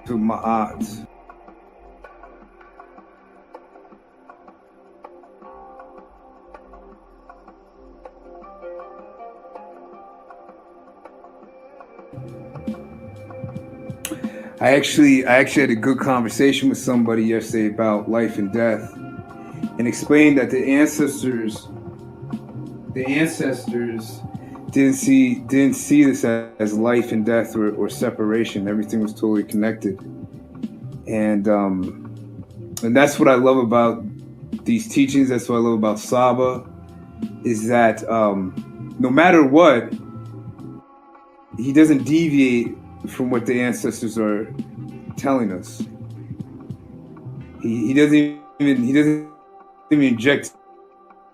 to Ma'at. I actually had a good conversation with somebody yesterday about life and death, and explained that the ancestors didn't see this as life and death or separation. Everything was totally connected, and that's what I love about these teachings. That's what I love about Saba, is that no matter what, he doesn't deviate from what the ancestors are telling us. He doesn't even inject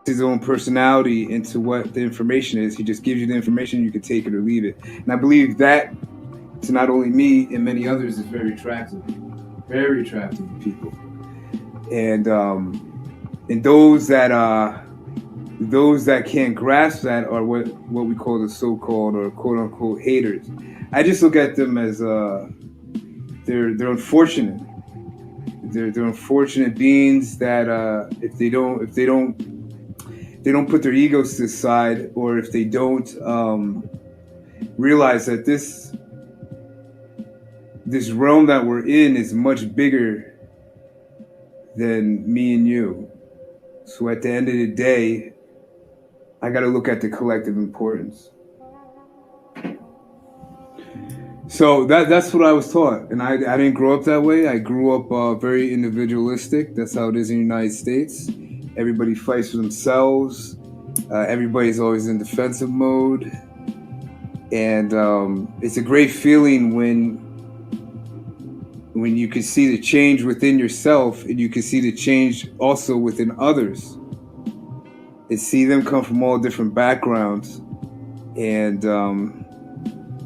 his own personality into what the information is. He just gives you the information. You can take it or leave it. And I believe that, to not only me and many others, is very attractive to people. And those that can't grasp that are what we call the so-called or quote-unquote haters. I just look at them as they're unfortunate. They're unfortunate beings that if they don't put their egos to the side, or if they don't realize that this realm that we're in is much bigger than me and you. So at the end of the day, I got to look at the collective importance. So that's what I was taught, and I didn't grow up that way. I grew up very individualistic. That's how it is in the United States. Everybody fights for themselves. Everybody's always in defensive mode, and it's a great feeling when you can see the change within yourself, and you can see the change also within others, and see them come from all different backgrounds, and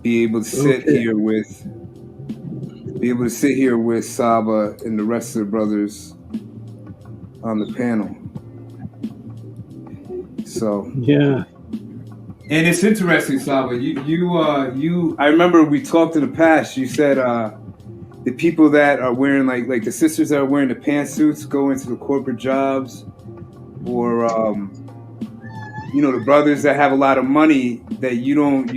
be able to sit here with Saba and the rest of the brothers on the panel. So yeah, and it's interesting, Saba. I remember we talked in the past. You said the people that are wearing like the sisters that are wearing the pantsuits go into the corporate jobs, or the brothers that have a lot of money, that you don't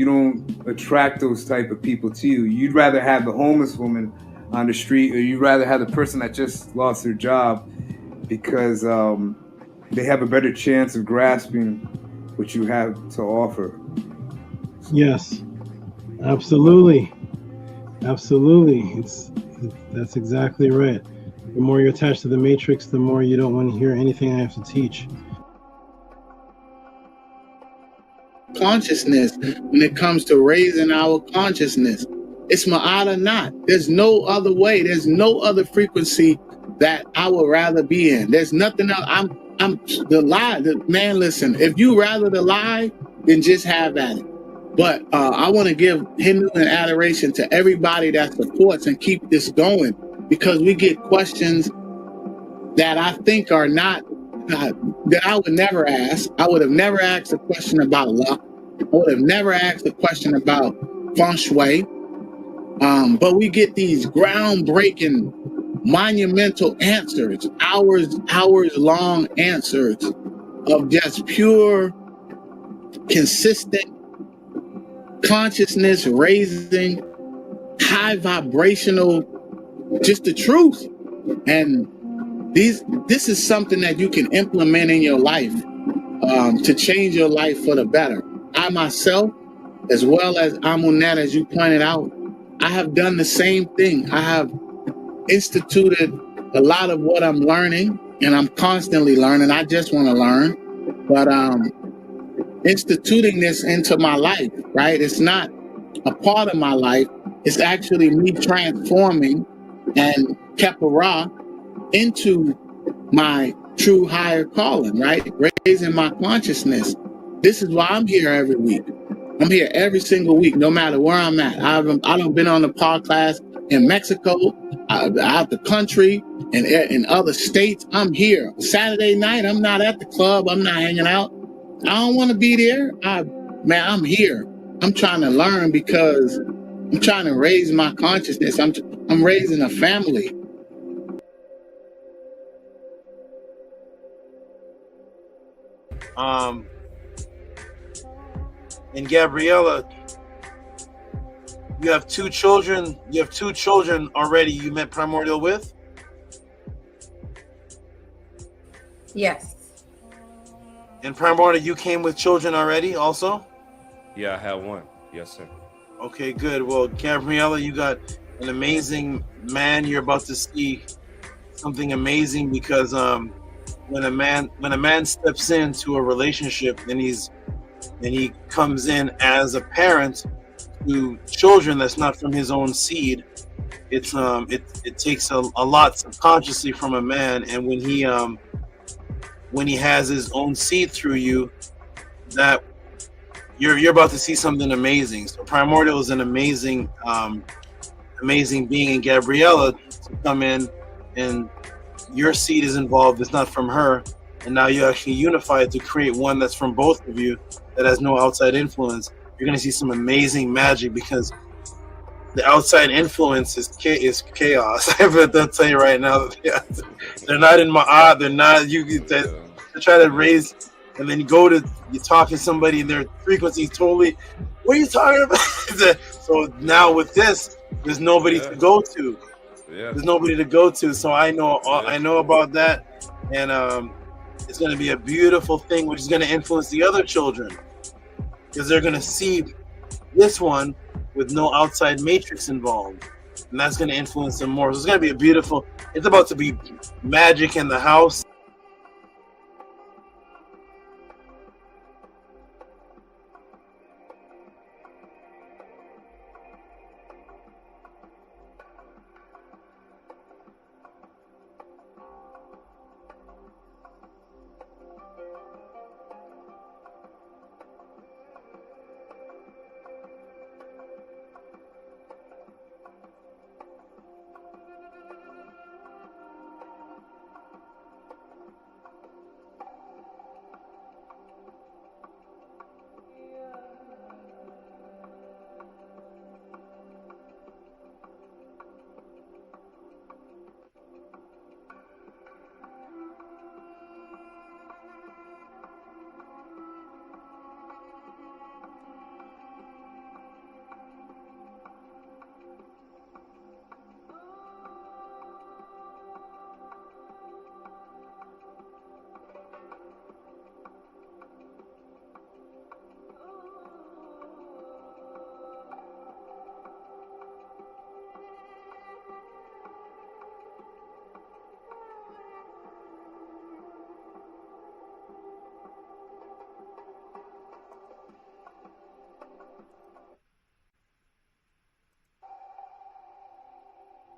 attract those type of people to you. You'd rather have the homeless woman on the street, or you'd rather have the person that just lost their job, because they have a better chance of grasping what you have to offer. Yes, absolutely. That's exactly right. The more you're attached to the matrix, the more you don't want to hear anything I have to teach. Consciousness, when it comes to raising our consciousness, it's ma'at or not. There's no other way. There's no other frequency that I would rather be in. There's nothing else. I'm the lie. Man, listen, if you rather the lie, then just have at it. But I want to give Hindu and adoration to everybody that supports and keep this going, because we get questions that I think are not that I would never ask. I would have never asked a question about luck. I would have never asked a question about feng shui. But we get these groundbreaking, monumental answers, hours long answers of just pure, consistent consciousness raising, high vibrational, just the truth. And this is something that you can implement in your life to change your life for the better. I myself, as well as Amunet, as you pointed out, I have done the same thing. I have instituted a lot of what I'm learning, and I'm constantly learning. I just want to learn, but instituting this into my life, right? It's not a part of my life. It's actually me transforming and Kepara into my true higher calling, right? Raising my consciousness. This is why I'm here every week. I'm here every single week, no matter where I'm at. I've been on the podcast in Mexico, out the country, and in other states. I'm here. Saturday night, I'm not at the club. I'm not hanging out. I don't want to be there. I'm here. I'm trying to learn because I'm trying to raise my consciousness. I'm raising a family. And Gabriella, you have two children. You have two children already. You met Primordial with? Yes. And Primordial, you came with children already also? Yeah, I have one. Yes, sir. Okay, good. Well, Gabriella, you got an amazing man. You're about to see something amazing because when a man steps into a relationship and he comes in as a parent to children that's not from his own seed, it takes a lot subconsciously from a man, and when he has his own seed through you, that you're about to see something amazing. So Primordial is an amazing being, and Gabriella to come in and your seed is involved. It's not from her, and now you actually unify it to create one that's from both of you that has no outside influence. You're going to see some amazing magic because the outside influence is chaos. I'll tell you right now. They're not in Ma'at. They're not. They try to raise, and then you talk to somebody and their frequency is totally. What are you talking about? So now with this, there's nobody to go to. Yeah. There's nobody to go to. So I know about that, and it's going to be a beautiful thing, which is going to influence the other children because they're going to see this one with no outside matrix involved, and that's going to influence them more. So it's going to be a beautiful. It's about to be magic in the house.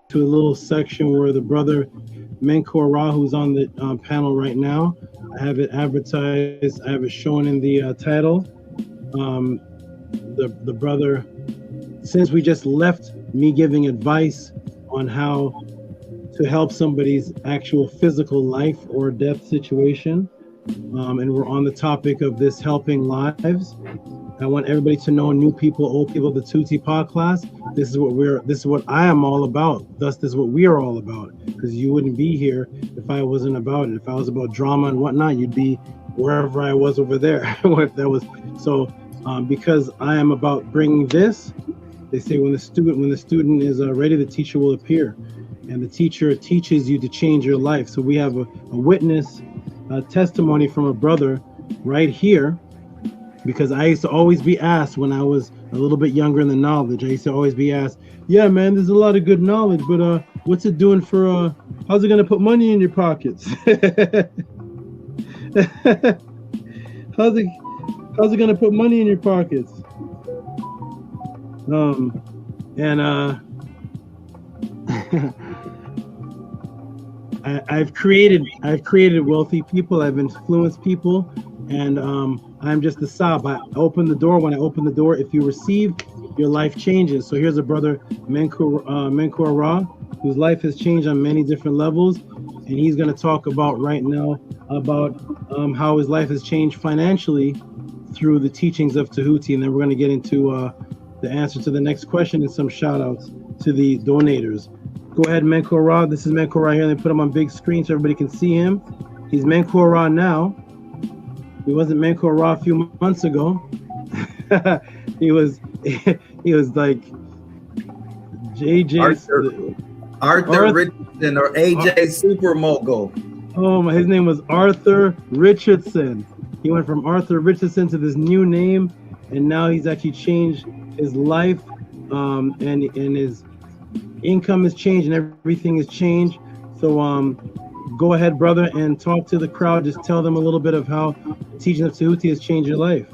To a little section where the brother Menkor Ra, who's on the panel right now, I have it advertised. I have it shown in the title. The brother, since we just left me giving advice on how to help somebody's actual physical life or death situation, and we're on the topic of this helping lives. I want everybody to know, new people, old people, the Tought pod class. This is what I am all about. Thus, this is what we are all about. Because you wouldn't be here if I wasn't about it. If I was about drama and whatnot, you'd be wherever I was over there. If that was so, because I am about bringing this. They say when the student is ready, the teacher will appear, and the teacher teaches you to change your life. So we have a witness, testimony from a brother right here. Because I used to always be asked when I was a little bit younger in the knowledge, I used to always be asked, yeah, man, there's a lot of good knowledge, but what's it doing for, how's it going to put money in your pockets? how's it going to put money in your pockets? I've created wealthy people. I've influenced people, and I'm just the sab. I open the door. When I open the door, if you receive, your life changes. So here's a brother, Menkor Ra, whose life has changed on many different levels, and he's going to talk about right now about how his life has changed financially through the teachings of Tehuti, and then we're going to get into the answer to the next question and some shout outs to the donators. go ahead, Menko Ra. This is Menko Ra here. They put him on big screen so everybody can see him. He's Menko Ra now. He wasn't Menko Ra a few months ago. he was like JJ Arthur Richardson or AJ Super Mogul. Oh my, his name was Arthur Richardson. He went from Arthur Richardson to this new name, and now he's actually changed his life, and his income has changed and everything has changed. So go ahead, brother, and talk to the crowd. Just tell them a little bit of how teaching of Tehuti has changed your life.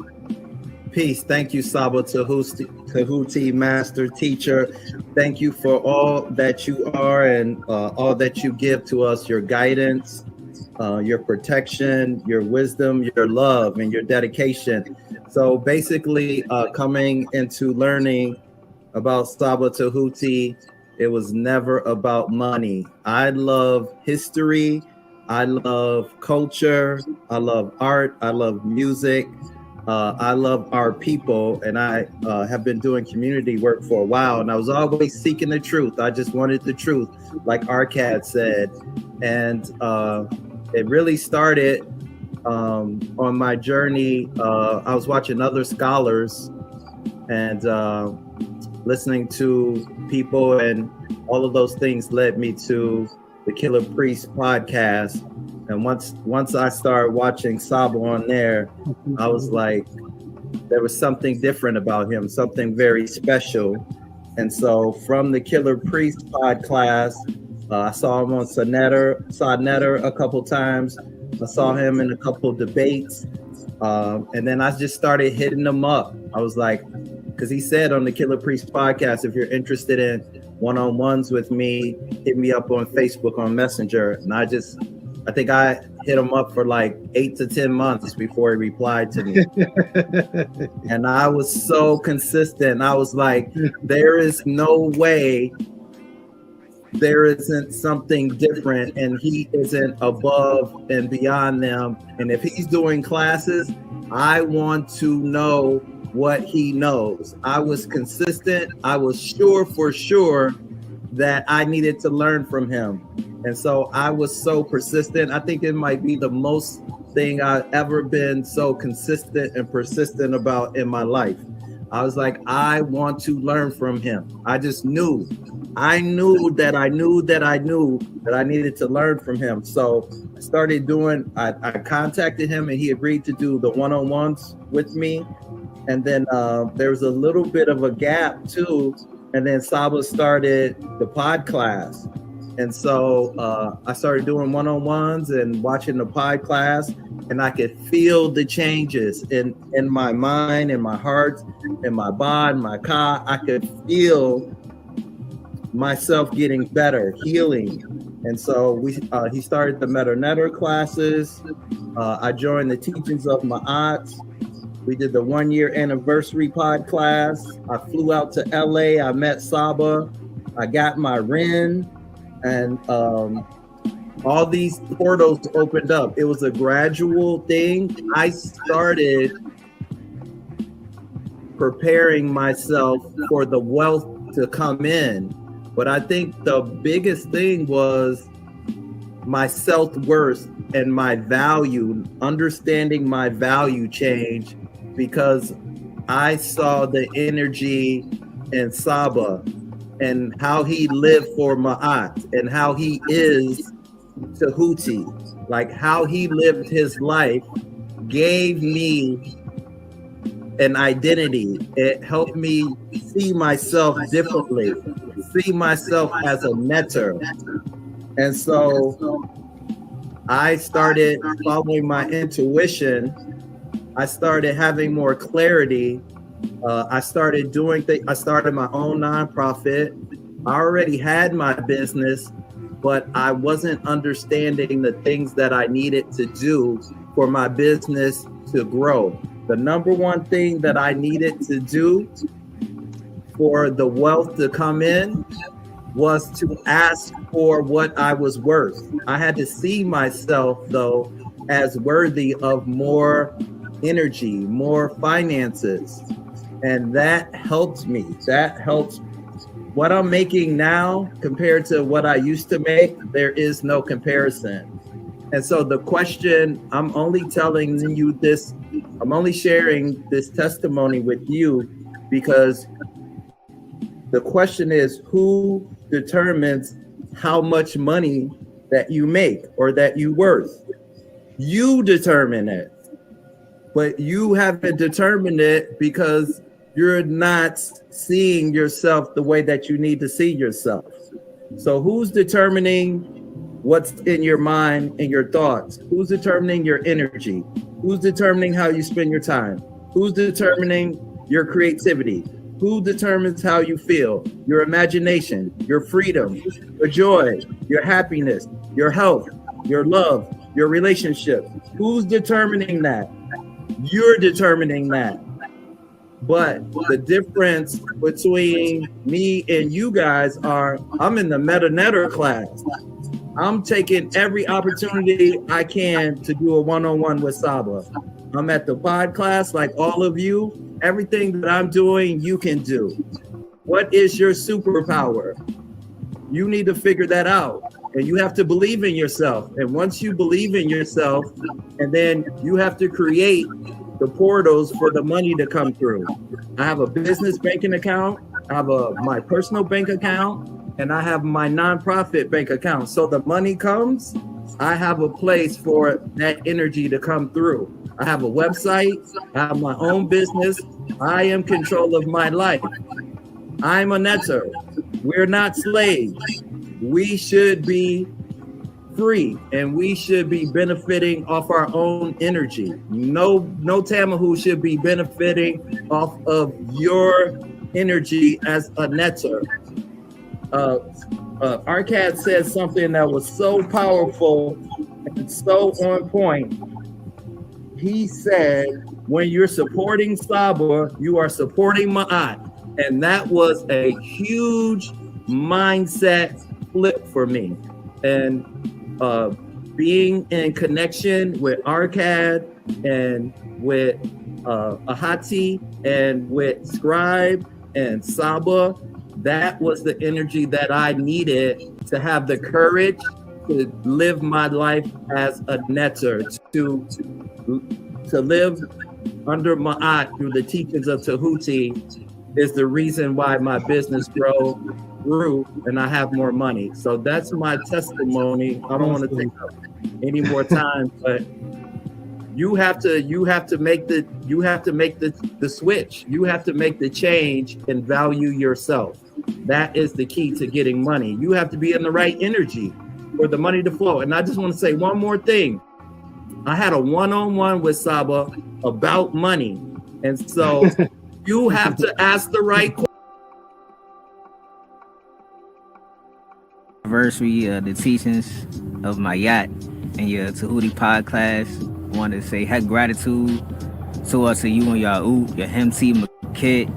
Peace. Thank you, Saba Tehuti, master teacher. Thank you for all that you are and all that you give to us, your guidance, your protection, your wisdom, your love, and your dedication. So basically, coming into learning about Saba Tehuti, it was never about money. I love history. I love culture. I love art. I love music. I love our people, and I have been doing community work for a while, and I was always seeking the truth. I just wanted the truth, like Arcad said. And it really started on my journey. I was watching other scholars and listening to people, and all of those things led me to the Killer Priest podcast. And once I started watching Saba on there, I was like, there was something different about him, something very special. And so from the Killer Priest podcast, I saw him on Sonnetter a couple times. I saw him in a couple debates. And then I just started hitting him up. I was like, because he said on the Killer Priest podcast, if you're interested in one-on-ones with me, hit me up on Facebook on Messenger. And I think I hit him up for like 8 to 10 months before he replied to me. And I was so consistent. I was like, there is no way there isn't something different, and he isn't above and beyond them. And if he's doing classes, I want to know what he knows. I was consistent. I was sure that I needed to learn from him. And so I was so persistent. I think it might be the most thing I've ever been so consistent and persistent about in my life. I was like, I want to learn from him. I just knew. I knew that I needed to learn from him. So I started I contacted him, and he agreed to do the one-on-ones with me. And then there was a little bit of a gap too. And then Saba started the pod class. And so I started doing one-on-ones and watching the pod class, and I could feel the changes in my mind, in my heart, in my body, my car. I could feel myself getting better, healing. And so he started the Meta Netter classes. I joined the teachings of Mahatma. We did the 1-year anniversary pod class. I flew out to LA. I met Saba. I got my RIN, and all these portals opened up. It was a gradual thing. I started preparing myself for the wealth to come in. But I think the biggest thing was my self-worth and my value, understanding my value change, because I saw the energy in Saba and how he lived for Ma'at and how he is Tehuti, like how he lived his life gave me an identity. It helped me see myself differently, see myself as a netter. And so I started following my intuition. I started having more clarity. I started doing things. I started my own nonprofit. I already had my business, but I wasn't understanding the things that I needed to do for my business to grow. The number one thing that I needed to do for the wealth to come in was to ask for what I was worth. I had to see myself, though, as worthy of more energy, more finances. And that helped me. That helped what I'm making now compared to what I used to make, there is no comparison. And so the question, I'm only telling you this, I'm only sharing this testimony with you because the question is, who determines how much money that you make or that you worth? You determine it, but you haven't determined it because you're not seeing yourself the way that you need to see yourself. So who's determining what's in your mind and your thoughts? Who's determining your energy? Who's determining how you spend your time? Who's determining your creativity? Who determines how you feel? Your imagination, your freedom, your joy, your happiness, your health, your love, your relationship. Who's determining that? You're determining that. But the difference between me and you guys are, I'm in the meta netter class. I'm taking every opportunity I can to do a one-on-one with Saba. I'm at the pod class like all of you. Everything that I'm doing, you can do. What is your superpower? You need to figure that out. And you have to believe in yourself. And once you believe in yourself, and then you have to create the portals for the money to come through. I have a business banking account. I have my personal bank account. And I have my nonprofit bank account. So the money comes, I have a place for that energy to come through. I have a website, I have my own business. I am control of my life. I'm a netter. We're not slaves. We should be free and we should be benefiting off our own energy. No Tamahu should be benefiting off of your energy as a netter. Arcad said something that was so powerful and so on point. He said, when you're supporting Saba, you are supporting Ma'at. And that was a huge mindset flip for me. And being in connection with Arcad and with Ahati and with Scribe and Saba, that was the energy that I needed to have the courage to live my life as a netter, to live under Ma'at through the teachings of Tehuti is the reason why my business grew and I have more money. So that's my testimony. I don't want to take up any more time, but you have to make the switch. You have to make the change and value yourself. That is the key to getting money. You have to be in the right energy for the money to flow. And I just want to say one more thing. I had a one-on-one with Saba about money. And so you have to ask the right question. Anniversary of the teachings of my yacht and your Tehuti pod class. I want to say heck gratitude to you and your Hemti McKit,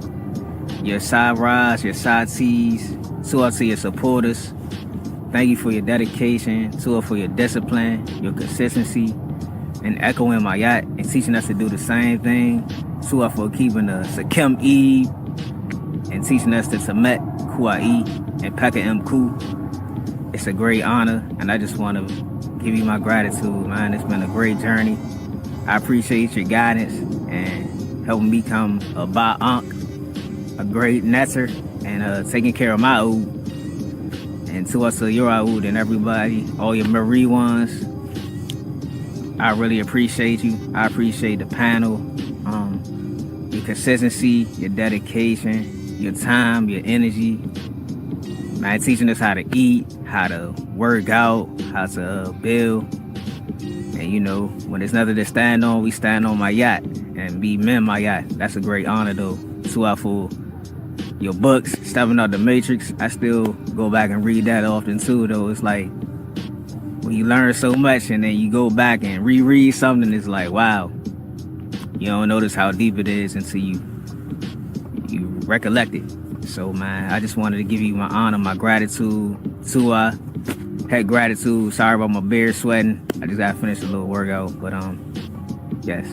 your Side Rise, your Side T's, to your supporters. Thank you for your dedication, for your discipline, your consistency, and echoing my yacht and teaching us to do the same thing. For keeping the Sakim E and teaching us the Temet, Kuai, and Pekka M. Ku. It's a great honor, and I just want to give you my gratitude, man. It's been a great journey. I appreciate your guidance and helping me become a Ba'ank, a great netter, and taking care of my Oud. And to us, your Oud and everybody, all your Marie ones, I really appreciate you. I appreciate the panel, your consistency, your dedication, your time, your energy. Man, teaching us how to eat, how to work out, how to build. And when there's nothing to stand on, we stand on my yacht and be men my yacht. That's a great honor though. For your books, Stepping Out the Matrix, I still go back and read that often too though. It's like when you learn so much and then you go back and reread something, it's like, wow. You don't notice how deep it is until you recollect it. So, man, I just wanted to give you my honor, my gratitude. Heck gratitude. Sorry about my beard sweating. I just got to finish a little workout. But, yes.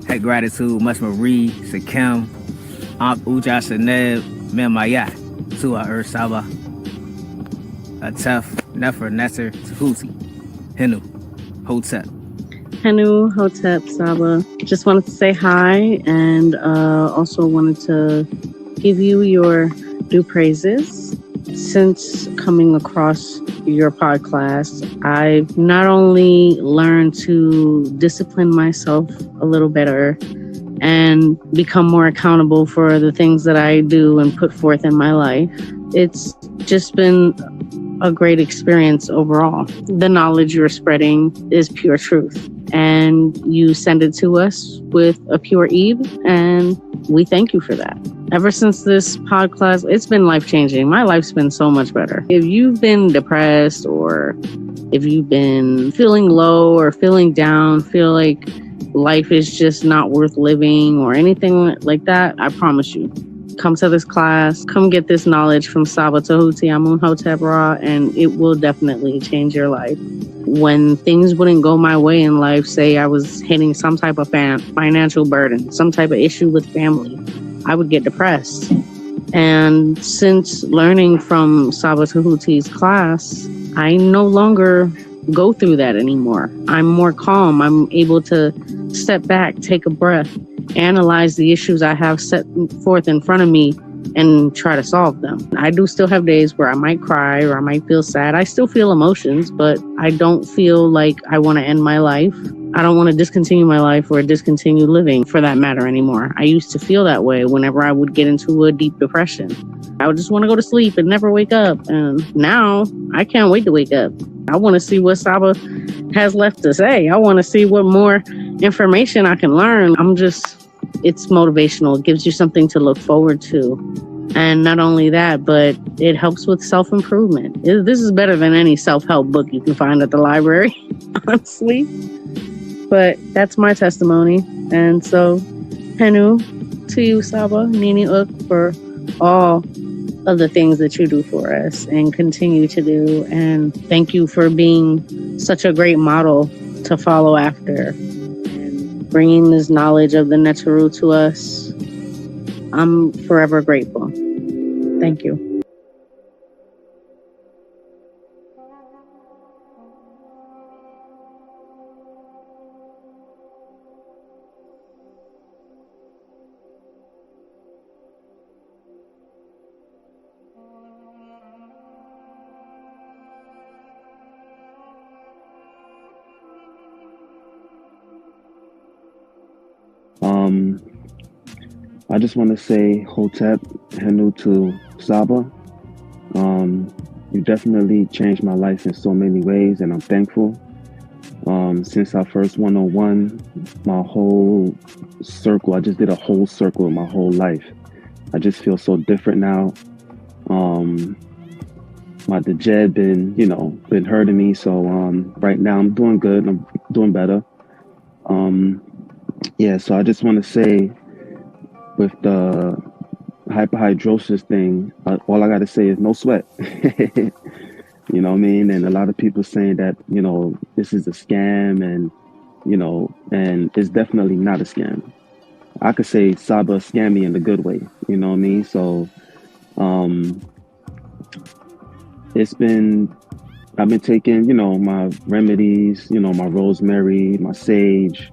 Heck gratitude. Much Marie, Sakim, Aunt Uja Seneb, Memayat. Tua Saba, Atef, Nefer, Nesser, Tehuti, Henu, Hotep. Henu, Hotep, Saba. Just wanted to say hi and also wanted to give you your due praises. Since coming across your podcast, I've not only learned to discipline myself a little better and become more accountable for the things that I do and put forth in my life, it's just been a great experience overall. The knowledge you're spreading is pure truth, and you send it to us with a pure Eve, and we thank you for that. Ever since this podcast, it's been life-changing. My life's been so much better. If you've been depressed, or if you've been feeling low or feeling down, feel like life is just not worth living or anything like that, I promise you, come to this class, come get this knowledge from Saba Tehuti Amun Hotep Ra, and it will definitely change your life. When things wouldn't go my way in life, say I was hitting some type of financial burden, some type of issue with family, I would get depressed. And since learning from Saba Tehuti's class, I no longer go through that anymore. I'm more calm. I'm able to step back, take a breath, analyze the issues I have set forth in front of me, and try to solve them. I do still have days where I might cry or I might feel sad. I still feel emotions, but I don't feel like I want to end my life. I don't want to discontinue my life or discontinue living for that matter anymore. I used to feel that way whenever I would get into a deep depression. I would just want to go to sleep and never wake up. And now I can't wait to wake up. I want to see what Saba has left to say. I want to see what more information I can learn. It's motivational. It gives you something to look forward to. And not only that, but it helps with self-improvement. This is better than any self-help book you can find at the library, honestly. But that's my testimony. And so, Henu, to you, Saba, Nini Uk, for all of the things that you do for us and continue to do. And thank you for being such a great model to follow after. Bringing this knowledge of the Neteru to us, I'm forever grateful. Thank you. I just want to say Hotep, Henu to Saba. You definitely changed my life in so many ways, and I'm thankful. Since our first 101, my whole circle, I just did a whole circle of my whole life. I just feel so different now. My dejed been hurting me, so right now I'm doing good. I'm doing better. So I just want to say, with the hyperhidrosis thing, all I got to say is no sweat. You know what I mean? And a lot of people saying that, this is a scam and it's definitely not a scam. I could say Saba scammed me in the good way, you know what I mean? So I've been taking, my remedies, my rosemary, my sage,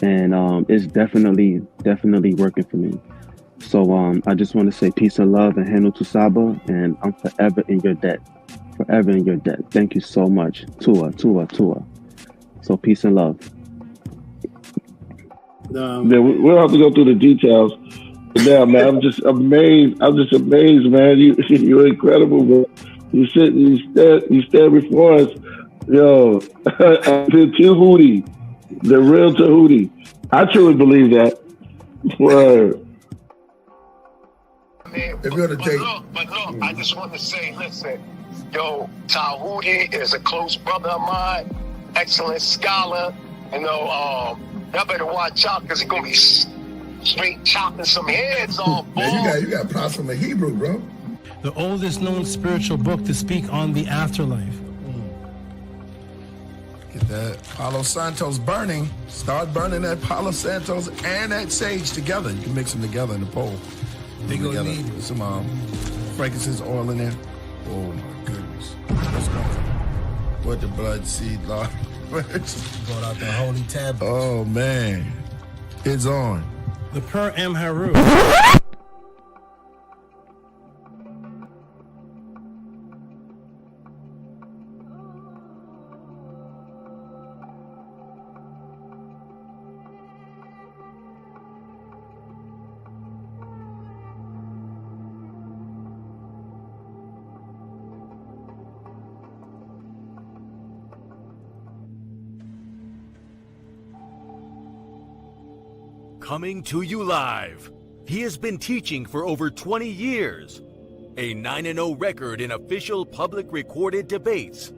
and it's definitely working for me. So I just want to say peace and love and Henu to Saba, and I'm forever in your debt. Forever in your debt. Thank you so much. Tua. So peace and love. We'll have to go through the details. Now, man, I'm just amazed. Man. You're incredible, bro. You stand before us. Yo, the Tehuti, the real Tehuti. I truly believe that. Word. If you're the but look, I just want to say, listen, yo, Tehuti is a close brother of mine, excellent scholar. Y'all better watch out because he's gonna be straight chopping some heads off. Yeah, you got props from the Hebrew, bro. The oldest known spiritual book to speak on the afterlife. Get that Palo Santos burning. Start burning that Palo Santos and that sage together. You can mix them together in the bowl. They're gonna need some frankincense oil in there. Oh my goodness. Let's go. What the blood seed, Lord. Brought out the holy tablet. Oh man. It's on. The Per Am Haru. Coming to you live. He has been teaching for over 20 years. A 9-0 record in official public recorded debates.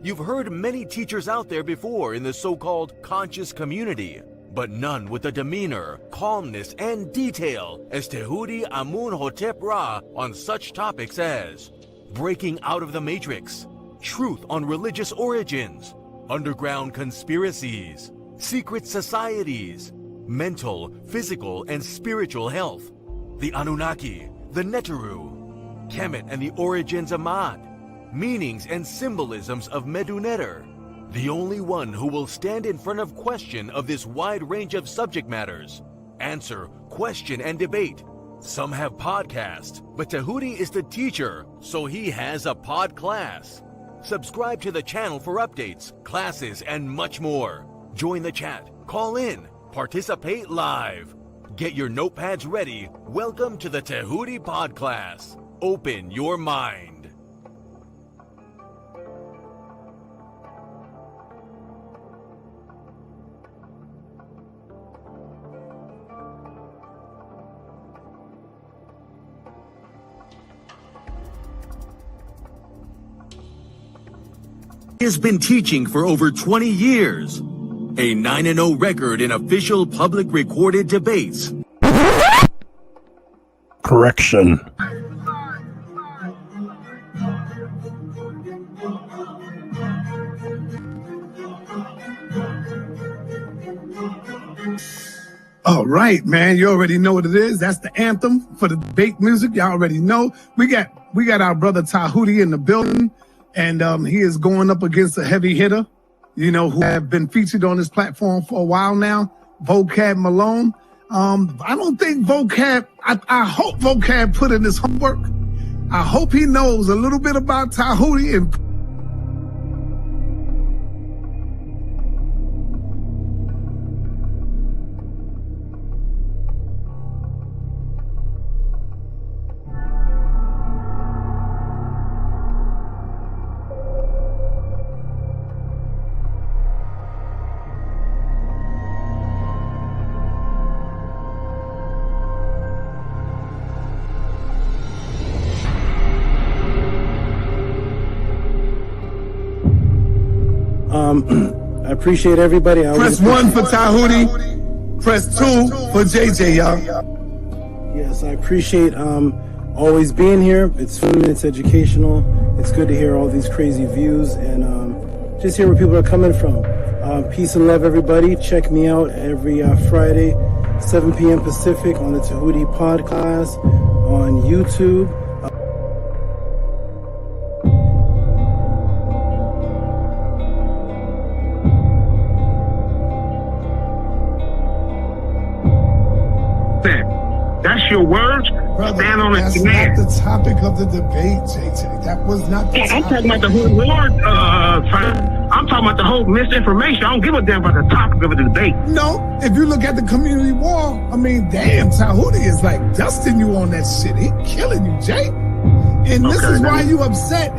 You've heard many teachers out there before in the so-called conscious community, but none with the demeanor, calmness, and detail as Tehuti Amun-hotep Ra on such topics as breaking out of the matrix, truth on religious origins, underground conspiracies, secret societies, mental, physical, and spiritual health, the Anunnaki, the Neteru, Kemet and the origins of Ma'at, meanings and symbolisms of Meduneter, the only one who will stand in front of question of this wide range of subject matters, answer, question, and debate. Some have podcasts, but Tehuti is the teacher, so he has a pod class. Subscribe to the channel for updates, classes, and much more. Join the chat, call in, participate live. Get your notepads ready. Welcome to the Tehuti Pod Class. Open your mind. He has been teaching for over 20 years. A 9-0 record in official public recorded debates. Correction. All right, man. You already know what it is. That's the anthem for the debate music. Y'all already know. We got our brother Tehuti in the building, and he is going up against a heavy hitter, you know, who have been featured on this platform for a while now, Vocab Malone. I don't think Vocab, I hope Vocab put in his homework. I hope he knows a little bit about Tehuti and I appreciate everybody. Press 1 for Tehuti. Press 2 for JJ, y'all. Yes, I appreciate always being here. It's fun, it's educational. It's good to hear all these crazy views and just hear where people are coming from. Peace and love, everybody. Check me out every Friday, 7 p.m. Pacific on the Tehuti Podcast on YouTube. That's your words. Brother, stand on it. That's not the topic of the debate, JJ. That was not the topic. I'm talking about the whole war. I'm talking about the whole misinformation. I don't give a damn about the topic of the debate. No, if you look at the community wall, I mean, damn, Tehuti is like dusting you on that shit. He killing you, Jay. And this is why you upset.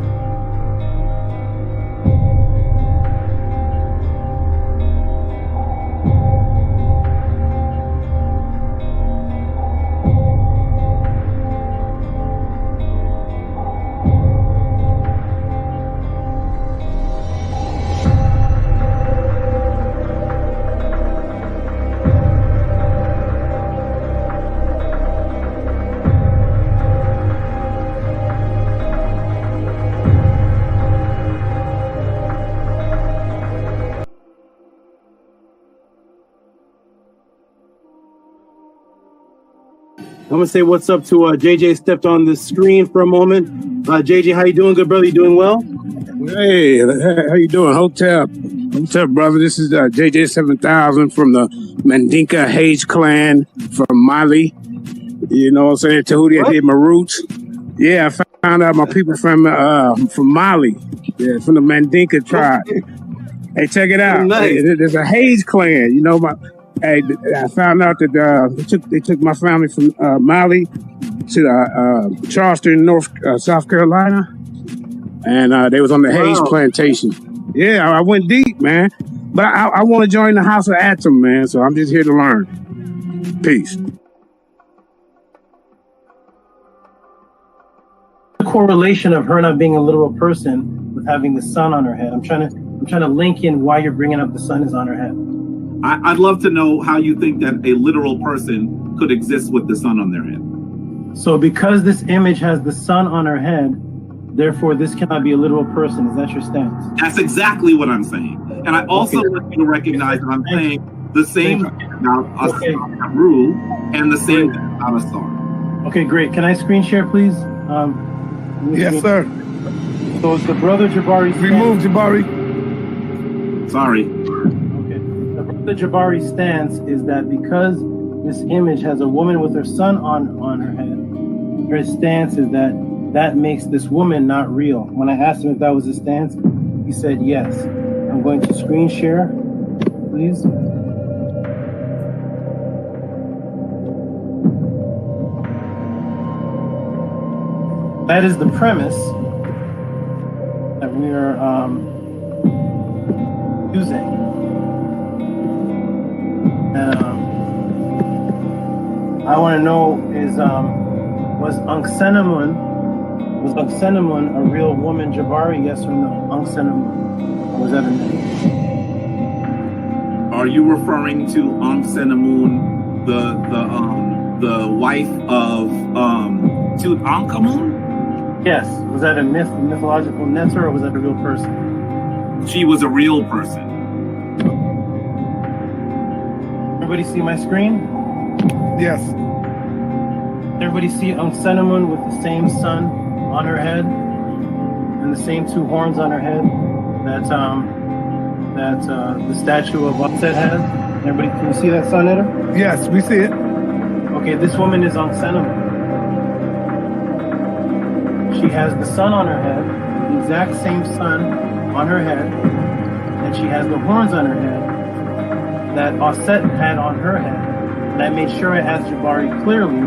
I'm gonna say what's up to JJ. Stepped on the screen for a moment. JJ, how you doing, good brother? You doing well? Hey, how you doing, Hotep? What's up, brother? This is JJ 7000 from the Mandinka Hage clan from Mali. You know what I'm saying? Tehuti, I did my roots. Yeah, I found out my people from Mali. Yeah, from the Mandinka tribe. Hey, check it out. Nice. Hey, there's a Hage clan. You know, I found out that they took my family from Mali to Charleston, South Carolina, and they was on the Hage plantation. Yeah, I went deep, man. But I want to join the House of Atom, man. So I'm just here to learn. Peace. The correlation of her not being a literal person with having the sun on her head. I'm trying to link in why you're bringing up the sun is on her head. I'd love to know how you think that a literal person could exist with the sun on their head. So because this image has the sun on her head, therefore this cannot be a literal person. Is that your stance? That's exactly what I'm saying. And I also want you to recognize that I'm saying the same thing about a rule and the same thing about a star. Okay, great. Can I screen share, please? Yes, sir. So it's the brother Jabari. Remove Jabari. Sorry. The Jabari stance is that because this image has a woman with her son on her head, her stance is that makes this woman not real. When I asked him if that was his stance, he said yes. I'm going to screen share, please. That is the premise that we are using. I want to know is was Anksenamun a real woman, Jabari? Yes or no? Anksenamun, or was that a name? Are you referring to Anksenamun, the wife of Tutankhamun? Yes. Was that a mythological Neter, or was that a real person? She was a real person. Everybody see my screen? Yes. Everybody see Anksenamun with the same sun on her head and the same two horns on her head that the statue of Upset has? Everybody, can you see that sun in her? Yes, we see it. Okay, this woman is Anksenamun. She has the sun on her head, the exact same sun on her head, and she has the horns on her head that Osset had on her head. And I made sure I asked Jabari clearly,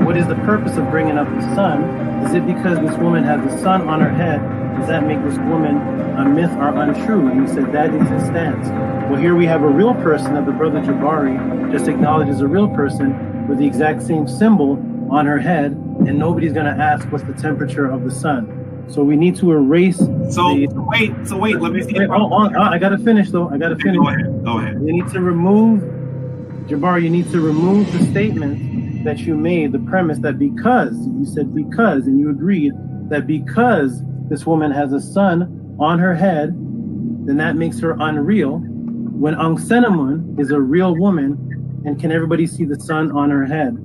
what is the purpose of bringing up the sun? Is it because this woman has the sun on her head? Does that make this woman a myth or untrue? And he said that is his stance. Well, here we have a real person that the brother Jabari just acknowledged as a real person with the exact same symbol on her head, and nobody's going to ask what's the temperature of the sun. So we need to erase. So wait. Let me see. I got to finish though. I got to finish. Go ahead. You need to remove, Jabari. You need to remove the statement that you made. The premise that because you said because, and you agreed that because this woman has a sun on her head, then that makes her unreal. When Anksenamun is a real woman, and can everybody see the sun on her head?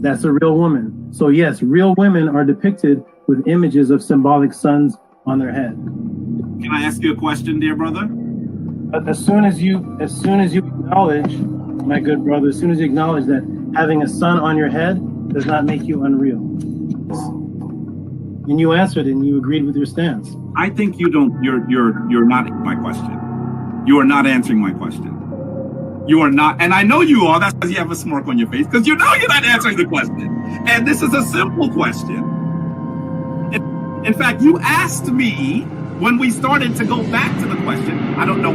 That's a real woman. So yes, real women are depicted with images of symbolic suns on their head. Can I ask you a question, dear brother? As soon as you acknowledge, my good brother, as soon as you acknowledge that having a sun on your head does not make you unreal. And you answered and you agreed with your stance. I think you're not my question. You are not answering my question. You are not, and I know you are. That's because you have a smirk on your face, because you know you're not answering the question. And this is a simple question. In fact, you asked me when we started to go back to the question. I don't know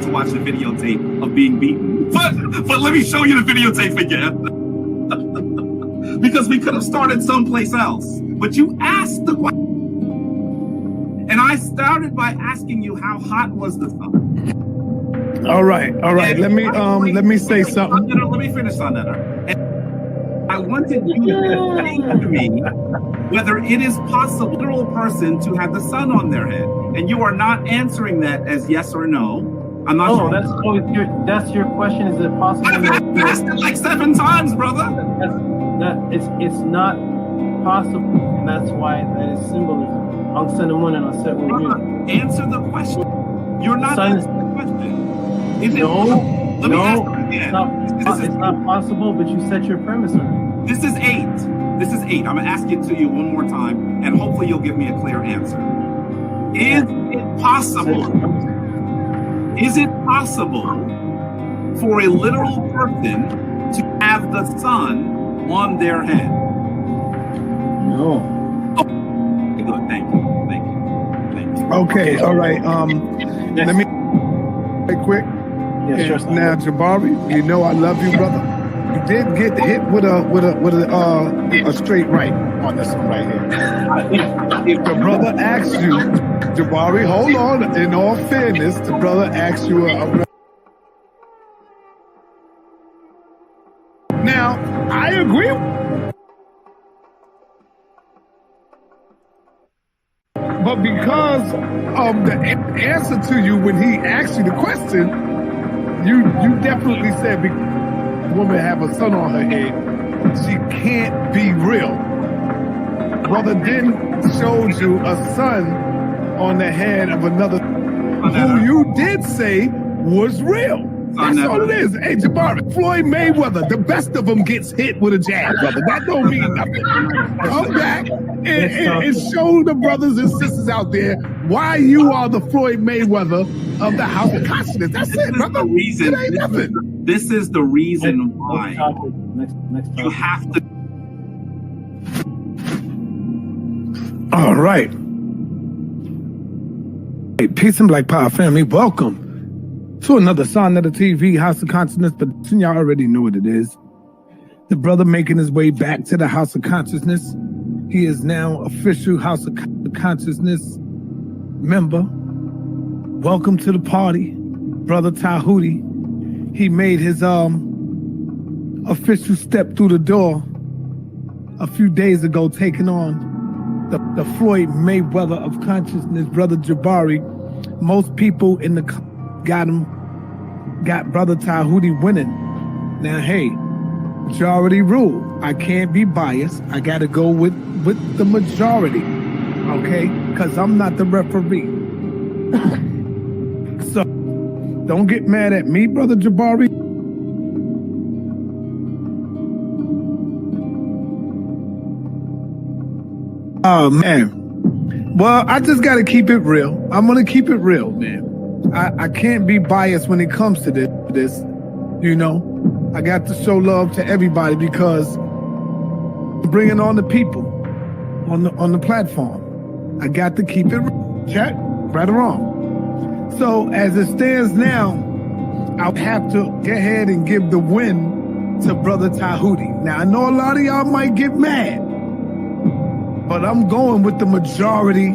to watch the videotape of being beaten, but let me show you the videotape again. Because we could have started someplace else. But you asked the question. And I started by asking you how hot was the sun. All right. Let me say something. Let me finish on that. And I wanted you to explain to me whether it is possible for a literal person to have the sun on their head. And you are not answering that as yes or no. I'm not sure. That's your question. Is it possible? I've asked it like 7 times, brother. It's not possible. And that's why that is symbolism. Answer the question. You're not answering the question. Is it? Let me ask you again. It's not possible, but you set your premise already. This is 8. This is 8. I'm gonna ask it to you one more time, and hopefully you'll give me a clear answer. Is it possible? Is it possible for a literal person to have the sun on their head? No. Oh, good. Thank you. Okay, all right. Let me right quick. Yeah, sure. Now, Jabari, you know I love you, brother. You did get hit with a straight right on this one right here. If the brother asks you, Jabari, hold on. In all fairness, the brother asks you Now, I agree. But because of the answer to you when he asked you the question, you definitely said the woman have a sun on her head. She can't be real. Brother then showed you a sun on the head of another who you did say was real. That's all it is. Hey, Jabari, Floyd Mayweather, the best of them gets hit with a jab, brother. That don't mean nothing. Come back and show the brothers and sisters out there why you are the Floyd Mayweather of the House of Consciousness. That's it, brother. It ain't nothing. This is the reason why you have to. All right. Hey, peace and Black Power family. Welcome to another Son of the TV, House of Consciousness, but y'all already know what it is. The brother making his way back to the House of Consciousness. He is now official House of Consciousness member. Welcome to the party, Brother Tehuti. He made his official step through the door a few days ago, taking on the Floyd Mayweather of consciousness, Brother Jabari. Most people in the got Brother Tehuti winning. Now, hey, majority rule. I can't be biased. I got to go with the majority, okay? Because I'm not the referee. So, don't get mad at me, Brother Jabari. Oh, man. Well, I just got to keep it real. I'm going to keep it real, man. I can't be biased when it comes to this, you know. I got to show love to everybody because bringing on the people on the platform. I got to keep it real. Chat, right or wrong. So as it stands now, I'll have to go ahead and give the win to Brother Tehuti. Now, I know a lot of y'all might get mad, but I'm going with the majority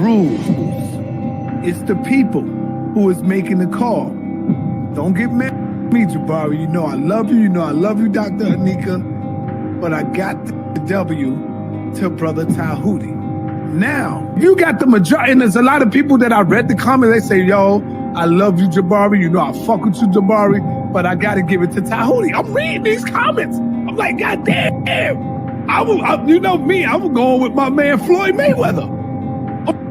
rules. It's the people who is making the call. Don't get mad at me, Jabari. You know I love you. You know I love you, Dr. Anika. But I got the W to Brother Tehuti. Now, you got the majority, and there's a lot of people that I read the comment, they say, yo, I love you, Jabari. You know I fuck with you, Jabari, but I got to give it to Tehuti. I'm reading these comments. I'm like, God damn. You know me, I was going with my man Floyd Mayweather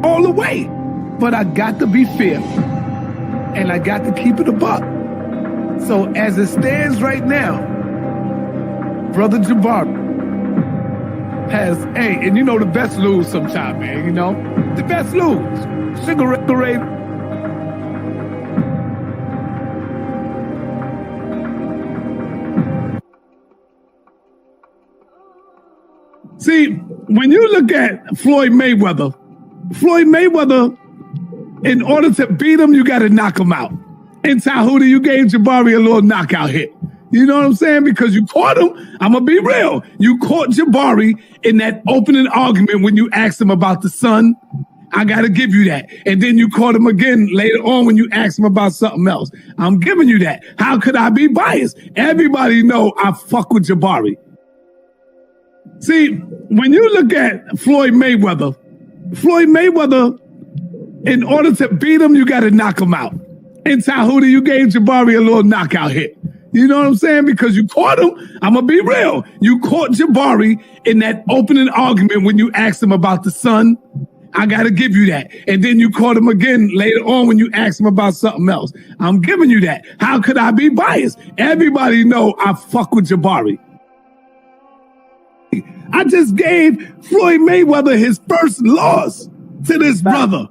all the way. But I got to be fair, and I got to keep it a buck. So as it stands right now, Brother Jabari has, and you know the best lose sometime, man, you know? The best lose. Cigarette. See, when you look at Floyd Mayweather, in order to beat him, you got to knock him out. In Tehuti, you gave Jabari a little knockout hit. You know what I'm saying? Because you caught him. I'm going to be real. You caught Jabari in that opening argument when you asked him about the sun. I got to give you that. And then you caught him again later on when you asked him about something else. I'm giving you that. How could I be biased? Everybody know I fuck with Jabari. See, when you look at Floyd Mayweather, in order to beat him, you got to knock him out. And Tahuti, you gave Jabari a little knockout hit. You know what I'm saying? Because you caught him. I'm going to be real. You caught Jabari in that opening argument when you asked him about the sun. I got to give you that. And then you caught him again later on when you asked him about something else. I'm giving you that. How could I be biased? Everybody know I fuck with Jabari. I just gave Floyd Mayweather his first loss to this brother.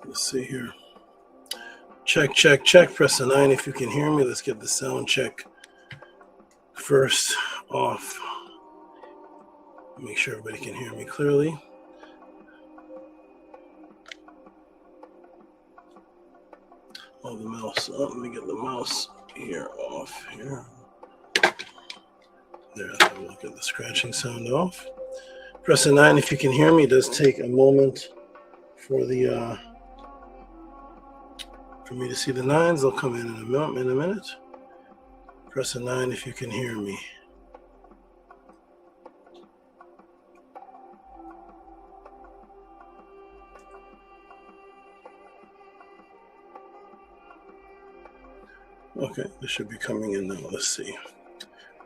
Let's see here. Check, check, check. Press the 9 if you can hear me. Let's get the sound check first off. Make sure everybody can hear me clearly. Oh, the mouse. Oh, let me get the mouse here off here. There, we'll get the scratching sound off. Press the 9 if you can hear me. It does take a moment for the for me to see the 9s. They'll come in a minute. Press a 9 if you can hear me. Okay, this should be coming in now. Let's see.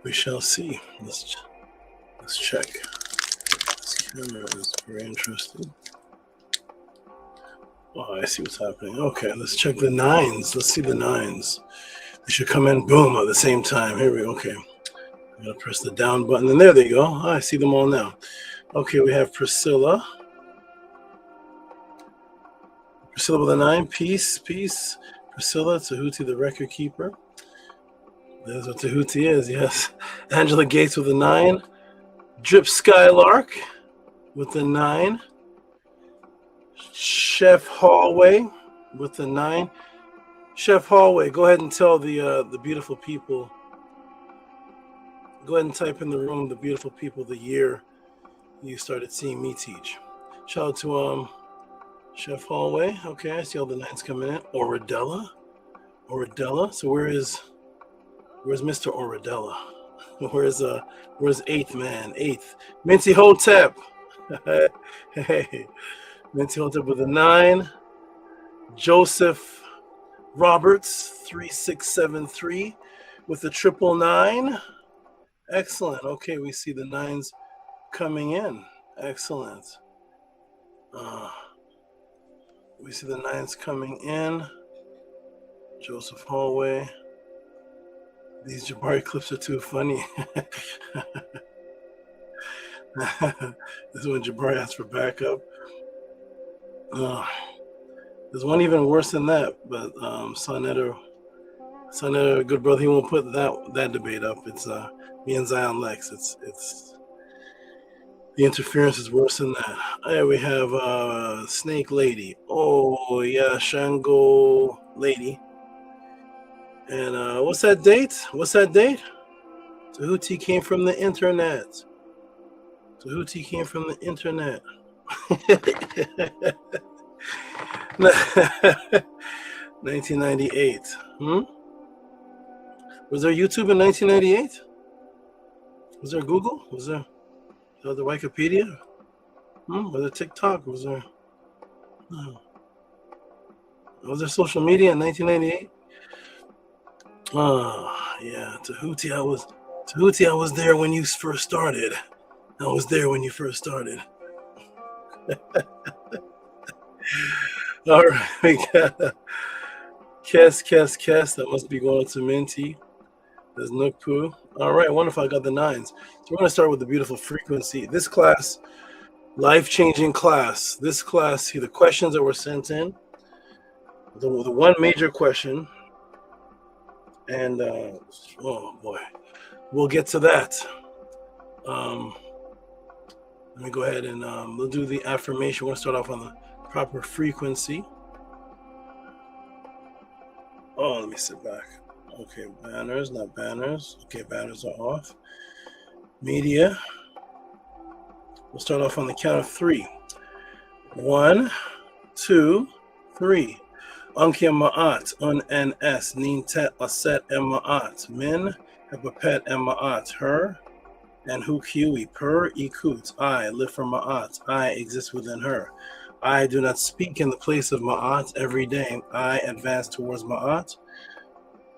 We shall see. Let's check. This camera is very interesting. Oh, I see what's happening. Okay, let's check the 9s. Let's see the 9s. They should come in, boom, at the same time. Here we go. Okay. I'm going to press the down button, and there they go. Oh, I see them all now. Okay, we have Priscilla. Priscilla with a 9. Peace, peace. Priscilla, Tehuti, the record keeper. That's what Tehuti is, yes. Angela Gates with a 9. Drip Skylark with a 9. Chef Hallway with a 9. Chef Hallway, go ahead and tell the beautiful people. Go ahead and type in the room the beautiful people the year you started seeing me teach. Shout out to Chef Hallway. Okay, I see all the 9s coming in. Oradella. So where's Mr. Oradella? Where's 8th man? 8th. Minty Hotep. Hey. Minty Hotep with a 9. Joseph Roberts 3673 with a 999. Excellent. Okay, we see the 9s coming in. Excellent. We see the 9s coming in. Joseph Hallway. These Jabari clips are too funny. This is when Jabari asks for backup. There's one even worse than that, but Sonetta, good brother, he won't put that debate up. It's me and Zion Lex. It's the interference is worse than that. Hey, we have Snake Lady. Oh yeah, Shango Lady. And what's that date? Tehuti came from the internet. 1998. Was there YouTube in 1998? Was there Google? Was there the Wikipedia? Was there TikTok? Was there social media in 1998? Yeah, Tehuti, I was there when you first started. All right, we got Kes. That must be going to Minty. There's Nookpoo. All right, wonderful. I got the 9s. So we're going to start with the beautiful frequency. This class, life-changing class. This class, see the questions that were sent in. The one major question. And, oh boy, we'll get to that. Let me go ahead and we'll do the affirmation. We'll start off on the proper frequency. Oh, let me sit back. Okay, banners, not banners. Okay, banners are off. Media. We'll start off on the count of 3. 1, 2, 3. Ankia Ma'at, Un NS, Nin Tet Aset Ma'at, Min, Hepapet Ma'at, her, and Hu Kiwi, Per Ikut, I live for Ma'at, I exist within her. I do not speak in the place of Ma'at every day. I advance towards Ma'at.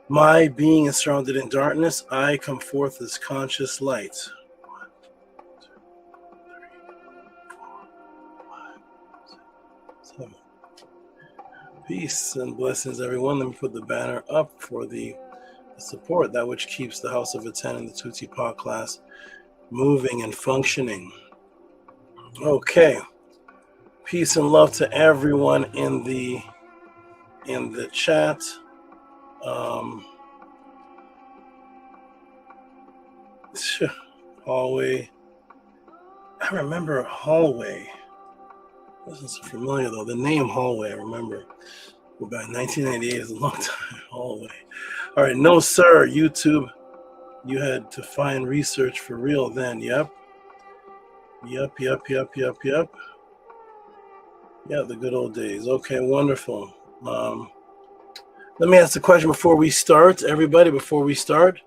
My being is surrounded in darkness. I come forth as conscious light. 1, 2, 3, 4, 5, 6, 7. Peace and blessings, everyone. Let me put the banner up for the support, that which keeps the House of Atten and the Tought podcast moving and functioning. Okay. Peace and love to everyone in the chat. Hallway. I remember Hallway. Wasn't so familiar though. The name Hallway, I remember. Well, back 1998 is a long time. Hallway. All right, no sir, YouTube. You had to find research for real then. Yep. Yeah, the good old days. Okay, wonderful. Let me ask the question before we start. Everybody, before we start,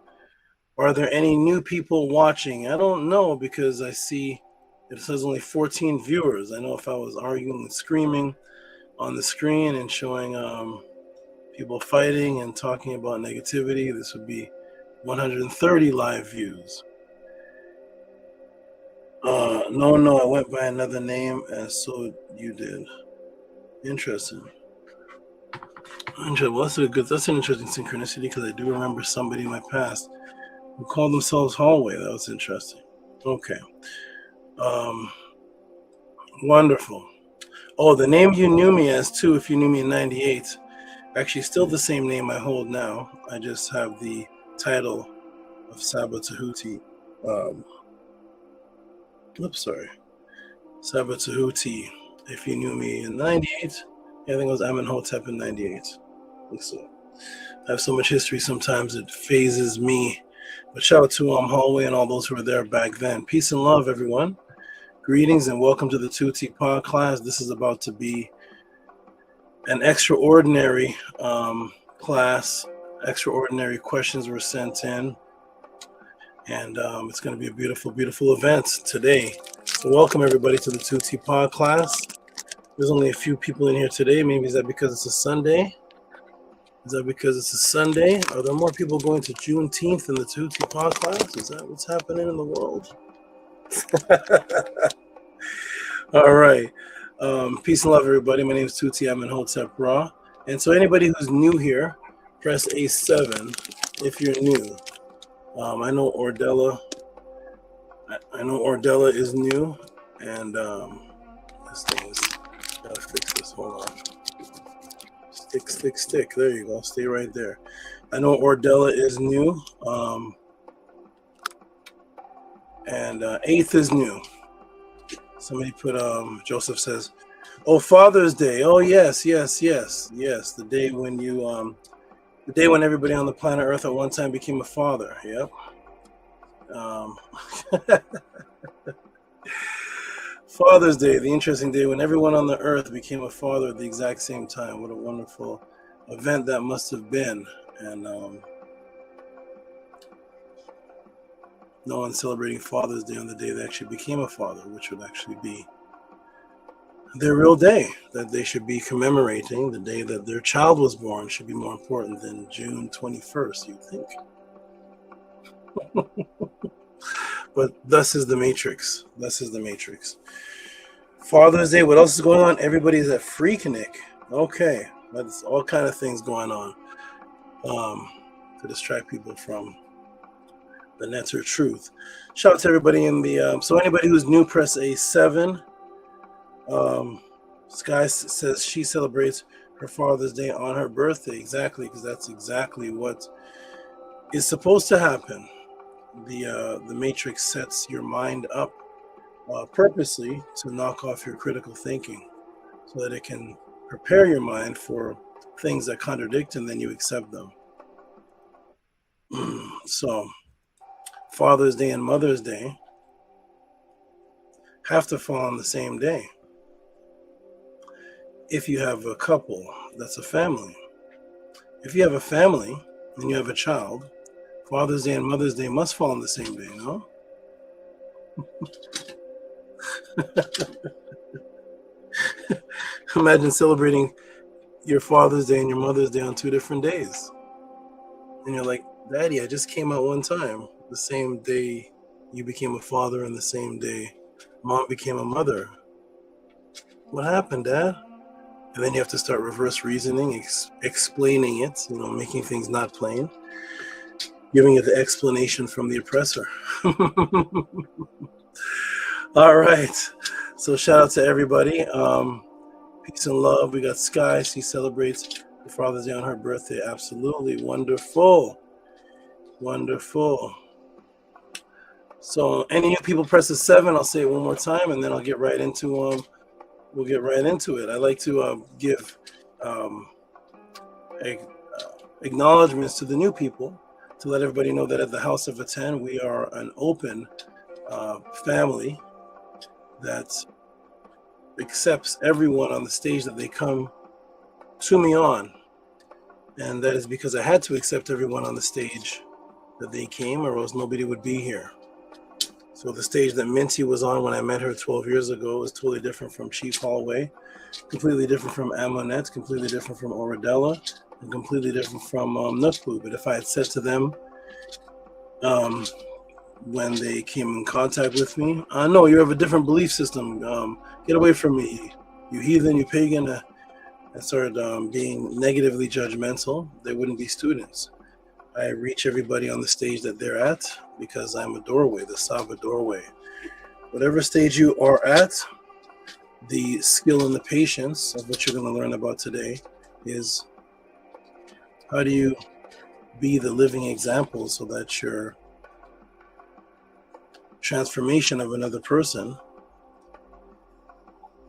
are there any new people watching? I don't know because I see it says only 14 viewers. I know if I was arguing and screaming on the screen and showing people fighting and talking about negativity, this would be 130 live views. No, I went by another name, and so you did. Interesting. Well, that's an interesting synchronicity because I do remember somebody in my past who called themselves Hallway. That was interesting. Okay. Wonderful. Oh, the name you knew me as too, if you knew me in 98, actually still the same name I hold now. I just have the title of Saba Tehuti. Saba Tehuti. If you knew me in 98, I think it was Amenhotep in 98. I think so. I have so much history, sometimes it phases me. But shout out to Hallway and all those who were there back then. Peace and love, everyone. Greetings and welcome to the Tought podcast. This is about to be an extraordinary class. Extraordinary questions were sent in. And it's going to be a beautiful, beautiful event today. So welcome, everybody, to the Tought podcast. There's only a few people in here today. Maybe is that because it's a Sunday? Are there more people going to Juneteenth in the Tought podcast? Is that what's happening in the world? All right. Peace and love, everybody. My name is Tought. I'm in Hotep Ra. And so anybody who's new here, press A7 if you're new. I know Ordella. I know Ordella is new. And this thing is... Gotta fix this. Hold on. Stick. There you go. Stay right there. I know Ordella is new. And 8th is new. Somebody put Joseph says, "Oh, Father's Day. Oh, yes. The day when you the day when everybody on the planet Earth at one time became a father." Yep. Father's Day, the interesting day when everyone on the earth became a father at the exact same time. What a wonderful event that must have been. And no one's celebrating Father's Day on the day they actually became a father, which would actually be their real day that they should be commemorating. The day that their child was born should be more important than June 21st, you'd think. But thus is the Matrix. Father's Day, what else is going on? Everybody's at Freaknik. Okay, that's all kind of things going on to distract people from the netter truth. Shout out to everybody in the... so anybody who's new, press A7. Sky says she celebrates her Father's Day on her birthday. Exactly, because that's exactly what is supposed to happen. The Matrix sets your mind up purposely to knock off your critical thinking so that it can prepare your mind for things that contradict, and then you accept them. So Father's Day and Mother's Day have to fall on the same day. If you have a couple, that's a family. If you have a family and you have a child, Father's Day and Mother's Day must fall on the same day, no? Imagine celebrating your Father's Day and your Mother's Day on 2 different days. And you're like, Daddy, I just came out one time, the same day you became a father and the same day Mom became a mother. What happened, Dad? And then you have to start reverse reasoning, explaining it, making things not plain, giving it the explanation from the oppressor. All right. So shout out to everybody. Peace and love. We got Sky. She celebrates her Father's Day on her birthday. Absolutely wonderful. Wonderful. So any new people press the 7. I'll say it one more time, and then I'll get right into we'll get right into it. I like to give acknowledgments to the new people to let everybody know that at the House of Atten, we are an open family that accepts everyone on the stage that they come to me on. And that is because I had to accept everyone on the stage that they came, or else nobody would be here. So the stage that Minty was on when I met her 12 years ago is totally different from Chief Hallway, completely different from Amonette, completely different from Oradella, and completely different from Nutbu. But if I had said to them when they came in contact with me, no, you have a different belief system. Get away from me, you heathen, you pagan, and started being negatively judgmental, they wouldn't be students. I reach everybody on the stage that they're at because I'm a doorway, the Saba doorway. Whatever stage you are at, the skill and the patience of what you're going to learn about today is how do you be the living example so that your transformation of another person,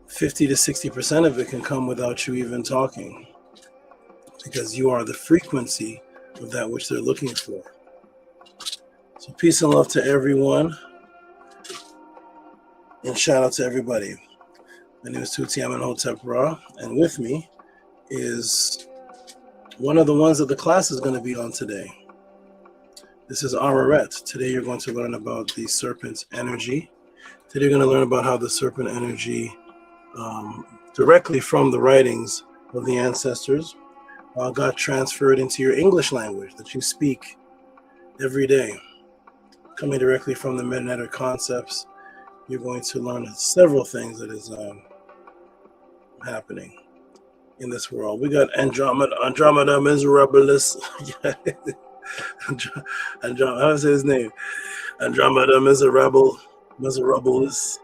50 to 60% of it can come without you even talking, because you are the frequency of that which they're looking for. So peace and love to everyone, and shout out to everybody. My name is Tought, I'm in Hotep Ra, and with me is one of the ones that the class is going to be on today. This is Araret. Today you're going to learn about the serpent energy. Today you're going to learn about how the serpent energy, directly from the writings of the ancestors, got transferred into your English language that you speak every day. Coming directly from the Meta concepts, you're going to learn several things that is happening in this world. We got Andromeda Miserabilis. Andromeda, how do I say his name? Andromeda Miserabilis.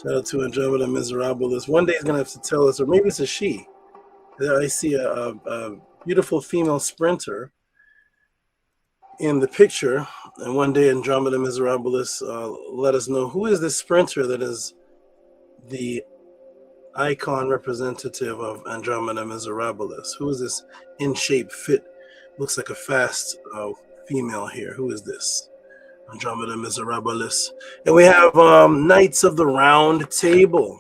Shout out to Andromeda Miserabilis. One day he's going to have to tell us, or maybe it's a she. I see a beautiful female sprinter in the picture, and one day Andromeda Miserabilis let us know who is this sprinter that is the icon representative of Andromeda Miserabilis. Who is this in shape, fit, looks like a fast female here? Who is this? Andromeda Miserabilis. And we have Knights of the Round Table.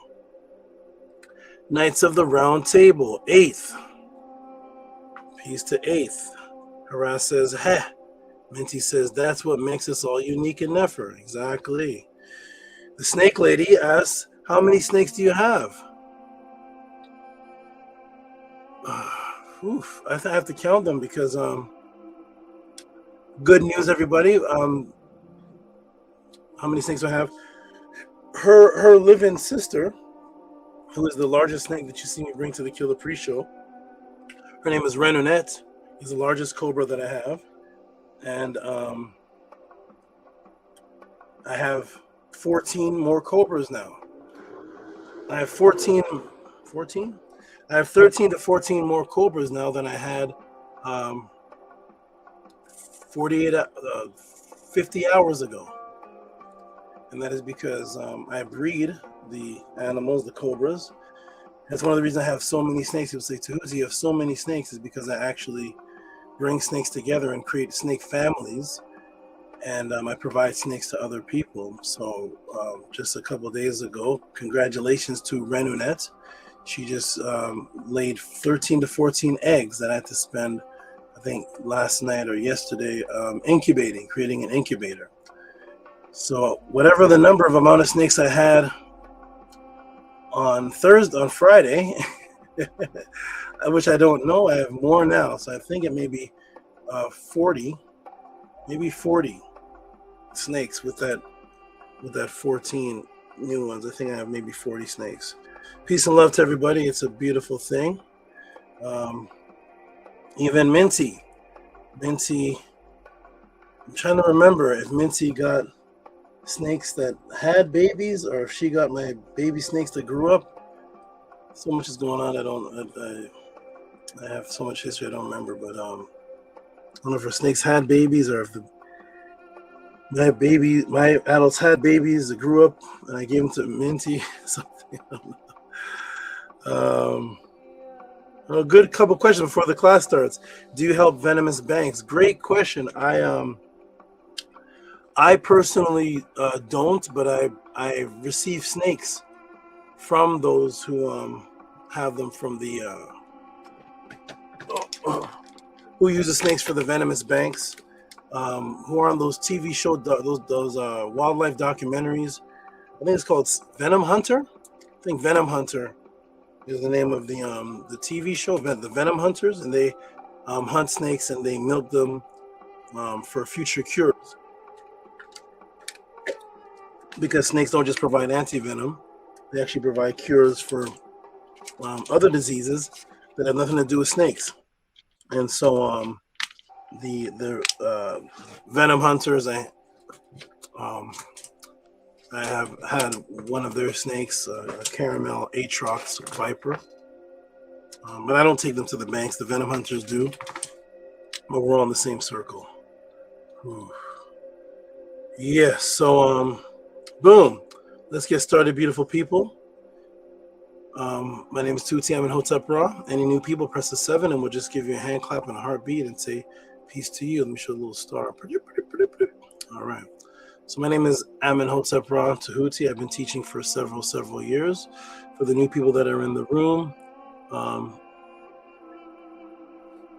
Knights of the Round Table, 8th. Peace to 8th. Harass says, heh. Minty says, that's what makes us all unique in Nefer. Exactly. The Snake Lady asks, how many snakes do you have? Oof, I have to count them because good news, everybody. How many snakes do I have? Her living sister, who is the largest snake that you see me bring to the Killer Pre-Show. Her name is Renunette. Is the largest cobra that I have. And I have 14 more cobras now. I have 14? I have 13 to 14 more cobras now than I had 50 hours ago. And that is because I breed the animals, the cobras, That's one of the reasons I have so many snakes. People say, Tehuti, you have so many snakes, is because I actually bring snakes together and create snake families, and I provide snakes to other people. So just a couple of days ago, congratulations to Renunette. She just laid 13 to 14 eggs that I had to spend, I think, last night or yesterday incubating, creating an incubator. So whatever the amount of snakes I had on Friday, which I don't know, I have more now. So I think it may be 40 snakes with that 14 new ones. I think I have maybe 40 snakes. Peace and love to everybody. It's a beautiful thing. Even Minty, I'm trying to remember if Minty got snakes that had babies or if she got my baby snakes that grew up. So much is going on. I have so much history I don't remember, but I don't know if her snakes had babies or if my adults had babies that grew up and I gave them to Minty. Something. I don't know. A good couple questions before the class starts. Do you help venomous banks? Great question. I personally don't, but I receive snakes from those who have them from the who use the snakes for the venomous banks, who are on those TV show, those wildlife documentaries. I think it's called Venom Hunter. I think Venom Hunter is the name of the TV show, the Venom Hunters, and they hunt snakes and they milk them for future cures. Because snakes don't just provide anti-venom, they actually provide cures for other diseases that have nothing to do with snakes. And so the Venom Hunters, I have had one of their snakes, a caramel Atrox viper, but I don't take them to the banks. The Venom Hunters do, but we're all in the same circle. Yes, so boom, let's get started, beautiful people. My name is Tought. I'm in Hotep Ra. Any new people, press the 7 and we'll just give you a hand clap and a heartbeat and say peace to you. Let me show a little star. All right. So my name is Amin Hotep Ra Tehuti. I've been teaching for several years. For the new people that are in the room,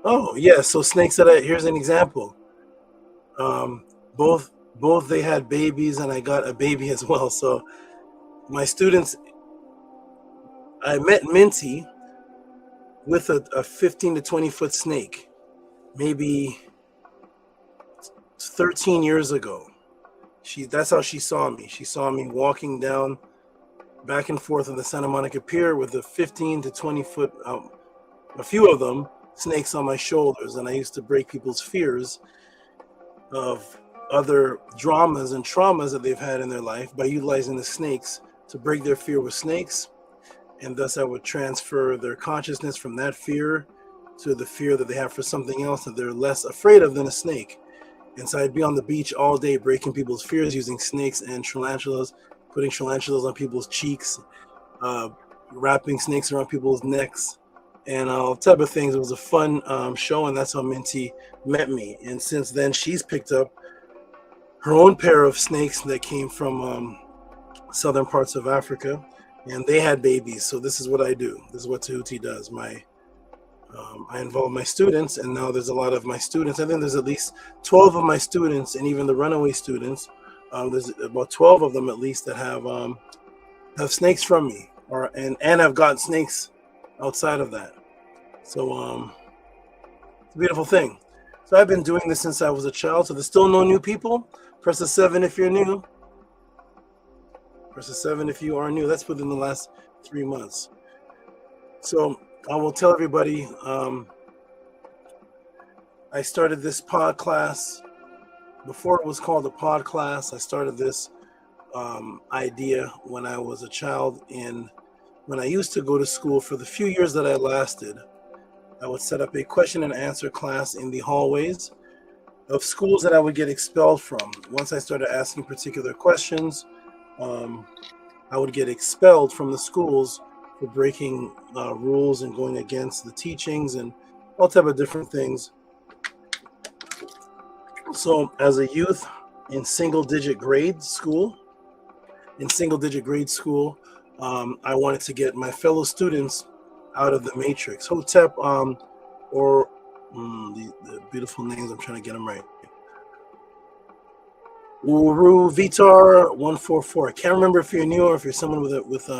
oh yeah, so snakes here's an example. Both they had babies and I got a baby as well. So my students, I met Minty with a 15 to 20 foot snake, maybe 13 years ago. That's how she saw me. She saw me walking down back and forth on the Santa Monica Pier with a 15 to 20 foot, a few of them, snakes on my shoulders. And I used to break people's fears of other dramas and traumas that they've had in their life by utilizing the snakes to break their fear with snakes. And thus I would transfer their consciousness from that fear to the fear that they have for something else that they're less afraid of than a snake. And so I'd be on the beach all day breaking people's fears using snakes and tarantulas, putting tarantulas on people's cheeks, wrapping snakes around people's necks, and all type of things. It was a fun show, and that's how Minty met me. And since then, she's picked up her own pair of snakes that came from southern parts of Africa, and they had babies. So this is what I do. This is what Tehuti does. I involve my students, and now there's a lot of my students. I think there's at least 12 of my students, and even the runaway students. There's about 12 of them at least that have snakes from me, and I've got snakes outside of that. So it's a beautiful thing. So I've been doing this since I was a child. So there's still no new people. Press the 7 if you're new. Press the 7 if you are new. That's within the last 3 months. So I will tell everybody, I started this pod class before it was called a pod class. I started this idea when I was a child. When I used to go to school, for the few years that I lasted, I would set up a question and answer class in the hallways of schools that I would get expelled from. Once I started asking particular questions, I would get expelled from the schools for breaking rules and going against the teachings and all type of different things. So as a youth in single-digit grade school, I wanted to get my fellow students out of the matrix. Hotep, the beautiful names, I'm trying to get them right. Uru Vitar 144. I can't remember if you're new or if you're someone with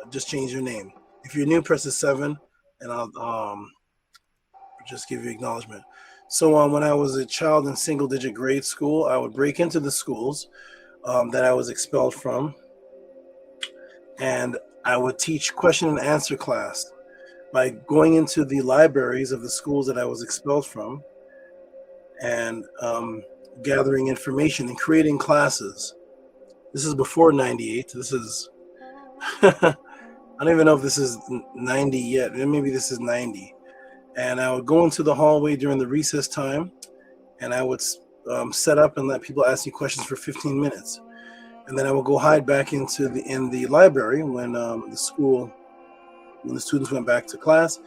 just change your name. If you're new, press the 7, and I'll just give you acknowledgement. So when I was a child in single-digit grade school, I would break into the schools that I was expelled from, and I would teach question and answer class by going into the libraries of the schools that I was expelled from and gathering information and creating classes. This is before 98. This is, I don't even know if this is 90 yet. Maybe this is 90. And I would go into the hallway during the recess time, and I would set up and let people ask me questions for 15 minutes. And then I would go hide back in the library when the students went back to class.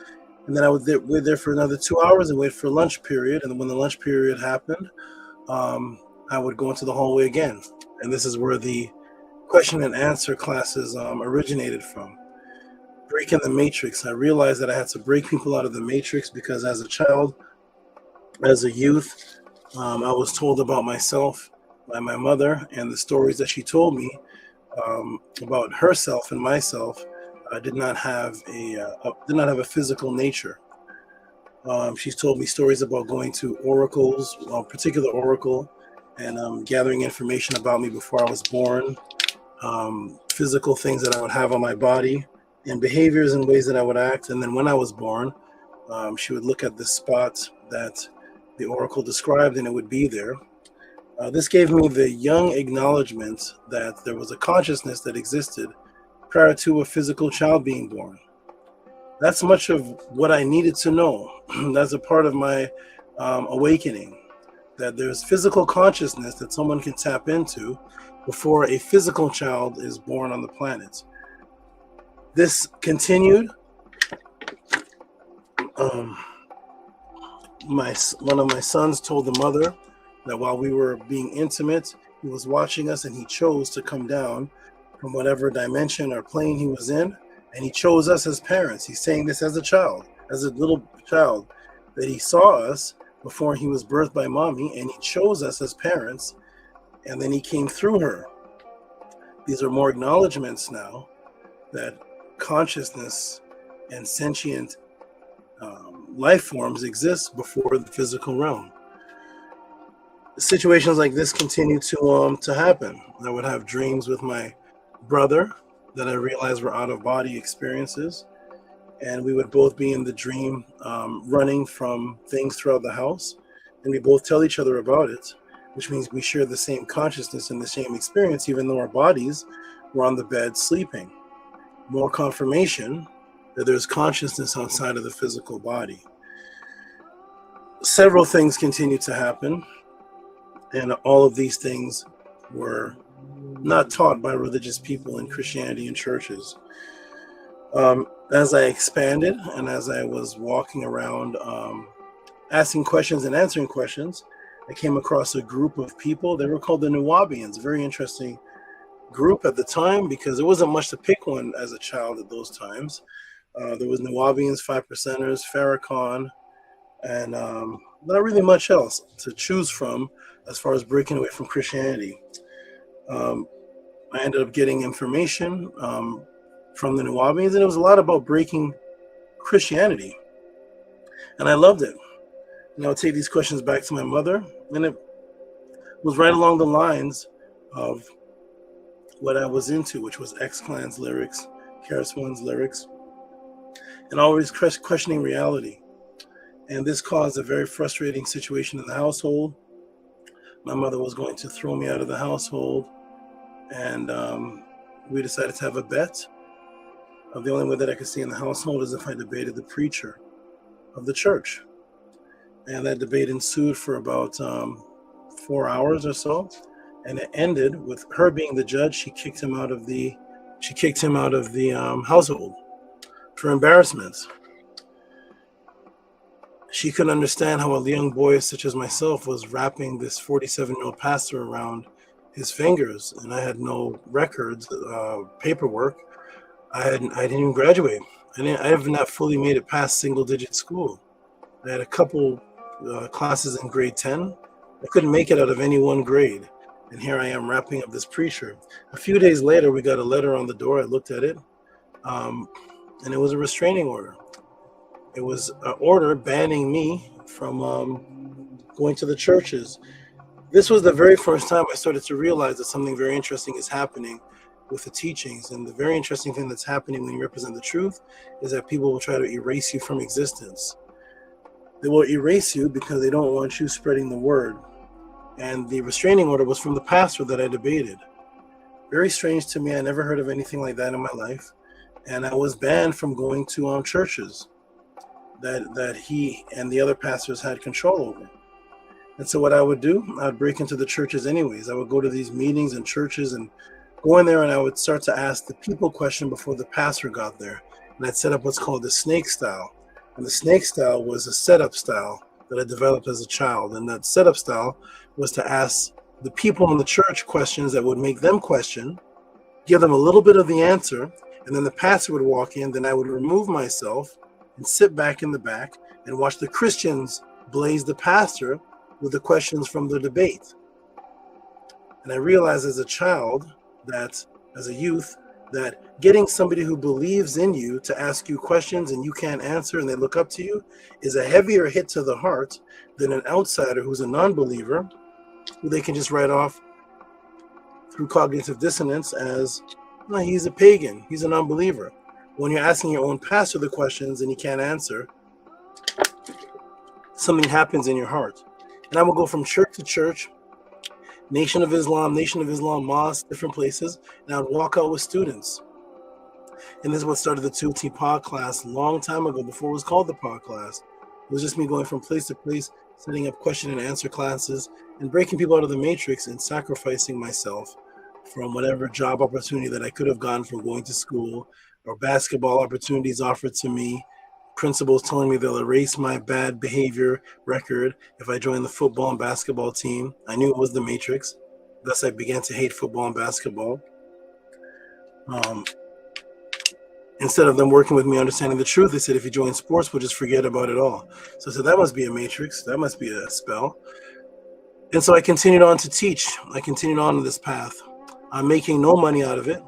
And then I would wait there for another 2 hours and wait for lunch period. And when the lunch period happened, I would go into the hallway again. And this is where the question and answer classes originated from. Breaking the matrix. I realized that I had to break people out of the matrix because as a child, as a youth, I was told about myself by my mother, and the stories that she told me about herself and myself did not have a physical nature. She's told me stories about going to oracles, a particular oracle, and gathering information about me before I was born, physical things that I would have on my body, and behaviors and ways that I would act. And then when I was born, she would look at the spot that the oracle described, and it would be there. This gave me the young acknowledgement that there was a consciousness that existed prior to a physical child being born. That's much of what I needed to know. That's a part of my awakening, that there's physical consciousness that someone can tap into before a physical child is born on the planet. This continued. One of my sons told the mother that while we were being intimate, he was watching us and he chose to come down from whatever dimension or plane he was in, and he chose us as parents. He's saying this as a child, as a little child, that he saw us before he was birthed by mommy, and he chose us as parents, and then he came through her. These are more acknowledgements now that consciousness and sentient life forms exist before the physical realm. Situations like this continue to happen. I would have dreams with my brother that I realized were out-of-body experiences, and we would both be in the dream running from things throughout the house, and we both tell each other about it, which means we share the same consciousness and the same experience, even though our bodies were on the bed sleeping. More confirmation that there's consciousness outside of the physical body. Several things continue to happen, and all of these things were not taught by religious people in Christianity and churches. As I expanded and as I was walking around asking questions and answering questions, I came across a group of people. They were called the Nuwabians, a very interesting group at the time because there wasn't much to pick one as a child at those times. There was Nuwabians, 5%ers, Farrakhan, and not really much else to choose from as far as breaking away from Christianity. I ended up getting information from the Nuwabians, and it was a lot about breaking Christianity. And I loved it. And I would take these questions back to my mother, and it was right along the lines of what I was into, which was X-Clan's lyrics, Karis-One's lyrics, and always questioning reality. And this caused a very frustrating situation in the household. My mother was going to throw me out of the household, and we decided to have a bet of the only way that I could stay in the household is if I debated the preacher of the church. And that debate ensued for about 4 hours or so, and it ended with her being the judge. She kicked him out of the She kicked him out of the household for embarrassment. She couldn't understand how a young boy such as myself was wrapping this 47-year-old pastor around his fingers, and I had no records, paperwork. I didn't even graduate. I have not fully made it past single-digit school. I had a couple classes in grade 10. I couldn't make it out of any one grade, and here I am wrapping up this preacher. A few days later, we got a letter on the door. I looked at it, and it was a restraining order. It was an order banning me from going to the churches. This was the very first time I started to realize that something very interesting is happening with the teachings. And the very interesting thing that's happening when you represent the truth is that people will try to erase you from existence. They will erase you because they don't want you spreading the word. And the restraining order was from the pastor that I debated. Very strange to me. I never heard of anything like that in my life. And I was banned from going to churches that he and the other pastors had control over. And so what I would do, I'd break into the churches anyways. I would go to these meetings and churches and go in there, and I would start to ask the people question before the pastor got there. And I'd set up what's called the snake style. And the snake style was a setup style that I developed as a child. And that setup style was to ask the people in the church questions that would make them question, give them a little bit of the answer, and then the pastor would walk in. Then I would remove myself and sit back in the back and watch the Christians blaze the pastor with the questions from the debate. And I realized as a child, that as a youth, that getting somebody who believes in you to ask you questions and you can't answer and they look up to you is a heavier hit to the heart than an outsider who's a non-believer, who they can just write off through cognitive dissonance as, no, he's a pagan, he's a non-believer. When you're asking your own pastor the questions and he can't answer, something happens in your heart. And I will go from church to church, Nation of Islam, mosque, different places, and I would walk out with students. And this is what started the Tought pod class a long time ago, before it was called the pod class. It was just me going from place to place, setting up question and answer classes, and breaking people out of the matrix and sacrificing myself from whatever job opportunity that I could have gotten from going to school, or basketball opportunities offered to me, principals telling me they'll erase my bad behavior record if I join the football and basketball team. I knew it was the matrix. Thus, I began to hate football and basketball. Instead of them working with me, understanding the truth, they said, if you join sports, we'll just forget about it all. So I said, that must be a matrix. That must be a spell. And so I continued on to teach. I continued on this path. I'm making no money out of it,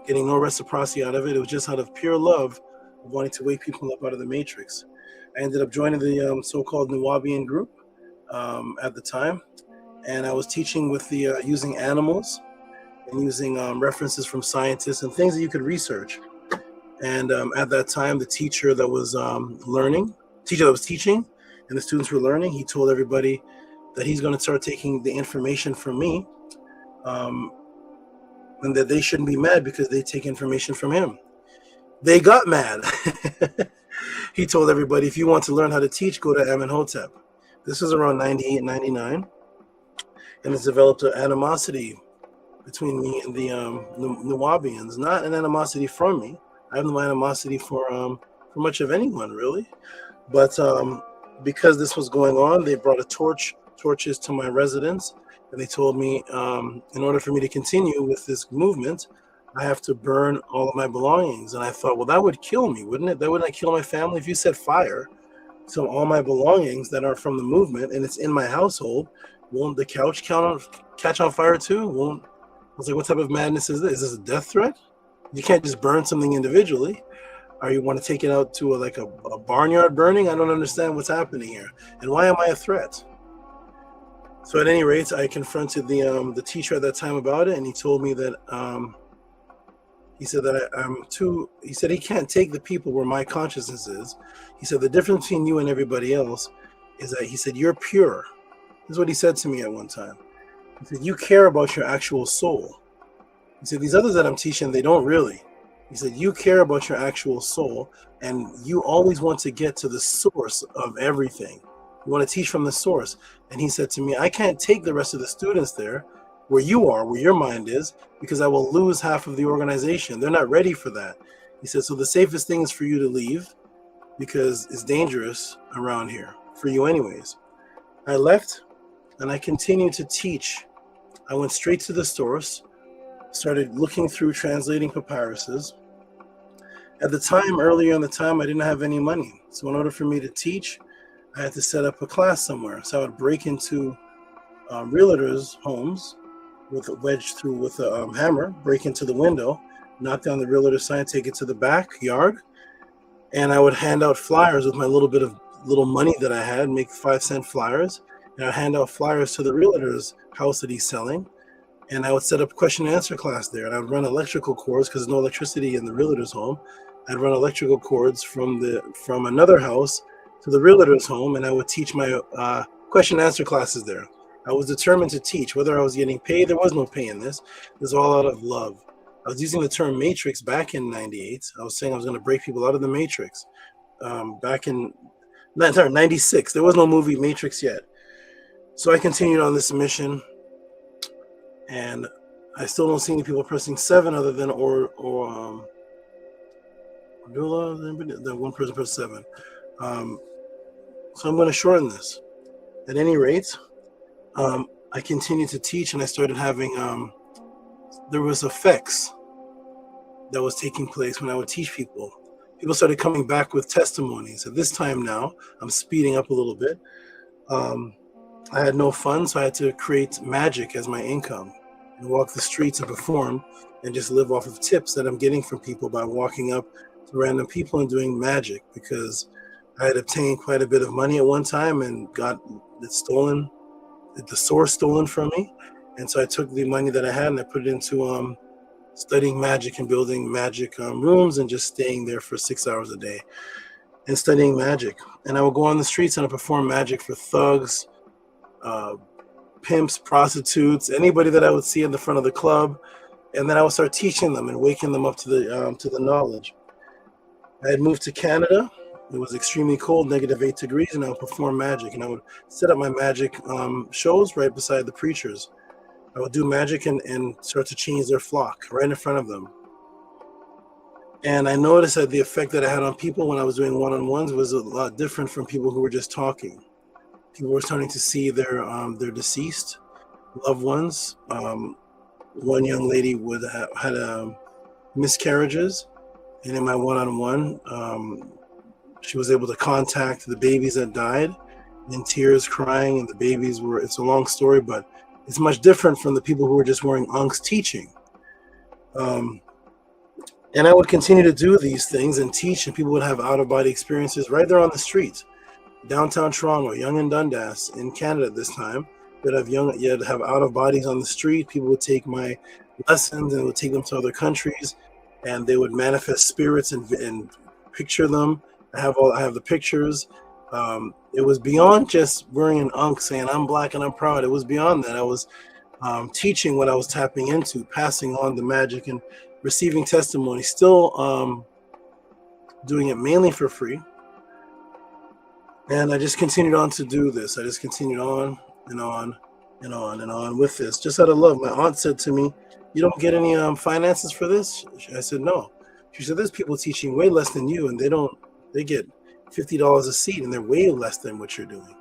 getting no reciprocity out of it. It was just out of pure love of wanting to wake people up out of the matrix. I ended up joining the so-called Nuwabian group at the time. And I was teaching with the using animals and using references from scientists and things that you could research. And at that time, the teacher that was teaching, and the students were learning, he told everybody that he's going to start taking the information from me, and that they shouldn't be mad because they take information from him. They got mad. He told everybody, if you want to learn how to teach, go to Amenhotep. This was around 98, 99. And it's developed an animosity between me and the Nuwabians. Not an animosity from me. I have no animosity for much of anyone, really. But because this was going on, they brought torches to my residence, and they told me in order for me to continue with this movement, I have to burn all of my belongings. And I thought, well, that would kill me, wouldn't it? That wouldn't kill my family if you set fire to all my belongings that are from the movement and it's in my household. Won't the couch catch on fire too? I was like, what type of madness is this? Is this a death threat? You can't just burn something individually. Or you want to take it out to a barnyard burning? I don't understand what's happening here. And why am I a threat? So at any rate, I confronted the teacher at that time about it, and he told me that he said that he said he can't take the people where my consciousness is. He said the difference between you and everybody else is that, he said, you're pure. This is what he said to me at one time. He said, you care about your actual soul. He said, these others that I'm teaching, they don't really. He said, you care about your actual soul, and you always want to get to the source of everything. You want to teach from the source. And he said to me, I can't take the rest of the students there where you are, where your mind is, because I will lose half of the organization. They're not ready for that. He said, so the safest thing is for you to leave because it's dangerous around here for you anyways. I left and I continued to teach. I went straight to the source, started looking through translating papyruses. At the time, earlier in the time, I didn't have any money. So in order for me to teach, I had to set up a class somewhere. So I would break into realtors' homes with a wedge through with a hammer, break into the window, knock down the realtor sign, take it to the backyard, and I would hand out flyers with my little money that I had, make 5-cent flyers, and I'd hand out flyers to the realtor's house that he's selling, and I would set up a question and answer class there, and I would run electrical cords because there's no electricity in the realtor's home. I'd run electrical cords from another house to the realtor's home, and I would teach my question and answer classes there. I was determined to teach. Whether I was getting paid, there was no pay in this. It was all out of love. I was using the term matrix back in 98. I was saying I was going to break people out of the matrix. Back in 96. There was no movie Matrix yet. So I continued on this mission. And I still don't see any people pressing 7 other than the one person pressed 7. So I'm going to shorten this. At any rate, I continued to teach, and I started having there was effects that was taking place when I would teach people. People started coming back with testimonies. At this time now, I'm speeding up a little bit. I had no funds, so I had to create magic as my income and walk the streets and perform and just live off of tips that I'm getting from people by walking up to random people and doing magic, because I had obtained quite a bit of money at one time and got it stolen, the source stolen from me. And so I took the money that I had and I put it into studying magic and building magic rooms and just staying there for 6 hours a day and studying magic. And I would go on the streets and I perform magic for thugs, pimps, prostitutes, anybody that I would see in the front of the club. And then I would start teaching them and waking them up to the knowledge. I had moved to Canada. It was extremely cold, -8 degrees, and I would perform magic. And I would set up my magic shows right beside the preachers. I would do magic and start to change their flock right in front of them. And I noticed that the effect that I had on people when I was doing one-on-ones was a lot different from people who were just talking. People were starting to see their deceased loved ones. One young lady had miscarriages, and in my one-on-one, she was able to contact the babies that died in tears, crying, and the babies were, it's a long story, but it's much different from the people who were just wearing unks teaching. And I would continue to do these things and teach, and people would have out-of-body experiences right there on the street. Downtown Toronto, Yonge and Dundas in Canada at this time, you'd have out-of-bodies on the street. People would take my lessons and would take them to other countries, and they would manifest spirits and picture them. I have the pictures. It was beyond just wearing an unk saying I'm black and I'm proud. It was beyond that. I was teaching what I was tapping into, passing on the magic and receiving testimony, still doing it mainly for free. And I just continued on to do this. I just continued on and on and on and on with this, just out of love. My aunt said to me, "You don't get any finances for this?" I said, "No." She said, "There's people teaching way less than you, and they get $50 a seat, and they're way less than what you're doing."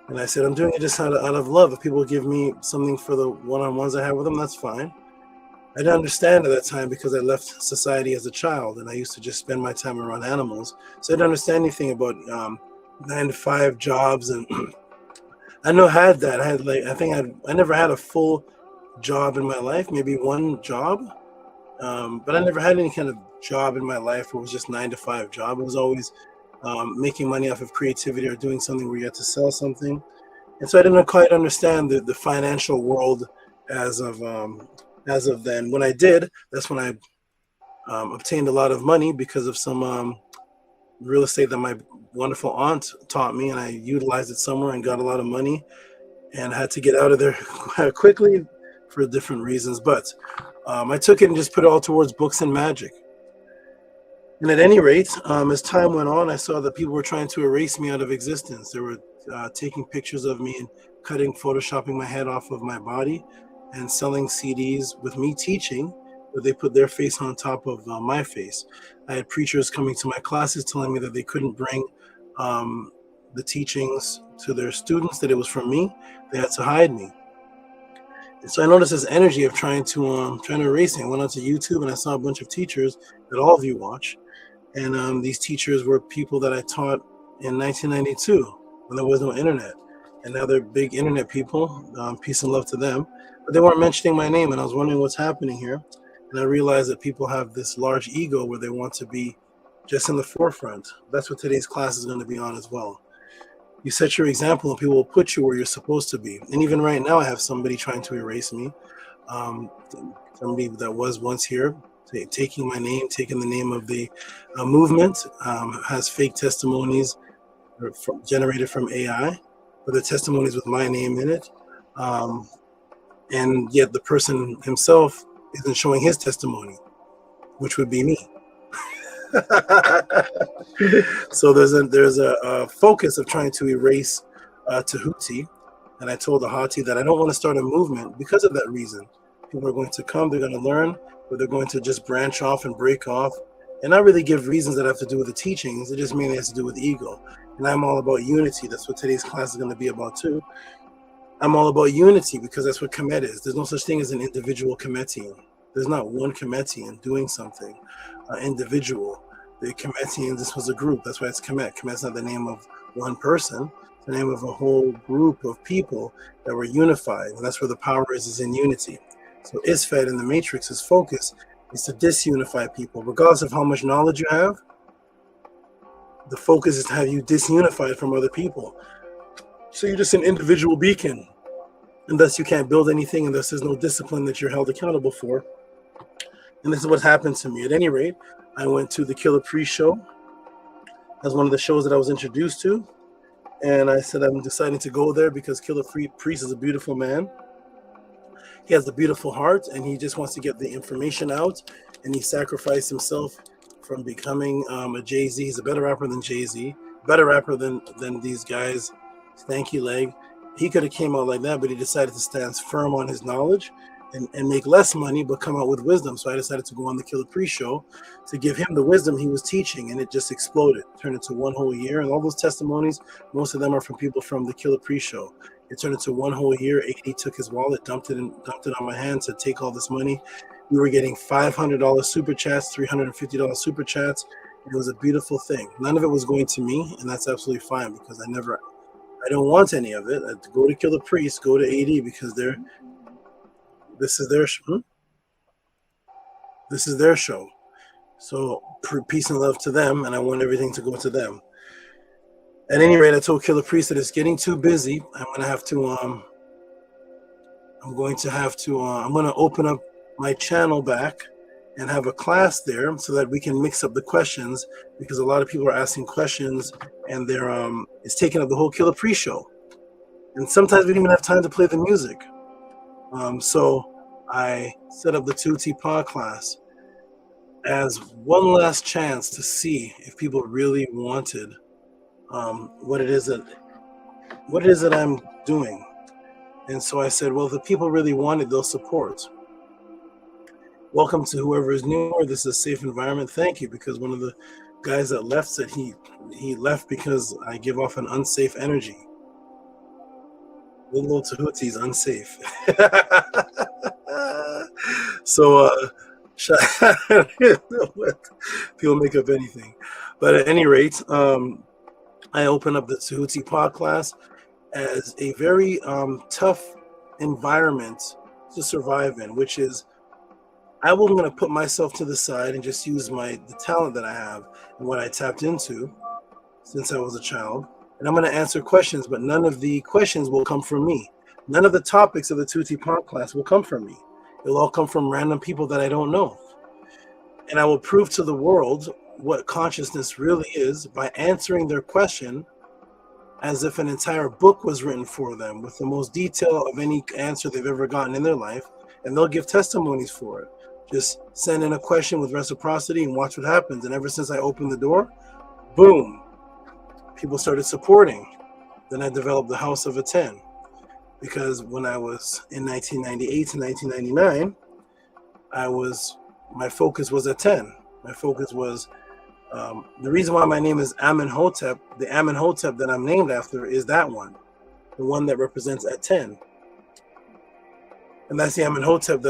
And I said, "I'm doing it just out of love. If people give me something for the one-on-ones I have with them, that's fine." I didn't understand at that time because I left society as a child, and I used to just spend my time around animals. So I didn't understand anything about 9-to-5 jobs, and I had that. I never had a full job in my life, maybe one job, but I never had any kind of job in my life where it was just 9-to-5 job. It was always making money off of creativity or doing something where you had to sell something. And so I didn't quite understand the financial world as of then. When I did, that's when I obtained a lot of money because of some real estate that my wonderful aunt taught me, and I utilized it somewhere and got a lot of money and had to get out of there quickly for different reasons. But I took it and just put it all towards books and magic. And at any rate, as time went on, I saw that people were trying to erase me out of existence. They were taking pictures of me and photoshopping my head off of my body and selling CDs with me teaching, where they put their face on top of my face. I had preachers coming to my classes telling me that they couldn't bring the teachings to their students, that it was from me. They had to hide me. And so I noticed this energy of trying to erase me. I went onto YouTube and I saw a bunch of teachers that all of you watch. And these teachers were people that I taught in 1992 when there was no internet. And now they're big internet people. Peace and love to them. But they weren't mentioning my name, and I was wondering what's happening here. And I realized that people have this large ego where they want to be just in the forefront. That's what today's class is going to be on as well. You set your example and people will put you where you're supposed to be. And even right now, I have somebody trying to erase me. Somebody that was once here, taking my name, taking the name of the movement, has fake testimonies generated from AI, but the testimonies with my name in it. And yet the person himself isn't showing his testimony, which would be me. So there's a focus of trying to erase Tehuti, and I told the Hati that I don't want to start a movement because of that reason. People are going to come, they're going to learn, but they're going to just branch off and break off, and not really give reasons that have to do with the teachings. It just mainly has to do with ego. And I'm all about unity. That's what today's class is going to be about too. I'm all about unity because that's what Kemet is. There's no such thing as an individual Kemetian. There's not one Kemetian doing something individual. The Kemetians, this was a group. That's why it's Kemet. Kemet's not the name of one person. It's the name of a whole group of people that were unified. And that's where the power is in unity. So Isfed in the Matrix's focus is to disunify people. Regardless of how much knowledge you have, the focus is to have you disunified from other people. So you're just an individual beacon. And thus you can't build anything, and thus there's no discipline that you're held accountable for. And this is what happened to me. At any rate, I went to the Killer Priest show. That's one of the shows that I was introduced to. And I said I'm deciding to go there because Killer Priest is a beautiful man. He has a beautiful heart, and he just wants to get the information out. And he sacrificed himself from becoming a Jay-Z. He's a better rapper than Jay-Z, better rapper than these guys. Stanky leg. He could have came out like that, but he decided to stand firm on his knowledge and make less money, but come out with wisdom. So I decided to go on the Killer Priest show to give him the wisdom he was teaching, and it just exploded, turned into one whole year. And all those testimonies, most of them are from people from the Killer Priest show. It turned into one whole year. 80 took his wallet, dumped it on my hand to take all this money. We were getting $500 super chats, $350 super chats. It was a beautiful thing. None of it was going to me, and that's absolutely fine because I don't want any of it. Go to Killer Priest, go to AD because this is their show. So peace and love to them, and I want everything to go to them. At any rate, I told Killer Priest that it's getting too busy. I'm going to open up my channel back and have a class there so that we can mix up the questions, because a lot of people are asking questions and it's taking up the whole Killer Priest show. And sometimes we don't even have time to play the music. So I set up the Tought pod class as one last chance to see if people really wanted what it is that I'm doing. And so I said, well, if the people really wanted, they'll support. Welcome to whoever is new. This is a safe environment. Thank you, because one of the guys that left said he left because I give off an unsafe energy. Little old Tehuti is unsafe. So people make up anything. But at any rate, I open up the Tehuti pod class as a very tough environment to survive in, which is I'm going to put myself to the side and just use the talent that I have and what I tapped into since I was a child. And I'm going to answer questions, but none of the questions will come from me. None of the topics of the Tought pod class will come from me. It'll all come from random people that I don't know. And I will prove to the world what consciousness really is by answering their question as if an entire book was written for them with the most detail of any answer they've ever gotten in their life. And they'll give testimonies for it. Just send in a question with reciprocity and watch what happens. And ever since I opened the door, boom, people started supporting. Then I developed the House of a 10. because when I was in 1998 to 1999, my focus was at 10. My focus was the reason why my name is Amenhotep. The Amenhotep that I'm named after is that one, the one that represents at 10, and that's the Amenhotep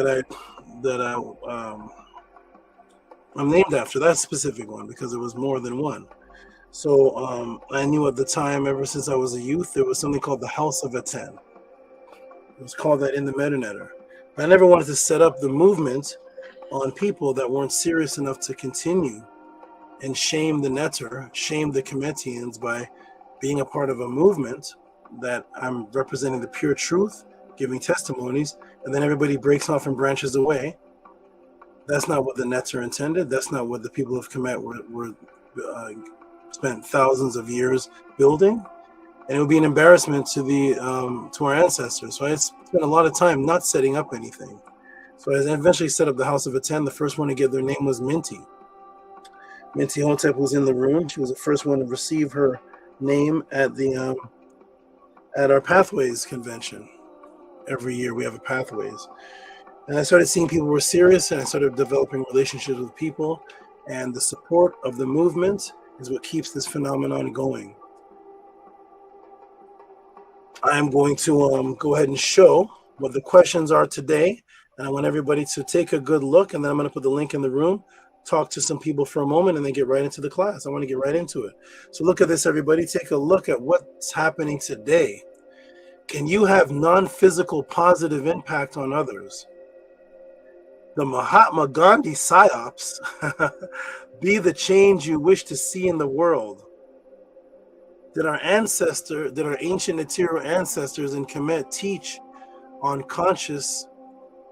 I'm named after, that specific one, because it was more than one. So I knew at the time, ever since I was a youth, there was something called the House of Aten. It was called that in the Metanetter. I never wanted to set up the movement on people that weren't serious enough to continue and shame the Netter, shame the Kemetians by being a part of a movement that I'm representing the pure truth, giving testimonies, and then everybody breaks off and branches away. That's not what the Netter intended. That's not what the people of Kemet were spent thousands of years building, and it would be an embarrassment to our ancestors. So I spent a lot of time not setting up anything. So I eventually set up the House of Aten. The first one to get their name was Minty. Minty Hotep was in the room. She was the first one to receive her name at our Pathways convention. Every year we have a Pathways. And I started seeing people were serious, and I started developing relationships with people, and the support of the movement is what keeps this phenomenon going. I'm going to go ahead and show what the questions are today, and I want everybody to take a good look, and then I'm going to put the link in the room, talk to some people for a moment, and then get right into the class. I want to get right into it. So look at this, everybody. Take a look at what's happening today. Can you have non-physical positive impact on others? The Mahatma Ghandi Psyops, be the change you wish to see in the world. Did our ancient Netero ancestors in Kemet teach on conscious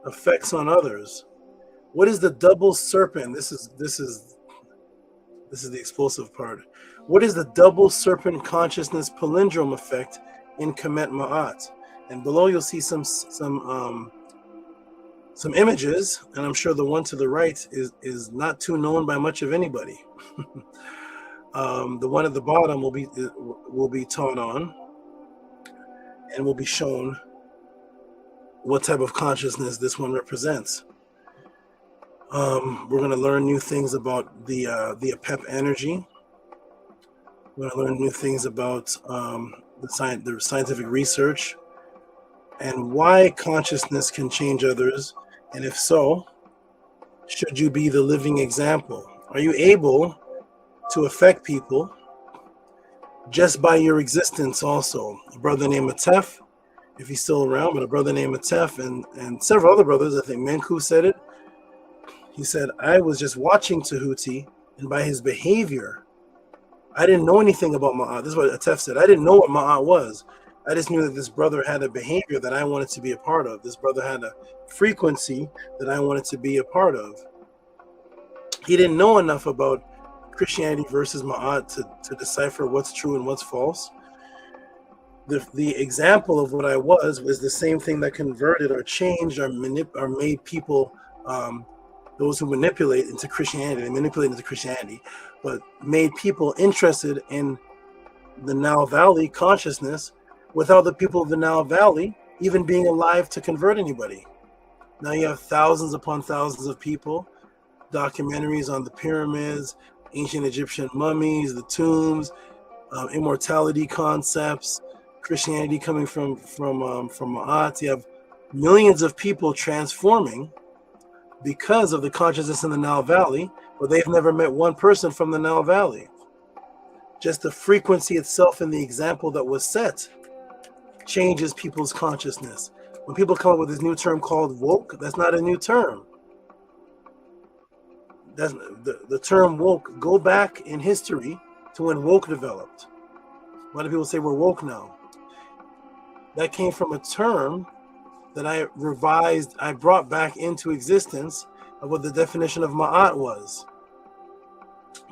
effects on others? What is the double serpent? This is the explosive part. What is the double serpent consciousness palindrome effect in Kemet Ma'at? And below you'll see some images, and I'm sure the one to the right is not too known by much of anybody. The one at the bottom will be taught on, and will be shown what type of consciousness this one represents. We're going to learn new things about the Apep energy. We're going to learn new things about the scientific research and why consciousness can change others. And if so, should you be the living example? Are you able to affect people just by your existence also? A brother named Atef, if he's still around, but a brother named Atef and several other brothers, I think Menku said it. He said, I was just watching Tehuti, and by his behavior, I didn't know anything about Ma'at. This is what Atef said. I didn't know what Ma'at was. I just knew that this brother had a behavior that I wanted to be a part of. This brother had a frequency that I wanted to be a part of. He didn't know enough about Christianity versus Ma'at to decipher what's true and what's false. The example of what I was the same thing that converted or changed or made people, those who manipulate into Christianity, they manipulate into Christianity, but made people interested in the Nile Valley consciousness without the people of the Nile Valley even being alive to convert anybody. Now you have thousands upon thousands of people, documentaries on the pyramids, ancient Egyptian mummies, the tombs, immortality concepts, Christianity coming from Ma'at. You have millions of people transforming because of the consciousness in the Nile Valley, but they've never met one person from the Nile Valley. Just the frequency itself and the example that was set changes people's consciousness. When people come up with this new term called woke, that's not a new term. That's the term woke. Go back in history to when woke developed. A lot of people say we're woke now. That came from a term that I revised, I brought back into existence of what the definition of Ma'at was.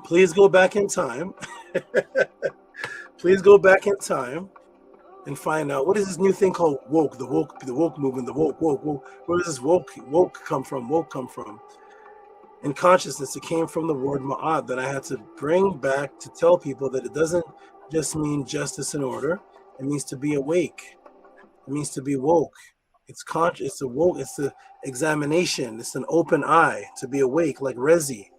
Please go back in time. Please go back in time and find out what is this new thing called woke, the woke movement, the woke. Where does this woke come from? Woke come from? In consciousness, it came from the word Ma'at that I had to bring back to tell people that it doesn't just mean justice and order. It means to be awake. It means to be woke. It's conscious. It's a woke. It's the examination. It's an open eye, to be awake, like Rezi.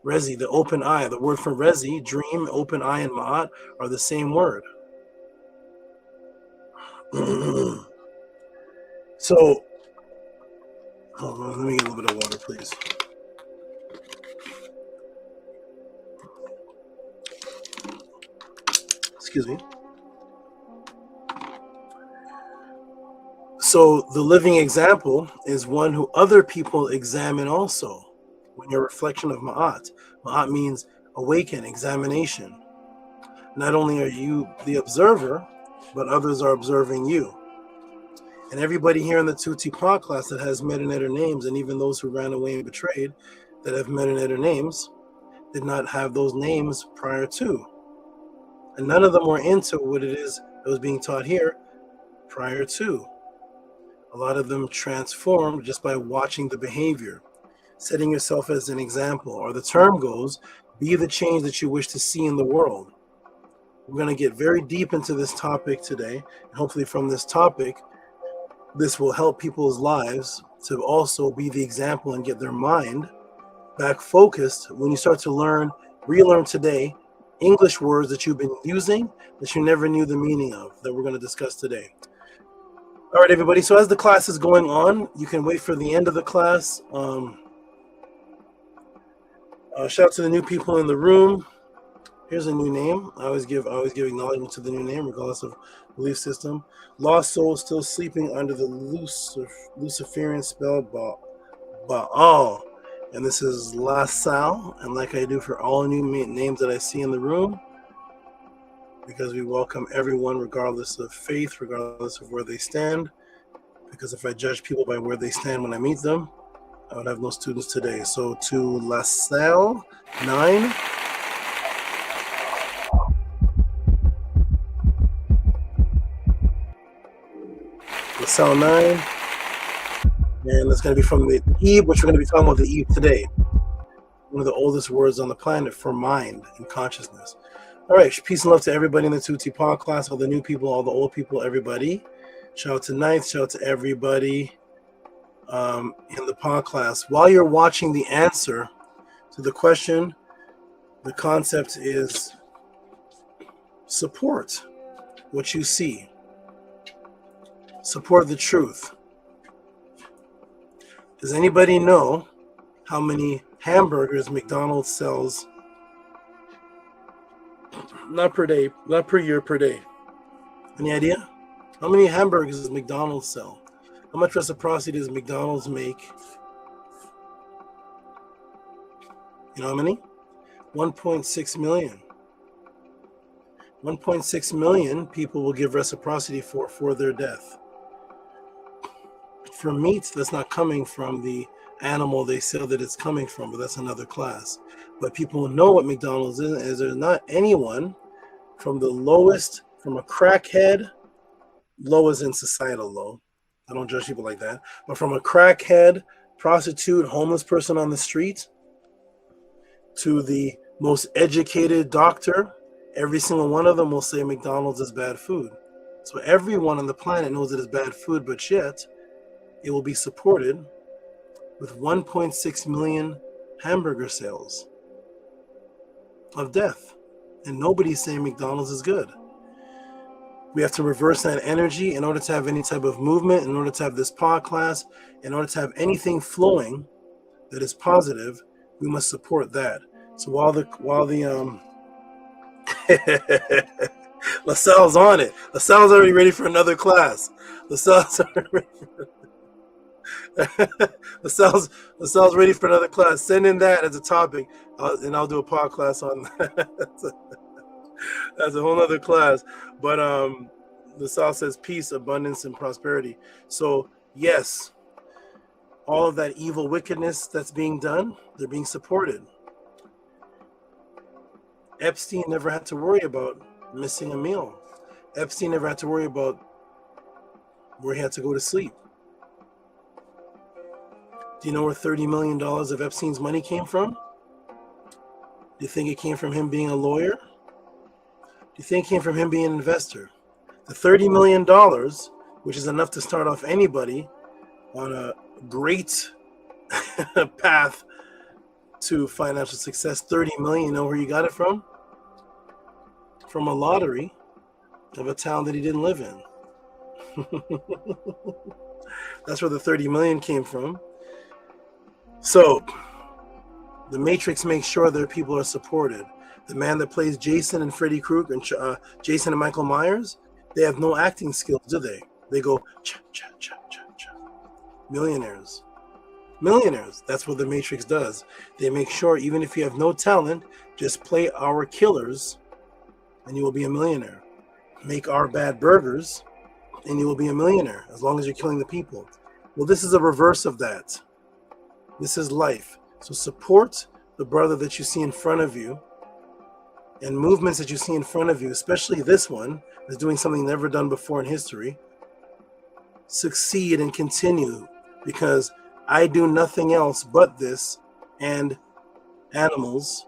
Rezi, the open eye. The word for Rezi, dream, open eye, and Ma'at are the same word. So, hold on, let me get a little bit of water, please. Excuse me. So the living example is one who other people examine also. When you're a reflection of Ma'at. Ma'at means awaken, examination. Not only are you the observer, but others are observing you. And everybody here in the Tought class that has Metanetter names, and even those who ran away and betrayed that have Metanetter names, did not have those names prior to. And none of them were into what it is that was being taught here prior to. A lot of them transformed just by watching the behavior, setting yourself as an example, or the term goes, be the change that you wish to see in the world. We're going to get very deep into this topic today, and hopefully from this topic, this will help people's lives to also be the example and get their mind back focused when you start to relearn today English words that you've been using that you never knew the meaning of, that we're going to discuss today. All right, everybody. So as the class is going on, you can wait for the end of the class. Shout out to the new people in the room. Here's a new name. I always give acknowledgement to the new name, regardless of belief system. Lost soul still sleeping under the Luciferian spell Baal. And this is La Sal. And like I do for all new names that I see in the room, because we welcome everyone regardless of faith, regardless of where they stand. Because if I judge people by where they stand when I meet them, I would have no students today. So to La Salle 9. La Salle 9. And it's going to be from the Eve, which we're going to be talking about the Eve today. One of the oldest words on the planet for mind and consciousness. All right, peace and love to everybody in the Tought Pod class, all the new people, all the old people, everybody. Shout out to Ninth, shout out to everybody in the pod class. While you're watching the answer to the question, the concept is support what you see. Support the truth. Does anybody know how many hamburgers McDonald's sells? Not per day, not per year, per day. Any idea? How many hamburgers does McDonald's sell? How much reciprocity does McDonald's make? You know how many? 1.6 million. 1.6 million people will give reciprocity for their death. For meat that's not coming from the animal they sell that it's coming from, but that's another class. But people know what McDonald's is. There's not anyone from the lowest, from a crackhead, low as in societal low. I don't judge people like that. But from a crackhead, prostitute, homeless person on the street, to the most educated doctor, every single one of them will say McDonald's is bad food. So everyone on the planet knows it is bad food, but yet it will be supported with 1.6 million hamburger sales of death. And nobody's saying McDonald's is good. We have to reverse that energy in order to have any type of movement, in order to have this pod class, in order to have anything flowing that is positive, we must support that. So while the LaSalle's on it. LaSalle's already ready for another class. LaSalle's already ready LaSalle's ready for another class. Send in that as a topic, and I'll do a pod class on that. That's a whole other class. But LaSalle says peace, abundance, and prosperity. So yes, all of that evil wickedness that's being done, they're being supported. Epstein never had to worry about missing a meal. Epstein never had to worry about where he had to go to sleep. Do you know where $30 million of Epstein's money came from? Do you think it came from him being a lawyer? Do you think it came from him being an investor? The $30 million which is enough to start off anybody on a great path to financial success. 30 million, you know where he got it from? From a lottery of a town that he didn't live in. That's where the 30 million came from. So the Matrix makes sure their people are supported. The man that plays Jason and Freddy Krueger and Jason and Michael Myers, they have no acting skills, do they? They go cha cha cha cha cha. Millionaires. That's what the Matrix does. They make sure even if you have no talent, just play our killers and you will be a millionaire. Make our bad burgers and you will be a millionaire as long as you're killing the people. Well, this is a reverse of that. This is life. So support the brother that you see in front of you and movements that you see in front of you, especially this one that's doing something never done before in history. Succeed and continue, because I do nothing else but this, and animals,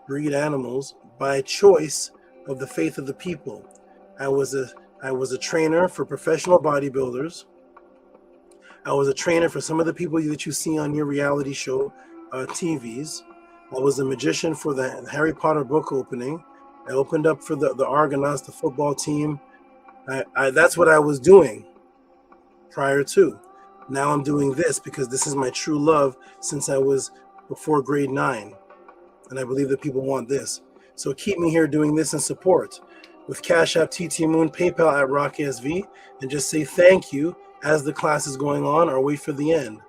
breed animals, by choice of the faith of the people. I was a trainer for professional bodybuilders. I was a trainer for some of the people that you see on your reality show TVs. I was a magician for the Harry Potter book opening. I opened up for the Argonauts, the football team. That's what I was doing prior to. Now I'm doing this because this is my true love since I was before grade 9. And I believe that people want this. So keep me here doing this and support with Cash App, TT Moon, PayPal at RockSV, and just say thank you as the class is going on or wait for the end.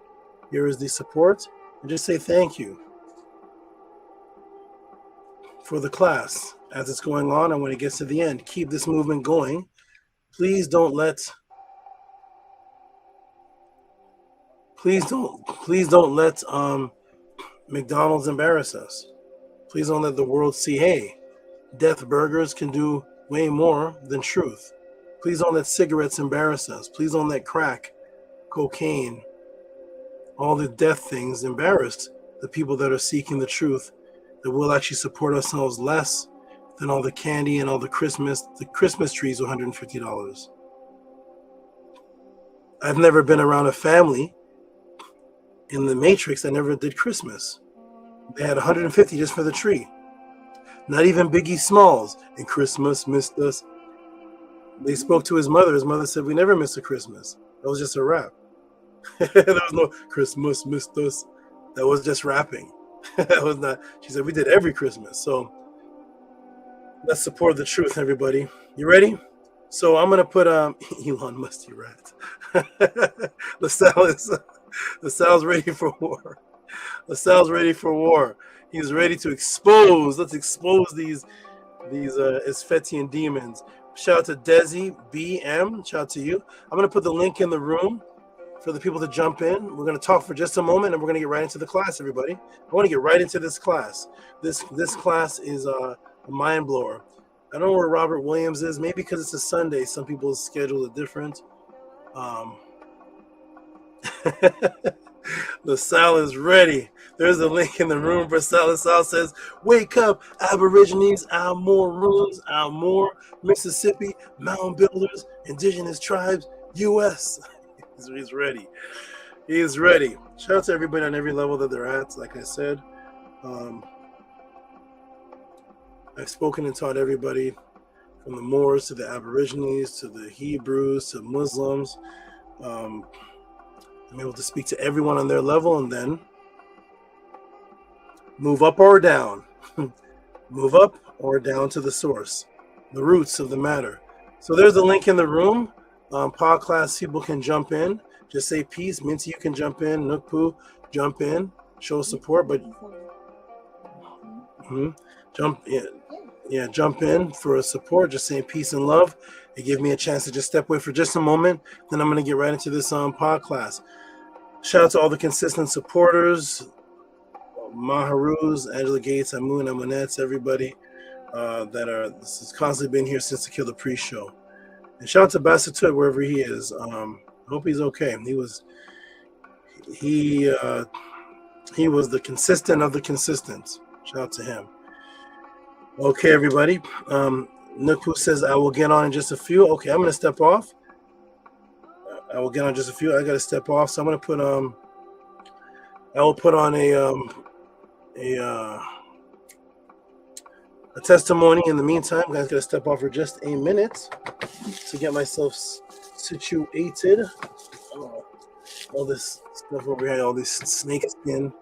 Here is the support, and just say thank you for the class as it's going on, and when it gets to the end, keep this movement going. Please don't let McDonald's embarrass us. Please don't let the world see, hey, death burgers can do way more than truth. Please don't let cigarettes embarrass us. Please don't let crack, cocaine, all the death things embarrass the people that are seeking the truth, that will actually support ourselves less than all the candy and all the Christmas trees are $150. I've never been around a family in the Matrix that never did Christmas. They had $150 just for the tree. Not even Biggie Smalls. And Christmas missed us. They spoke to his mother. His mother said, we never missed a Christmas. That was just a rap. There was no Christmas missed us. That was just rapping. That was not. She said, we did every Christmas. So let's support the truth, everybody. You ready? So I'm going to put Elon Musty Rat. LaSalle's ready for war. LaSalle's ready for war. He's ready to expose. Let's expose these Isfetian demons. Shout out to Desi BM. Shout out to you. I'm going to put the link in the room for the people to jump in. We're going to talk for just a moment, and we're going to get right into the class, everybody. I want to get right into this class. This class is a mind blower. I don't know where Robert Williams is. Maybe because it's a Sunday, some people's schedule are different. LaSalle is ready. There's a link in the room for LaSalle. LaSalle says, wake up, Aborigines, our more rooms, our more Mississippi, mound builders, indigenous tribes, U.S. He's ready. He is ready. Shout out to everybody on every level that they're at. Like I said, I've spoken and taught everybody from the Moors to the Aborigines to the Hebrews to Muslims. I'm able to speak to everyone on their level and then move up or down. Move up or down to the source, the roots of the matter. So there's a link in the room. Podcast people can jump in. Just say peace. Minty, you can jump in. Nukpu, jump in. Show support, but jump in. Yeah, jump in for a support. Just saying peace and love. It gave me a chance to just step away for just a moment. Then I'm going to get right into this podcast. Shout out to all the consistent supporters, Maharuz, Angela Gates, Amun, Amunettes, everybody this has constantly been here since the Kill the Priest show. And shout out to Bassett wherever he is. I hope he's okay. He was the consistent of the consistent. Shout out to him. Okay, everybody. Nuku says I will get on in just a few. Okay, I'm going to step off. I will get on just a few. I got to step off, so I'm gonna put I will put on a testimony in the meantime. Guys, gotta step off for just a minute to get myself situated. All this stuff over here, all this snake skin.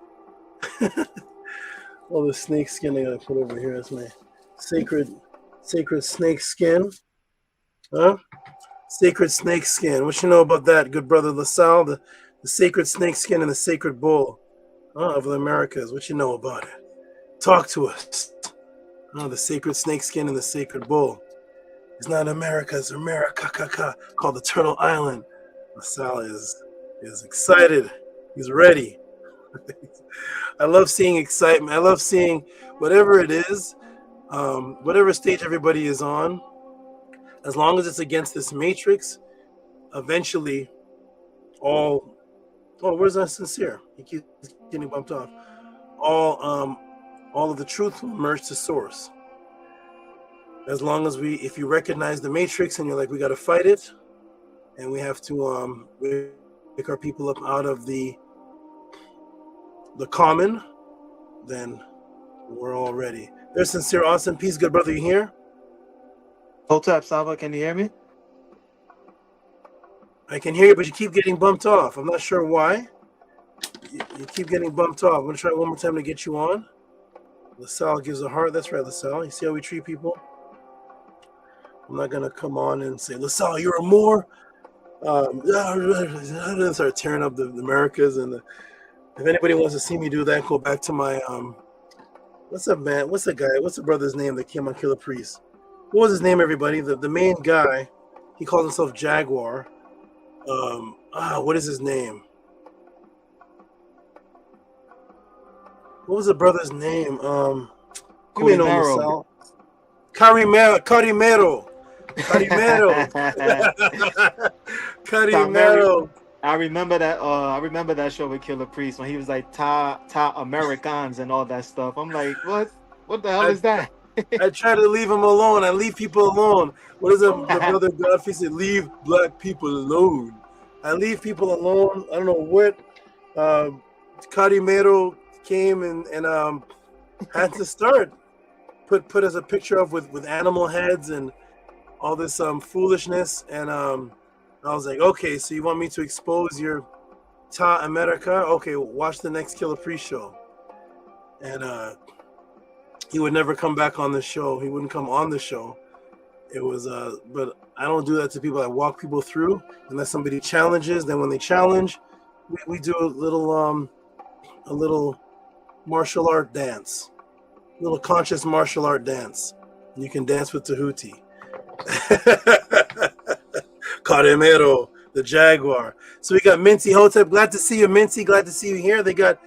All the snake skin I gotta put over here. That's my sacred snake skin. Huh? Sacred snake skin. What you know about that, good brother LaSalle? The sacred snake skin and the sacred bull of the Americas. What you know about it? Talk to us. The sacred snake skin and the sacred bull. It's not America, it's America, called the Turtle Island. LaSalle is excited. He's ready. I love seeing excitement. I love seeing whatever it is, whatever stage everybody is on. As long as it's against this matrix, eventually all. Oh, where's that sincere? He keeps getting bumped off. All of the truth will emerge to source. As long as if you recognize the matrix and you're like, we got to fight it, and we have to pick our people up out of the common, then we're all ready. There's Sincere Austin. Peace, good brother. You here? Hotep Saba, can you hear me? I can hear you, but you keep getting bumped off. I'm not sure why. You keep getting bumped off. I'm going to try one more time to get you on. LaSalle gives a heart. That's right, LaSalle. You see how we treat people? I'm not going to come on and say, LaSalle, you're a Moor. Start tearing up the Americas. And if anybody wants to see me do that, go back to my, what's up, man? What's the guy? What's the brother's name that came on Killer Priest? What was his name, everybody? The main guy, he calls himself Jaguar. What is his name? What was the brother's name? You may know him, Carimero. I remember that. I remember that show with Killer Priest when he was like "ta Americans" and all that stuff. I'm like, what? What the hell is that? I try to leave him alone. I leave people alone. What is the brother Godfrey said? Leave black people alone. I leave people alone. I don't know what. Carimero came and had to start put as a picture of with animal heads and all this foolishness, and I was like, okay, so you want me to expose your Ta America? Okay, watch the next Killer Priest show. And he would never come back on the show. He wouldn't come on the show. It was but I don't do that to people. I walk people through unless somebody challenges. Then when they challenge, we do a little martial art dance, a little conscious martial art dance. You can dance with Tehuti. Carimero, the Jaguar. So we got Minty Hotep. Glad to see you, Minty. Glad to see you here. They got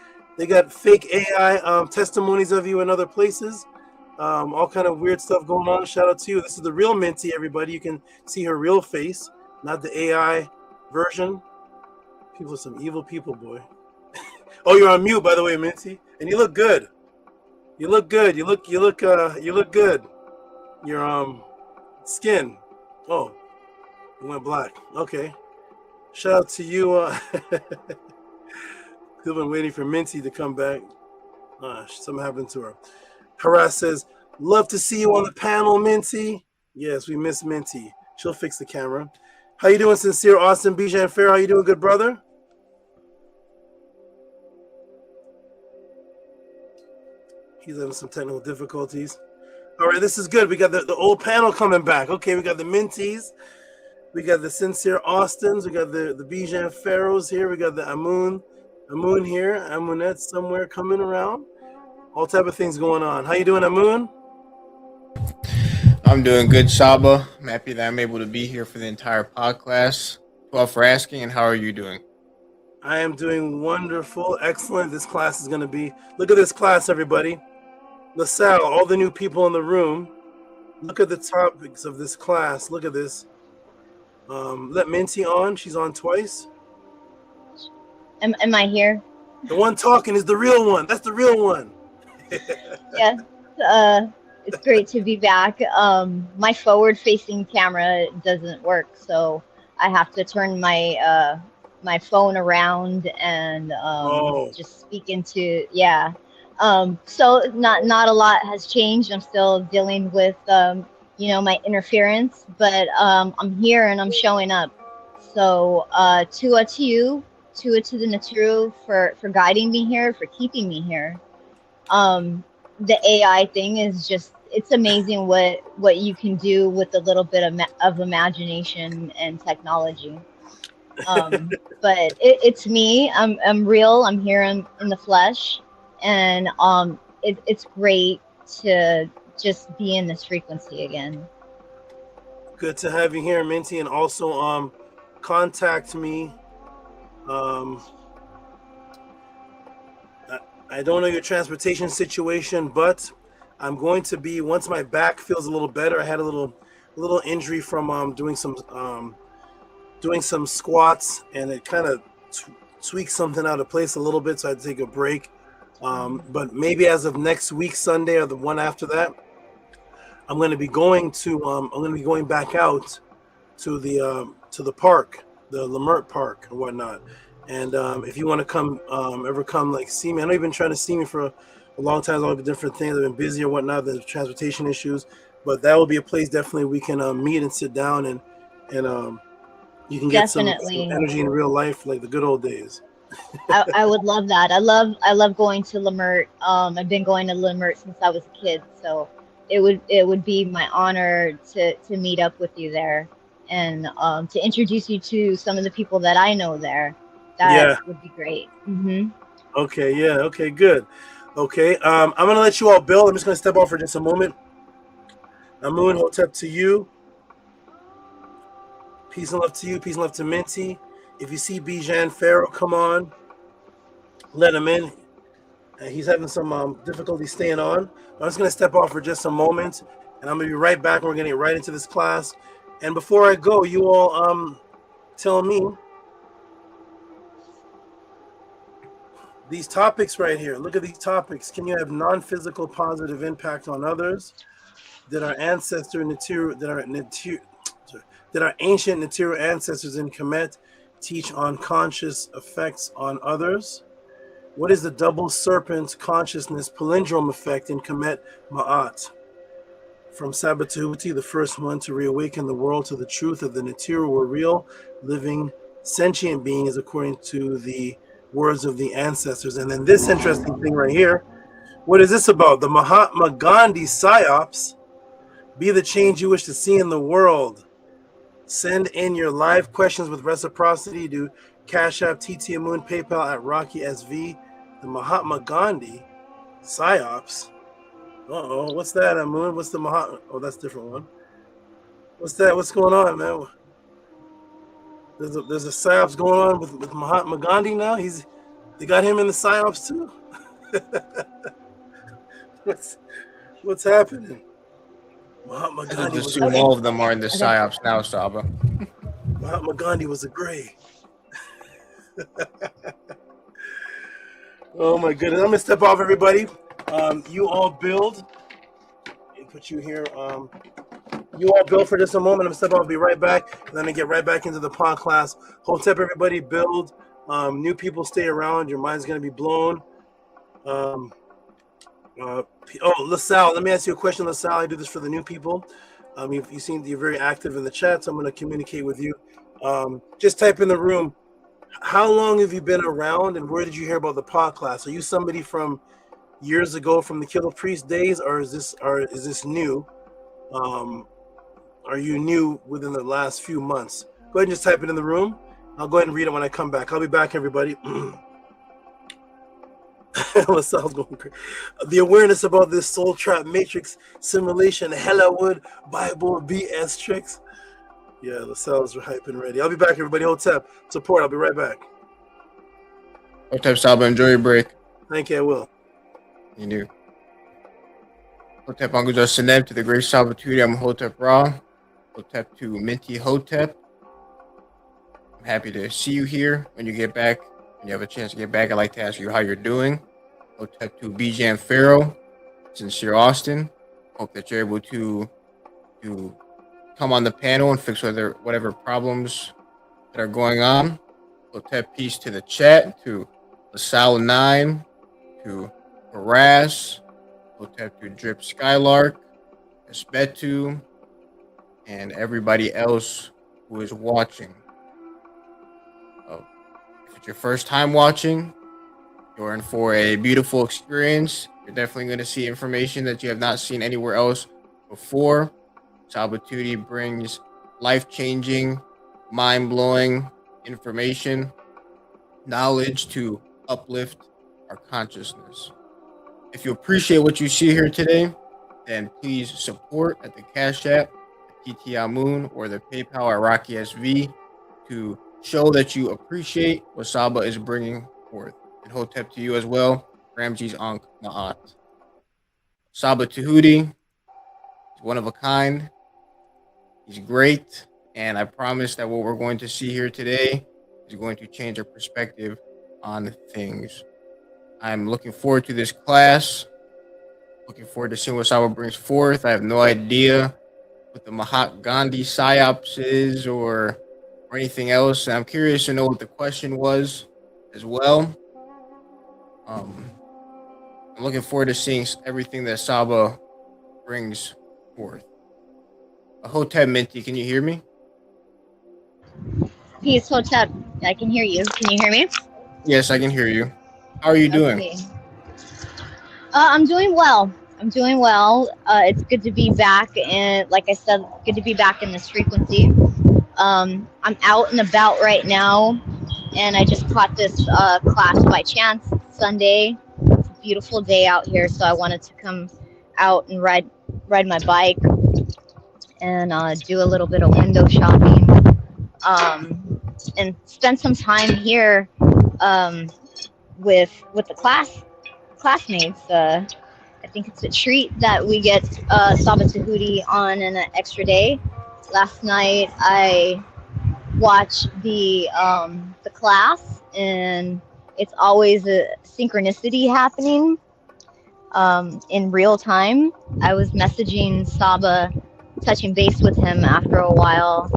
fake AI testimonies of you in other places. All kind of weird stuff going on. Shout out to you. This is the real Minty, everybody. You can see her real face, not the AI version. People are some evil people, boy. Oh, you're on mute, by the way, Minty. And you look good. You look good. You look good. Your skin. Oh, it went black. Okay. Shout out to you. People been waiting for Minty to come back. Something happened to her. Harass says, love to see you on the panel, Minty. Yes, we miss Minty. She'll fix the camera. How you doing, Sincere Austin Bijan Fair? How you doing, good brother? He's having some technical difficulties. All right, this is good. We got the old panel coming back. Okay, we got the Minties. We got the Sincere Austins. We got the Bijan Pharaohs here. We got the Amun here. Amunette somewhere coming around. All type of things going on. How you doing, Amun? I'm doing good, Saba. I'm happy that I'm able to be here for the entire podcast. Well, for asking, and how are you doing? I am doing wonderful, excellent. This class is going to be. Look at this class, everybody. LaSalle, all the new people in the room. Look at the topics of this class. Look at this. Let Minty on. She's on twice. Am I here? The one talking is the real one. That's the real one. Yes. It's great to be back. My forward-facing camera doesn't work, so I have to turn my my phone around and just speak into so not a lot has changed. I'm still dealing with you know, my interference, but I'm here and I'm showing up. So Tua to you, Tua to the Naturu for guiding me here, for keeping me here. The AI thing is just, it's amazing what you can do with a little bit of imagination and technology. But it's me. I'm real. I'm here in the flesh, and it's great to just be in this frequency again. Good to have you here, Minty, and also contact me. I don't know your transportation situation, but I'm going to be, once my back feels a little better. I had a little injury from doing some squats, and it kind of tweaked something out of place a little bit, so I had to take a break. But maybe as of next week, Sunday or the one after that, I'm going to be going back out to the park, the Lemert Park and whatnot. And if you want to come, ever come, like, see me. I know you've been trying to see me for a long time. All the different things. I've been busy or whatnot. There's transportation issues, but that will be a place definitely we can meet and sit down and you can get some energy in real life, like the good old days. I would love that. I love going to Lemert. I've been going to Lemert since I was a kid, so it would be my honor to meet up with you there and to introduce you to some of the people that I know there. That would be great. Mm-hmm. Okay, yeah, okay, good. Okay, I'm gonna let you all build. I'm just gonna step off for just a moment. Amun, Hotep to you. Peace and love to you. Peace and love to Minty. If you see Bijan Pharaoh, come on. Let him in. He's having some difficulty staying on. I'm just gonna step off for just a moment, and I'm gonna be right back. We're gonna get right into this class. And before I go, you all tell me these topics right here. Look at these topics. Can you have non-physical positive impact on others? Did our ancestor Natiru, did our ancient Natiru ancestors in Kemet teach unconscious effects on others? What is the double serpent consciousness palindrome effect in Kemet Ma'at? From Tehuti, the first one to reawaken the world to the truth that the Natiru were real, living, sentient beings according to the words of the ancestors. And then this interesting thing right here. What is this about? The Mahatma Ghandi Psyops. Be the change you wish to see in the world. Send in your live questions with reciprocity to Cash App, TT Moon, PayPal at Rocky SV. The Mahatma Ghandi Psyops. What's that, Moon? What's the Mahatma? Oh, that's a different one. What's that? What's going on, man? There's a Psyops going on with Mahatma Ghandi now. They got him in the Psyops too. What's happening? Mahatma Ghandi. Just assume all of them are in the Psyops now, Saba. Mahatma Ghandi was a gray. Oh my goodness! I'm gonna step off, everybody. You all build. And put you here. You all build for just a moment. I'm gonna step off. I'll be right back, and then I get right back into the pod class. Hotep, everybody, build. New people stay around. Your mind's gonna be blown. LaSalle, let me ask you a question, LaSalle. I do this for the new people. You seem you're very active in the chat, so I'm going to communicate with you. Just type in the room. How long have you been around, and where did you hear about the pod class? Are you somebody from years ago, from the Killer Priest days, or is this new? Are you new within the last few months? Go ahead and just type it in the room. I'll go ahead and read it when I come back. I'll be back, everybody. LaSalle's going crazy. The awareness about this soul trap matrix simulation, Hellawood Bible BS tricks. Yeah, LaSalle's hyping ready. I'll be back, everybody. Hotep, support. I'll be right back. Hotep Saba, enjoy your break. Thank you, I will. You do. Hotep Anguja Seneb to the great Sabaturi. I'm Hotep Ra. Hotep to Minty Hotep. I'm happy to see you here when you get back. When you have a chance to get back, I'd like to ask you how you're doing. Hotep to Bijan Pharaoh, Sincere Austin. Hope that you're able to come on the panel and fix whatever problems that are going on. Hotep peace to the chat, to LaSalle9, to Harass, Hotep to Drip Skylark, Espetu, and everybody else who is watching. If it's your first time watching, you're in for a beautiful experience. You're definitely going to see information that you have not seen anywhere else before. Sabatuti brings life-changing, mind-blowing information, knowledge to uplift our consciousness. If you appreciate what you see here today, then please support at the Cash App, the PTI Moon, or the PayPal at Rocky SV to show that you appreciate what Saba is bringing forth. And Hotep to you as well, Ramji's Ankh Ma'at. Saba Tehuti is one of a kind. He's great. And I promise that what we're going to see here today is going to change our perspective on things. I'm looking forward to this class. Looking forward to seeing what Saba brings forth. I have no idea what the Mahatma Ghandi Psyops is or anything else. And I'm curious to know what the question was as well. I'm looking forward to seeing everything that Saba brings forth. Hotep Minty, can you hear me? Peace, Hotep. I can hear you. Can you hear me? Yes, I can hear you. How are you doing? Okay. I'm doing well. It's good to be back, and like I said, good to be back in this frequency. I'm out and about right now, and I just caught this class by chance. It's Sunday, it's a beautiful day out here, so I wanted to come out and ride my bike and do a little bit of window shopping, and spend some time here with the classmates. I think it's a treat that we get Saba Tehuti on an extra day. Last night I watched the class, and it's always a synchronicity happening in real time. I was messaging Saba, touching base with him after a while,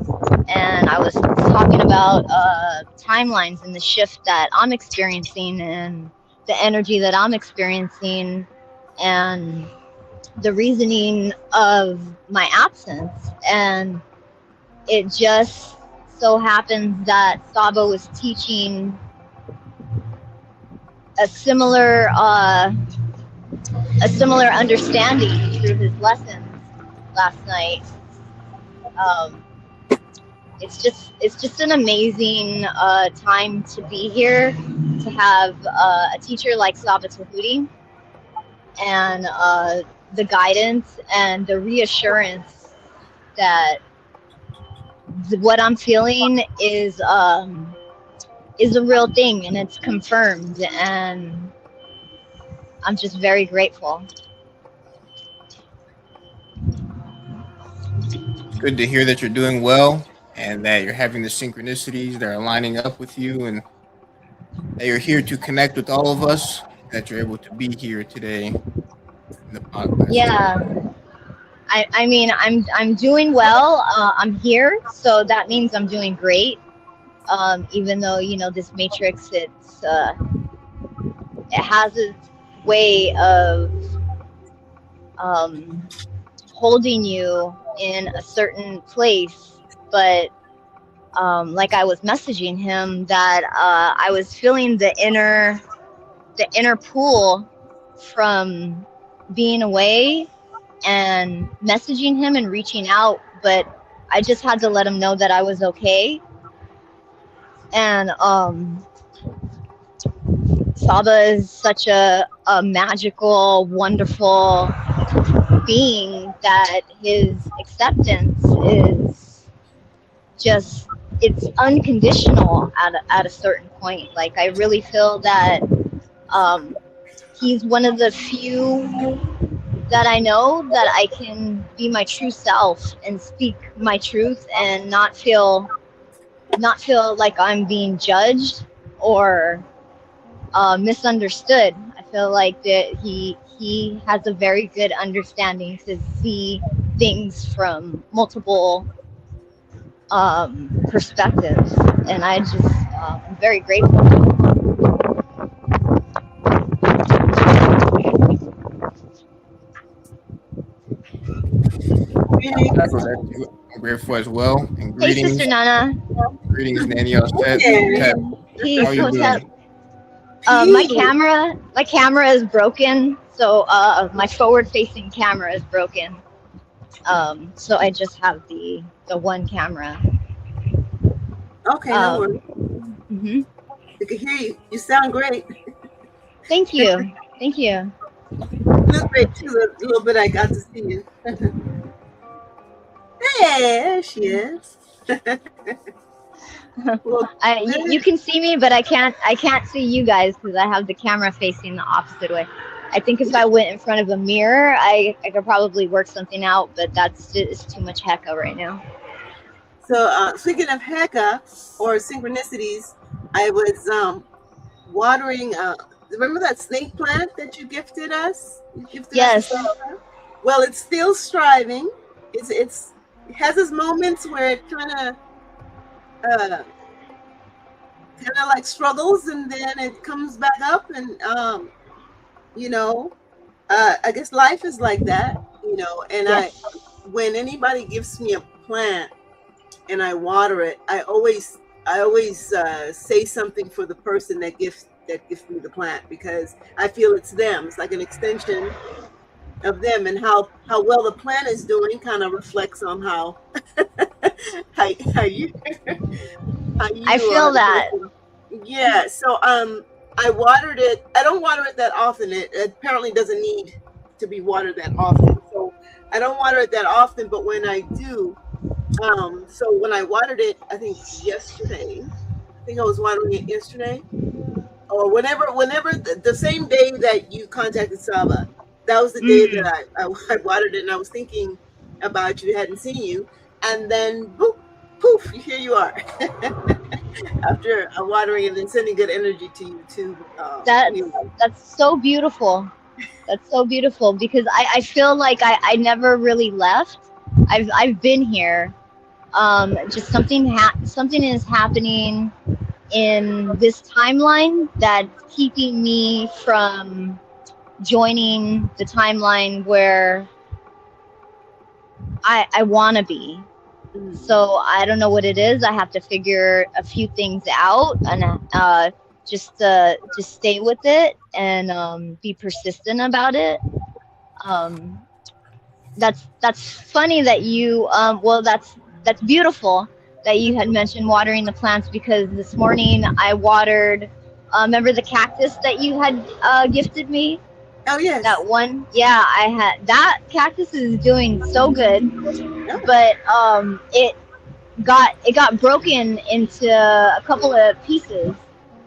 and I was talking about timelines and the shift that I'm experiencing and the energy that I'm experiencing and the reasoning of my absence. And it just so happens that Saba was teaching a similar understanding through his lessons last night. It's just an amazing time to be here, to have a teacher like Saba Tehuti, and the guidance and the reassurance that what I'm feeling is a real thing, and it's confirmed, and I'm just very grateful. Good to hear that you're doing well and that you're having the synchronicities that are lining up with you, and that you're here to connect with all of us, that you're able to be here today in the podcast. Yeah, I mean, I'm doing well. I'm here, so that means I'm doing great. Even though, you know, this matrix, it has its way of holding you in a certain place, but like I was messaging him that I was feeling the inner pull from being away and messaging him and reaching out, but I just had to let him know that I was okay. And Saba is such a magical, wonderful being that his acceptance is just, it's unconditional at a certain point. Like, I really feel that he's one of the few that I know that I can be my true self and speak my truth and not feel like I'm being judged or misunderstood. I feel like that he has a very good understanding to see things from multiple perspectives, and I just I'm very grateful. I'm grateful as well. And Hey, greetings. Sister Nana. Greetings, Nanny Hotep. Peace, How you Hotep. doing? My camera is broken, so my forward-facing camera is broken. So I just have the one camera. Okay, no worries. Mm-hmm. I can hear you. You sound great. Thank you. Thank you. You look great too. The little bit I got to see you. Hey, there she is. Well, You can see me, but I can't see you guys because I have the camera facing the opposite way. I think if I went in front of a mirror, I could probably work something out, but it's too much hecka right now. So speaking of hecka or synchronicities, I was watering. Remember that snake plant that you gifted us? Yes. Well, it's still striving. It has its moments where it kind of like struggles, and then it comes back up, and I guess life is like that, and yes. when anybody gives me a plant and I water it, I always say something for the person that gives me the plant, because I feel it's them. It's like an extension of them, and how well the plant is doing kind of reflects on how you I feel that. Yeah. So I watered it. I don't water it that often. It apparently doesn't need to be watered that often. So I don't water it that often, but when I do, so when I watered it, I think yesterday, I think I was watering it yesterday, or whenever the same day that you contacted Saba, that was the day that I watered it, and I was thinking about you, hadn't seen you, and then poof, here you are. After watering it and sending good energy to you too. That's so beautiful. That's so beautiful, because I feel like I never really left. I've been here. Just something is happening in this timeline that's keeping me from joining the timeline where I want to be. So I don't know what it is. I have to figure a few things out, and just stay with it and be persistent about it. That's funny that you that's beautiful that you had mentioned watering the plants, because this morning I watered. Remember the cactus that you had gifted me? Oh yes. That one. Yeah, I had that cactus is doing so good, but it got broken into a couple of pieces.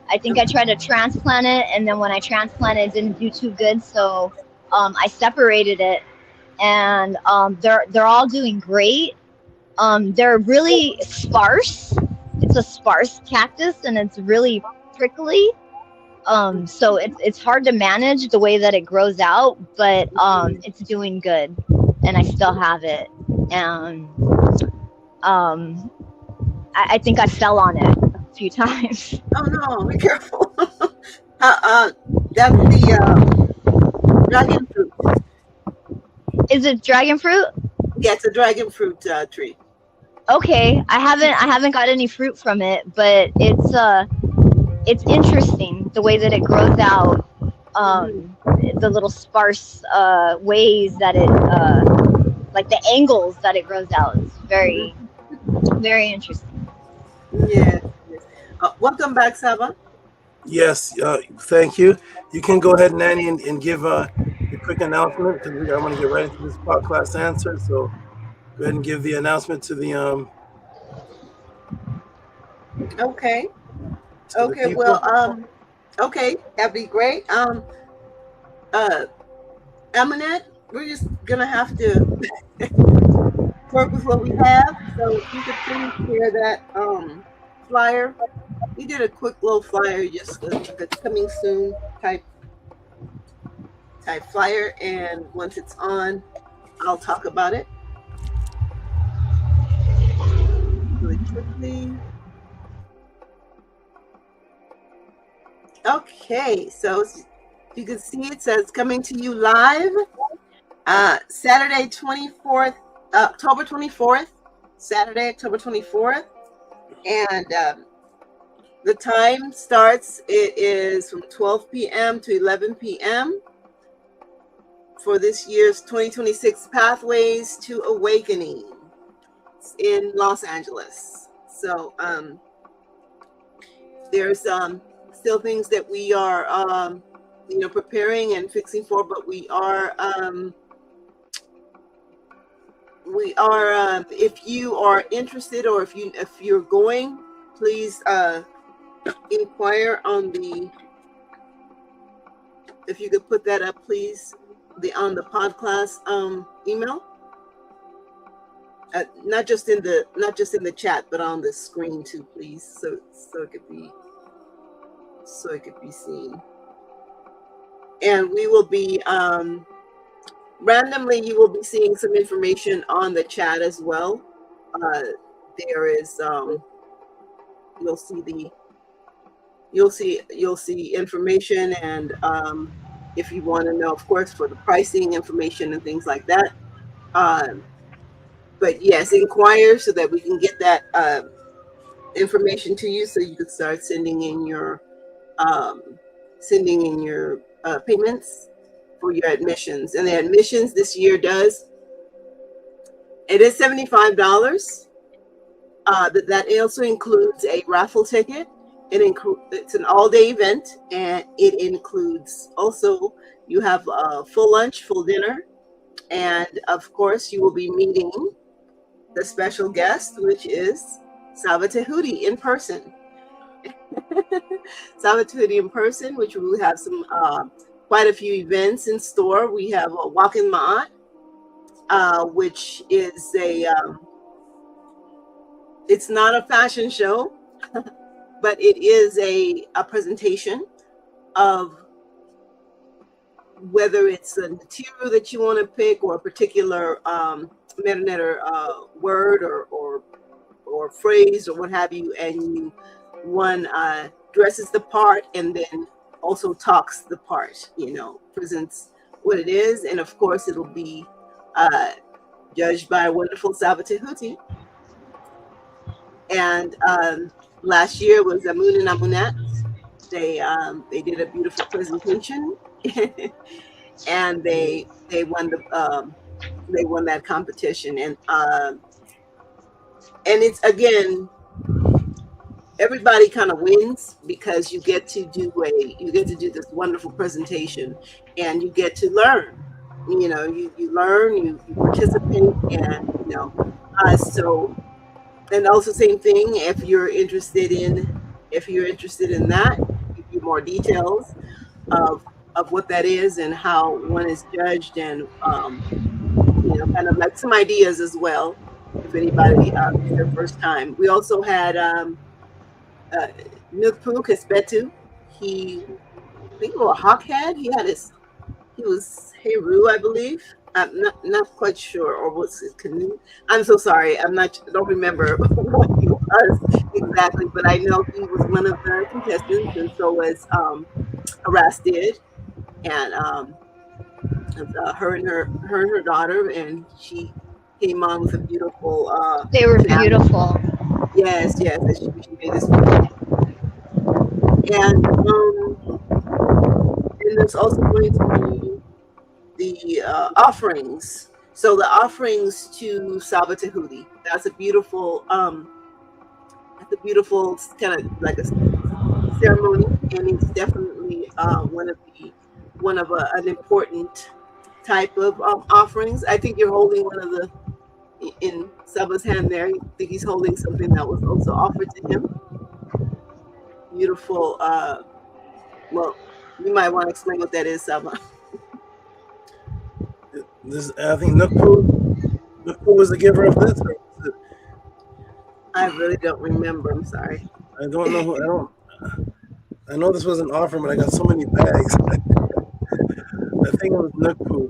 I think I tried to transplant it, and then when I transplanted, it didn't do too good, so I separated it, and they're all doing great. They're really sparse. It's a sparse cactus, and it's really prickly. So it's hard to manage the way that it grows out, but it's doing good, and I still have it. And I think I fell on it a few times. Oh no, be careful. That's the dragon fruit. Is it dragon fruit? Yeah, it's a dragon fruit tree. Okay, I haven't got any fruit from it, but it's interesting the way that it grows out. The little sparse ways that it like the angles that it grows out. It's very, very interesting. Yeah. Welcome back, Saba. Yes, thank you. You can go ahead, Nanny, and give a quick announcement, because I want to get right into this podcast answer. So go ahead and give the announcement to the Okay. to the people. Well, okay, that'd be great. Aminette, we're just gonna have to work with what we have. So if you could please share that flyer. We did a quick little flyer, just like a coming soon type flyer, and once it's on, I'll talk about it. Really quickly. Okay, so you can see it says coming to you live Saturday 24th, October 24th, Saturday, October 24th. And the time starts, it is from 12 p.m. to 11 p.m. for this year's 2026 Pathways to Awakening in Los Angeles. So there's still things that we are preparing and fixing for, but we are if you are interested, or if you're going, please inquire on the, if you could put that up, please, on the podcast email, not just in the chat, but on the screen too, please, so it could be seen. And we will be randomly, you will be seeing some information on the chat as well. There is you'll see information, and if you want to know, of course, for the pricing information and things like that. But yes, inquire so that we can get that information to you, so you can start sending in your payments for your admissions. And the admissions this year it is $75. That also includes a raffle ticket. It's an all-day event, and it includes also, you have a full lunch, full dinner, and of course you will be meeting the special guest, which is Saba Tehuti in person. Saba Tehuti in person, which we will have some quite a few events in store. We have a Walk in Ma'at, which is it's not a fashion show, but it is a presentation of whether it's a material that you want to pick, or a particular meta word or phrase or what have you, and one dresses the part and then also talks the part, presents what it is. And of course it'll be judged by a wonderful Saba Tehuti. And last year was Amun and Amunat. They did a beautiful presentation and they won that competition. And it's, again, everybody kind of wins, because you get to do this wonderful presentation, and you get to learn. You learn, you participate, and so. And also, same thing, if you're interested in that, give you more details of what that is and how one is judged, and kind of like some ideas as well, if anybody it's their first time. We also had Nukpu Kespetu. I think he was a hawkhead. He was Heru, I believe. I'm not quite sure, or what's his canoe. I'm so sorry. I don't remember what he was exactly, but I know he was one of the contestants, and so was Arastid, and her and her daughter, and she came on with a beautiful. They were beautiful. Yes, she made this. And there's also going to be the offerings. So the offerings to Saba Tehuti. That's a beautiful kind of like a ceremony, and it's definitely one of an important type of offerings. I think you're holding one of the, in Saba's hand there. I think he's holding something that was also offered to him. Beautiful. Well, you might want to explain what that is, Saba. I think Nukpu was the giver of this. I really don't remember. I'm sorry. I don't know I know this was an offer, but I got so many bags. I think it was Nukpu.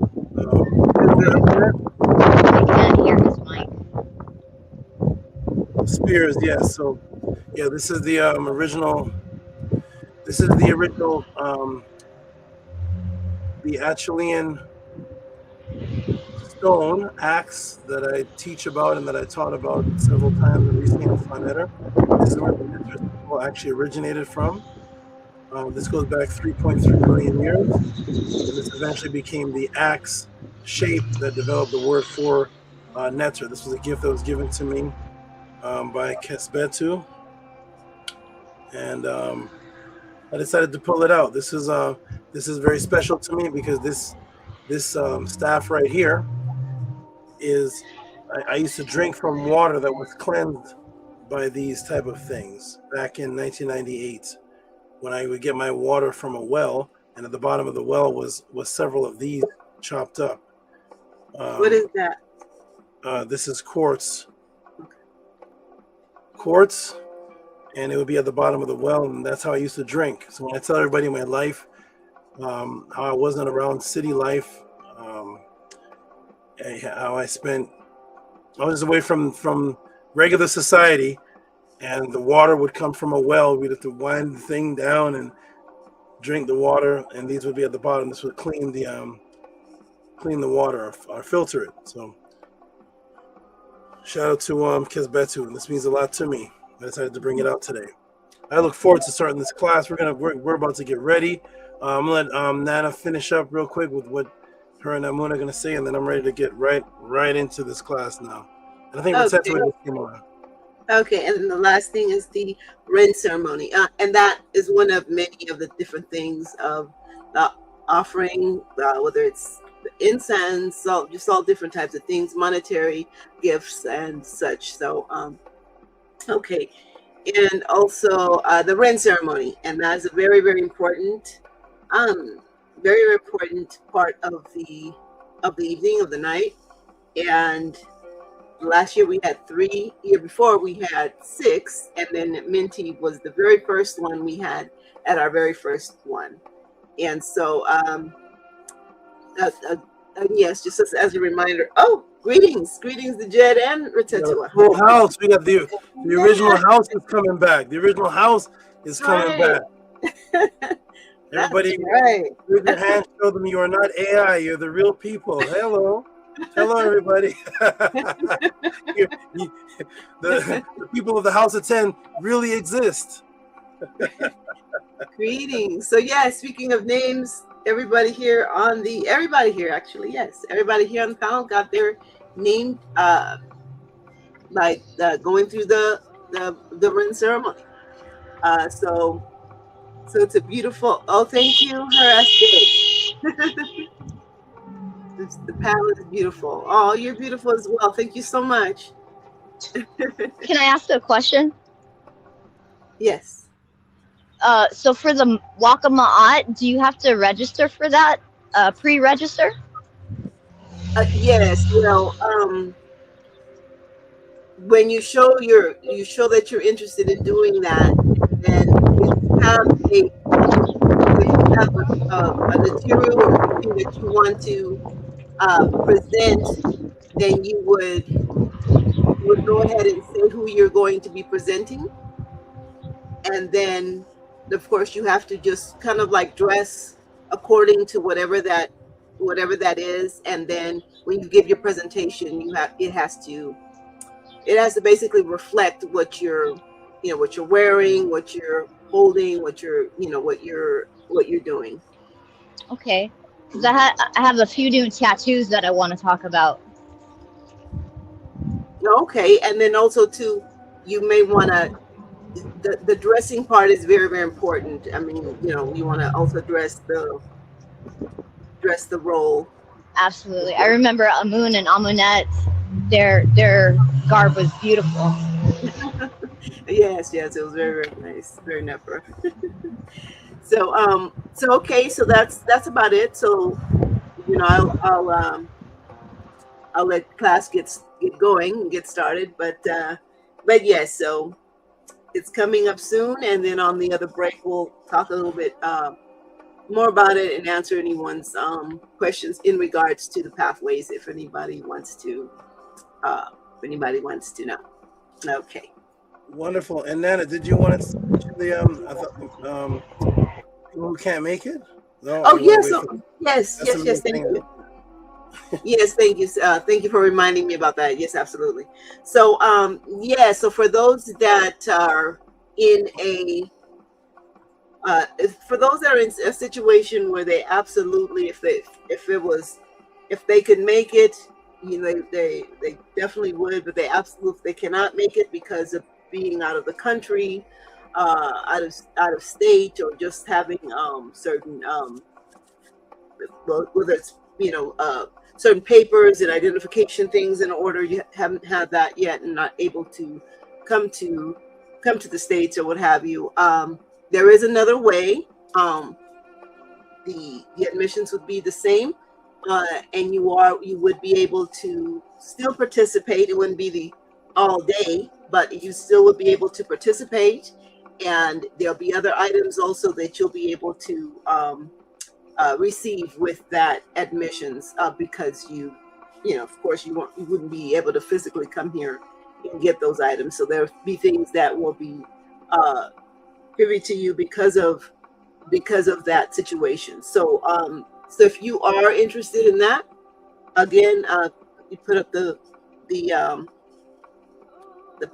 I can't hear his mic. spears. Yes. So yeah, this is the original. This is the original the Acheulean stone axe that I teach about and that I taught about several times and recently on Sonetter. This is where the Netzer symbol actually originated from. This goes back 3.3 million years, and this eventually became the axe shape that developed the word for Netzer. This was a gift that was given to me by Kesbetu, and I decided to pull it out. This is very special to me because this staff right here is I used to drink from water that was cleansed by these type of things back in 1998 when I would get my water from a well, and at the bottom of the well was several of these chopped up. What is that? This is quartz, and it would be at the bottom of the well, and that's how I used to drink. So when I tell everybody my life, how I wasn't around city life, how I was away from regular society, and the water would come from a well. We'd have to wind the thing down and drink the water, and these would be at the bottom. This would clean the water or filter it. So shout out to Kesbetu, and this means a lot to me. I decided to bring it out today. I look forward to starting this class. We're about to get ready. I'm gonna let Nana finish up real quick with what her and Amun are gonna say, and then I'm ready to get right into this class now. And I think Ratetua came on. Okay, and then the last thing is the Ren ceremony, and that is one of many of the different things of the offering, whether it's incense, just all different types of things, monetary gifts and such. So, okay, and also the Ren ceremony, and that is a very, very important, very important part of the evening, of the night. And last year we had 3. Year before we had 6, and then Minty was the very first one we had at our very first one. And so, yes, just as a reminder. Oh, greetings to Jed and Ratetua. Full house. We got the original house is coming back. The original house is coming back. Everybody, raise your hand, show them you are not AI. You're the real people. Hello. Hello, everybody. the people of the House of 10 really exist. Greetings. So, yeah, speaking of names, everybody here on the got their name going through the Ren ceremony. So it's a beautiful. Oh, thank you, Harassed. The panel is beautiful. Oh, you're beautiful as well. Thank you so much. Can I ask a question? Yes. So for the Waka Ma'at, do you have to register for that? Pre-register? Yes. When you show that you're interested in doing that, then if you have a material or something that you want to present, then you would go ahead and say who you're going to be presenting, and then of course you have to just kind of like dress according to whatever that is, and then when you give your presentation, it has to basically reflect what you're wearing, what you're holding, what you're doing. Okay, because I have a few new tattoos that I want to talk about. Okay, and then also too, you may want to. The dressing part is very, very important. I mean, you want to also dress the role. Absolutely, I remember Amun and Amunet. Their garb was beautiful. Yes, it was very, very nice, very never. So okay, so that's about it. So I'll let class get going and get started, but yes, so it's coming up soon, and then on the other break we'll talk a little bit more about it and answer anyone's questions in regards to the pathways if anybody wants to know. Okay. Wonderful. And Nana, did you want to mention the I thought people who can't make it? No, Oh you want to yes, wait for yes, that's the yes, yes. main Thank thing. you. Yes, thank you. Thank you for reminding me about that. Yes, absolutely. So, yeah. So for those that are in a, for those that are in a situation where they absolutely, if they could make it, you know, they definitely would, but they cannot make it because of being out of the country, out of state, or just having certain whether it's certain papers and identification things in order. You haven't had that yet and not able to come to the States or what have you. There is another way. The admissions would be the same, and you would be able to still participate. It wouldn't be the all day, but you still would be able to participate, and there'll be other items also that you'll be able to receive with that admissions, because of course you wouldn't be able to physically come here and get those items. So there'll be things that will be privy to you because of that situation. So so if you are interested in that, again, you put up the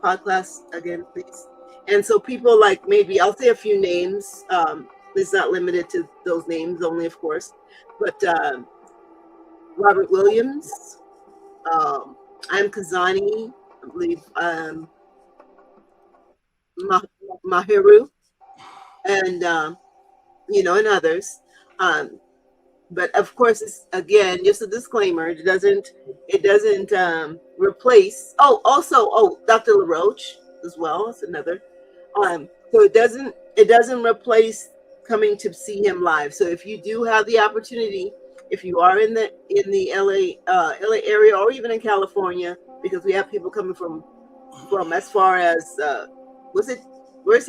podcast again, please. And so people, like, maybe I'll say a few names. It's not limited to those names only, of course, but Robert Williams, I'm Kazani, I believe, Mahiru, and and others. But of course, it's, again, just a disclaimer. It doesn't replace. Oh, also, Dr. LaRoche as well. It's another. So it doesn't replace coming to see him live. So if you do have the opportunity, if you are in the LA area, or even in California, because we have people coming from as far as where's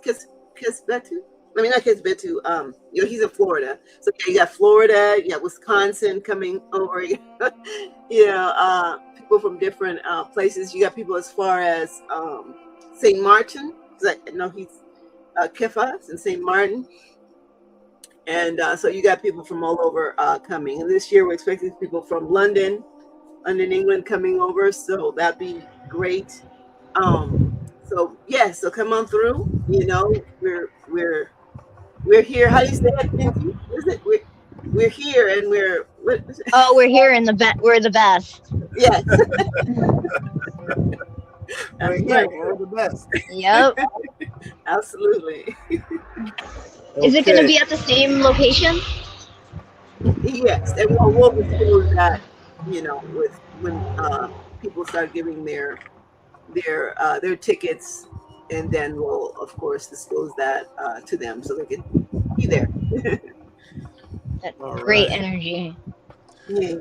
Kisbetu? I mean, not Kisbetu. He's in Florida. So yeah, you got Florida, you got Wisconsin coming over. People from different places. You got people as far as St. Martin. He's Kefas in St. Martin. And so you got people from all over coming. And this year we're expecting people from London, England coming over. So that'd be great. So yeah, so come on through. We're here. How do you say it, Minty? Is it we're here and we're we're here and we're the best. Yes. We're here. We're the best. Yep. Absolutely. Is it going to be at the same location? Yes, and we'll disclose that, with when people start giving their tickets, and then we'll of course disclose that to them so they can be there. That's great energy. Yeah.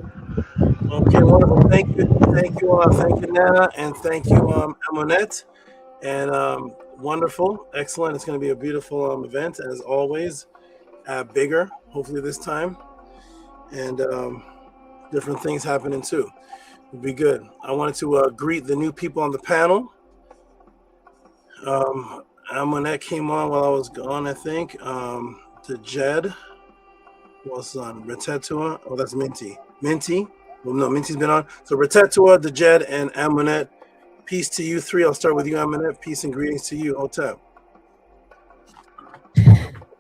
Okay, wonderful. Thank you, Nana, and thank you, Amonette, and wonderful, excellent. It's going to be a beautiful event as always, bigger hopefully this time, and different things happening too. It'll be good. I wanted to greet the new people on the panel. Amonette came on while I was gone, I think. To Jed was on Retetua. Oh, that's Minty. Well, no, Minty's been on. So Retetua, the Jed, and Amonette. Peace to you three. I'll start with you, Amonette. Peace and greetings to you, Hotep.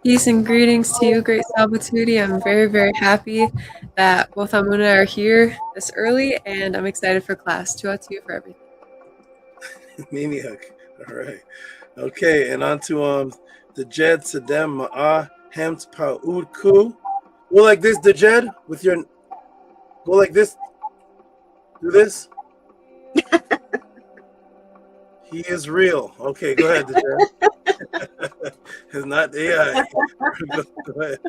Peace and greetings to you, Great Salvatudi. I'm very, very happy that both Amuna are here this early, and I'm excited for class. Tought to you for everything. Maniac. All right. Okay, and on to the Jed, Sadem, Ma'ah, Hemt, Pa'ud, Ku. Go like this, the Jed, with your... Go like this. Do this. He is real. Okay, go ahead, the Jed. It's not AI. Go ahead.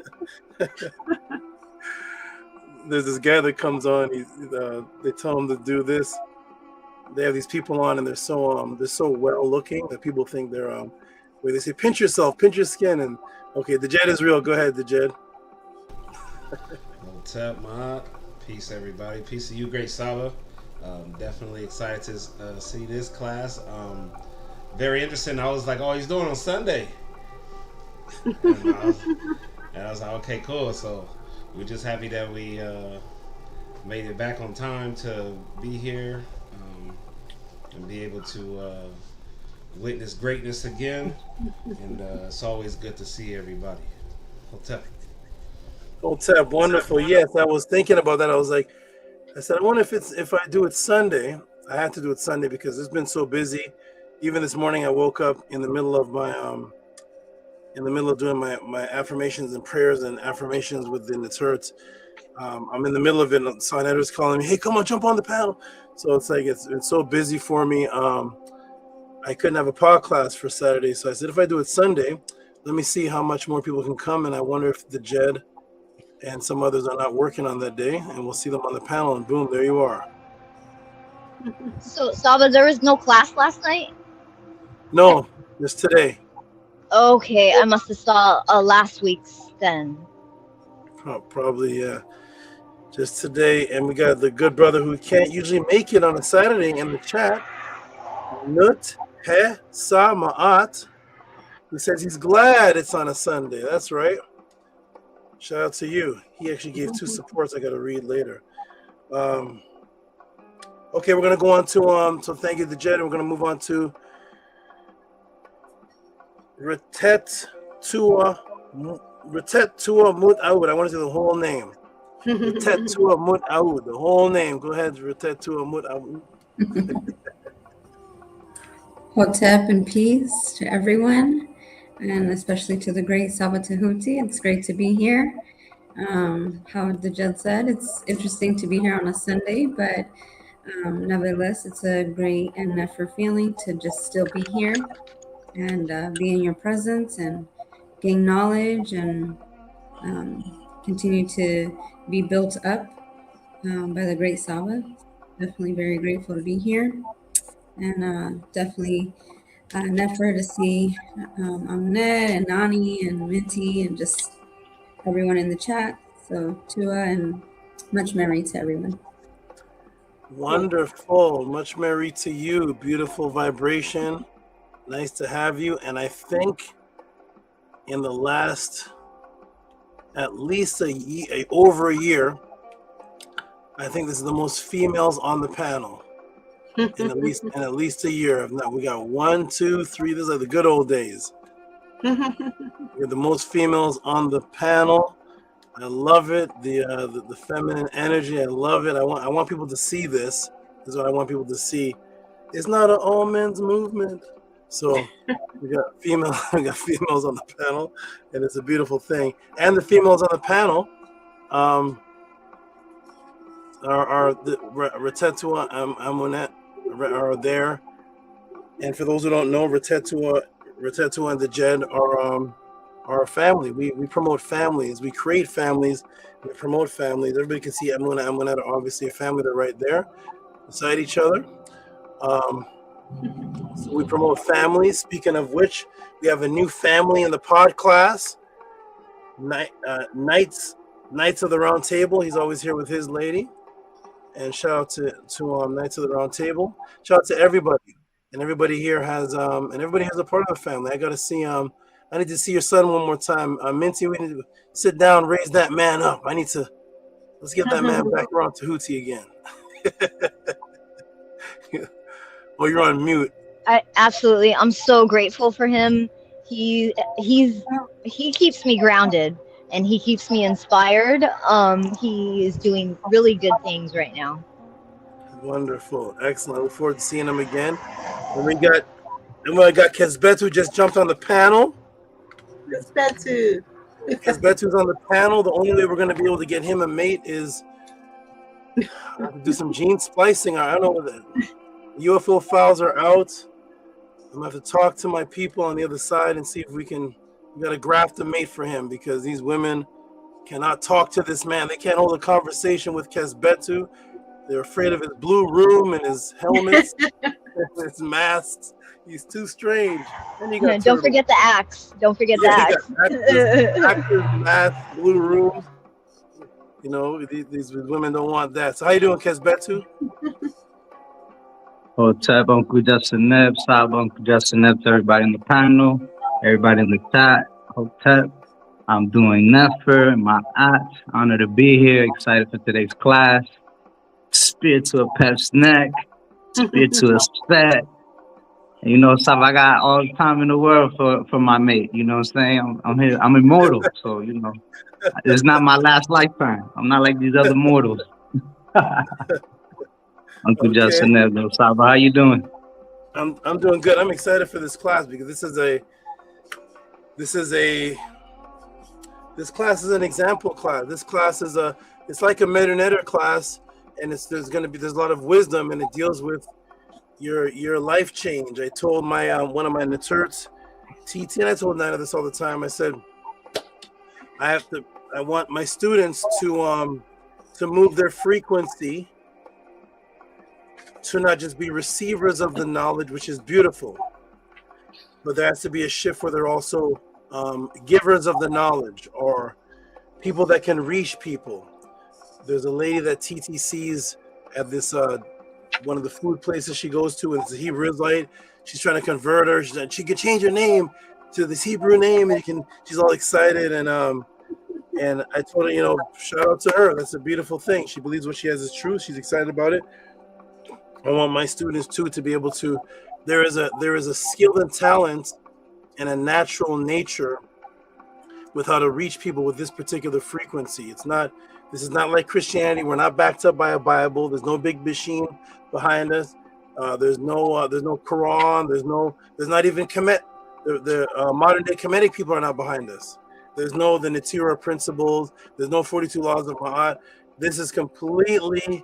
There's this guy that comes on. They tell him to do this. They have these people on, and they're so well looking that people think they're where they say pinch yourself, pinch your skin, and okay, the Jed is real. Go ahead, the Jed. Hotep, Mahat. Peace, everybody. Peace to you, Great Saba. Definitely excited to see this class. very interesting. I was like, oh, he's doing on Sunday. And I was like, okay, cool. So we're just happy that we made it back on time to be here and be able to witness greatness again. And it's always good to see everybody. Hotep. Hotep, wonderful. Yes, I was thinking about that. I said, I wonder if I do it Sunday. I had to do it Sunday because it's been so busy. Even this morning, I woke up in the middle of my doing my affirmations and prayers and affirmations within the church. I'm in the middle of it, and Son Edward's calling me, hey, come on, jump on the panel. So it's like it's so busy for me. I couldn't have a pod class for Saturday, so I said, if I do it Sunday, let me see how much more people can come, and I wonder if the Jed and some others are not working on that day, and we'll see them on the panel, and boom, there you are. So, Saba, there was no class last night? No, just today. Okay, I must have saw last week's then. Probably, yeah. Just today, and we got the good brother who can't usually make it on a Saturday in the chat, Nut He Sa Ma'at, who says he's glad it's on a Sunday. That's right. Shout out to you. He actually gave 2 supports I got to read later. Okay, we're going to go on to, so thank you to Jed, and we're going to move on to Retet Tua Mut Aoud. I want to say the whole name. Retet Tua Mut Aoud, the whole name. Go ahead, Retet Tua Mut Aoud. Hotep and peace to everyone, and especially to the great Saba Tehuti. It's great to be here. How the judge said, it's interesting to be here on a Sunday, but nevertheless, it's a great and never feeling to just still be here and be in your presence and gain knowledge and continue to be built up by the great Saba. Definitely very grateful to be here. And definitely never to see Amunet and Nani and Minty and just everyone in the chat. So Tua, and much merry to everyone. Wonderful. Much merry to you. Beautiful vibration. Nice to have you. And I think in the last at least over a year, I think this is the most females on the panel. in at least a year. If not, we got 1, 2, 3. These are the good old days. We're the most females on the panel. I love it. The feminine energy. I love it. I want people to see this. This is what I want people to see. It's not an all men's movement. So we got females on the panel, and it's a beautiful thing. And the females on the panel are the Retetua Amunet are there. And for those who don't know, Retetua and the Jed are a family. We promote families. We create families. We promote families. Everybody can see Amuna and Amunet are obviously a family. They're right there beside each other. So we promote families. Speaking of which, we have a new family in the pod class. Knights of the Round Table. He's always here with his lady. And shout out to Knights of the Round Table. Shout out to everybody. And everybody here has a part of the family. I gotta see I need to see your son one more time. Minty, we need to sit down, raise that man up. Let's get that man back around Tehuti again. Oh, you're on mute. Absolutely. I'm so grateful for him. He keeps me grounded and he keeps me inspired. He is doing really good things right now. Wonderful. Excellent. I look forward to seeing him again. And we got Kesbet, who just jumped on the panel. Kesbet's on the panel. The only way we're going to be able to get him a mate is do some gene splicing. I don't know what the UFO files are out. I'm going to have to talk to my people on the other side and see if we got to graft a mate for him, because these women cannot talk to this man. They can't hold a conversation with Kesbetu. They're afraid of his blue room and his helmets, his masks. He's too strange. And don't forget the axe. Don't forget the axe. Axes, masks, blue rooms. You know, these women don't want that. So how you doing, Kesbetu? Hotep, Uncle Justin Neb, Sab, Uncle Justin Neb, to everybody in the panel, everybody in the chat. Hotep, I'm doing Nefer, my aunt. Honored to be here. Excited for today's class. Spear to a pep's neck, spear to a set. You know, Sab, I got all the time in the world for my mate. You know what I'm saying? I'm here. I'm immortal. So, you know, it's not my last lifetime. I'm not like these other mortals. Uncle Justin Neb, Sab, how you doing? I'm doing good. I'm excited for this class because this class is an example class. This class is it's like a Mederneder class, and there's a lot of wisdom, and it deals with your life change. I told my one of my Naturts, TT, and I told Nina this all the time. I said I want my students to move their frequency to not just be receivers of the knowledge, which is beautiful, but there has to be a shift where they're also givers of the knowledge, or people that can reach people. There's a lady that TT sees at this one of the food places she goes to, and it's a Hebrew Israelite. She's trying to convert her. She could change her name to this Hebrew name, and she's all excited. And I told her, shout out to her. That's a beautiful thing. She believes what she has is true. She's excited about it. I want my students too to be able to. There is a skill and talent and a natural nature with how to reach people with this particular frequency. This is not like Christianity. We're not backed up by a Bible. There's no big machine behind us. There's no Quran. There's not even Kemet. The modern day Kemetic people are not behind us. There's the Natira principles. There's no 42 laws of Mahat. This is completely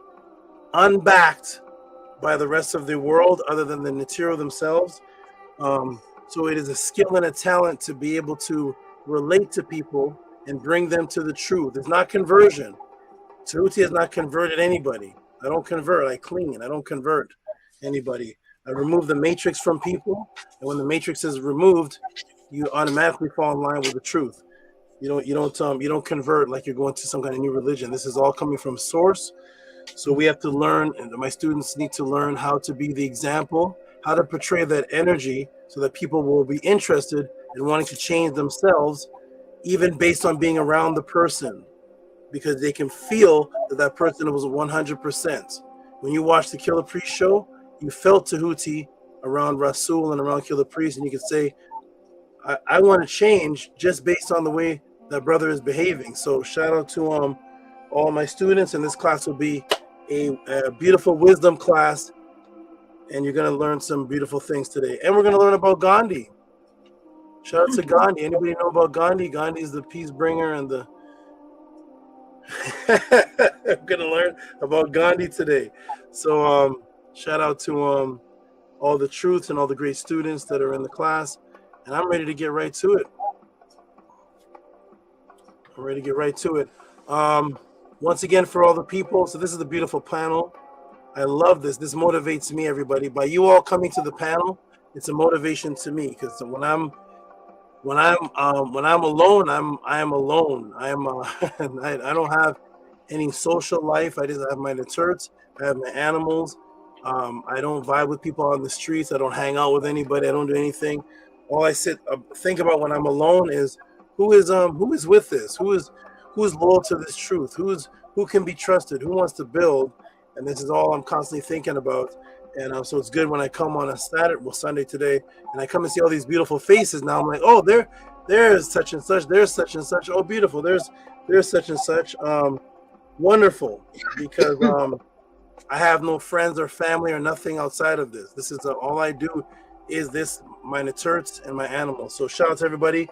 unbacked by the rest of the world, other than the Natira themselves. So it is a skill and a talent to be able to relate to people and bring them to the truth. It's not conversion. Tehuti has not converted anybody. I don't convert. I clean. I don't convert anybody. I remove the matrix from people, and when the matrix is removed, you automatically fall in line with the truth. You don't convert like you're going to some kind of new religion. This is all coming from source. So we have to learn, and my students need to learn how to be the example, how to portray that energy so that people will be interested in wanting to change themselves, even based on being around the person, because they can feel that person was 100%. When you watch the Killer Priest show, you felt Tehuti around Rasul and around Killer Priest, and you could say, I want to change just based on the way that brother is behaving. So shout out to all my students, and this class will be a beautiful wisdom class, and you're going to learn some beautiful things today. And we're going to learn about Ghandi. Shout out to Ghandi. Anybody know about Ghandi? Gandhi is the peace bringer, and the I'm going to learn about Ghandi today. So shout out to all the truths and all the great students that are in the class, and I'm ready to get right to it. Once again, for all the people, so this is the beautiful panel. I love this. This motivates me, everybody. By you all coming to the panel, it's a motivation to me, because when I'm alone, I am alone. I don't have any social life. I just have my naturts. I have my animals. I don't vibe with people on the streets. I don't hang out with anybody. I don't do anything. All I think about when I'm alone is who is with this? Who is loyal to this truth? Who can be trusted? Who wants to build? And this is all I'm constantly thinking about. And so it's good when I come on a Sunday today, and I come and see all these beautiful faces. Now I'm like, oh, there's such and such. There's such and such. Oh, beautiful. There's such and such. Wonderful, because I have no friends or family or nothing outside of this. This is all I do is this, my naturts and my animals. So shout out to everybody,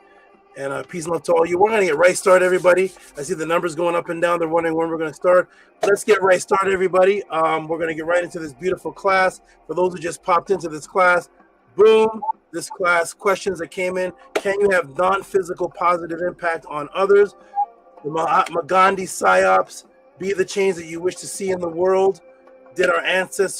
and peace and love to all you. We're going to get right started, everybody. I see the numbers going up and down. They're wondering when we're going to start. Let's get right started, everybody. We're going to get right into this beautiful class. For those who just popped into this class, boom, this class, questions that came in. Can you have non-physical positive impact on others? The Mahatma Ghandi Psyops, be the change that you wish to see in the world. Did our ancient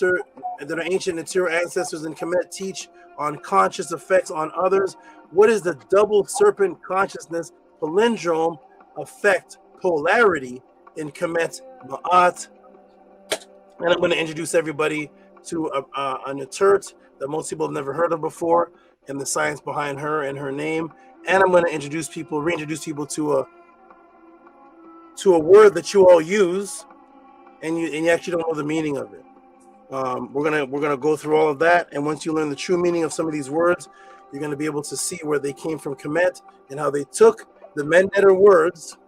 Natira ancestors in Kemet teach on conscious effects on others? What is the double serpent consciousness palindrome effect polarity in Kemet Ma'at? And I'm going to introduce everybody to an Tought that most people have never heard of before, and the science behind her and her name. And I'm going to reintroduce people to a word that you all use, and you actually don't know the meaning of it. We're gonna go through all of that, and once you learn the true meaning of some of these words, you're going to be able to see where they came from Kemet and how they took the Menneter words.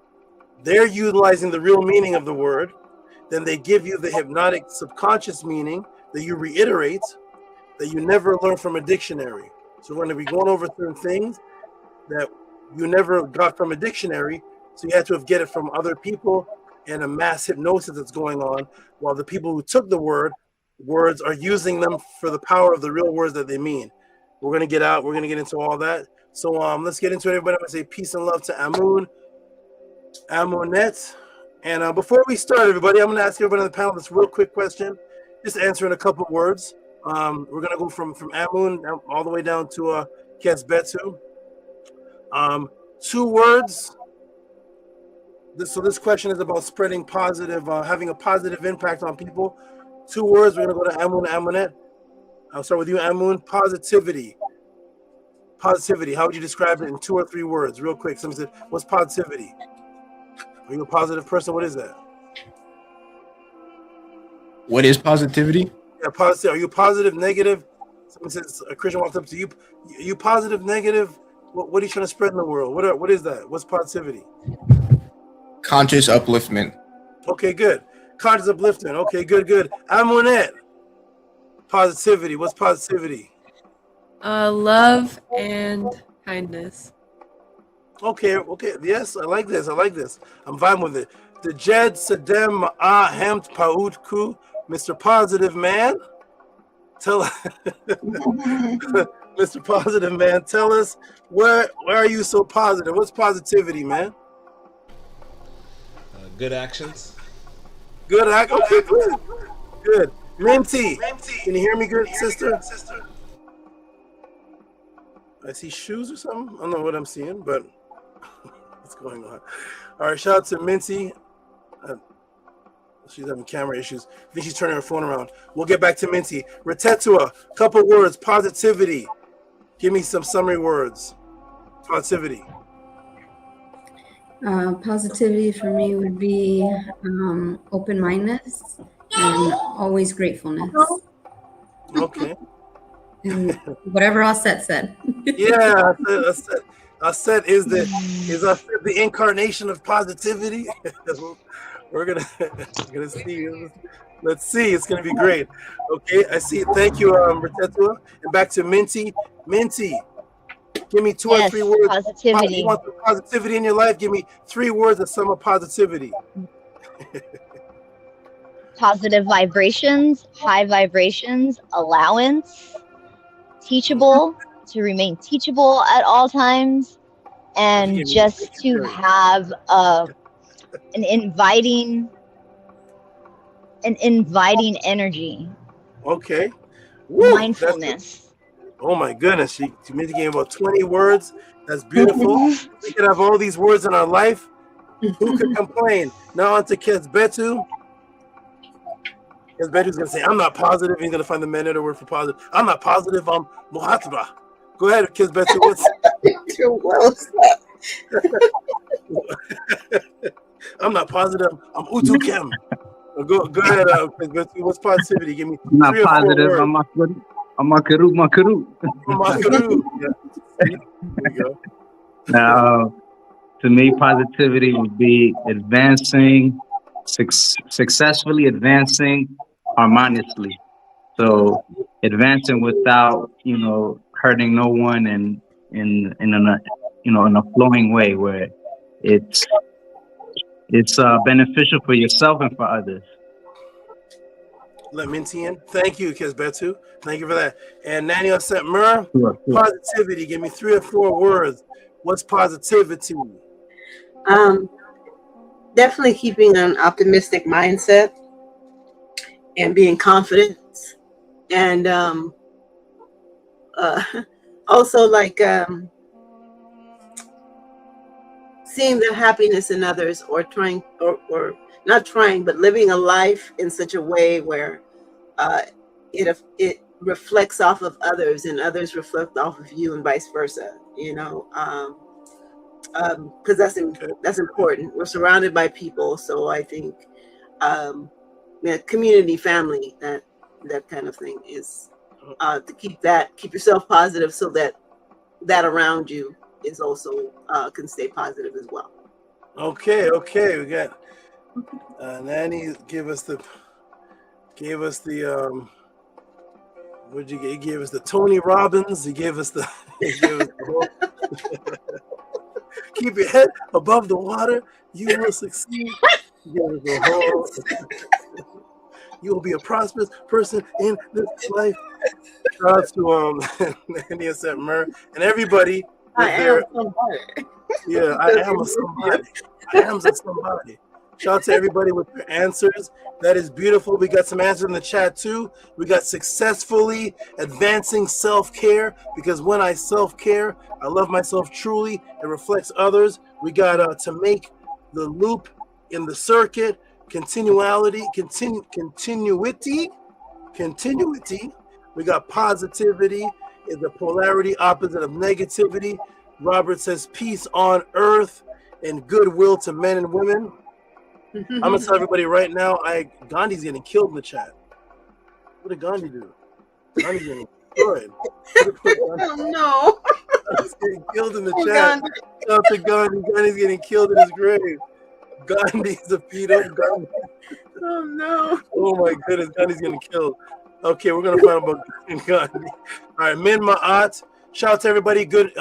They're utilizing the real meaning of the word. Then they give you the hypnotic subconscious meaning that you reiterate, that you never learn from a dictionary. So we're going to be going over certain things that you never got from a dictionary. So you had to get it from other people and a mass hypnosis that's going on, while the people who took the words are using them for the power of the real words that they mean. We're going to get into all that. So let's get into it, everybody. I'm going to say peace and love to Amun, Amunet. And before we start, everybody, I'm going to ask everybody on the panel this real quick question, just answering a couple of words. We're going to go from Amun all the way down to Kesbetu. 2 words. This question is about spreading positive, having a positive impact on people. 2 words. We're going to go to Amun, Amunet. I'll start with you, Amun. Positivity. Positivity. How would you describe it in 2 or 3 words? Real quick. Someone said, what's positivity? Are you a positive person? What is that? What is positivity? Yeah, positive. Are you positive, negative? Someone says, a Christian walks up to you. Are you positive, negative? What are you trying to spread in the world? What is that? What's positivity? Conscious upliftment. Okay, good. Conscious upliftment. Okay, good. Amunet. Positivity. What's positivity? Love and kindness. Okay. Yes, I like this. I'm fine with it. The Jed Sedem Hemt Paut Ku, Mr. Positive Man. Tell Mr. Positive Man, tell us where are you so positive? What's positivity, man? Good actions. Good act. Okay, good. Minty, can you hear me, good sister? I see shoes or something. I don't know what I'm seeing, but what's going on? All right, shout out to Minty. She's having camera issues. I think she's turning her phone around. We'll get back to Minty. Retetua, couple words. Positivity. Give me some summary words. Positivity. Positivity for me would be open-mindedness and always gratefulness. Okay. And whatever Aset said. Yeah, Aset is the incarnation of positivity. We're gonna see. Let's see. It's gonna be great. Okay, I see. Thank you, Retetua. And back to Minty. Minty, give me 2 or 3 words. Positivity. You want the positivity in your life? Give me 3 words that sum up positivity. Positive vibrations, high vibrations, allowance, teachable, to remain teachable at all times, and just to have an inviting energy. Okay. Woo, mindfulness. Oh my goodness, she made the game about 20 words. That's beautiful. We could have all these words in our life. Who could complain? Now on to Kesbetu. Kesbetu's gonna say, I'm not positive. He's gonna find the Menneter word for positive. I'm not positive. I'm Mahatma. Go ahead, Kesbetu. What's I'm not positive. I'm Utukem. Go ahead, Kesbetu. What's positivity? Give me I'm not 3 or 4 positive. words. I'm Makaru. Makaru. Yeah. There you go. Now, to me, positivity would be advancing, successfully advancing harmoniously. So advancing without, hurting no one, and in a flowing way where it's beneficial for yourself and for others. Let Minty in. Thank you, Kesbetu. Thank you for that. And Nanny Aset Mur, positivity. Give me 3 or 4 words. What's positivity? Definitely keeping an optimistic mindset and being confident, and also seeing the happiness in others, or trying or not trying, but living a life in such a way where it reflects off of others, and others reflect off of you, and vice versa. You know, because that's important. We're surrounded by people, so I think yeah, community, family, that kind of thing is to keep yourself positive, so that around you is also can stay positive as well. Okay, we got Nanny gave us the what'd you get? He gave us the Tony Robbins. He gave us the keep your head above the water. You will succeed. He gave us the whole. You will be a prosperous person in this life. Shout out to Nanny and Seth Murr and everybody. I am somebody. Yeah, I am a somebody. I am a somebody. Shout out to everybody with their answers. That is beautiful. We got some answers in the chat too. We got successfully advancing self-care, because when I self-care, I love myself truly. It reflects others. We got to make the loop in the circuit, continuity. We got positivity is the polarity opposite of negativity. Robert says peace on earth and goodwill to men and women. I'm gonna tell everybody right now, Gandhi's getting killed in the chat. What did Ghandi do? Gandhi's getting destroyed. Oh no! He's getting killed in the chat. Shout out to Ghandi. Gandhi's getting killed in his grave. Gandhi's a pedo. Gandhi. Oh no! Oh my goodness, Gandhi's getting killed. Okay, we're gonna find out about Ghandi. All right, Min Ma'at. Shout out to everybody. Good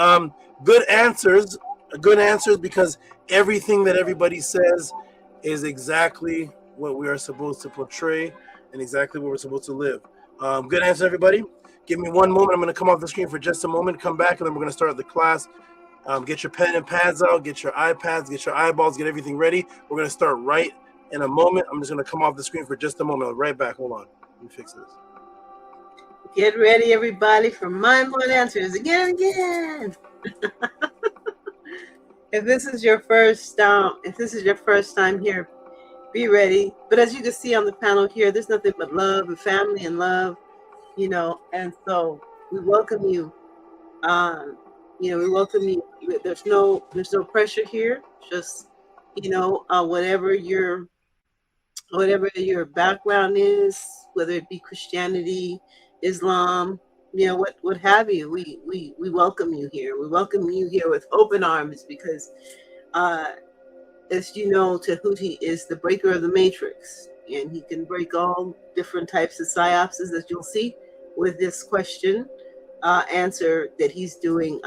answers. Good answers, because everything that everybody says is exactly what we are supposed to portray and exactly what we're supposed to live. Good answer, everybody. Give me one moment. I'm going to come off the screen for just a moment, come back, and then we're going to start the class. Get your pen and pads out, get your iPads, get your eyeballs, get everything ready. We're going to start right in a moment. I'm just going to come off the screen for just a moment. I'll be right back. Hold on. Let me fix this. Get ready, everybody, for mind-blowing answers again and again. If this is your first time here, be ready. But as you can see on the panel here, there's nothing but love and family and love, you know. And so we welcome you. We welcome you. There's no pressure here. Just whatever your background is, whether it be Christianity, Islam, what have you, we welcome you here. We welcome you here with open arms, because as you know, Tehuti is the breaker of the matrix, and he can break all different types of psyopses, as you'll see with this question answer that he's doing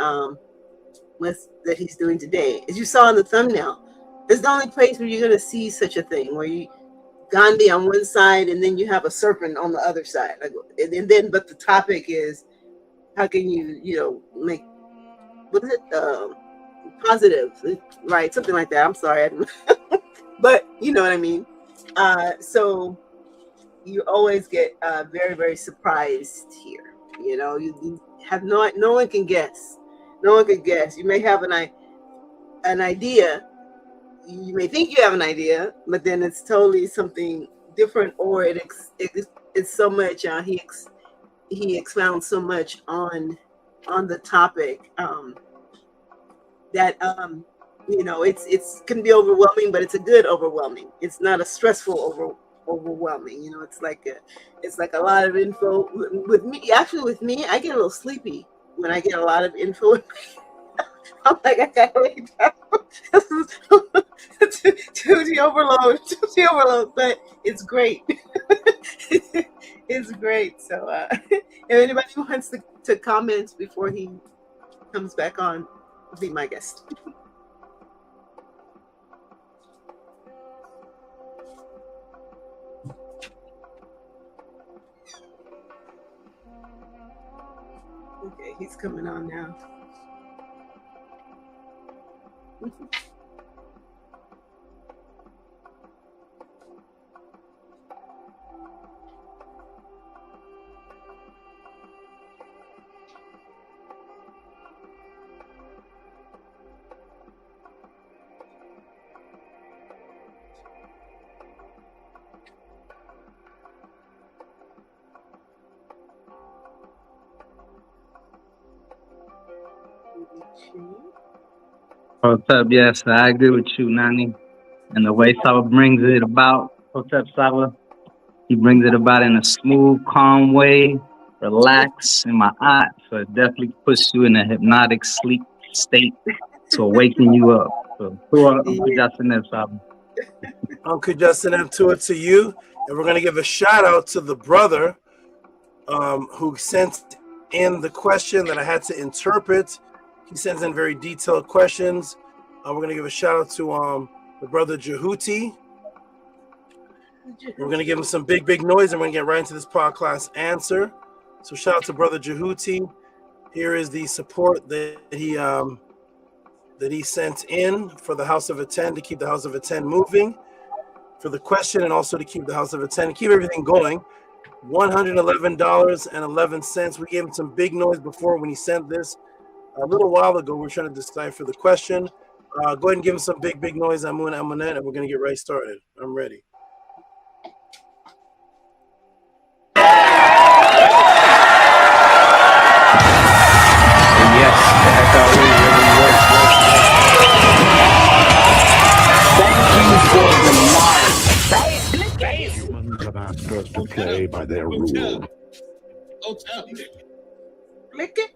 today. As you saw in the thumbnail, it's the only place where you're going to see such a thing, where you Ghandi on one side, and then you have a serpent on the other side. But the topic is, how can you, make, what is it, positive, right? Something like that. I'm sorry. But you know what I mean. So you always get very, very surprised here. You have no one can guess. No one can guess. You may have an idea. You may think you have an idea, but then it's totally something different, or it's so much. He expounds so much on the topic that it's can be overwhelming, but it's a good overwhelming. It's not a stressful overwhelming. It's like a lot of info. With me, I get a little sleepy when I get a lot of info. I'm like, I gotta lay down. To the overload, but it's great. It's great. So if anybody wants to comment before he comes back on, be my guest. Okay, he's coming on now. What's up? Yes, I agree with you, Nani. And the way Saba brings it about, what's up, Saba? He brings it about in a smooth, calm way, relax in my eye. So it definitely puts you in a hypnotic sleep state to awaken you up. So, Uncle Justin and Saba. Uncle Justin and Tought to you. And we're going to give a shout out to the brother who sent in the question that I had to interpret. He sends in very detailed questions. We're going to give a shout out to the brother Tehuti. We're going to give him some big noise, and we're going to get right into this podcast answer. So shout out to brother Tehuti. Here is the support that he sent in for the House of Attend to keep the House of Attend moving, for the question, and also to keep the House of Attend, keep everything going. $111.11. We gave him some big noise before when he sent this a little while ago. We're trying to decipher the question. Go ahead and give him some big noise. I'm Amunet, and we're going to get right started. I'm ready. Yes, the FLE really works. Thank you for the Humans have asked us to play by their rules. Click it.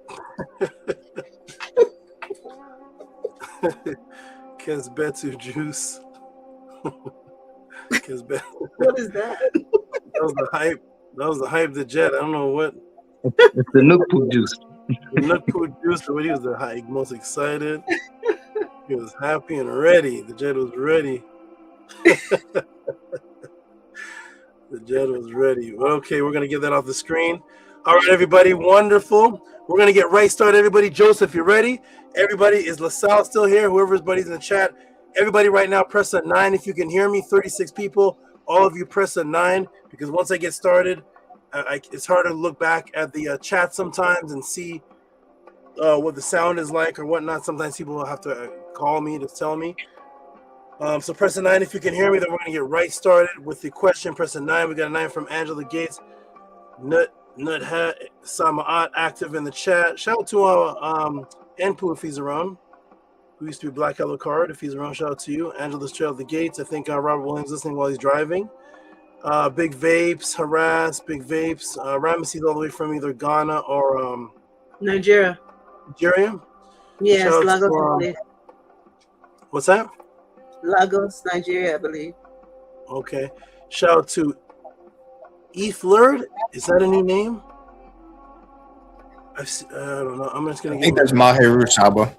Kesbetu juice. What is that? That was the hype. That was the hype. The jet. I don't know what. It's the Nukpu juice. The Nukpu juice. When he was the most excited. He was happy and ready. The jet was ready. The jet was ready. Okay, we're gonna get that off the screen. All right, everybody, wonderful. We're gonna get right started. Everybody, Joseph, you ready? Everybody, is LaSalle still here? Whoever's buddy's in the chat. Everybody, right now, press a 9 if you can hear me. 36 people. All of you, press a 9 because once I get started, it's hard to look back at the chat sometimes and see what the sound is like or whatnot. Sometimes people will have to call me to tell me. So press a 9 if you can hear me. Then we're gonna get right started with the question. Press a 9. We got a 9 from Angela Gates. Nuthead Samaat active in the chat. Shout out to Enpu if he's around. Who used to be Black Yellow Card. If he's around, shout out to you. Angela's Trail of the Gates. I think Robert Williams listening while he's driving. Big Vapes, Harass, Big Vapes. Ramesses all the way from either Ghana or Nigeria. Nigeria? Yes, Lagos, I believe. What's that? Lagos, Nigeria, I believe. Okay. Shout out to Ethlerd. Is that a new name? I don't know. I'm just going to I think that's Maharu Saba.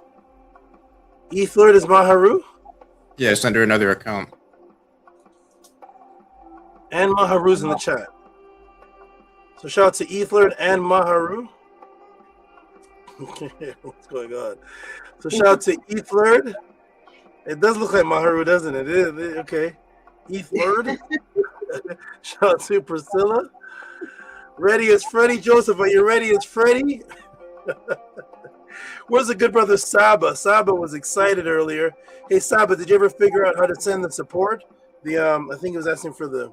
Ethlerd is Maharu? Yeah, it's under another account. And Maharu's in the chat. So shout out to Ethlerd and Maharu. What's going on? So shout out to Ethlerd. It does look like Maharu, doesn't it? It is. Okay. Ethlerd. Shout out to Priscilla. Ready as Freddy. Joseph, are you ready as Freddy? Where's the good brother Saba? Saba was excited earlier. Hey Saba, did you ever figure out how to send the support? I think he was asking for the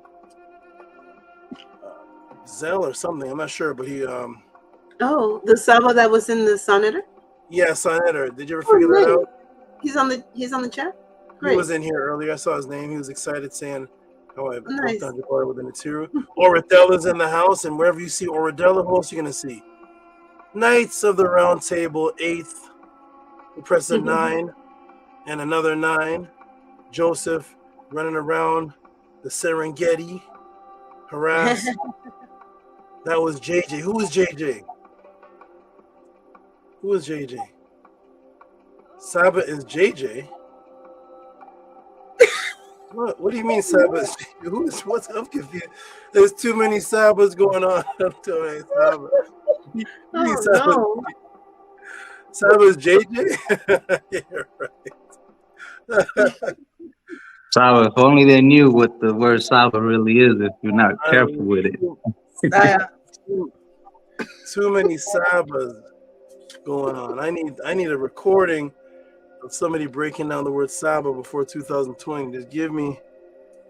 Zelle or something. I'm not sure, but he Oh, the Saba that was in the Sonetter? Yeah, Sonetter. Did you ever figure that out? He's on the chat? Great. He was in here earlier. I saw his name. He was excited saying how I booked on the party with the Natiru. Oradella's in the house, and wherever you see Oradella, who else are you gonna see? Knights of the Round Table, 8th. We press a 9 and another 9. Joseph running around the Serengeti. Harass. That was JJ. Who was JJ? Who was JJ? Saba is JJ. What do you mean Saba is JJ? What's up confused? There's too many Sabas going on. Too many Saba. No. Saba is JJ? Yeah, right. Saba, if only they knew what the word Saba really is if you're not careful with it. Too many Sabas going on. I need a recording of somebody breaking down the word Saba before 2020. Just give me,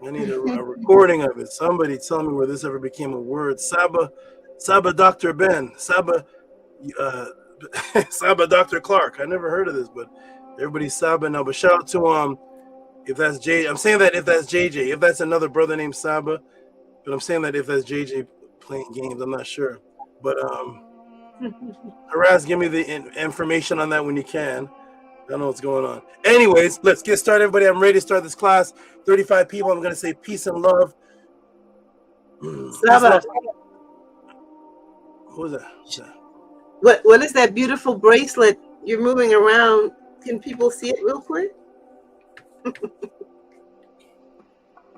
I need a recording of it. Somebody tell me where this ever became a word. Saba Dr. Ben. Saba, Saba Dr. Clark. I never heard of this, but everybody's Saba now. But shout out to if that's J. I'm saying that if that's JJ, if that's another brother named Saba, but I'm saying that if that's JJ playing games, I'm not sure. But Haraz, give me the information on that when you can. I don't know what's going on. Anyways, let's get started, everybody. I'm ready to start this class. 35 people. I'm going to say peace and love. Saba, what was that? What is that beautiful bracelet you're moving around? Can people see it real quick?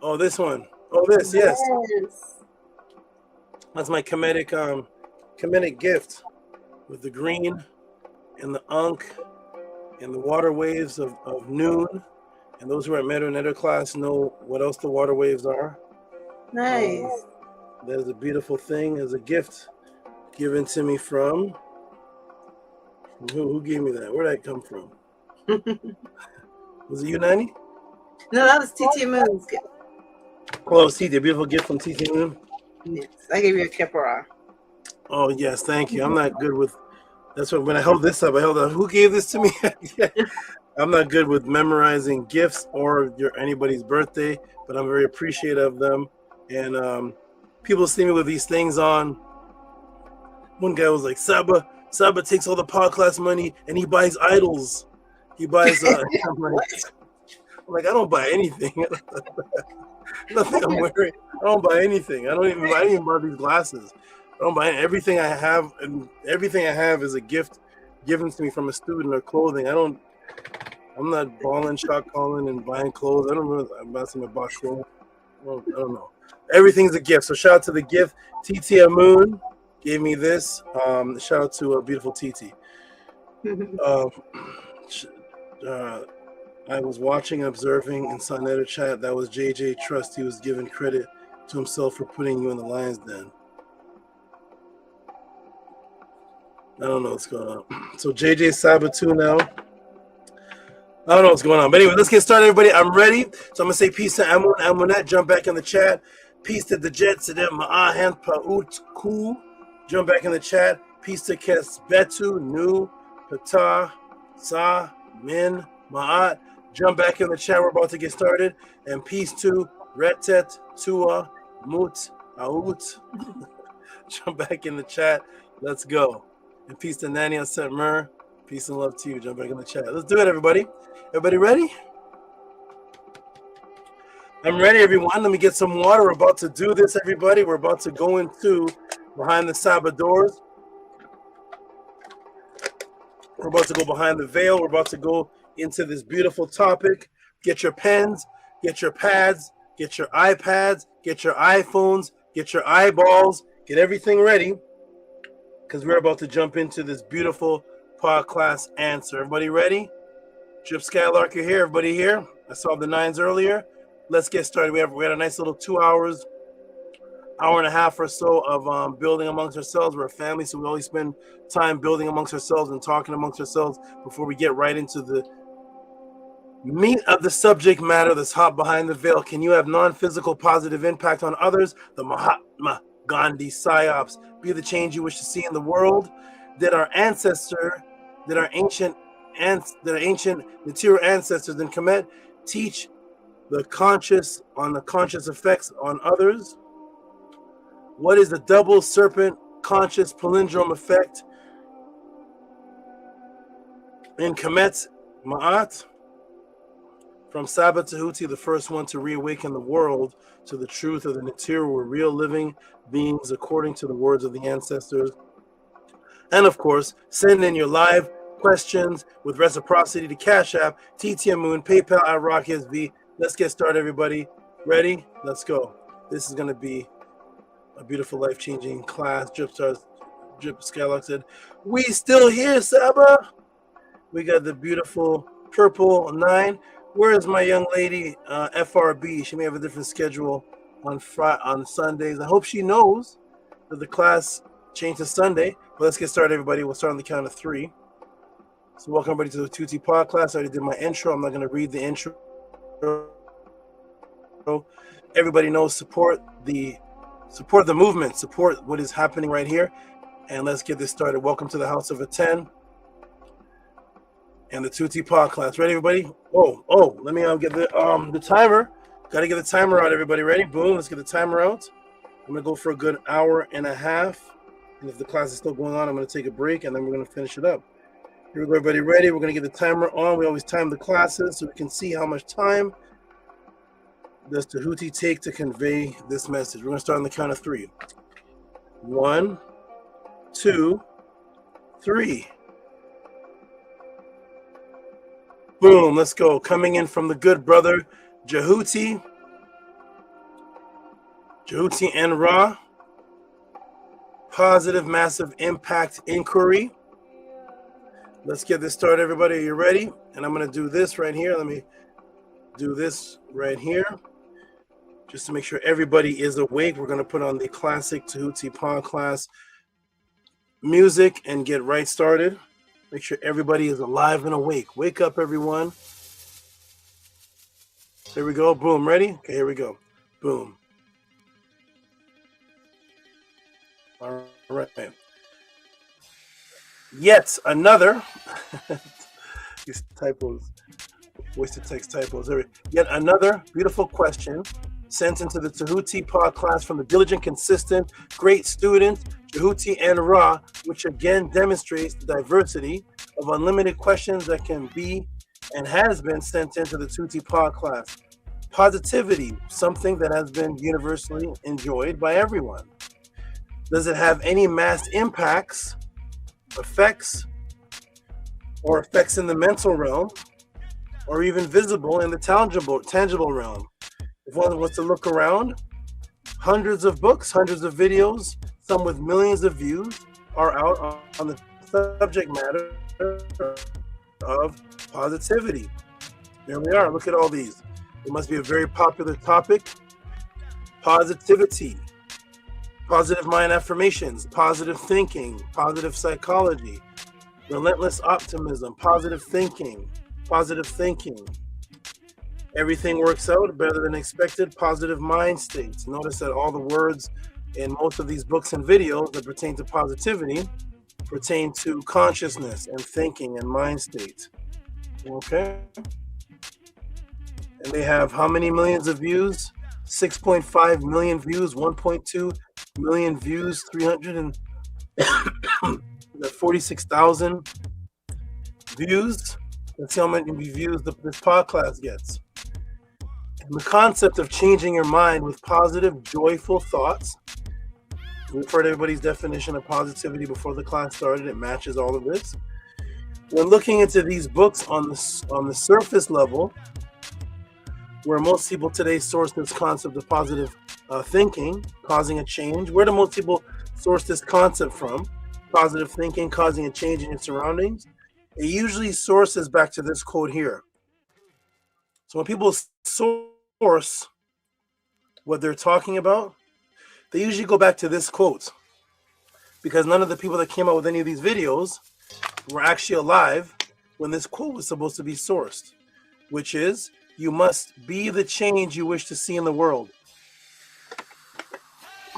Oh, this one. Oh, this, yes. That's my Kemetic gift with the green and the Ankh and the water waves of noon. And those who are at Meta and Eder class know what else the water waves are. Nice. That is a beautiful thing as a gift given to me from who gave me that? Where did that come from? Was it you, Nani? No, that was TT Moon's gift. Oh, it was TT, a beautiful gift from TT Moon. Yes, I gave you a Kipara. Oh yes, thank you. I'm not good with. That's what when I held this up, I held up. Who gave this to me? I'm not good with memorizing gifts or anybody's birthday, but I'm very appreciative of them. And people see me with these things on. One guy was like, Saba takes all the podcast money and he buys idols. He buys. I'm like, I don't buy anything. Nothing I'm wearing. I don't buy anything. I didn't even buy these glasses. I don't buy everything I have, and everything I have is a gift given to me from a student or clothing. I'm not balling, shot calling, and buying clothes. I don't know. I'm not seeing a box room. I don't know. Everything's a gift. So shout out to the gift. TT Moon gave me this. Shout out to a beautiful TT. I was watching and observing in Sonetta chat. That was JJ Trust. He was giving credit to himself for putting you in the lion's den. I don't know what's going on. So JJ Sabatu now. I don't know what's going on. But anyway, let's get started, everybody. I'm ready. So I'm going to say peace to Amun. Amunet, jump back in the chat. Peace to the Jets. To them. Ma'ahan Pa'ut Ku. Jump back in the chat. Peace to Kesbetu, Nu, Pata, Sa, Min, Ma'at. Jump back in the chat. We're about to get started. And peace to Retet, Tua, Mut, Aut. Jump back in the chat. Let's go. And peace to Nani on Set Mer. Peace and love to you. Jump back in the chat. Let's do it, everybody. Everybody ready? I'm ready, everyone. Let me get some water. We're about to do this, everybody. We're about to go into behind the Saba doors. We're about to go behind the veil. We're about to go into this beautiful topic. Get your pens, get your pads, get your iPads, get your iPhones, get your eyeballs, get everything ready, because we're about to jump into this beautiful podcast answer. Everybody ready? Drip Skylark, you're here. Everybody here? I saw the nines earlier. Let's get started. We had a nice little 2 hours, hour and a half or so of building amongst ourselves. We're a family, so we always spend time building amongst ourselves and talking amongst ourselves before we get right into the meat of the subject matter that's hot behind the veil. Can you have non-physical positive impact on others? The Mahatma, Ghandi, Psyops. Be the change you wish to see in the world. Did our ancient material ancestors in Kemet teach the conscious effects on others? What is the double serpent conscious palindrome effect in Kemet's Ma'at? From Saba Tehuti, the first one to reawaken the world to the truth of the Natir, were real living beings according to the words of the ancestors. And of course, send in your live questions with reciprocity to Cash App, TTM Moon, PayPal at RockSV. Let's get started, everybody. Ready? Let's go. This is going to be a beautiful, life-changing class. Drip Skylark said, we still here, Saba. We got the beautiful purple 9. Where is my young lady, FRB? She may have a different schedule on Sundays. I hope she knows that the class changed to Sunday. But let's get started, everybody. We'll start on the count of 3. So welcome, everybody, to the Tought Pod class. I already did my intro. I'm not going to read the intro. Everybody knows support the movement, support what is happening right here. And let's get this started. Welcome to the House of a 10 and the Tought podcast. Ready, everybody? Oh, let me get the timer. Got to get the timer out, everybody. Ready? Boom, let's get the timer out. I'm going to go for a good hour and a half. And if the class is still going on, I'm going to take a break, and then we're going to finish it up. Here we go, everybody. Ready? We're going to get the timer on. We always time the classes so we can see how much time does Tehuti take to convey this message. We're going to start on the count of 3. 1, 2, 3. Boom, let's go. Coming in from the good brother, Tehuti and Ra. Positive, massive impact inquiry. Let's get this started, everybody. Are you ready? And I'm going to do this right here. Let me do this right here. Just to make sure everybody is awake, we're going to put on the classic Tehuti podcast music and get right started. Make sure everybody is alive and awake. Wake up, everyone. Here we go. Boom. Ready? Okay, here we go. Boom. All right. Yet another. These typos. Wasted text typos. Yet another beautiful question sent into the Tehuti podcast from the diligent, consistent, great student, Tehuti and Ra, which again demonstrates the diversity of unlimited questions that can be and has been sent into the Tehuti podcast. Positivity, something that has been universally enjoyed by everyone. Does it have any mass impacts, effects in the mental realm, or even visible in the tangible realm? If one was to look around, hundreds of books, hundreds of videos, some with millions of views, are out on the subject matter of positivity. There we are. Look at all these. It must be a very popular topic. Positivity, positive mind affirmations, positive thinking, positive psychology, relentless optimism, positive thinking. Everything works out better than expected, positive mind states. Notice that all the words in most of these books and videos that pertain to positivity pertain to consciousness and thinking and mind states. Okay? And they have how many millions of views? 6.5 million views, 1.2 million views, 346,000 views. Let's see how many views this podcast gets. And the concept of changing your mind with positive, joyful thoughts. We've heard everybody's definition of positivity before the class started. It matches all of this. When looking into these books on the surface level, where most people today source this concept of positive thinking, causing a change, where do most people source this concept from? Positive thinking, causing a change in your surroundings. It usually sources back to this quote here. So when people source what they're talking about, they usually go back to this quote, because none of the people that came out with any of these videos were actually alive when this quote was supposed to be sourced, which is, you must be the change you wish to see in the world.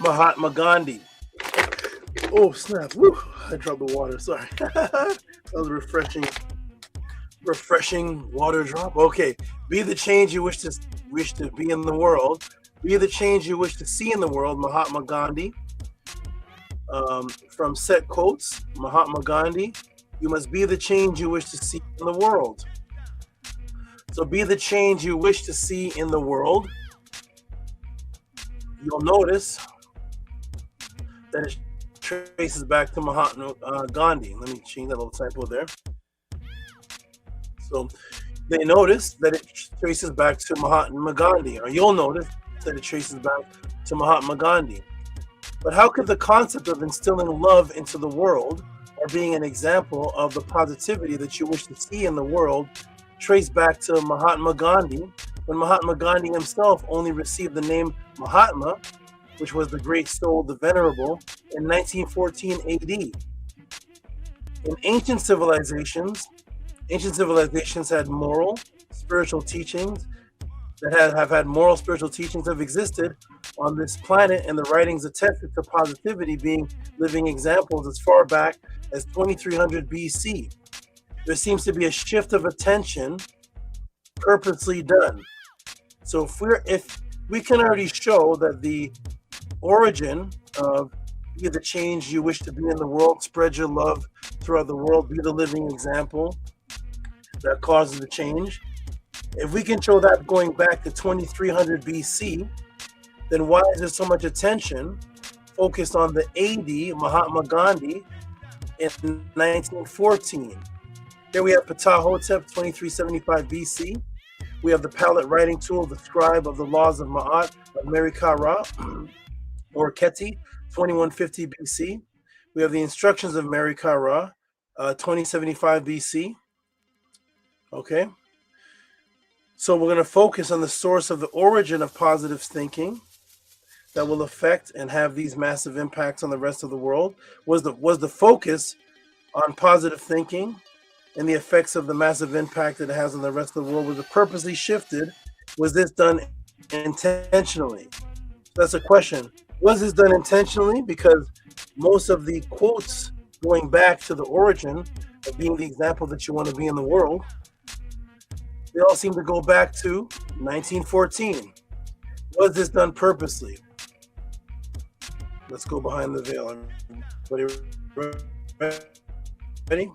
Mahatma Ghandi. Oh, snap. Woo. I dropped the water. Sorry. That was a refreshing water drop. Okay. Be the change you wish to be in the world. Be the change you wish to see in the world. Mahatma Ghandi. From set quotes, Mahatma Ghandi. You must be the change you wish to see in the world. So be the change you wish to see in the world. You'll notice that it traces back to Mahatma Ghandi. Let me change that little typo there. So they notice that it traces back to Mahatma Ghandi, or you'll notice that it traces back to Mahatma Ghandi. But how could the concept of instilling love into the world, or being an example of the positivity that you wish to see in the world, trace back to Mahatma Ghandi, when Mahatma Gandhi himself only received the name Mahatma, which was the great soul, the venerable, in 1914 AD. In ancient civilizations had moral, spiritual teachings that have had moral, spiritual teachings have existed on this planet, and the writings attested to positivity being living examples as far back as 2300 BC. There seems to be a shift of attention purposely done. So if we can already show that the origin of be the change you wish to be in the world, spread your love throughout the world, be the living example that causes the change. If we can show that going back to 2300 BC, then why is there so much attention focused on the AD, Mahatma Ghandi, in 1914? Here we have Ptahhotep, 2375 BC. We have the palette writing tool, the scribe of the laws of Ma'at of Merikara, or Keti, 2150 BC. We have the instructions of Merikara, 2075 BC. Okay. So we're going to focus on the source of the origin of positive thinking that will affect and have these massive impacts on the rest of the world. Was the focus on positive thinking and the effects of the massive impact that it has on the rest of the world? Was it purposely shifted? Was this done intentionally? That's a question. Was this done intentionally? Because most of the quotes going back to the origin of being the example that you want to be in the world, they all seem to go back to 1914. Was this done purposely? Let's go behind the veil. Everybody ready?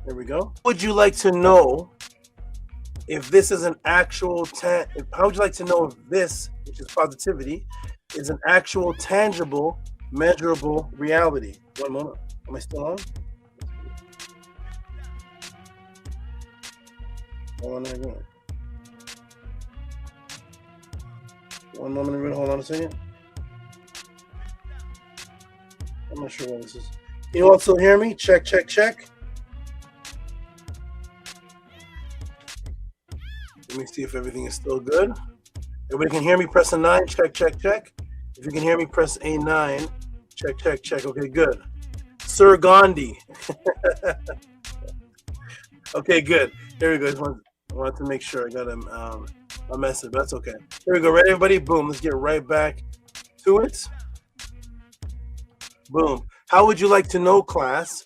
There we go. Would you like to know if this is an actual how would you like to know if this, which is positivity, is an actual tangible, measurable reality? One moment. Am I still on? Hold on a minute. One moment, everybody. Hold on a second. I'm not sure what this is. Can you also hear me? Check, check, check. Let me see if everything is still good. Everybody can hear me? Press a 9. Check, check, check. If you can hear me, press a 9. Check, check, check. Okay, good. Sir Ghandi. Okay, good. Here we go. I wanted to make sure I got a message. That's okay. Here we go. Ready, everybody? Boom. Let's get right back to it. Boom. How would you like to know, class,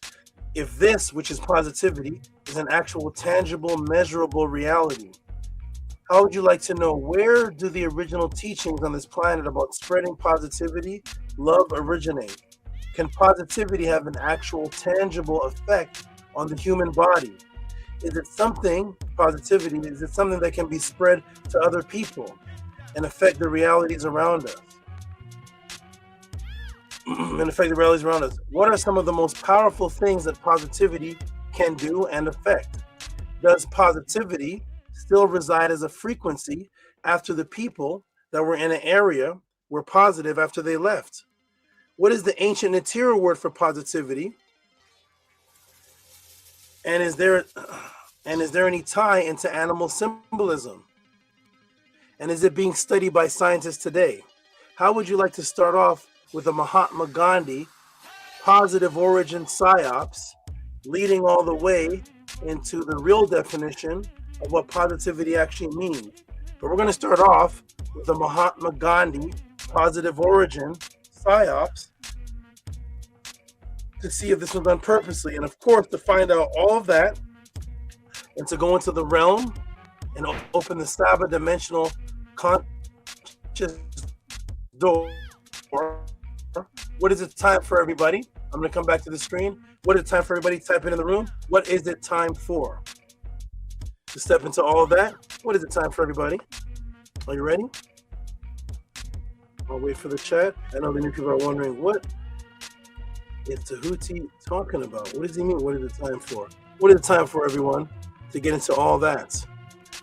if this, which is positivity, is an actual, tangible, measurable reality? How would you like to know, where do the original teachings on this planet about spreading positivity, love originate? Can positivity have an actual, tangible effect on the human body? Is it something, positivity, is it something that can be spread to other people and affect the realities around us? What are some of the most powerful things that positivity can do and affect? Does positivity still reside as a frequency after the people that were in an area were positive after they left? What is the ancient Natira word for positivity? And is there any tie into animal symbolism? And is it being studied by scientists today? How would you like to start off with a Mahatma Ghandi positive origin Psyops, leading all the way into the real definition of what positivity actually means? But we're going to start off with the Mahatma Ghandi positive origin Psyops to see if this was done purposely. And of course, to find out all of that and to go into the realm and open the Saba dimensional conscious door. What is it time for, everybody? I'm going to come back to the screen. What is it time for, everybody? Type it in the room. What is it time for? To step into all of that. What is it time for, everybody? Are you ready? I'll wait for the chat. I know the new people are wondering, what is Tehuti talking about? What does he mean? What is it time for? What is it time for, everyone, to get into all that?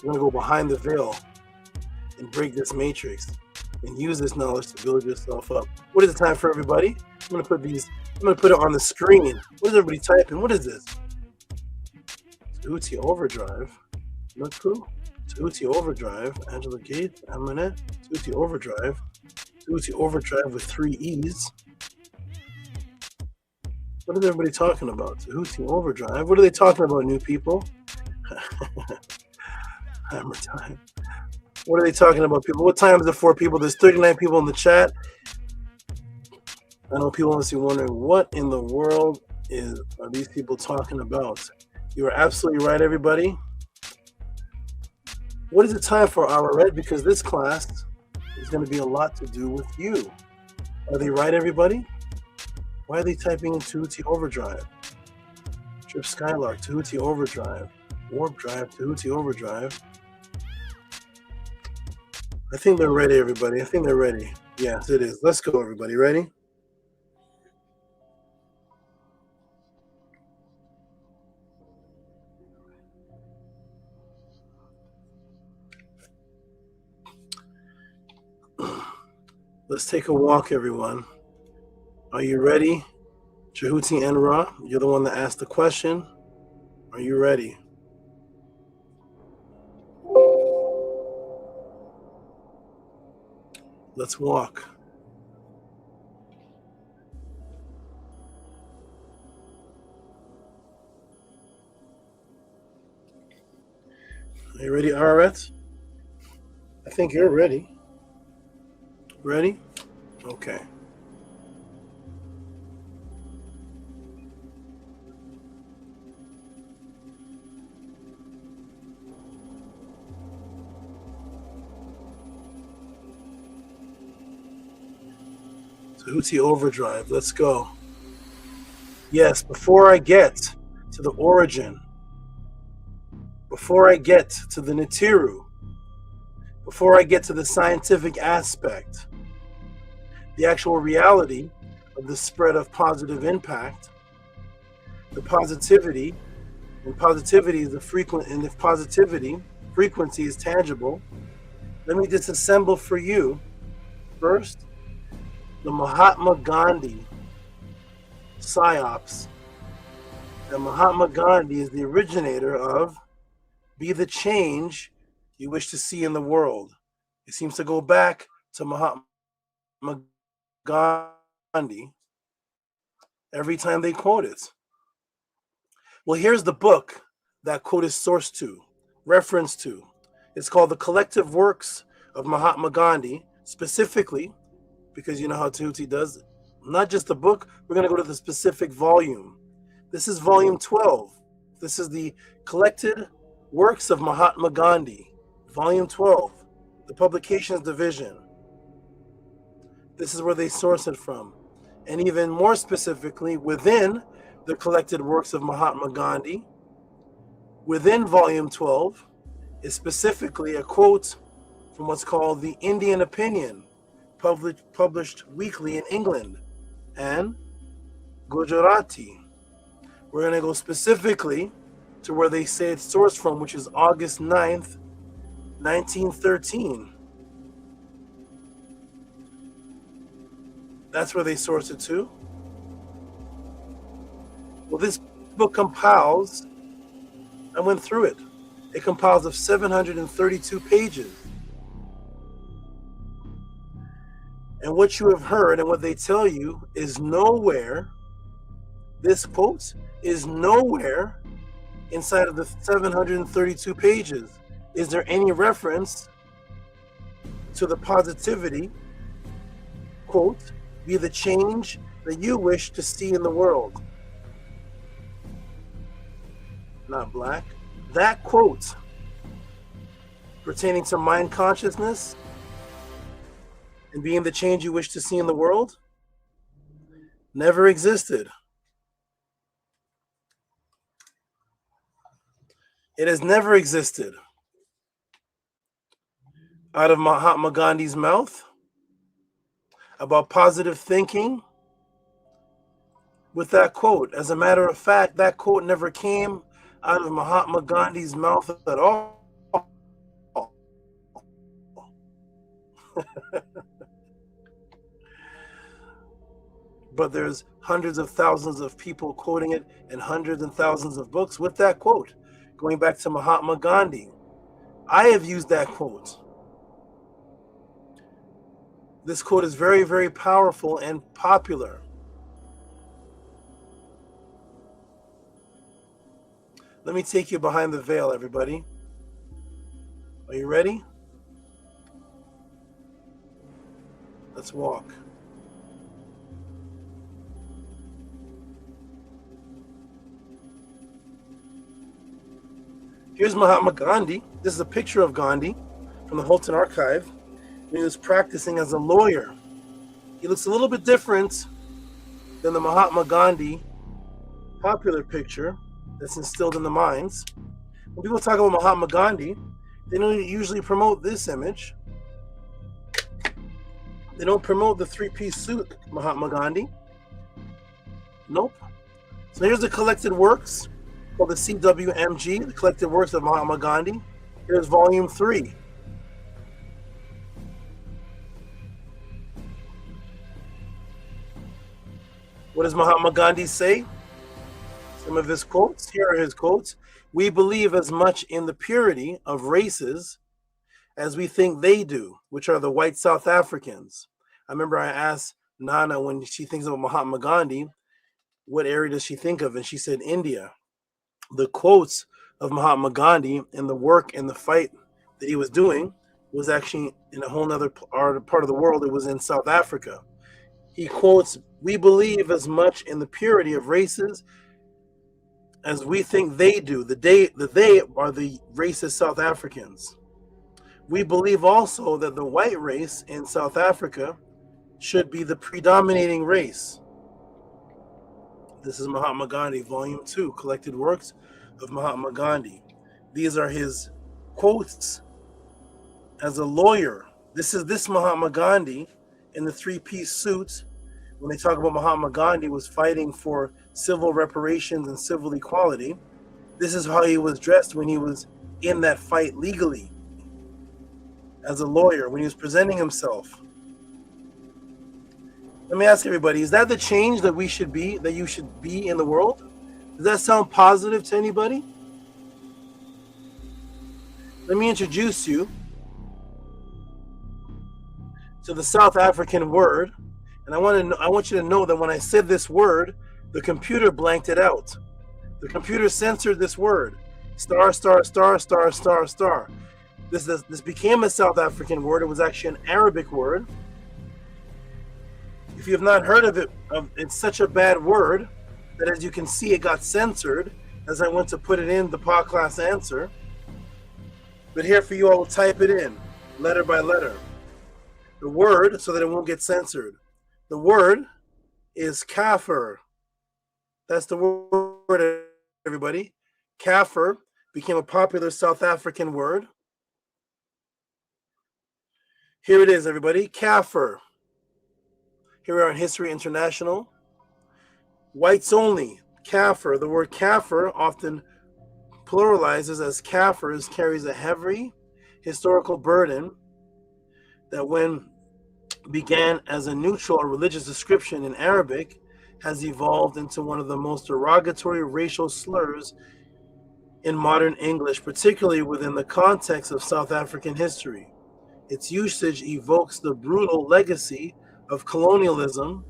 We're going to go behind the veil and break this matrix and use this knowledge to build yourself up. What is the time for, everybody? I'm going to put it on the screen. What is everybody typing? What is this? Tought Overdrive. Look who? Tought Overdrive. Angela Gates. Aminette. Tought Overdrive. Tought Overdrive with 3 E's. What is everybody talking about? Tought Overdrive. What are they talking about, new people? Hammer time. What are they talking about, people? What time is it for, people? There's 39 people in the chat. I know people must be wondering, what in the world are these people talking about? You are absolutely right, everybody. What is it time for, our red? Because this class is going to be a lot to do with you. Are they right, everybody? Why are they typing in Tehuti Overdrive? Trip Skylark, Tehuti Overdrive. Warp Drive, Tehuti Overdrive. I think they're ready, everybody. I think they're ready. Yes, it is. Let's go, everybody. Ready? Let's take a walk, everyone. Are you ready? Tehuti and Ra, you're the one that asked the question. Are you ready? Let's walk. Are you ready, Araret? I think you're ready. Ready? Okay. Tehuti Overdrive, let's go. Yes, before I get to the origin, before I get to the Nitiru, before I get to the scientific aspect, the actual reality of the spread of positive impact, the positivity, and positivity is the frequent, and if positivity, frequency is tangible, let me disassemble for you first the Mahatma Ghandi Psyops. And Mahatma Gandhi is the originator of be the change you wish to see in the world. It seems to go back to Mahatma Gandhi every time they quote it. Well, here's the book that quote is sourced to, reference to. It's called The Collective Works of Mahatma Gandhi, specifically, because you know how Tehuti does, not just the book, we're going to go to the specific volume. This is volume 12. This is the Collected Works of Mahatma Gandhi, volume 12, the Publications Division. This is where they source it from. And even more specifically, within the Collected Works of Mahatma Gandhi, within volume 12, is specifically a quote from what's called the Indian Opinion, published weekly in England, and Gujarati. We're going to go specifically to where they say it's sourced from, which is August 9th, 1913. That's where they source it to. Well, this book compiles, I went through it. It compiles of 732 pages. And what you have heard and what they tell you is nowhere, this quote is nowhere inside of the 732 pages. Is there any reference to the positivity, quote, be the change that you wish to see in the world? Not black. That quote pertaining to mind consciousness and being the change you wish to see in the world never existed. It has never existed out of Mahatma Gandhi's mouth about positive thinking with that quote. As a matter of fact, that quote never came out of Mahatma Gandhi's mouth at all. But there's hundreds of thousands of people quoting it and hundreds and thousands of books with that quote, going back to Mahatma Gandhi. I have used that quote. This quote is very, very powerful and popular. Let me take you behind the veil, everybody. Are you ready? Let's walk. Here's Mahatma Gandhi. This is a picture of Gandhi from the Holton Archive when he was practicing as a lawyer. He looks a little bit different than the Mahatma Gandhi popular picture that's instilled in the minds. When people talk about Mahatma Gandhi, they don't usually promote this image. They don't promote the three-piece suit Mahatma Gandhi. Nope. So here's the collected works called the CWMG, the collected works of Mahatma Gandhi. Here's volume 3. What does Mahatma Gandhi say? Some of his quotes. Here are his quotes. We believe as much in the purity of races as we think they do, which are the white South Africans. I remember I asked Nana when she thinks of Mahatma Gandhi, what area does she think of? And she said India. The quotes of Mahatma Gandhi and the work and the fight that he was doing was actually in a whole other part of the world. It was in South Africa. He quotes, we believe as much in the purity of races as we think they do. The they are the racist South Africans. We believe also that the white race in South Africa should be the predominating race. This is Mahatma Gandhi, Volume 2, Collected Works of Mahatma Gandhi. These are his quotes as a lawyer. This is this Mahatma Gandhi in the three-piece suit. When they talk about Mahatma Gandhi was fighting for civil reparations and civil equality, this is how he was dressed when he was in that fight legally as a lawyer, when he was presenting himself. Let me ask everybody, is that the change that we should be, that you should be in the world? Does that sound positive to anybody? Let me introduce you to the South African word. And I want you to know that when I said this word, the computer blanked it out. The computer censored this word. Star, star, star, star, star, star. This became a South African word. It was actually an Arabic word. If you have not heard of it, it's such a bad word that, as you can see, it got censored as I went to put it in the podcast answer. But here for you, I will type it in letter by letter. The word, so that it won't get censored. The word is kafir. That's the word, everybody. Kafir became a popular South African word. Here it is, everybody. Kafir. Here we are in History International. Whites only. Kafir. The word kafir often pluralizes as kafirs, carries a heavy historical burden that, when began as a neutral or religious description in Arabic, has evolved into one of the most derogatory racial slurs in modern English, particularly within the context of South African history. Its usage evokes the brutal legacy of colonialism,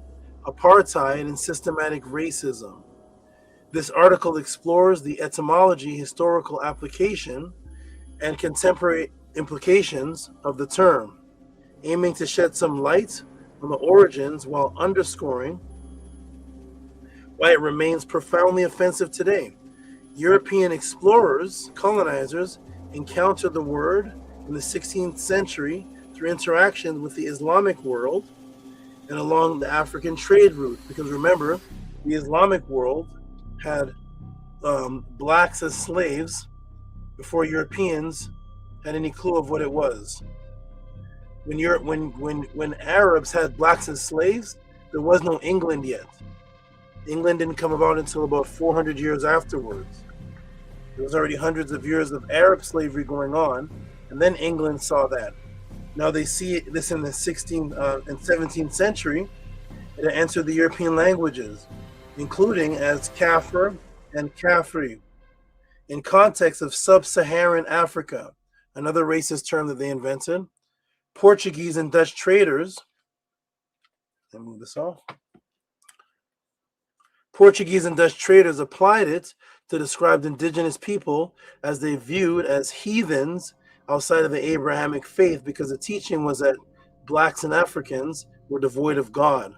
apartheid, and systematic racism. This article explores the etymology, historical application, and contemporary implications of the term, aiming to shed some light on the origins while underscoring why it remains profoundly offensive today. European explorers, colonizers, encountered the word in the 16th century through interactions with the Islamic world and along the African trade route, because remember, the Islamic world had blacks as slaves before Europeans had any clue of what it was. When Arabs had blacks as slaves, there was no England yet. England didn't come about until about 400 years afterwards. There was already hundreds of years of Arab slavery going on, and then England saw that. Now they see this in the 16th and 17th century. It entered the European languages, including as Kafir and Kafri, in context of sub-Saharan Africa, another racist term that they invented. Portuguese and Dutch traders, let me move this off. Portuguese and Dutch traders applied it to describe indigenous people as they viewed as heathens outside of the Abrahamic faith, because the teaching was that blacks and Africans were devoid of God.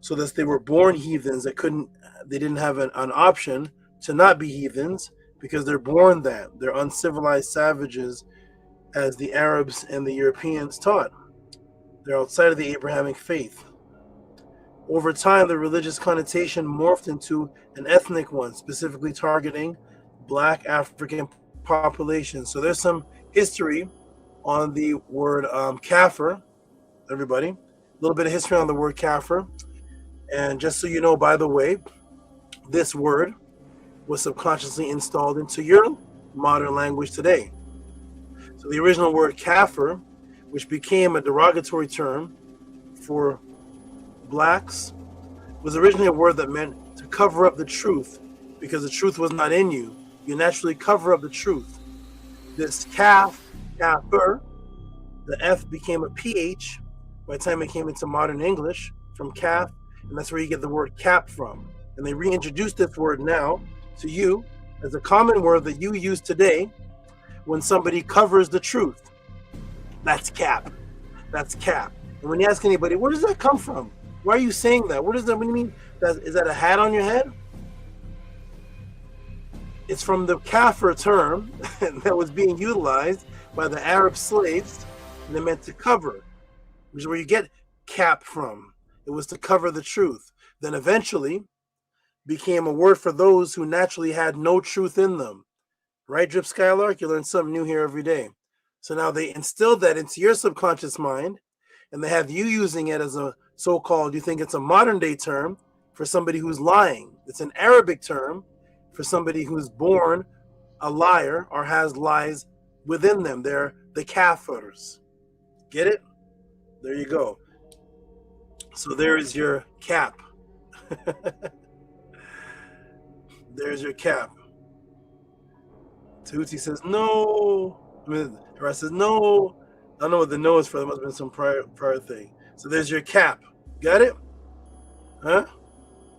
So that they were born heathens they didn't have an option to not be heathens because they're born that. They're uncivilized savages as the Arabs and the Europeans taught. They're outside of the Abrahamic faith. Over time, the religious connotation morphed into an ethnic one, specifically targeting Black African populations. So there's some history on the word Kafir, everybody. A little bit of history on the word Kafir. And just so you know, by the way, this word was subconsciously installed into your modern language today. So the original word Kafir, which became a derogatory term for blacks, was originally a word that meant to cover up the truth because the truth was not in you. You naturally cover up the truth. This kafir, the F became a PH by the time it came into modern English from calf, and that's where you get the word cap from. And they reintroduced this word now to you as a common word that you use today when somebody covers the truth. That's cap. That's cap. And when you ask anybody, where does that come from? Why are you saying that? What does that mean? Is that a hat on your head? It's from the kafir term that was being utilized by the Arab slaves, and they meant to cover, which is where you get cap from. It was to cover the truth. Then eventually became a word for those who naturally had no truth in them. Right, Drip Skylark? You learn something new here every day. So now they instilled that into your subconscious mind, and they have you using it as a so-called, you think it's a modern day term for somebody who's lying. It's an Arabic term for somebody who's born a liar or has lies within them. They're the kafirs. Get it? There you go. So there is your cap. There's your cap. Tehuti says no. I mean, Harass says no. I don't know what the no is for. There must have been some prior thing. So there's your cap. Got it? Huh?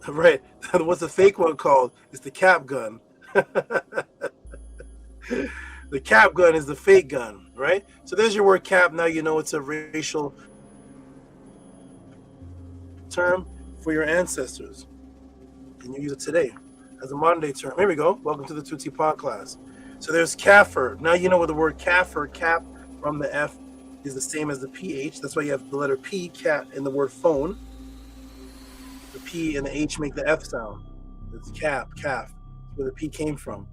Right. What's the fake one called? It's the cap gun. The cap gun is the fake gun, right? So there's your word cap. Now you know it's a racial term for your ancestors. And you use it today as a modern day term. Here we go. Welcome to the Tutsi Pod class. So there's kafir. Now you know what the word kafir, cap from the F, is the same as the PH. That's why you have the letter P, cat, in the word phone. The P and the H make the F sound. It's calf, where the P came from.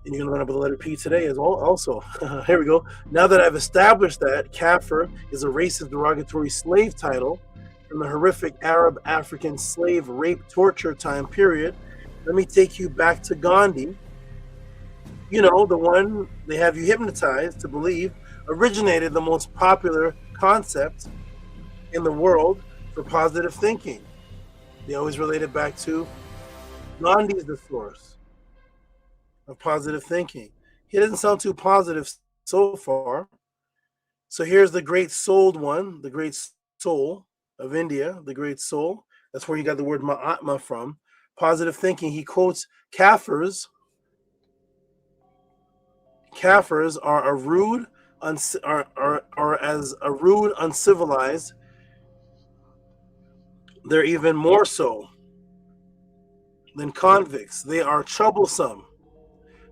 And you're going to learn about the letter P today as well. Also, here we go. Now that I've established that kafir is a racist derogatory slave title from the horrific Arab African slave rape torture time period, let me take you back to Ghandi. You know, the one they have you hypnotized to believe originated the most popular concept in the world for positive thinking. They always relate it back to Ghandi is the source of positive thinking. He doesn't sound too positive so far. So here's the great souled one, the great soul of India, the great soul. That's where you got the word Mahatma from. Positive thinking. He quotes Kafirs. Kafirs are rude, uncivilized. They're even more so than convicts. They are troublesome.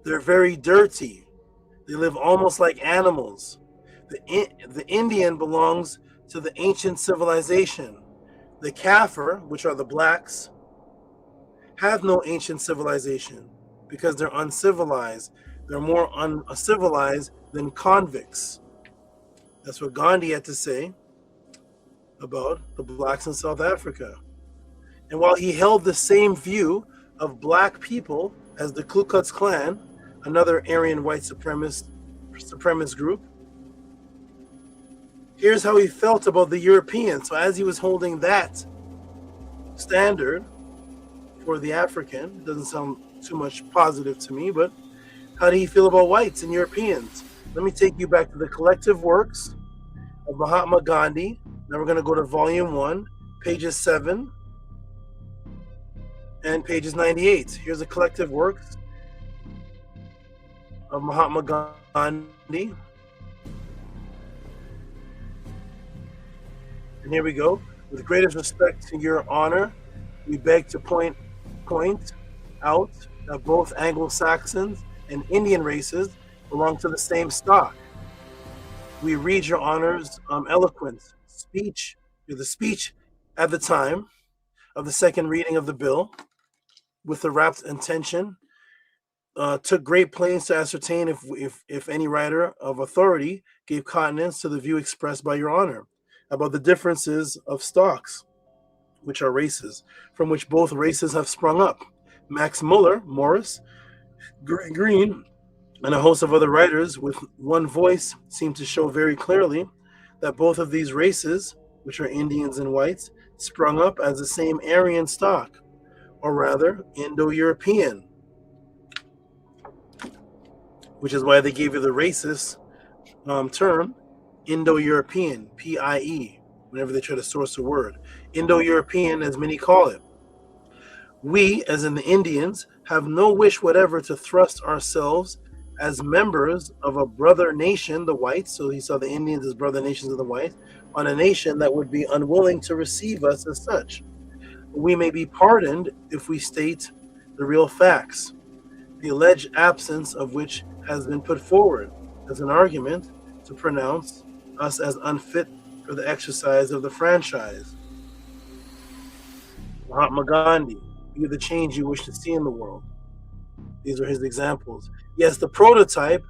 They're very dirty. They live almost like animals. The Indian belongs to the ancient civilization. The Kafir, which are the blacks, have no ancient civilization because they're uncivilized. They're more uncivilized than convicts. That's what Ghandi had to say about the blacks in South Africa. And while he held the same view of black people as the Ku Klux Klan, another Aryan white supremacist group, here's how he felt about the Europeans. So as he was holding that standard for the African, it doesn't sound too much positive to me, but how do you feel about whites and Europeans? Let me take you back to the collective works of Mahatma Gandhi. Now we're going to go to volume 1, pages 7 and pages 98. Here's the collective works of Mahatma Gandhi. And here we go. With greatest respect to your honor, we beg to point out that both Anglo-Saxons and Indian races belong to the same stock. We read your honor's eloquent speech, the speech at the time of the second reading of the bill, with the rapt intention, took great pains to ascertain if any writer of authority gave countenance to the view expressed by your honor about the differences of stocks, which are races, from which both races have sprung up. Max Muller, Morris, Green, and a host of other writers with one voice seem to show very clearly that both of these races, which are Indians and whites, sprung up as the same Aryan stock, or rather Indo-European, which is why they gave you the racist term Indo-European, PIE, whenever they try to source a word. Indo-European, as many call it. We, as in the Indians, have no wish whatever to thrust ourselves as members of a brother nation, the whites, so he saw the Indians as brother nations of the whites, on a nation that would be unwilling to receive us as such. We may be pardoned if we state the real facts, the alleged absence of which has been put forward as an argument to pronounce us as unfit for the exercise of the franchise. Mahatma Gandhi, be the change you wish to see in the world. These are his examples. Yes, the prototype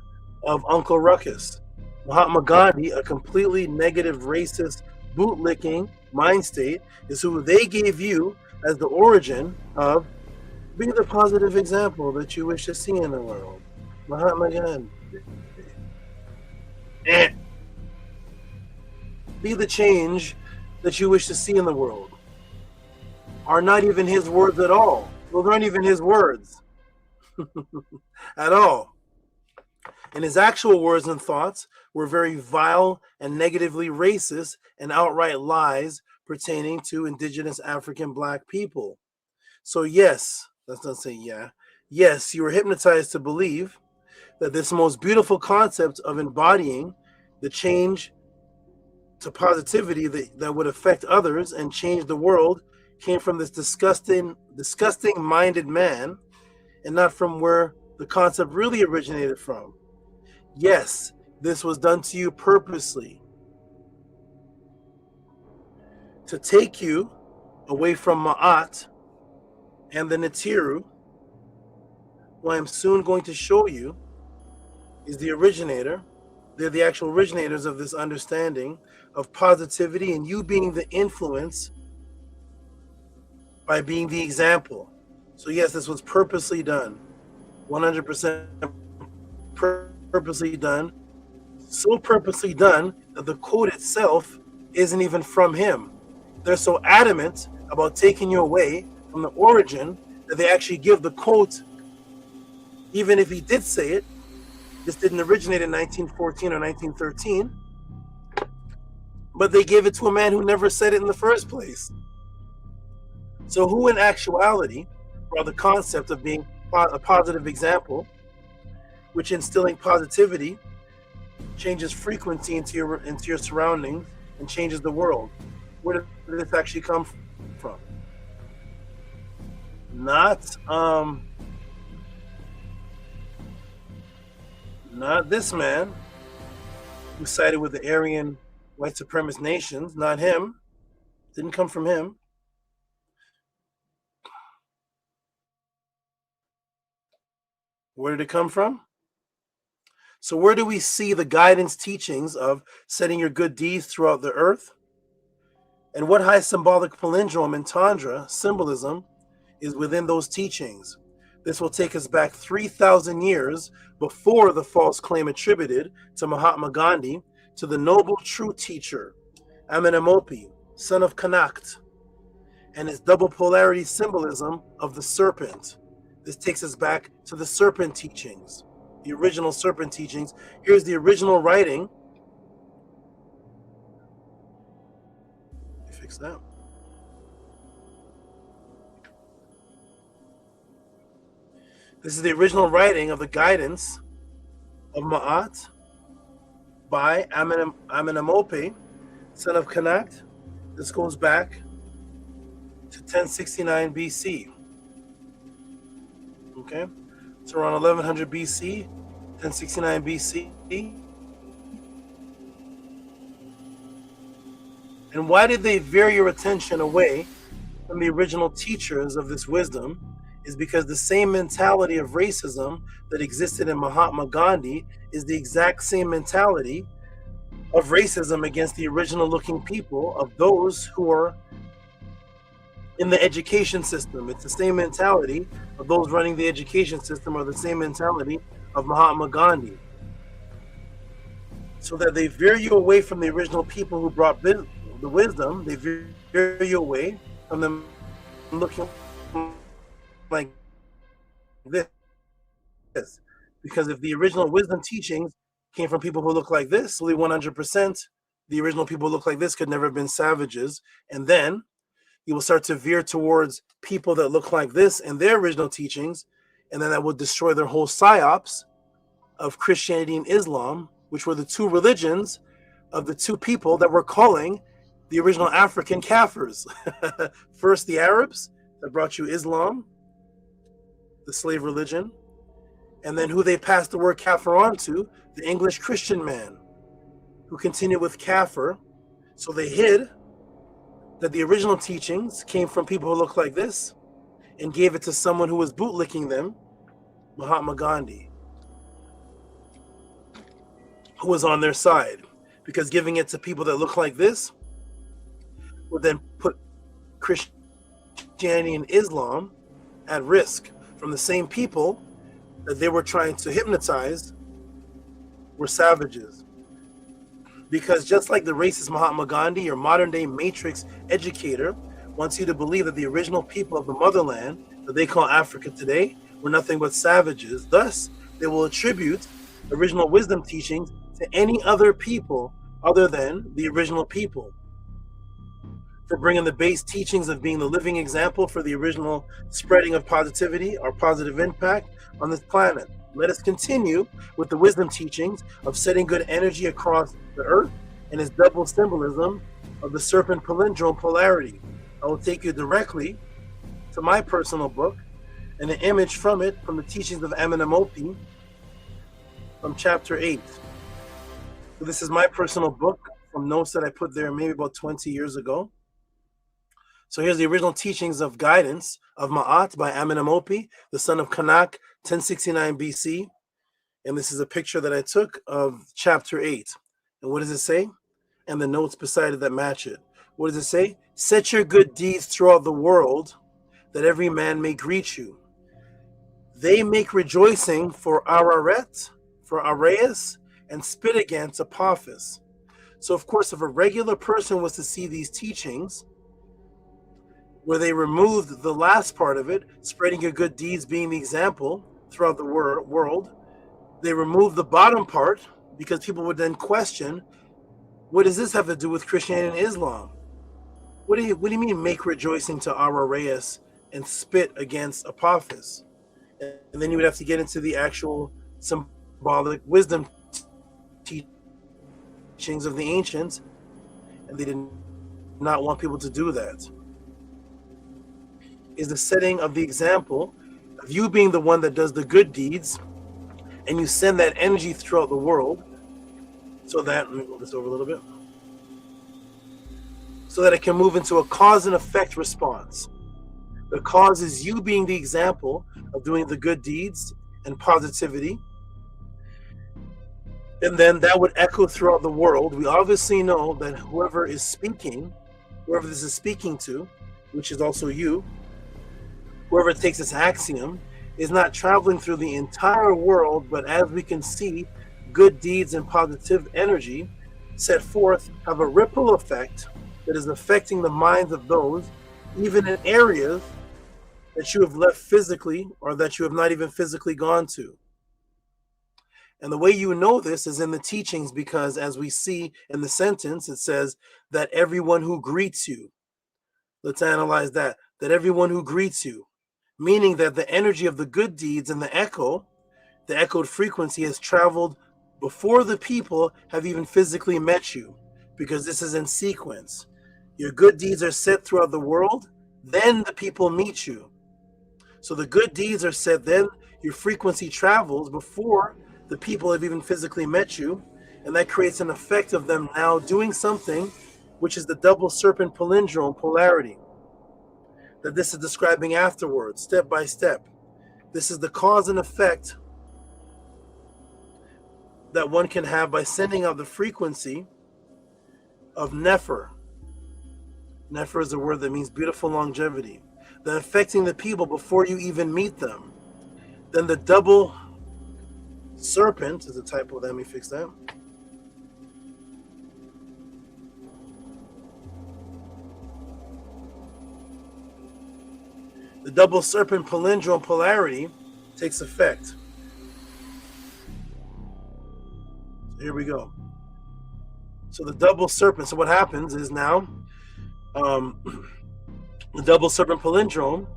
of Uncle Ruckus. Mahatma Gandhi, a completely negative, racist, bootlicking mind state, is who they gave you as the origin of be the positive example that you wish to see in the world. Mahatma Gandhi. Be the change that you wish to see in the world. Are not even his words at all. Those aren't even his words at all. And his actual words and thoughts were very vile and negatively racist and outright lies pertaining to indigenous African black people. So yes, let's not say yeah. Yes, you were hypnotized to believe that this most beautiful concept of embodying the change to positivity that would affect others and change the world came from this disgusting minded man and not from where the concept really originated from. Yes, this was done to you purposely to take you away from Ma'at and the Natiru, who I'm soon going to show you is the originator. They're the actual originators of this understanding of positivity and you being the influence by being the example. So yes, this was purposely done, 100% purposely done, so purposely done that the quote itself isn't even from him. They're so adamant about taking you away from the origin that they actually give the quote, even if he did say it, this didn't originate in 1914 or 1913, but they gave it to a man who never said it in the first place. So who in actuality brought the concept of being a positive example, which instilling positivity changes frequency into your surroundings and changes the world? Where did this actually come from? Not this man who sided with the Aryan white supremacist nations. Not him. Didn't come from him. Where did it come from? So where do we see the guidance teachings of setting your good deeds throughout the earth? And what high symbolic palindrome and Tantra symbolism is within those teachings? This will take us back 3,000 years before the false claim attributed to Mahatma Gandhi to the noble true teacher, Amenemopi, son of Connacht, and his double polarity symbolism of the serpent. This takes us back to the serpent teachings, the original serpent teachings. Here's the original writing. Fix that. This is the original writing of the guidance of Ma'at by Amenemopi, son of Connacht, This goes back to 1069 BC. Okay, so around 1100 BC, 1069 BC. And why did they veer your attention away from the original teachers of this wisdom? Is because the same mentality of racism that existed in Mahatma Gandhi is the exact same mentality of racism against the original looking people, of those who are in the education system. It's the same mentality of those running the education system, or the same mentality of Mahatma Gandhi. So that they veer you away from the original people who brought the wisdom, they veer you away from them looking like this. Because if the original wisdom teachings came from people who look like this, only 100% the original people who look like this could never have been savages. And then you will start to veer towards people that look like this and their original teachings, and then that will destroy their whole psyops of Christianity and Islam, which were the two religions of the two people that were calling the original African Kafirs. First, the Arabs that brought you Islam, the slave religion, and then who they passed the word Kafir on to, the English Christian man, who continued with Kafir. So they hid that the original teachings came from people who look like this and gave it to someone who was bootlicking them, Mahatma Gandhi, who was on their side, because giving it to people that look like this would then put Christianity and Islam at risk from the same people that they were trying to hypnotize were savages. Because just like the racist Mahatma Gandhi, your modern day matrix educator wants you to believe that the original people of the motherland that they call Africa today were nothing but savages. Thus, they will attribute original wisdom teachings to any other people other than the original people, for bringing the base teachings of being the living example for the original spreading of positivity or positive impact on this planet. Let us continue with the wisdom teachings of setting good energy across the earth and its double symbolism of the serpent palindrome polarity. I will take you directly to my personal book and an image from it, from the teachings of Amenemopi, from chapter 8. So this is my personal book from notes that I put there maybe about 20 years ago. So here's the original teachings of guidance of Ma'at by Amenemopi, the son of Kanak, 1069 BC. And this is a picture that I took of chapter 8. And what does it say? And the notes beside it that match it. What does it say? Set your good deeds throughout the world, that every man may greet you. They make rejoicing for Araret, for Areas, and spit against Apophis. So of course, if a regular person was to see these teachings, where they removed the last part of it, spreading your good deeds being the example throughout the world, they removed the bottom part, because people would then question, what does this have to do with Christianity and Islam? What do you mean make rejoicing to Arareus and spit against Apophis? And then you would have to get into the actual symbolic wisdom teachings of the ancients, and they did not want people to do that. Is the setting of the example of you being the one that does the good deeds, and you send that energy throughout the world, so that, let me move this over a little bit, so that it can move into a cause and effect response. The cause is you being the example of doing the good deeds and positivity, and then that would echo throughout the world. We obviously know that whoever is speaking, whoever this is speaking to, which is also you, whoever takes this axiom, is not traveling through the entire world, but as we can see, good deeds and positive energy set forth have a ripple effect that is affecting the minds of those, even in areas that you have left physically or that you have not even physically gone to. And the way you know this is in the teachings, because as we see in the sentence, it says that everyone who greets you. Let's analyze that. That everyone who greets you, meaning that the energy of the good deeds and the echoed frequency has traveled before the people have even physically met you, because this is in sequence. Your good deeds are said throughout the world, then the people meet you. So the good deeds are said, then your frequency travels before the people have even physically met you, and that creates an effect of them now doing something, which is the double serpent palindrome polarity that this is describing afterwards, step by step. This is the cause and effect that one can have by sending out the frequency of Nefer. Nefer is a word that means beautiful longevity. Then affecting the people before you even meet them. Then the double serpent is a typo. Let me fix that. The double serpent palindrome polarity takes effect. So here we go. So the double serpent. So what happens is now the double serpent palindrome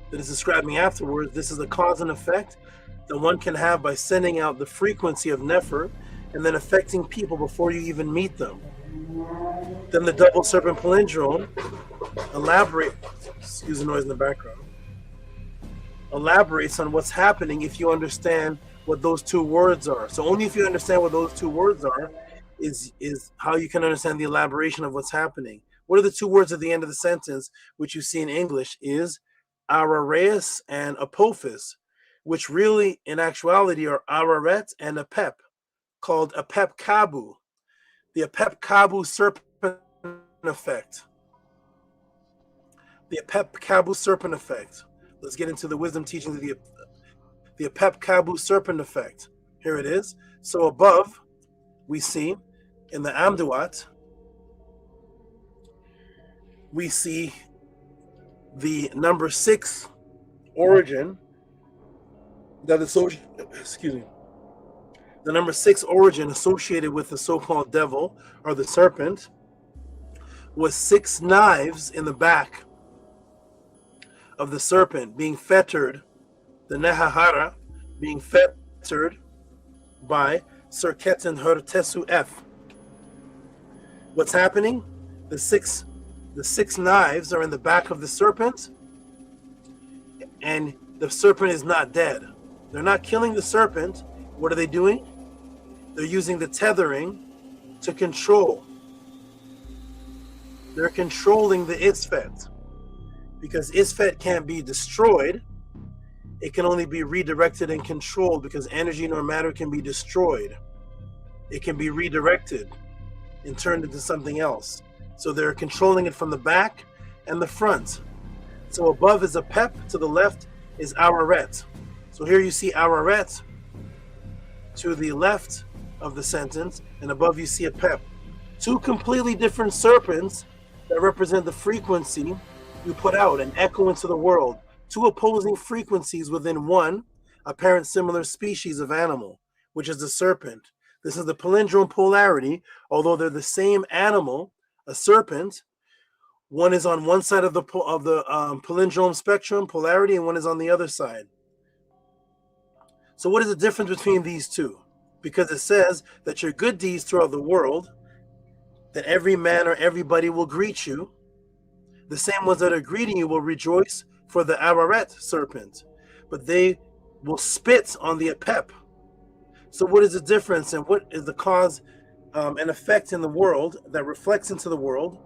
that is describing afterwards, this is the cause and effect that one can have by sending out the frequency of Nefer and then affecting people before you even meet them. Then the double serpent palindrome excuse the noise in the background, elaborates on what's happening if you understand what those two words are. So only if you understand what those two words are is how you can understand the elaboration of what's happening. What are the two words at the end of the sentence, which you see in English, is Arareus and Apophis, which really, in actuality, are Araret and Apep, called Apep Kabu, the Apep Kabu serpent effect. The Apep Kabu serpent effect. Let's get into the wisdom teachings of the Apep Kabu serpent effect. Here it is. So above, we see in the Amduat, we see the number 6 origin that is the number 6 origin associated with the so-called devil or the serpent was 6 knives in the back of the serpent being fettered, the Nehahara being fettered by Serket and her Tesu F. What's happening? The six knives are in the back of the serpent, and the serpent is not dead. They're not killing the serpent. What are they doing? They're using the tethering to control. They're controlling the Isfet. Because Isfet can't be destroyed, it can only be redirected and controlled, because energy nor matter can be destroyed. It can be redirected and turned into something else. So they're controlling it from the back and the front. So above is a Pep, to the left is Araret. So here you see Araret to the left of the sentence, and above you see a Pep. 2 completely different serpents that represent the frequency you put out and echo into the world. 2 opposing frequencies within one apparent similar species of animal, which is the serpent. This is the palindrome polarity. Although they're the same animal, a serpent, one is on one side of the palindrome spectrum polarity, and one is on the other side. So what is the difference between these two? Because it says that your good deeds throughout the world, that every man or everybody will greet you. The same ones that are greeting you will rejoice for the Araret serpent, but they will spit on the Apep. So what is the difference, and what is the cause and effect in the world that reflects into the world?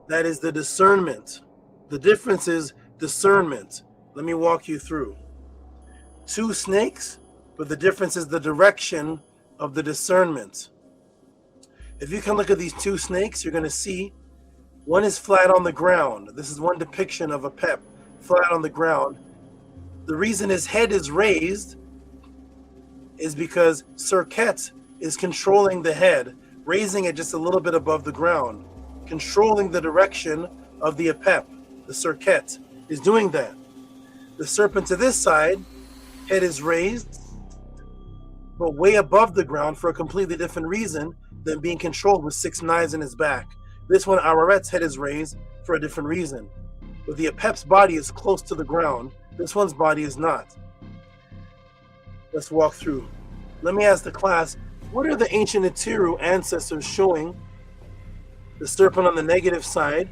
That is the discernment. The difference is discernment. Let me walk you through. 2 snakes, but the difference is the direction of the discernment. If you can look at these 2 snakes, you're going to see one is flat on the ground. This is one depiction of a Pep, flat on the ground. The reason his head is raised is because Serket is controlling the head, raising it just a little bit above the ground, controlling the direction of the Apep. The Serket is doing that. The serpent to this side, head is raised, but way above the ground for a completely different reason than being controlled with 6 knives in his back. This one, Araret's head is raised for a different reason. But the Apep's body is close to the ground. This one's body is not. Let's walk through. Let me ask the class, what are the ancient Itiru ancestors showing the serpent on the negative side.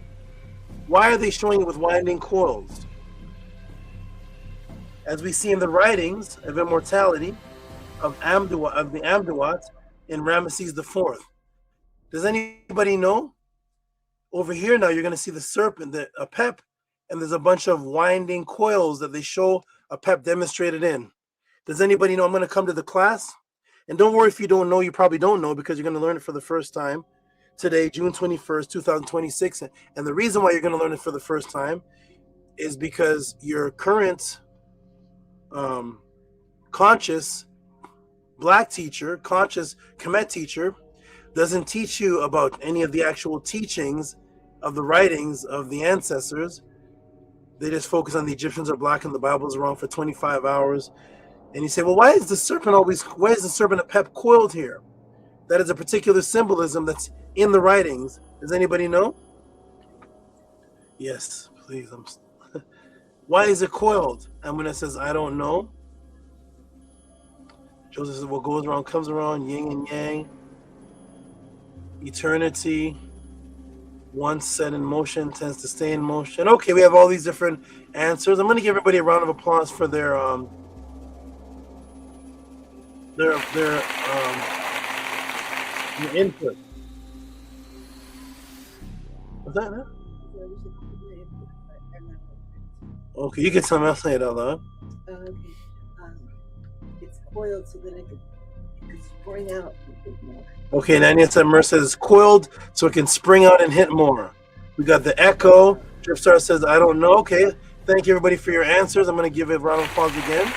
Why are they showing it with winding coils? As we see in the writings of immortality of the Amduat in Ramesses IV. Does anybody know? Over here now, you're going to see the serpent, a pep, and there's a bunch of winding coils that they show a pep demonstrated in. Does anybody know? I'm going to come to the class. And don't worry if you don't know, you probably don't know because you're going to learn it for the first time today, June 21st, 2026. And the reason why you're going to learn it for the first time is because your current conscious black teacher, conscious Kemet teacher, doesn't teach you about any of the actual teachings of the writings of the ancestors. They just focus on the Egyptians are black and the Bible is wrong for 25 hours. And you say, well, why is the serpent a pep coiled here? That is a particular symbolism that's in the writings. Does anybody know? Yes, please. Why is it coiled? Amuna says, I don't know. Joseph says, what goes around comes around, yin and yang. Eternity, once set in motion, tends to stay in motion. Okay, we have all these different answers. I'm going to give everybody a round of applause for their input. What's that now? Okay, you can tell me. I'll say it out loud. Okay. It's coiled so that it can spring out a bit more. Okay, Nanya Summer says coiled so it can spring out and hit more. We got the echo. Dripstar says, I don't know. Okay, thank you everybody for your answers. I'm going to give it a round of applause again.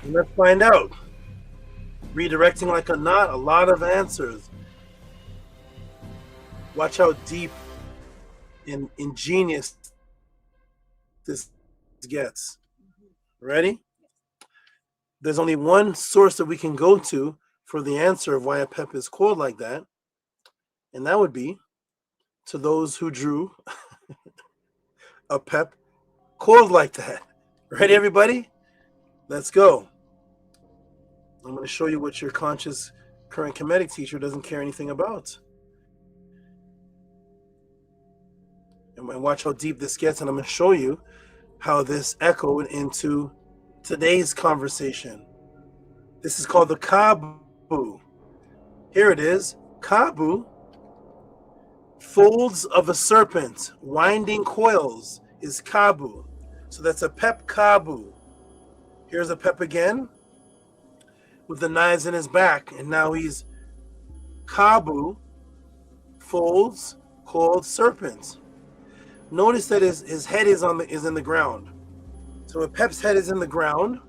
And let's find out. Redirecting like a knot, a lot of answers. Watch how deep and ingenious this gets. Ready? There's only one source that we can go to for the answer of why a pep is coiled like that, and that would be to those who drew a pep coiled like that. Ready, everybody? Let's go. I'm going to show you what your conscious current Kemetic teacher doesn't care anything about. And watch how deep this gets, and I'm going to show you how this echoed into today's conversation. This is called the Kabu. Here it is. Kabu, folds of a serpent, winding coils is Kabu. So that's a pep Kabu. Here's a pep again with the knives in his back, and now he's Kabu, folds, coiled serpent. Notice that his head is in the ground. So a pep's head is in the ground,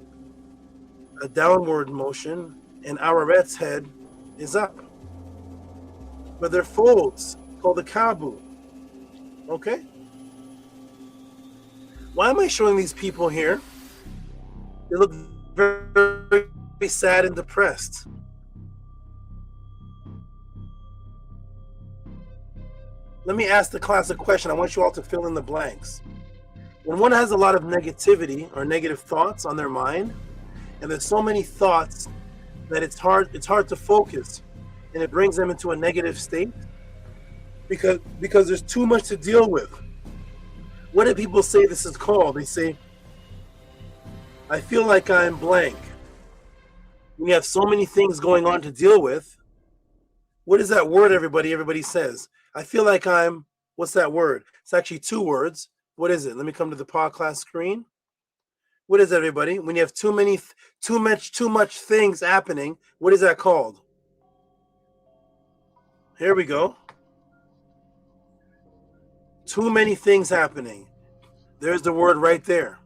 a downward motion, and Araret's head is up. But they're folds called the Kabu. Okay? Why am I showing these people here? They look very, very sad and depressed. Let me ask the class a question. I want you all to fill in the blanks. When one has a lot of negativity or negative thoughts on their mind, and there's so many thoughts that it's hard to focus, and it brings them into a negative state because there's too much to deal with. What do people say this is called? They say, I feel like I'm blank. When you have so many things going on to deal with, what is that word everybody says? I feel like I'm, what's that word? It's actually two words. What is it? Let me come to the podcast screen. What is it, everybody? When you have too much things happening, what is that called? Here we go. Too many things happening. There's the word right there.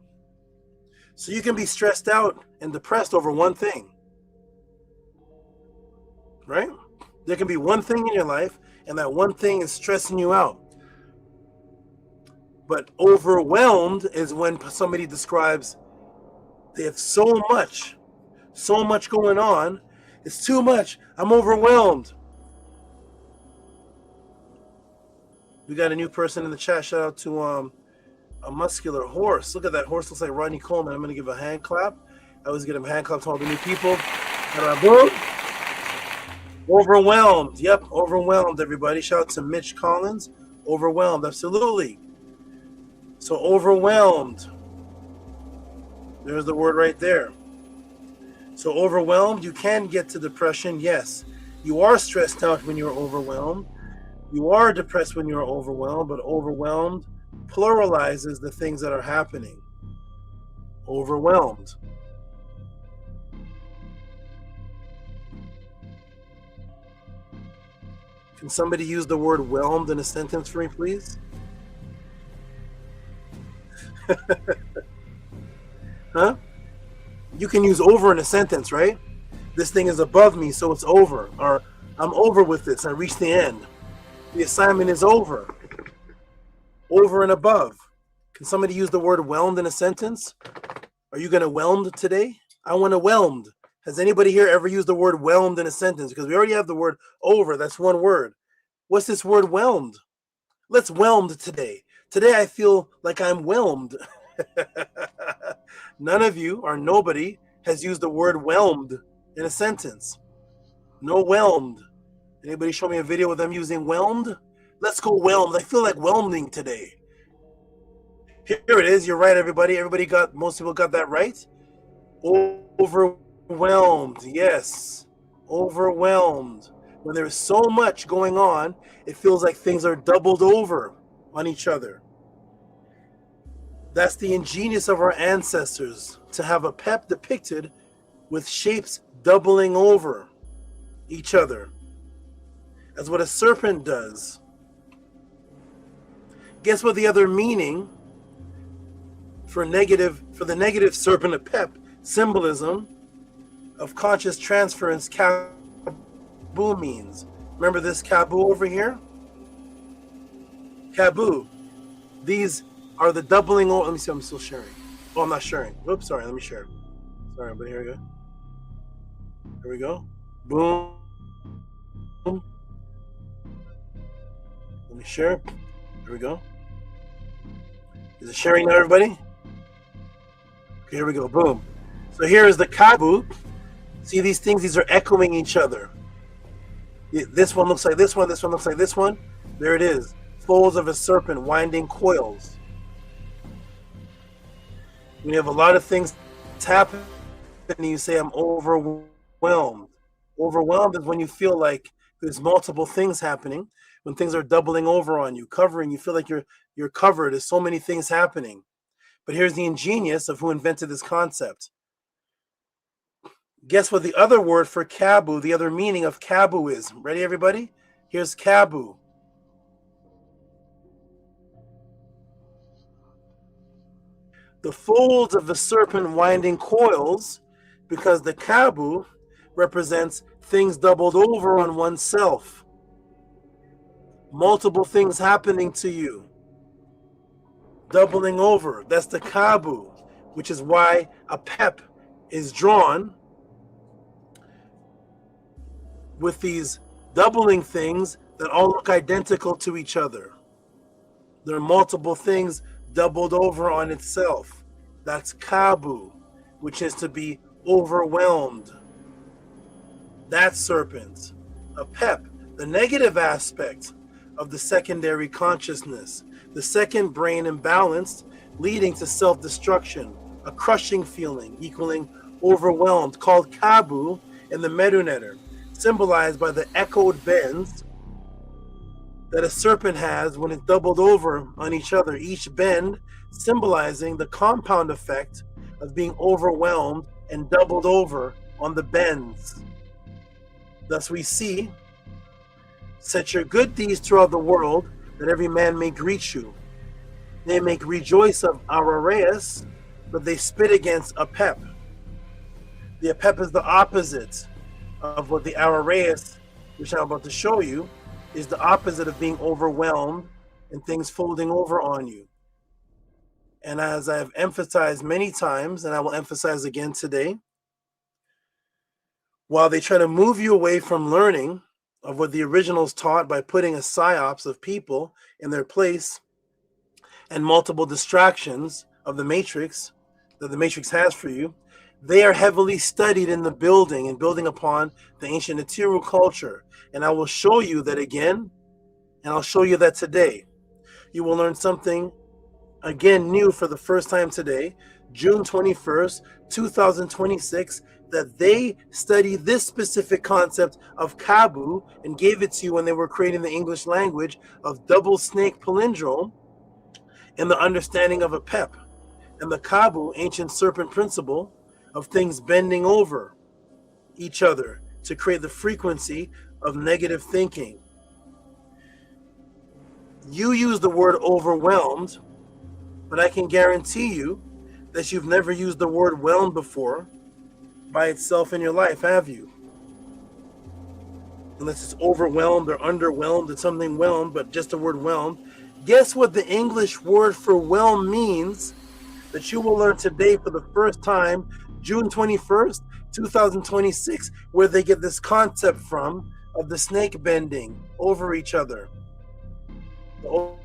So you can be stressed out and depressed over one thing. Right? There can be one thing in your life, and that one thing is stressing you out. But overwhelmed is when somebody describes they have so much going on. It's too much. I'm overwhelmed. We got a new person in the chat. Shout out to a muscular horse. Look at that horse. Looks like Rodney Coleman. I'm going to give a hand clap. I always get a hand clap to all the new people. Overwhelmed. Yep, overwhelmed, everybody. Shout out to Mitch Collins. Overwhelmed, absolutely. So overwhelmed. There's the word right there. So overwhelmed, you can get to depression, yes. You are stressed out when you're overwhelmed. You are depressed when you're overwhelmed, but overwhelmed pluralizes the things that are happening. Overwhelmed. Can somebody use the word whelmed in a sentence for me, please? Huh? You can use over in a sentence, right? This thing is above me, so it's over. Or I'm over with this. I reached the end. The assignment is over. Over and above. Can somebody use the word whelmed in a sentence? Are you going to whelmed today? I want to whelmed. Has anybody here ever used the word whelmed in a sentence? Because we already have the word over. That's one word. What's this word whelmed? Let's whelmed today. Today I feel like I'm whelmed. None of you or nobody has used the word whelmed in a sentence. No whelmed. Anybody show me a video of them using whelmed? Let's go whelmed. I feel like whelming today. Here it is. You're right, everybody. Most people got that right. Overwhelmed. Yes. Overwhelmed. When there's so much going on, it feels like things are doubled over on each other. That's the ingenious of our ancestors, to have a pep depicted with shapes doubling over each other. That's what a serpent does. Guess what the other meaning for the negative serpent, a pep, symbolism of conscious transference, kabu means? Remember this kabu over here? Kabu. These are the doubling over. Let me see, I'm still sharing. Oh, I'm not sharing. Oops, sorry, let me share. Sorry, but here we go. Here we go. Boom. Let me share. Here we go. Is it sharing now, everybody? Okay, here we go. Boom. So here is the kabu. See these things? These are echoing each other. This one looks like this one. This one looks like this one. There it is. Folds of a serpent winding coils. When you have a lot of things happening, you say, I'm overwhelmed. Overwhelmed is when you feel like there's multiple things happening, when things are doubling over on you, covering, you feel like you're covered. There's so many things happening. But here's the ingenious of who invented this concept. Guess what the other word for kabu, the other meaning of kabu is? Ready, everybody? Here's kabu. The folds of the serpent winding coils, because the kabu represents things doubled over on oneself. Multiple things happening to you. Doubling over. That's the kabu, which is why a pep is drawn with these doubling things that all look identical to each other. There are multiple things doubled over on itself. That's kabu, which is to be overwhelmed. That's serpent. A pep, the negative aspect of the secondary consciousness, the second brain imbalanced, leading to self-destruction, a crushing feeling equaling overwhelmed, called kabu in the Medunetter, symbolized by the echoed bends that a serpent has when it's doubled over on each other, each bend symbolizing the compound effect of being overwhelmed and doubled over on the bends. Thus we see, set your good deeds throughout the world, that every man may greet you. They make rejoice of Araeus, but they spit against Apep. The Apep is the opposite of what the Araeus, which I'm about to show you, is the opposite of being overwhelmed and things folding over on you. And as I've emphasized many times, and I will emphasize again today, while they try to move you away from learning of what the originals taught by putting a psyops of people in their place and multiple distractions of the matrix that the matrix has for you, They are heavily studied in the building and building upon the ancient Atiru culture. And I will show you that again, and I'll show you that today. You will learn something again new for the first time today, June 21st, 2026, that they study this specific concept of Kabu and gave it to you when they were creating the English language of double snake palindrome and the understanding of a pep. And the Kabu, ancient serpent principle of things bending over each other to create the frequency of negative thinking. You use the word overwhelmed, but I can guarantee you that you've never used the word whelmed before by itself in your life, have you? Unless it's overwhelmed or underwhelmed or something whelmed, but just the word whelmed. Guess what the English word for whelm means that you will learn today for the first time, June 21st, 2026, where they get this concept from of the snake bending over each other. The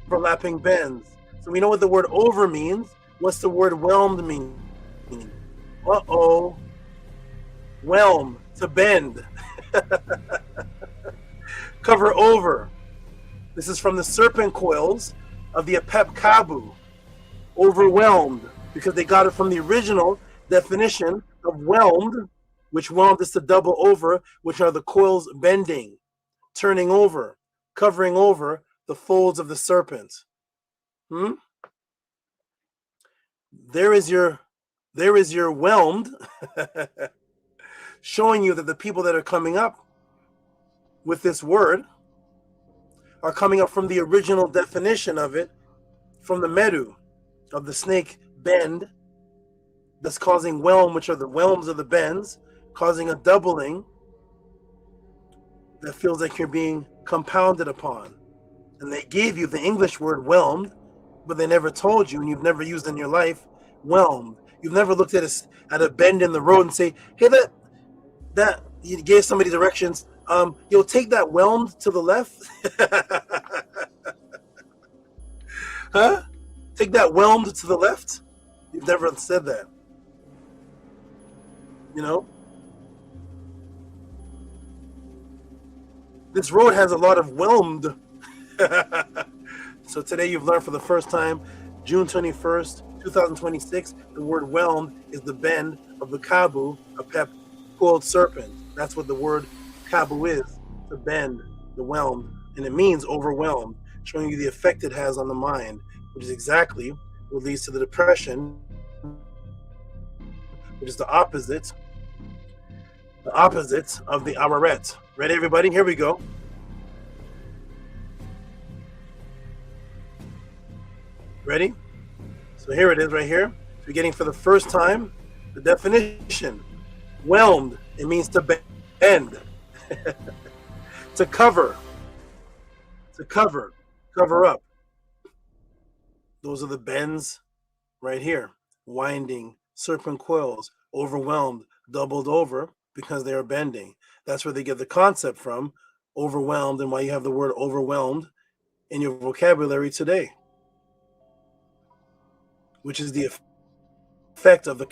overlapping bends. So we know what the word over means. What's the word whelmed mean? Uh-oh. Whelm, to bend. Cover over. This is from the serpent coils of the Apep Kabu. Overwhelmed, because they got it from the original definition of whelmed, which whelmed is to double over, which are the coils bending, turning over, covering over the folds of the serpent. There is your whelmed, showing you that the people that are coming up with this word are coming up from the original definition of it, from the Medu, of the snake bend, that's causing whelm, which are the whelms of the bends, causing a doubling that feels like you're being compounded upon. And they gave you the English word whelmed, but they never told you, and you've never used in your life, whelmed. You've never looked at a bend in the road and say, hey, that you gave somebody directions, you'll take that whelmed to the left. Huh? Take that whelmed to the left? You've never said that. You know? This road has a lot of whelmed. So today you've learned for the first time, June 21st, 2026, the word whelmed is the bend of the Kabu, a pep coiled serpent. That's what the word Kabu is, the bend, the whelmed, and it means overwhelmed, showing you the effect it has on the mind, which is exactly what leads to the depression, which is the opposite of the Amaret. Ready, everybody? Here we go. Ready? So here it is right here. You're getting for the first time the definition. Whelmed, it means to bend. To cover. To cover. Cover up. Those are the bends right here. Winding, serpent coils, overwhelmed, doubled over because they are bending. That's where they get the concept from, overwhelmed, and why you have the word overwhelmed in your vocabulary today, which is the effect of the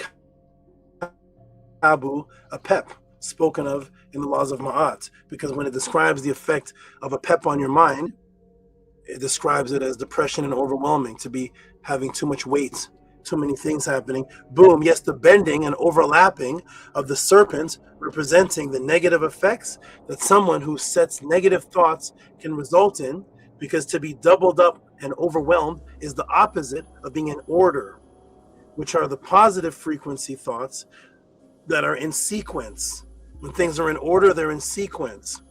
Kabu, a pep, spoken of in the laws of Ma'at. Because when it describes the effect of a pep on your mind, it describes it as depression and overwhelming, to be having too much weight, too many things happening. Boom, yes, the bending and overlapping of the serpent representing the negative effects that someone who sets negative thoughts can result in, because to be doubled up and overwhelmed is the opposite of being in order, which are the positive frequency thoughts that are in sequence. When things are in order, they're in sequence.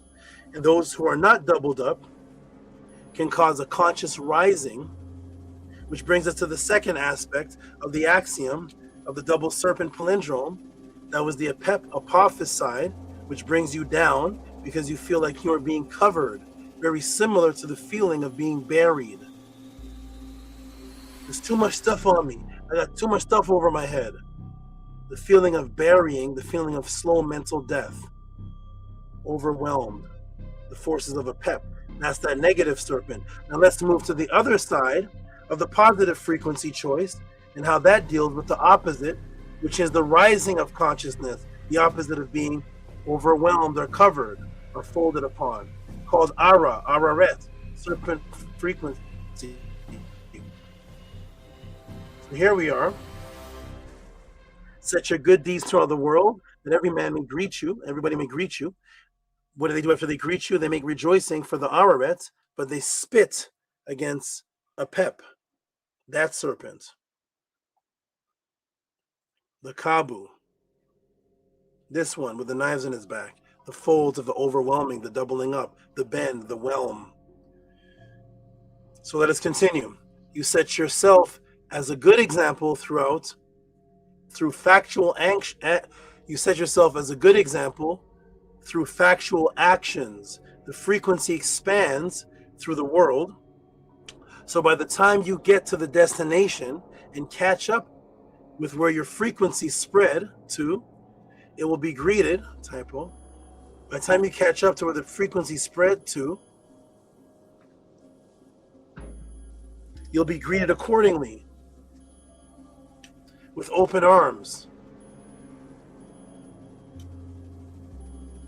And those who are not doubled up can cause a conscious rising, which brings us to the second aspect of the axiom of the double serpent palindrome. That was the apophis, which brings you down because you feel like you're being covered, very similar to the feeling of being buried. There's too much stuff on me. I got too much stuff over my head. The feeling of burying, the feeling of slow mental death. Overwhelmed. The forces of a pep. That's that negative serpent. Now let's move to the other side of the positive frequency choice and how that deals with the opposite which is the rising of consciousness, the opposite of being overwhelmed or covered or folded upon, called Araret, serpent frequency. So here we are. Set your good deeds throughout the world, that every man may greet you, everybody may greet you. What do they do after they greet you? They make rejoicing for the Araret, but they spit against a pep, that serpent. The Kabu, this one with the knives in his back, the folds of the overwhelming, the doubling up, the bend, the whelm. So let us continue. You set yourself as a good example through factual you set yourself as a good example through factual actions. The frequency expands through the world. So by the time you get to the destination and catch up with where your frequency spread to, it will be greeted, typo. By the time you catch up to where the frequency spread to, you'll be greeted accordingly with open arms.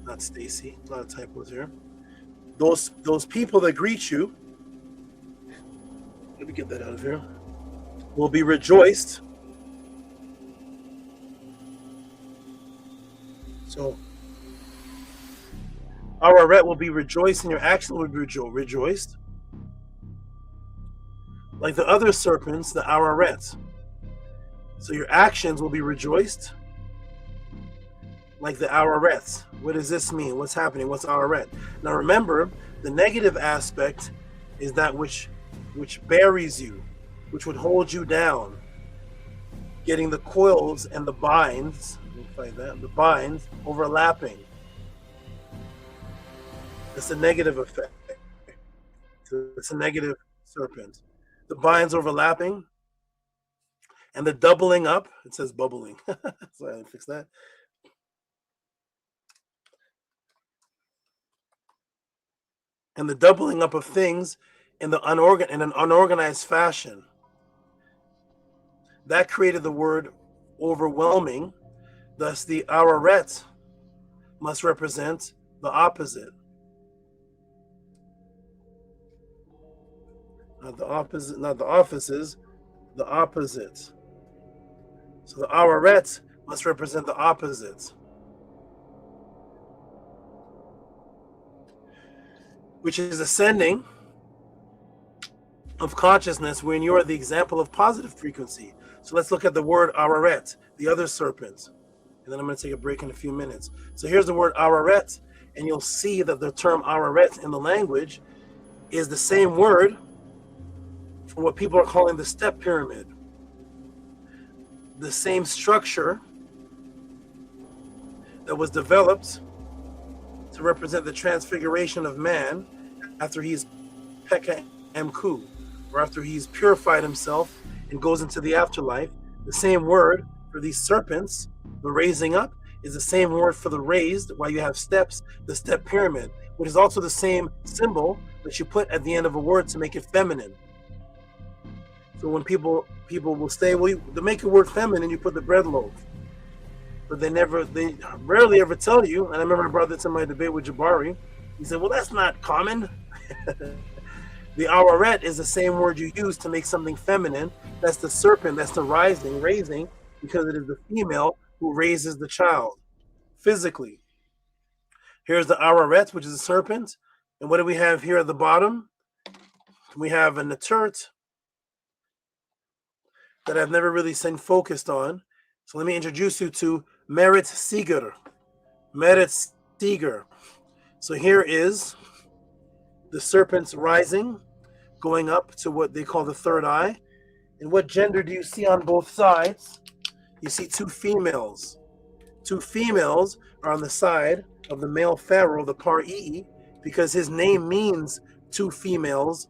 Not Stacy, a lot of typos here. Those people that greet you, let me get that out of here, will be rejoiced. So, Araret will be rejoiced and your action will be rejoiced. Like the other serpents, the Araret. So your actions will be rejoiced like the Araret. What does this mean? What's happening? What's Araret? Now remember, the negative aspect is that which buries you, which would hold you down. Getting the coils and the binds, like that, the binds overlapping. It's a negative effect. It's a negative serpent. The binds overlapping and the doubling up. It says bubbling. So I fix that. And the doubling up of things in an unorganized fashion. That created the word overwhelming. Thus, the Araret must represent the opposite. Not the opposite, not the offices, the opposite. So the Araret must represent the opposite, which is ascending of consciousness when you are the example of positive frequency. So let's look at the word Araret, the other serpent. And then I'm going to take a break in a few minutes. So here's the word Araret, and you'll see that the term Araret in the language is the same word for what people are calling the step pyramid. The same structure that was developed to represent the transfiguration of man after he's Pekka Mku, or after he's purified himself and goes into the afterlife. The same word for these serpents, the raising up, is the same word for the raised, while you have steps, the step pyramid, which is also the same symbol that you put at the end of a word to make it feminine. So when people will say, well, to make a word feminine, you put the bread loaf. But they rarely ever tell you, and I remember I brought this in my debate with Jabari, he said, well, that's not common. The Araret is the same word you use to make something feminine. That's the serpent, that's the raising, because it is the female who raises the child physically. Here's the Araret, which is a serpent. And what do we have here at the bottom? We have a Tought that I've never really been focused on. So let me introduce you to Merit Seeger. Merit Seeger. So here is the serpent's rising, going up to what they call the third eye. And what gender do you see on both sides? You see two females. Two females are on the side of the male pharaoh, the Par-Ii, because his name means two females,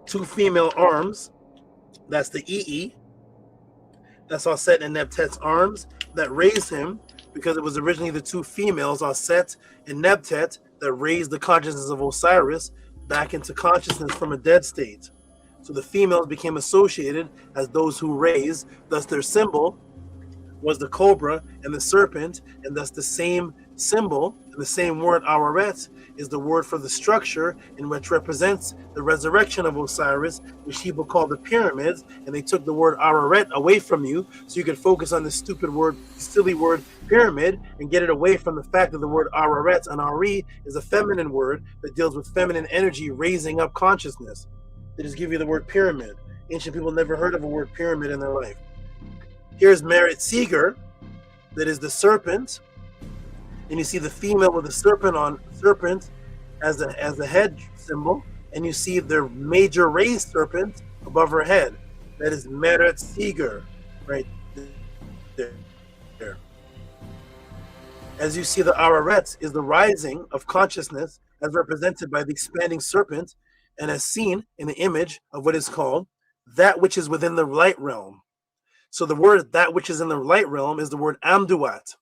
two female arms. That's the Ii. That's Aset and Nebtet's arms that raised him, because it was originally the two females, Aset and Nebtet, that raised the consciousness of Osiris back into consciousness from a dead state. So the females became associated as those who raise, thus their symbol was the cobra and the serpent, and thus the same symbol and the same word Araret is the word for the structure in which represents the resurrection of Osiris, which people call the pyramids, and they took the word Araret away from you so you could focus on the stupid word, silly word pyramid, and get it away from the fact that the word Araret and Ari is a feminine word that deals with feminine energy raising up consciousness. They just give you the word pyramid. Ancient people never heard of a word pyramid in their life. Here's Merit Seeger, that is the serpent, and you see the female with the serpent as a head symbol, and you see their major raised serpent above her head. That is Merit Seeger, right there. As you see, the Araret is the rising of consciousness as represented by the expanding serpent, and as seen in the image of what is called that which is within the light realm. So the word that which is in the light realm is the word Amduat.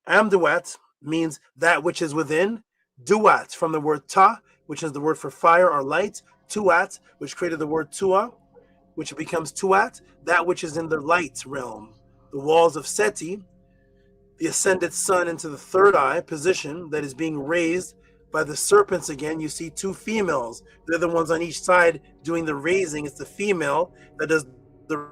Amduat means that which is within. Duat from the word Ta, which is the word for fire or light. Tuat, which created the word Tua, which becomes Tuat, that which is in the light realm. The walls of Seti, the ascended sun into the third eye position that is being raised by the serpents again. You see two females. They're the ones on each side doing the raising. It's the female that does the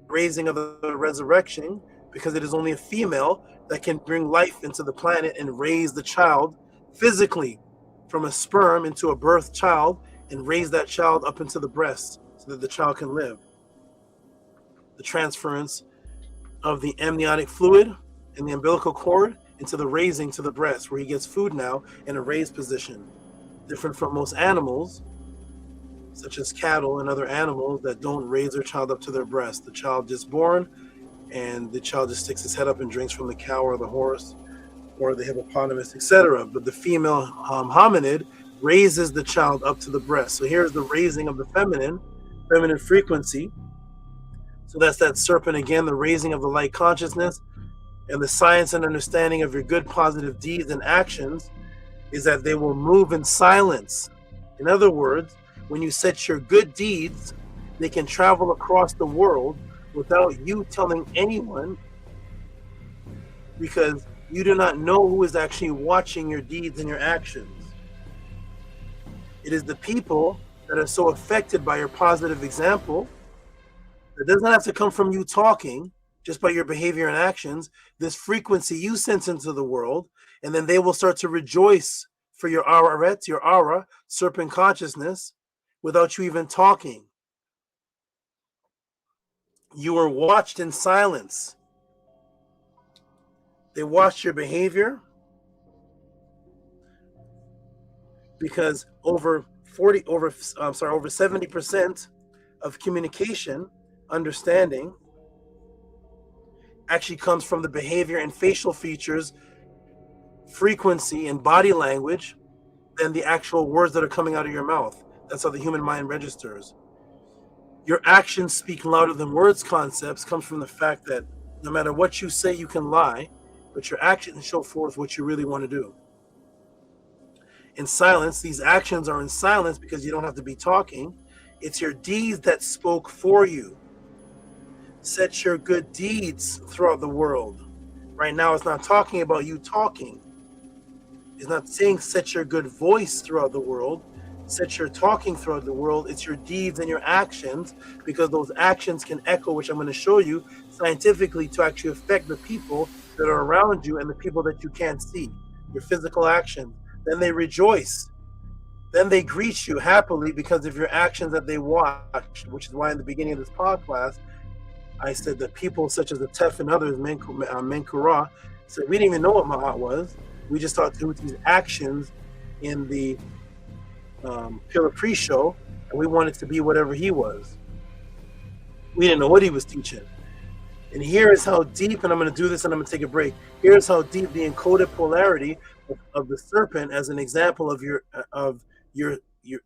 raising of the resurrection, because it is only a female that can bring life into the planet and raise the child physically from a sperm into a birth child and raise that child up into the breast so that the child can live. The transference of the amniotic fluid and the umbilical cord into the raising to the breast, where he gets food now in a raised position, different from most animals such as cattle and other animals that don't raise their child up to their breast. The child just born, and the child just sticks his head up and drinks from the cow or the horse or the hippopotamus, etc. But the female hominid raises the child up to the breast. So here's the raising of the feminine frequency. So that's that serpent again, the raising of the light consciousness. And the science and understanding of your good positive deeds and actions is that they will move in silence. In other words, when you set your good deeds, they can travel across the world without you telling anyone, because you do not know who is actually watching your deeds and your actions. It is the people that are so affected by your positive example. It doesn't have to come from you talking, just by your behavior and actions. This frequency you sense into the world, and then they will start to rejoice for your Araret, your aura, serpent consciousness, without you even talking. You are watched in silence. They watch your behavior, because over 70% of communication, understanding, actually comes from the behavior and facial features, frequency and body language, than the actual words that are coming out of your mouth. That's how the human mind registers. Your actions speak louder than words concepts comes from the fact that no matter what you say, you can lie, but your actions show forth what you really want to do. In silence, these actions are in silence because you don't have to be talking. It's your deeds that spoke for you. Set your good deeds throughout the world. Right now, it's not talking about you talking. It's not saying set your good voice throughout the world. Set your talking throughout the world. It's your deeds and your actions, because those actions can echo, which I'm going to show you scientifically, to actually affect the people that are around you and the people that you can't see. Your physical actions. Then they rejoice. Then they greet you happily because of your actions that they watched, which is why in the beginning of this podcast, I said that people such as the Tef and others, Menkura, said we didn't even know what Mahat was. We just thought Tehuti's actions in the Pillar pre-show, and we wanted to be whatever he was. We didn't know what he was teaching. And here is how deep, and I'm going to do this and I'm going to take a break. Here's how deep the encoded polarity of the serpent as an example of your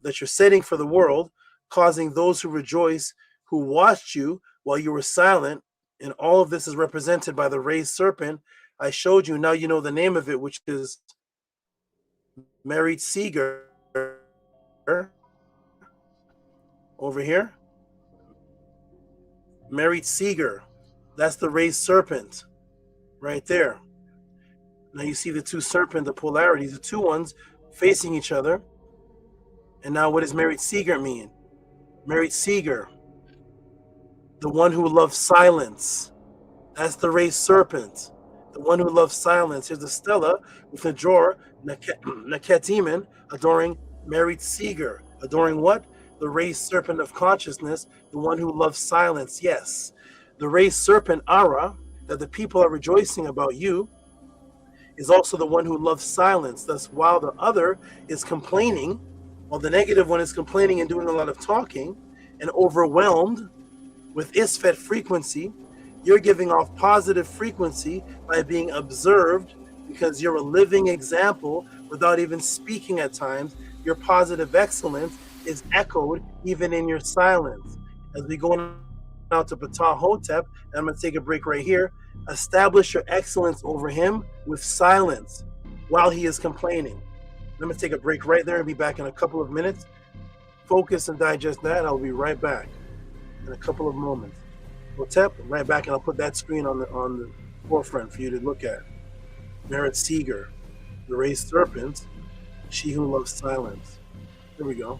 that you're setting for the world, causing those who rejoice, who watched you while you were silent, and all of this is represented by the raised serpent. I showed you, now you know the name of it, which is Merit Seeger over here. Merit Seeger. That's the raised serpent right there. Now you see the two serpent, the polarities, the two ones facing each other. And now what does Merit Seeger mean? Merit Seeger, the one who loves silence. That's the raised serpent, the one who loves silence. Here's the Stella with the drawer, Naketimen, adoring Merit Seeger. Adoring what? The raised serpent of consciousness, the one who loves silence. Yes. The raised serpent, Ara, that the people are rejoicing about you, is also the one who loves silence. Thus, while the other is complaining, while the negative one is complaining and doing a lot of talking and overwhelmed with Isfet frequency, you're giving off positive frequency by being observed because you're a living example without even speaking at times. Your positive excellence is echoed even in your silence. As we go now to Ptah Hotep, and I'm going to take a break right here, establish your excellence over him with silence while he is complaining. I'm going to take a break right there and be back in a couple of minutes. Focus and digest that. I'll be right back in a couple of moments. Hotep, right back, and I'll put that screen on the forefront for you to look at. Merit Seeger, the raised serpent, she who loves silence. Here we go.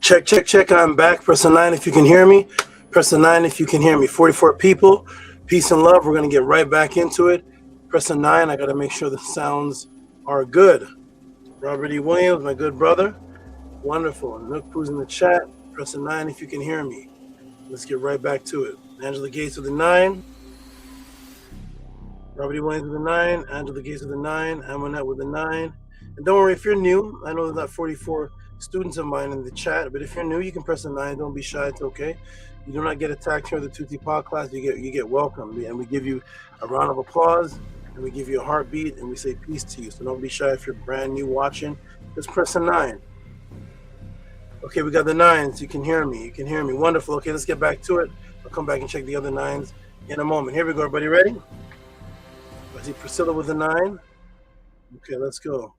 Check, check, check. I'm back. Press a 9 if you can hear me. Press a 9 if you can hear me. 44 people. Peace and love. We're going to get right back into it. Press a 9. I got to make sure the sounds are good. Robert E. Williams, my good brother. Wonderful. Nook Poo's in the chat. Press a 9 if you can hear me. Let's get right back to it. Angela Gates with a 9. Robert E. Williams with a 9. Angela Gates with a 9. Amonette with a 9. And don't worry if you're new. I know there's not 44 students of mine in the chat, but if you're new, you can press a 9. Don't be shy. It's okay. You do not get attacked here at the Tought Pod class. You get welcomed, and we give you a round of applause, and we give you a heartbeat, and we say peace to you. So don't be shy if you're brand new watching. Just press a 9. Okay, we got the 9s. You can hear me. You can hear me. Wonderful. Okay, let's get back to it. I'll come back and check the other 9s in a moment. Here we go. Everybody ready? I see Priscilla with a 9. Okay, let's go.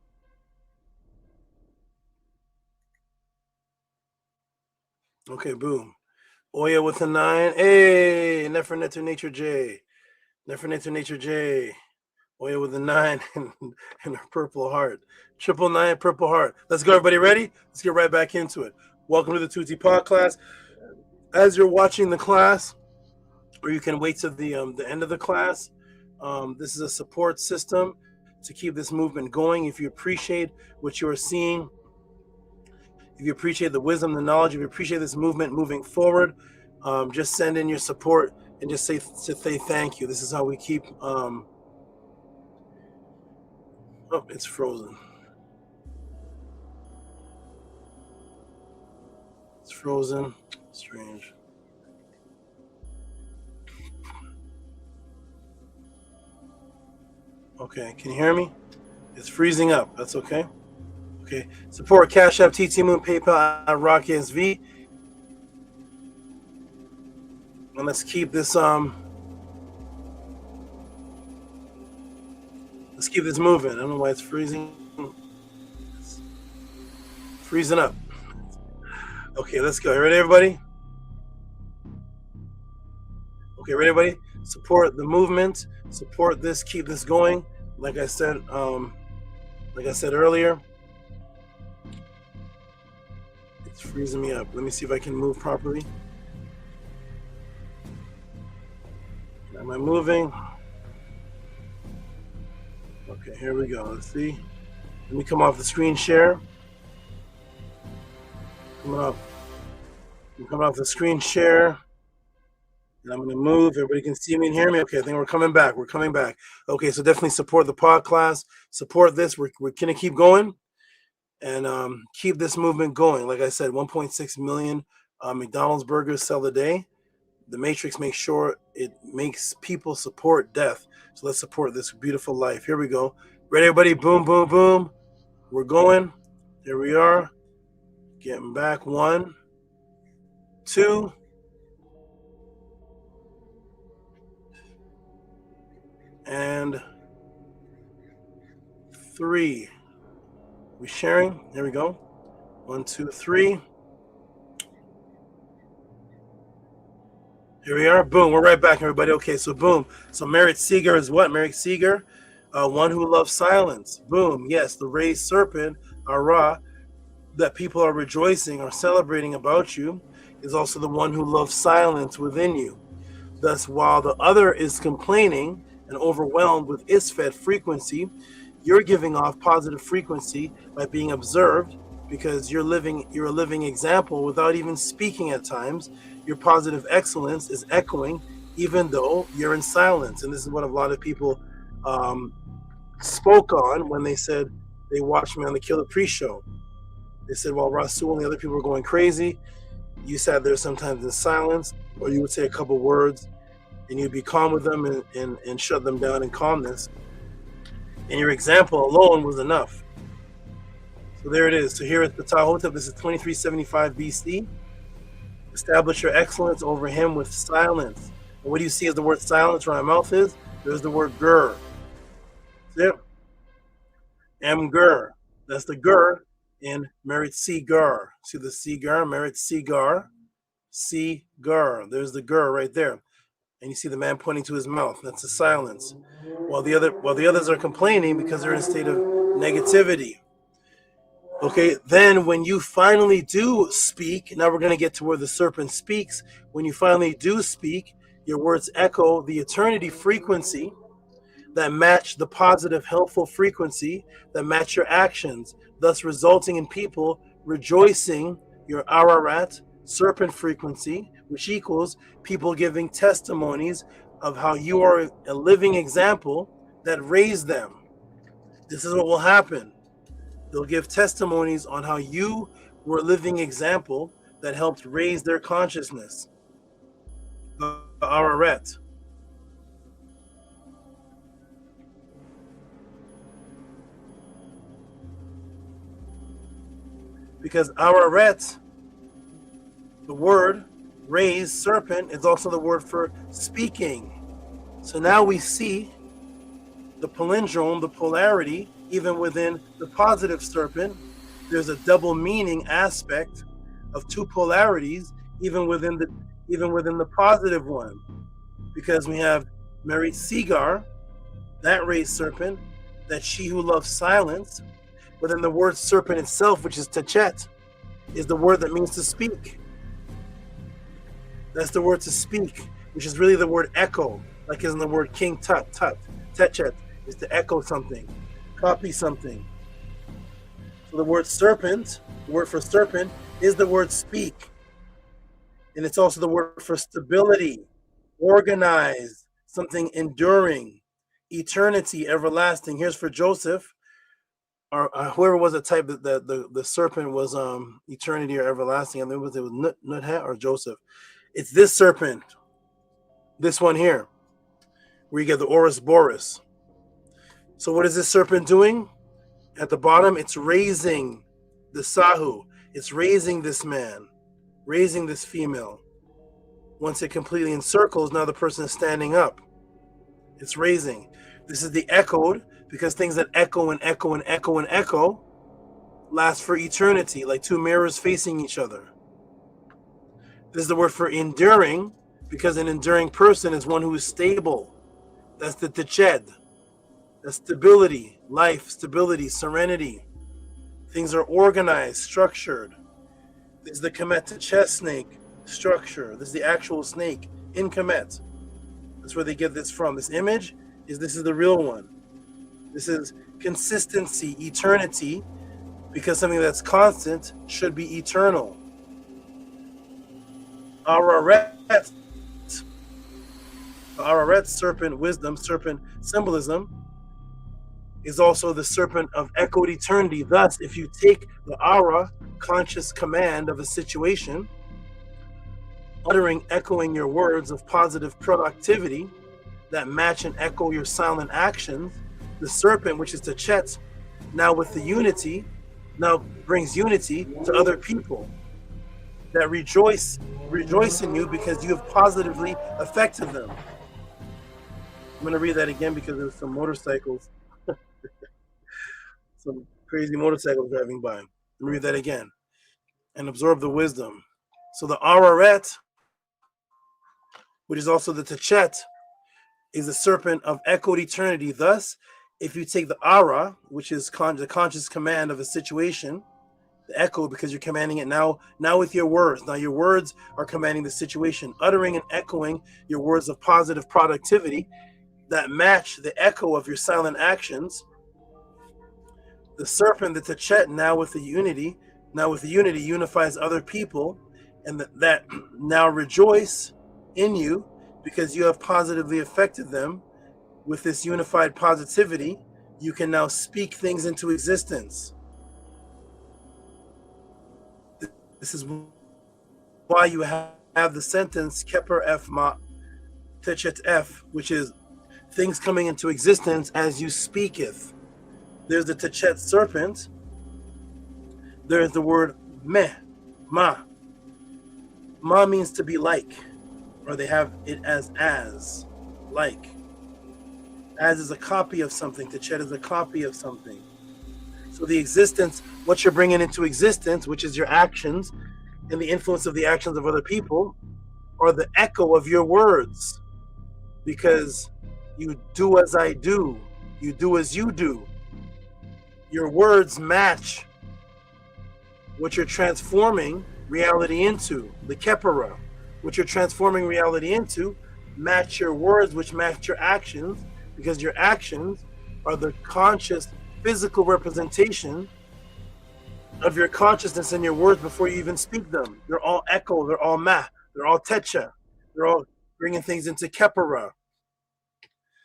Okay, boom. Oya with a 9. Hey, Nefernetu Nature J. Nefernetu Nature J. Oya with a 9 and a purple heart. 999 purple heart. Let's go, everybody. Ready? Let's get right back into it. Welcome to the Tought Pod class. As you're watching the class, or you can wait to the end of the class, this is a support system to keep this movement going. If you appreciate what you are seeing, if you appreciate the wisdom, the knowledge, if you appreciate this movement moving forward, just send in your support and just say thank you. This is how we keep. Oh, it's frozen. It's frozen. Strange. Okay, can you hear me? It's freezing up. That's okay. Okay, support Cash App, TT Moon, PayPal, at Rock SV. And let's keep this moving. I don't know why it's freezing. It's freezing up. Okay, let's go. You ready, everybody? Okay, ready, everybody? Support the movement. Support this. Keep this going. Like I said earlier. It's freezing me up. Let me see if I can move properly. Am I moving? Okay, here we go. Let's see. Let me come off the screen share. I'm coming off the screen share. And I'm going to move. Everybody can see me and hear me. Okay, I think we're coming back. We're coming back. Okay, so definitely support the pod class. Support this. We're going to keep going and keep this movement going. Like I said, 1.6 million McDonald's burgers sell a day. The Matrix makes sure it makes people support death. So let's support this beautiful life. Here we go. Ready, everybody? Boom, boom, boom. We're going. Here we are. Getting back. 1, 2. And 3. We sharing? There we go. 1, 2, 3. Here we are. Boom. We're right back, everybody. Okay, so boom. So Merritt Seeger is what? Merritt Seeger, one who loves silence. Boom. Yes, the raised serpent, Ra, that people are rejoicing or celebrating about you, is also the one who loves silence within you. Thus, while the other is complaining and overwhelmed with Isfet frequency, you're giving off positive frequency by being observed, because you're a living example without even speaking at times. Your positive excellence is echoing even though you're in silence. And this is what a lot of people spoke on when they said they watched me on the Killer Pre-Show. They said, while Rasul and the other people were going crazy, you sat there sometimes in silence, or you would say a couple words and you'd be calm with them and shut them down in calmness. And your example alone was enough. So there it is. So here at the Tahotep, this is 2375 BC. Establish your excellence over him with silence. And what do you see as the word silence where my mouth is? There's the word gur. See it? M-gur. That's the gur in Merit Seegar. See the Seegar? Merit Seegar. Seegar. There's the gur right there. And you see the man pointing to his mouth. That's the silence. While the others are complaining because they're in a state of negativity. Okay, then when you finally do speak, now we're going to get to where the serpent speaks. When you finally do speak, your words echo the eternity frequency that match the positive, helpful frequency that match your actions, thus resulting in people rejoicing your Ararat serpent frequency, which equals people giving testimonies of how you are a living example that raised them. This is what will happen. They'll give testimonies on how you were a living example that helped raise their consciousness. The Ararat. Because Ararat, the word raise, serpent, is also the word for speaking. So now we see the palindrome, the polarity, even within the positive serpent. There's a double meaning aspect of two polarities, even within the positive one. Because we have Mary Segar, that raised serpent, that she who loves silence. But then the word serpent itself, which is tachet, is the word that means to speak. That's the word to speak, which is really the word echo, like is in the word king tut. Tachet is to echo something, copy something. So the word serpent, the word for serpent, is the word speak. And it's also the word for stability, organized, something enduring, eternity, everlasting. Here's for Joseph, or whoever was the type that the serpent was eternity or everlasting. I think it was Nuthat or Joseph. It's this serpent, this one here, where you get the Orus Boris. So what is this serpent doing? At the bottom, it's raising the Sahu. It's raising this man, raising this female. Once it completely encircles, now the person is standing up. It's raising. This is the echoed, because things that echo and echo and echo and echo last for eternity, like two mirrors facing each other. This is the word for enduring, because an enduring person is one who is stable. That's the tached. That's stability, life, stability, serenity. Things are organized, structured. This is the Kemet tached snake structure. This is the actual snake in Kemet. That's where they get this from. This image this is the real one. This is consistency, eternity, because something that's constant should be eternal. Ararat, serpent wisdom, serpent symbolism, is also the serpent of echoed eternity. Thus, if you take the Ara, conscious command of a situation, uttering, echoing your words of positive productivity that match and echo your silent actions, the serpent, which is the chet, now with the unity, now brings unity to other people that rejoice in you because you have positively affected them. I'm going to read that again because there's some motorcycles, some crazy motorcycles driving by. Let me read that again and absorb the wisdom. So the Ararat, which is also the Tachet, is the serpent of echoed eternity. Thus, if you take the Ara, which is the conscious command of a situation, the echo, because you're commanding it now with your words. Now your words are commanding the situation, uttering and echoing your words of positive productivity that match the echo of your silent actions. The serpent, the Tachet, now with the unity unifies other people, and that now rejoice in you because you have positively affected them. With this unified positivity, you can now speak things into existence. This is why you have the sentence Keper F Ma Tachet F, which is things coming into existence as you speaketh. There's the Tachet serpent. There's the word meh, ma. Ma means to be like, or they have it as like. As is a copy of something. Tachet is a copy of something. So the existence, what you're bringing into existence, which is your actions and the influence of the actions of other people, are the echo of your words. Because you do as I do. You do as you do. Your words match what you're transforming reality into, the Kepara. What you're transforming reality into, match your words, which match your actions, because your actions are the conscious physical representation of your consciousness and your words before you even speak them. They're all echo, they're all ma, they're all techa, they're all bringing things into Kepara.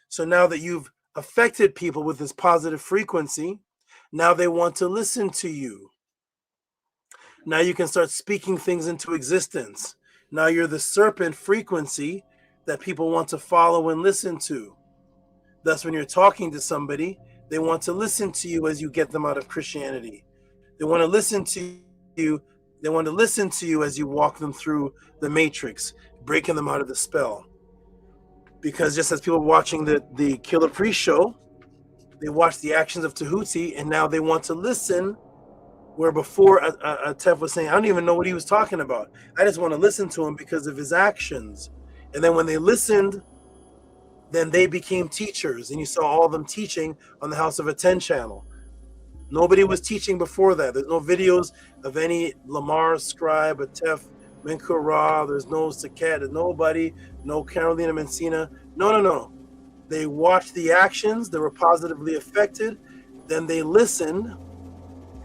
So now that you've affected people with this positive frequency, now they want to listen to you. Now you can start speaking things into existence. Now you're the serpent frequency that people want to follow and listen to. Thus, when you're talking to somebody, they want to listen to you as you get them out of Christianity. They want to listen to you. They want to listen to you as you walk them through the matrix, breaking them out of the spell. Because just as people watching the Killer Priest show, they watch the actions of Tehuti, and now they want to listen. Where before Tef was saying, I don't even know what he was talking about. I just want to listen to him because of his actions. And then when they listened, then they became teachers. And you saw all of them teaching on the House of a 10 channel. Nobody was teaching before that. There's no videos of any Lamar Scribe, Atef, Menkura. There's no Saket. There's nobody. No Carolina Mencina. No. They watched the actions. They were positively affected. Then they listened.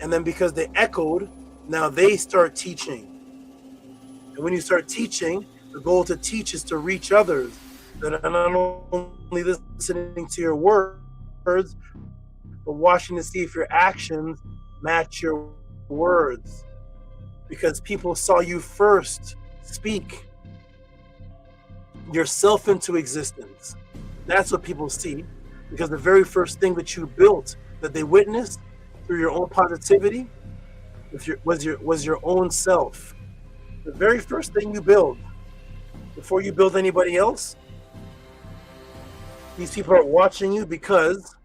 And then because they echoed, now they start teaching. And when you start teaching, the goal to teach is to reach others that are not only listening to your words, but watching to see if your actions match your words. Because people saw you first speak yourself into existence. That's what people see. Because the very first thing that you built, that they witnessed through your own positivity, was your own self. The very first thing you build, before you build anybody else, these people are watching you because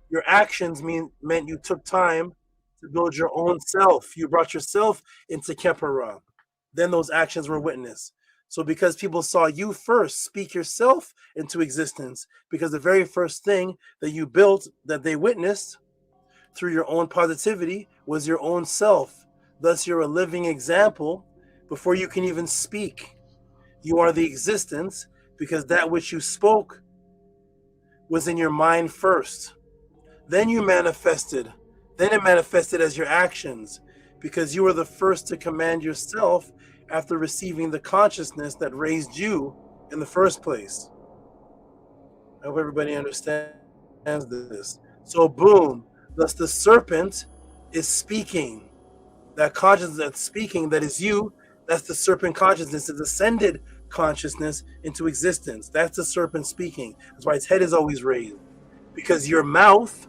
your actions meant you took time to build your own self. You brought yourself into Kepara. Then those actions were witnessed. So because people saw you first speak yourself into existence, because the very first thing that you built that they witnessed through your own positivity was your own self. Thus, you're a living example before you can even speak. You are the existence because that which you spoke was in your mind first. Then you manifested. Then it manifested as your actions because you were the first to command yourself after receiving the consciousness that raised you in the first place. I hope everybody understands this. So boom, thus the serpent is speaking. That consciousness that's speaking, that is you, that's the serpent consciousness, is ascended consciousness into existence. That's the serpent speaking. That's why its head is always raised. Because your mouth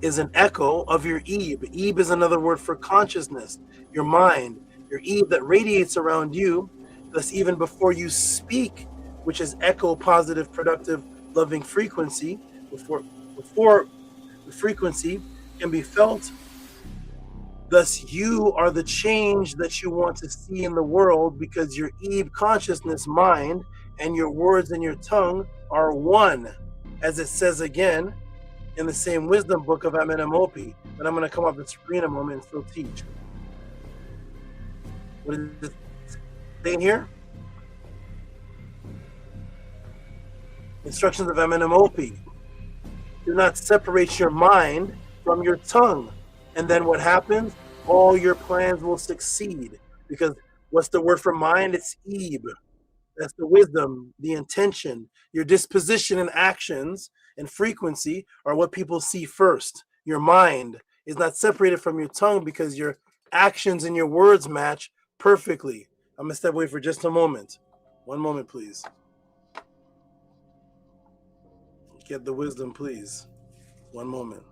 is an echo of your Ebe. Ebe is another word for consciousness, your mind, your Ebe that radiates around you. Thus, even before you speak, which is echo, positive, productive, loving frequency, before the frequency can be felt. Thus, you are the change that you want to see in the world because your Ebe consciousness mind and your words and your tongue are one, as it says again in the same wisdom book of Amenemopi. But I'm going to come up the screen in a moment and still teach. What is it saying here? Instructions of Amenemopi. Do not separate your mind from your tongue. And then what happens? All your plans will succeed. Because what's the word for mind? It's Ebe. That's the wisdom, the intention, your disposition and actions and frequency are what people see first. Your mind is not separated from your tongue because your actions and your words match perfectly. I'm going to step away for just a moment. One moment, please. Get the wisdom, please. One moment.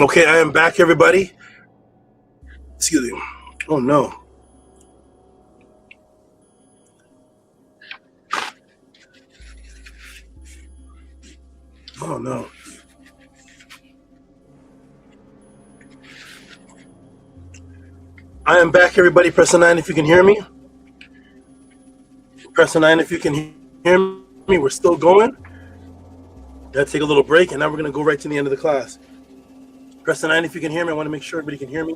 Okay, I am back, everybody. Excuse me. Oh no. Oh no. I am back, everybody. Press a 9 if you can hear me. Press a 9 if you can hear me. We're still going. Gotta take a little break, and now we're gonna go right to the end of the class. Press a 9 if you can hear me. I want to make sure everybody can hear me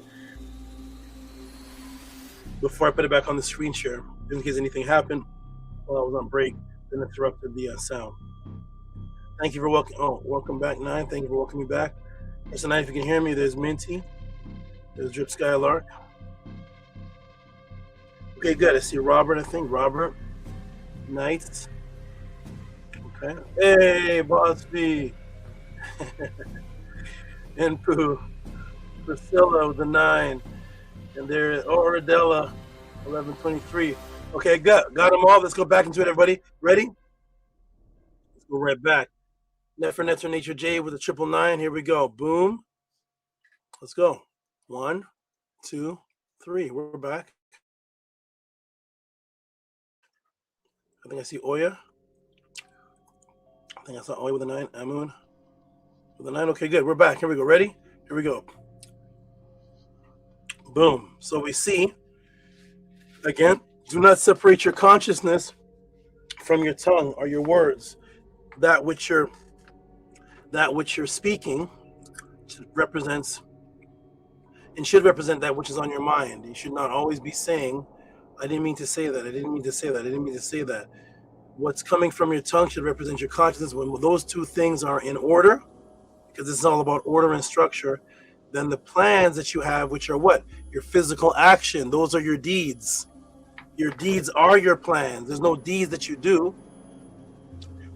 before I put it back on the screen share, in case anything happened while I was on break and interrupted the sound. Thank you for welcome. Oh, welcome back, 9. Thank you for welcoming me back. Press a 9 if you can hear me. There's Minty. There's Drip Skylark. Okay, good. I see Robert. I think Robert. Nice. Okay. Hey, Boss B. And Pooh. Priscilla with the 9. And there, Oradella, 1123. Okay, got them all. Let's go back into it, everybody. Ready? Let's go right back. Net for Net for Nature J with a 999. Here we go. Boom. Let's go. 1, 2, 3. We're back. I think I see Oya. I think I saw Oya with a 9. Amun with a 9. Okay, good. We're back. Here we go. Ready? Here we go. Boom. So we see, again, do not separate your consciousness from your tongue or your words. That which you're speaking represents and should represent that which is on your mind. You should not always be saying, I didn't mean to say that. I didn't mean to say that. I didn't mean to say that. What's coming from your tongue should represent your consciousness. When those two things are in order, because this is all about order and structure, then the plans that you have, which are what? Your physical action. Those are your deeds. Your deeds are your plans. There's no deeds that you do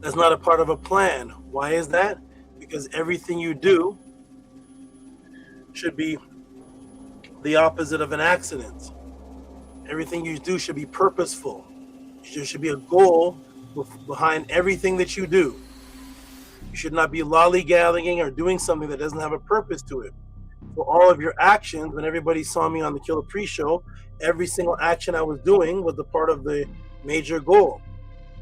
that's not a part of a plan. Why is that? Because everything you do should be the opposite of an accident. Everything you do should be purposeful. There should be a goal behind everything that you do. You should not be lollygagging or doing something that doesn't have a purpose to it. For all of your actions, when everybody saw me on the Killer Pre-Show, every single action I was doing was a part of the major goal.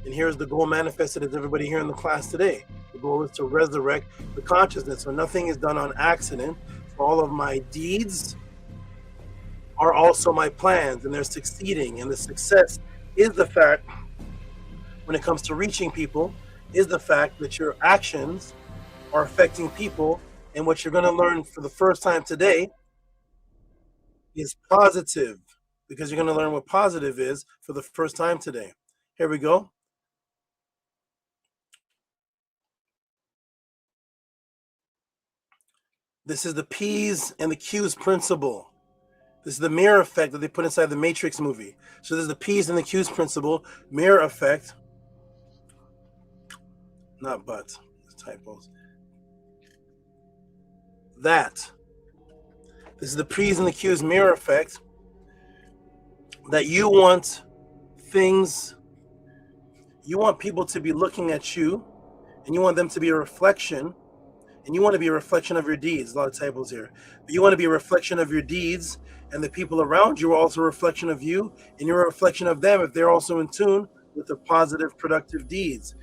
And here's the goal manifested as everybody here in the class today. The goal is to resurrect the consciousness. So nothing is done on accident. For all of my deeds are also my plans, and they're succeeding. And the success is the fact, when it comes to reaching people, is the fact that your actions are affecting people. And what you're going to learn for the first time today is positive, because you're going to learn what positive is for the first time today. Here we go. This is the P's and the Q's principle. This is the mirror effect that they put inside the Matrix movie. So this is the P's and the Q's principle, mirror effect. Not but, typos. That. This is the P's and the Q's mirror effect, that you want things, you want people to be looking at you, and you want them to be a reflection, and you want to be a reflection of your deeds. A lot of typos here. But you want to be a reflection of your deeds, and the people around you are also a reflection of you, and you're a reflection of them if they're also in tune with the positive, productive deeds.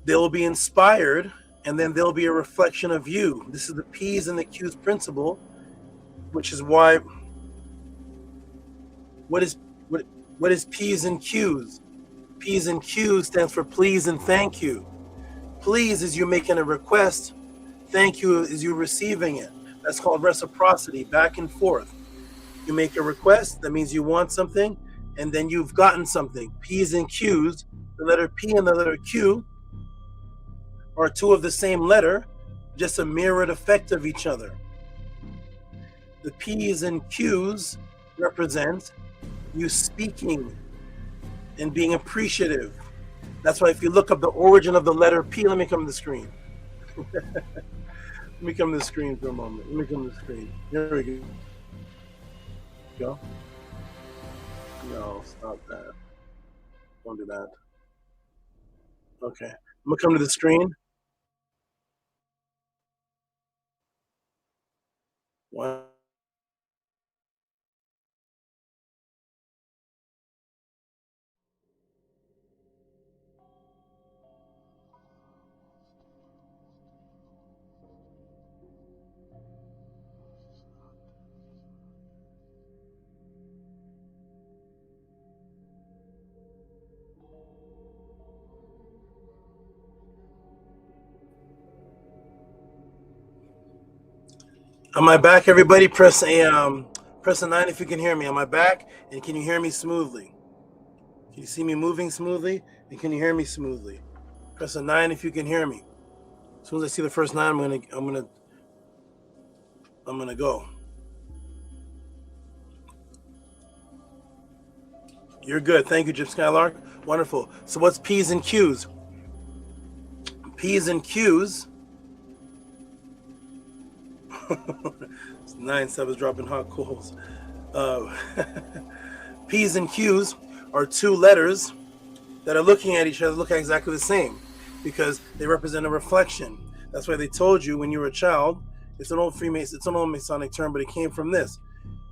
They'll be inspired, and then they'll be a reflection of you. This is the P's and the Q's principle, which is why, what is P's and Q's? P's and Q's stands for please and thank you. Please is you making a request. Thank you is you receiving it. That's called reciprocity, back and forth. You make a request, that means you want something, and then you've gotten something. P's and Q's, the letter P and the letter Q are two of the same letter, just a mirrored effect of each other. The P's and Q's represent you speaking and being appreciative. That's why if you look up the origin of the letter P, let me come to the screen. Let me come to the screen for a moment. Let me come to the screen. Here we go. No, stop that. Don't do that. Okay. I'm gonna come to the screen. One. Am I back, everybody? Press a 9 if you can hear me. Am I back? And can you hear me smoothly? Can you see me moving smoothly? And can you hear me smoothly? Press a 9 if you can hear me. As soon as I see the first 9, I'm gonna go. You're good. Thank you, Jim Skylark. Wonderful. So what's P's and Q's? P's and Q's. 9 subs dropping hot coals. P's and Q's are two letters that are looking at each other, look exactly the same, because they represent a reflection. That's why they told you when you were a child. It's an old Freemason, it's an old Masonic term, but it came from this.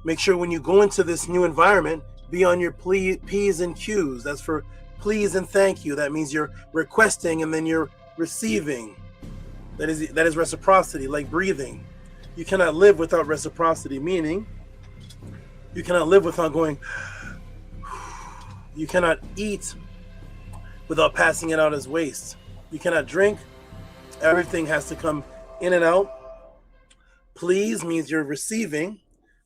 Make sure when you go into this new environment, be on your P's and Q's. That's for please and thank you. That means you're requesting and then you're receiving. That is reciprocity, like breathing. You cannot live without reciprocity, meaning you cannot live without going. You cannot eat without passing it out as waste. You cannot drink. Everything has to come in and out. Please means you're receiving,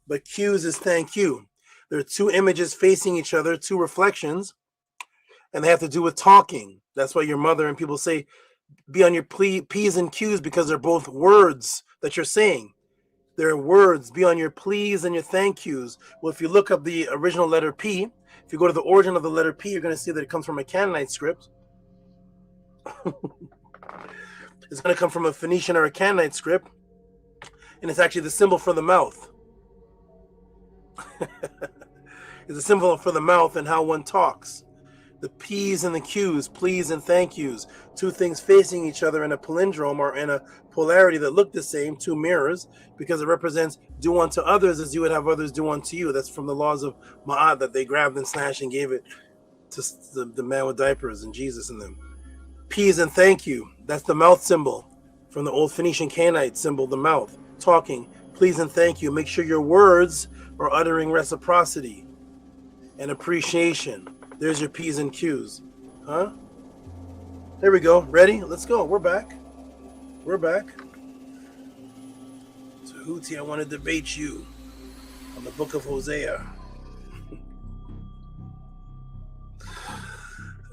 but Q's is thank you. There are two images facing each other, two reflections, and they have to do with talking. That's why your mother and people say, be on your P's and Q's, because they're both words that you're saying. They're words. Be on your please and your thank yous. Well, if you look up the original letter P, if you go to the origin of the letter P, you're going to see that it comes from a Canaanite script. It's going to come from a Phoenician or a Canaanite script, and it's actually the symbol for the mouth. It's a symbol for the mouth and how one talks. The P's and the Q's, please and thank yous, two things facing each other in a palindrome or in a polarity that look the same, two mirrors, because it represents do unto others as you would have others do unto you. That's from the laws of Ma'at that they grabbed and snatched and gave it to the man with diapers and Jesus in them. P's and thank you, that's the mouth symbol from the old Phoenician Canaanite symbol, the mouth, talking, please and thank you. Make sure your words are uttering reciprocity and appreciation. There's your P's and Q's. Huh? There we go. Ready? Let's go. We're back. We're back. Tehuti, I want to debate you on the book of Hosea.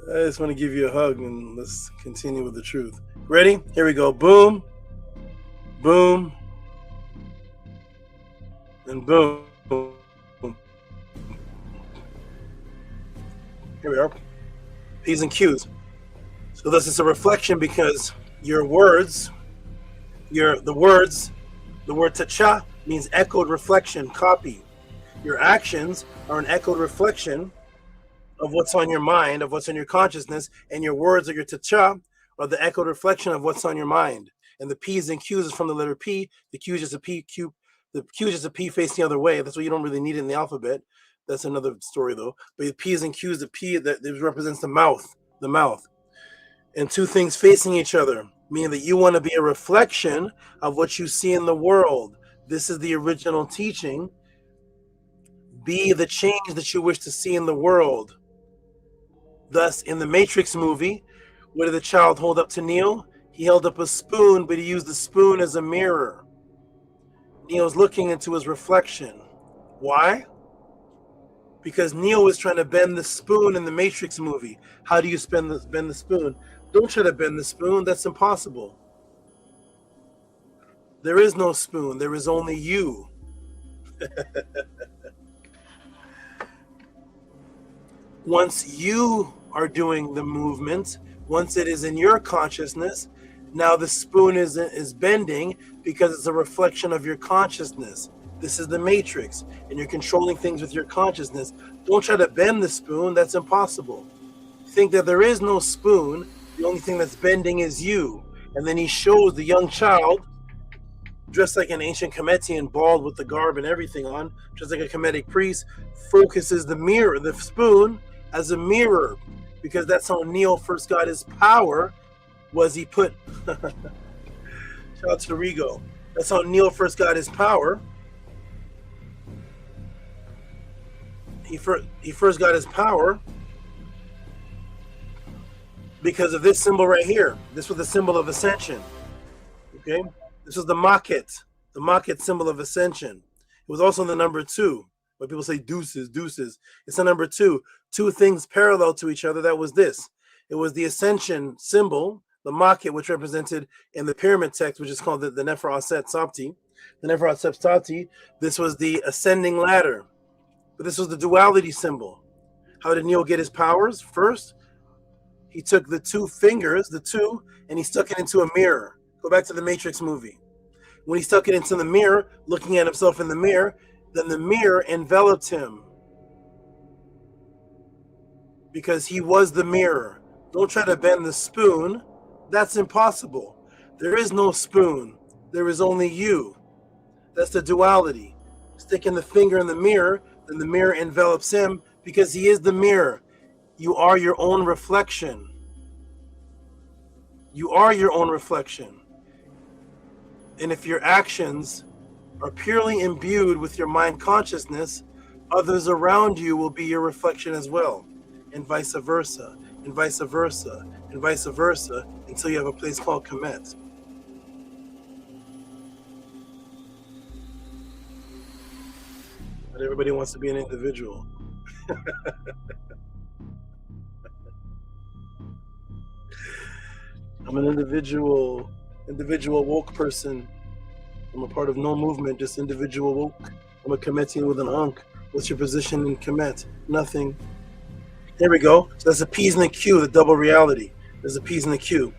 I just want to give you a hug and let's continue with the truth. Ready? Here we go. Boom. Boom. And boom. Here we are. P's and Q's. So this is a reflection because your words, the word tacha means echoed reflection, copy. Your actions are an echoed reflection of what's on your mind, of what's on your consciousness, and your words or your tacha are the echoed reflection of what's on your mind. And the P's and Q's is from the letter P. The Q is just a P. The Q is just a P facing the other way. That's why you don't really need it in the alphabet. That's another story though. But the P's and Q's, the P that represents the mouth. And two things facing each other, meaning that you want to be a reflection of what you see in the world. This is the original teaching. Be the change that you wish to see in the world. Thus, in the Matrix movie, what did the child hold up to Neo? He held up a spoon, but he used the spoon as a mirror. Neo's looking into his reflection. Why? Because Neo is trying to bend the spoon in the Matrix movie. How do you bend the spoon? Don't try to bend the spoon. That's impossible. There is no spoon. There is only you. Once you are doing the movement, once it is in your consciousness, now the spoon is bending because it's a reflection of your consciousness. This is the Matrix, and you're controlling things with your consciousness. Don't try to bend the spoon. That's impossible. Think that there is no spoon. The only thing that's bending is you. And then he shows the young child dressed like an ancient Kemetian, bald with the garb and everything on, just like a Kemetic priest, focuses the mirror, the spoon, as a mirror, because that's how Neo first got his power. Was he put? Shout out to Rigo. That's how Neo first got his power. He first got his power because of this symbol right here. This was the symbol of ascension. Okay, this was the Maket symbol of ascension. It was also the number 2. When people say deuces, deuces, it's the number 2. 2 things parallel to each other. That was this. It was the ascension symbol, the Maket, which represented in the pyramid text, which is called the Nefer Aset Sapti. The Nefer Aset Sapti. This was the ascending ladder. But this was the duality symbol. How did Neo get his powers? First, he took the 2 fingers, the 2, and he stuck it into a mirror. Go back to the Matrix movie. When he stuck it into the mirror, looking at himself in the mirror, then the mirror enveloped him. Because he was the mirror. Don't try to bend the spoon. That's impossible. There is no spoon. There is only you. That's the duality. Sticking the finger in the mirror, then the mirror envelops him because he is the mirror. You are your own reflection. You are your own reflection. And if your actions are purely imbued with your mind consciousness, others around you will be your reflection as well, and vice versa, and vice versa, and vice versa, until you have a place called Kemet. But everybody wants to be an individual. I'm an individual woke person. I'm a part of no movement, just individual woke. I'm a Kemetian with an Ankh. What's your position in Kemet? Nothing. There we go. So that's a P's and a Q, the double reality. There's a P's and a Q.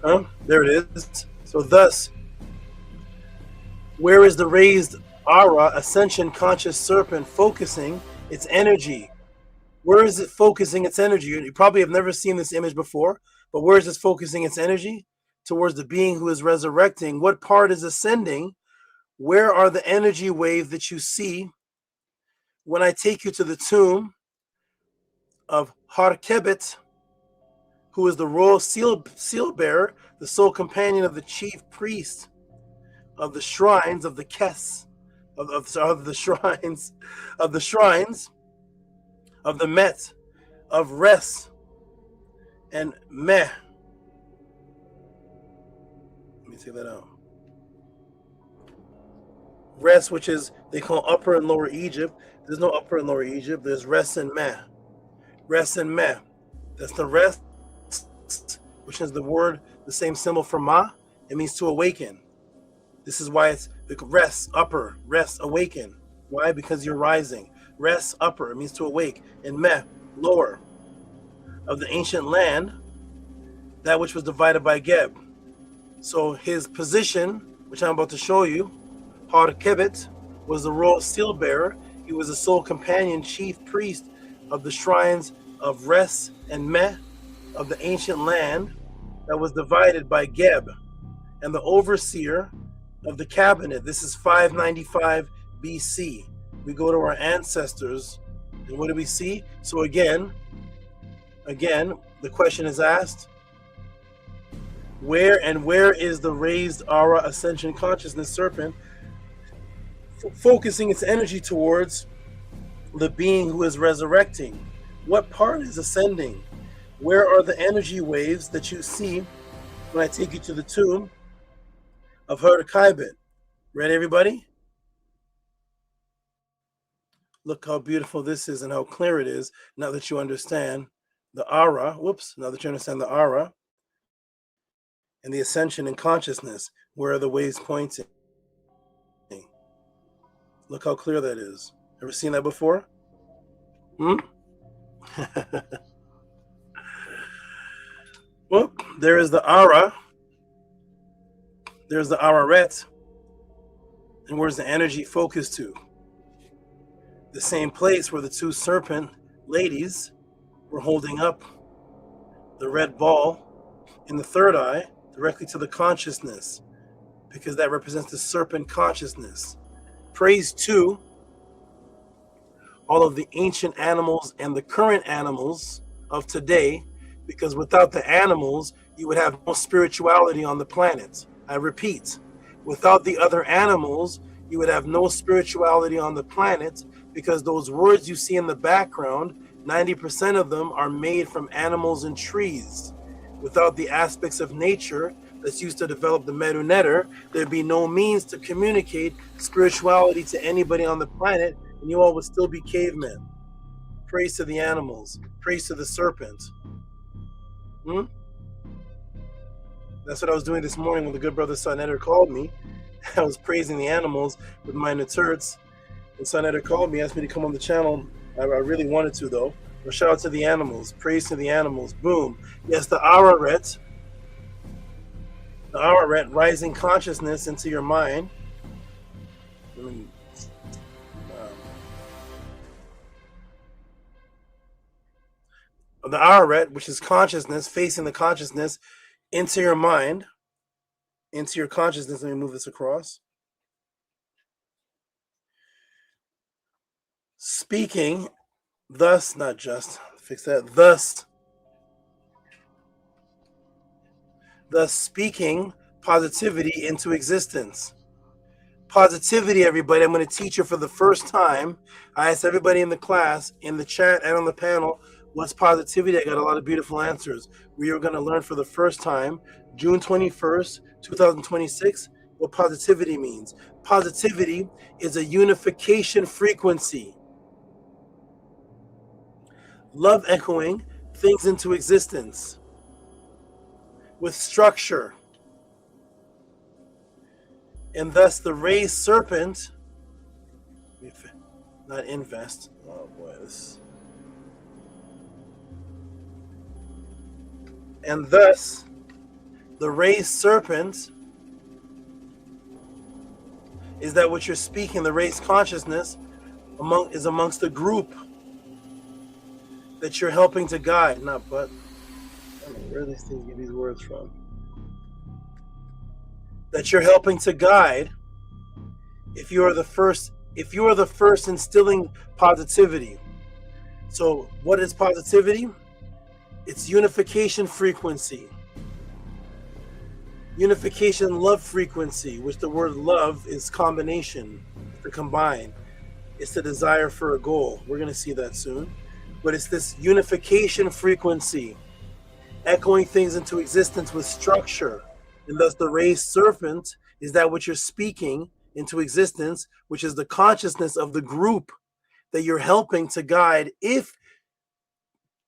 Huh? There it is. So thus, where is the raised aura, ascension conscious serpent, focusing its energy? Where is it focusing its energy? You probably have never seen this image before, but where is it focusing its energy? Towards the being who is resurrecting. What part is ascending? Where are the energy waves that you see when I take you to the tomb of Kemet, who is the royal seal bearer, the sole companion of the chief priest of the shrines of the Kes, of the shrines of the Met, of Res and Meh. Let me take that out. Res, which is they call Upper and Lower Egypt. There's no Upper and Lower Egypt. There's Res and Meh. Res and Meh. That's the Res, which is the word, the same symbol for Ma. It means to awaken. This is why it's the Res, upper, Res, awaken. Why? Because you're rising. Res, upper, it means to awake. And Meh, lower. Of the ancient land, that which was divided by Geb. So his position, which I'm about to show you, Kemet, was the royal seal bearer. He was the sole companion, chief priest of the shrines of Res and Meh of the ancient land that was divided by Geb, and the overseer of the cabinet. This is 595 BC. We go to our ancestors, and what do we see? So again, the question is asked, where is the raised aura ascension consciousness serpent focusing its energy towards the being who is resurrecting? What part is ascending? Where are the energy waves that you see when I take you to the tomb of Kemet? Ready, everybody? Look how beautiful this is and how clear it is now that you understand the aura. Now that you understand the aura and the ascension and consciousness, where are the waves pointing? Look how clear that is. Ever seen that before? Well, there is the aura. There's the araret. And where's the energy focused to? The same place where the 2 serpent ladies were holding up the red ball in the third eye directly to the consciousness. because that represents the serpent consciousness. Praise to all of the ancient animals and the current animals of today, because without the animals, you would have no spirituality on the planet. I repeat, without the other animals, you would have no spirituality on the planet, because those words you see in the background, 90% of them are made from animals and trees. Without the aspects of nature that's used to develop the Medu Neter, there'd be no means to communicate spirituality to anybody on the planet, and you all would still be cavemen. Praise to the animals. Praise to the serpent. That's what I was doing this morning when the good brother Sonetter called me. I was praising the animals with my Nuturts. And Sonetter called me, asked me to come on the channel. I really wanted to, though. But shout out to the animals. Praise to the animals. Boom. Yes, the Araret. The Araret, rising consciousness into your mind. The Araret, which is consciousness, facing the consciousness into your mind, into your consciousness. Let me move this across. Speaking, thus, not just, fix that, thus speaking positivity into existence. Positivity, everybody, I'm going to teach you for the first time. I asked everybody in the class, in the chat, and on the panel, what's positivity? I got a lot of beautiful answers. We are going to learn for the first time, June 21st, 2026, what positivity means. Positivity is a unification frequency. Love echoing things into existence with structure. And thus the raised serpent, not invest, oh boy, this. And thus the raised serpent is that what you're speaking, the raised consciousness is amongst the group that you're helping to guide, not but. I don't know where these things get these words from. That you're helping to guide. If you are the first instilling positivity. So what is positivity? It's unification frequency. Unification love frequency, which the word love is combination, to combine. It's the desire for a goal. We're going to see that soon. But it's this unification frequency, echoing things into existence with structure. And thus the raised serpent is that which you're speaking into existence, which is the consciousness of the group that you're helping to guide if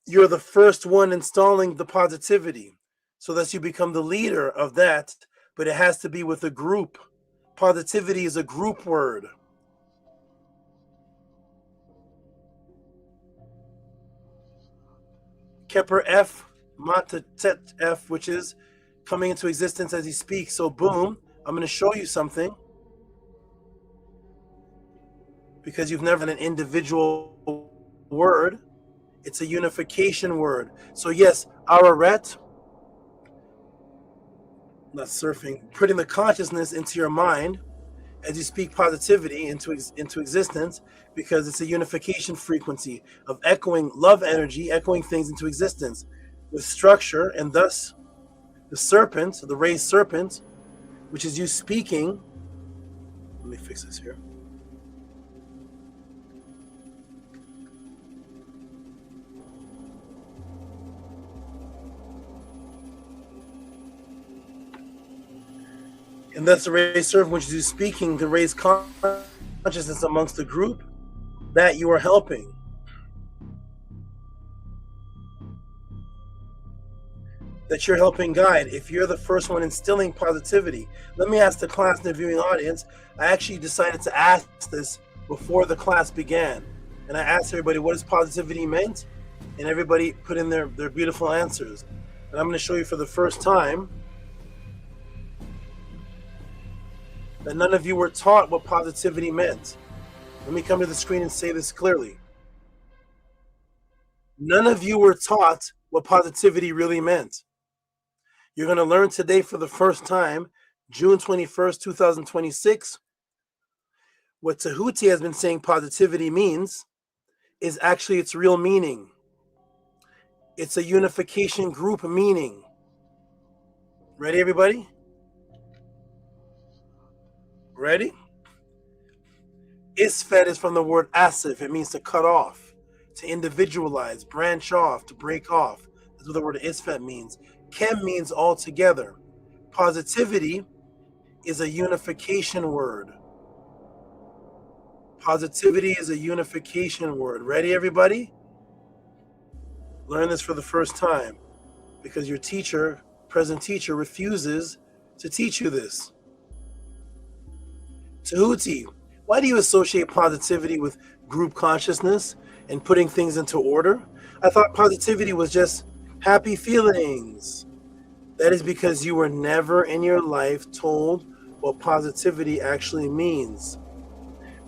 you're the first one installing the positivity. So that you become the leader of that, but it has to be with a group. Positivity is a group word. Kepler F, Matatet F, which is coming into existence as he speaks. So boom, I'm going to show you something. Because you've never had an individual word. It's a unification word. So yes, Araret, not surfing, putting the consciousness into your mind as you speak positivity into existence, because it's a unification frequency of echoing love energy, echoing things into existence with structure. And thus the serpent, the raised serpent, which is you speaking. Let me fix this here. And that's the raised serpent, which is speaking to raise consciousness amongst the group that you are helping. That you're helping guide. If you're the first one instilling positivity, let me ask the class and the viewing audience. I actually decided to ask this before the class began. And I asked everybody, what does positivity meant? And everybody put in their beautiful answers. And I'm going to show you for the first time that none of you were taught what positivity meant. Let me come to the screen and say this clearly. None of you were taught what positivity really meant. You're going to learn today for the first time June 21st, 2026, what Tehuti has been saying positivity means is actually its real meaning. It's a unification group meaning. Ready, everybody? Ready? Isfet is from the word asif. It means to cut off, to individualize, branch off, to break off. That's what the word isfet means. Kem means all together. Positivity is a unification word. Positivity is a unification word. Ready, everybody? Learn this for the first time because your teacher, present teacher, refuses to teach you this. Tehuti, why do you associate positivity with group consciousness and putting things into order? I thought positivity was just happy feelings. That is because you were never in your life told what positivity actually means.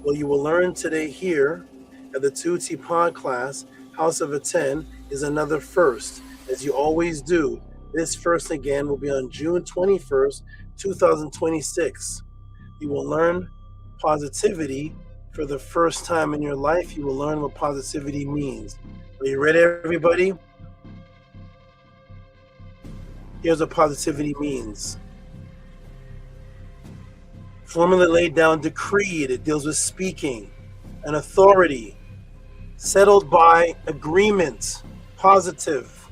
Well, you will learn today here at the Tehuti pod class, House of a 10 is another first, as you always do. This first again will be on June 21st, 2026. You will learn positivity for the first time in your life. You will learn what positivity means. Are you ready, everybody? Here's what positivity means. Formally laid down, decreed. It deals with speaking, an authority, settled by agreement, positive.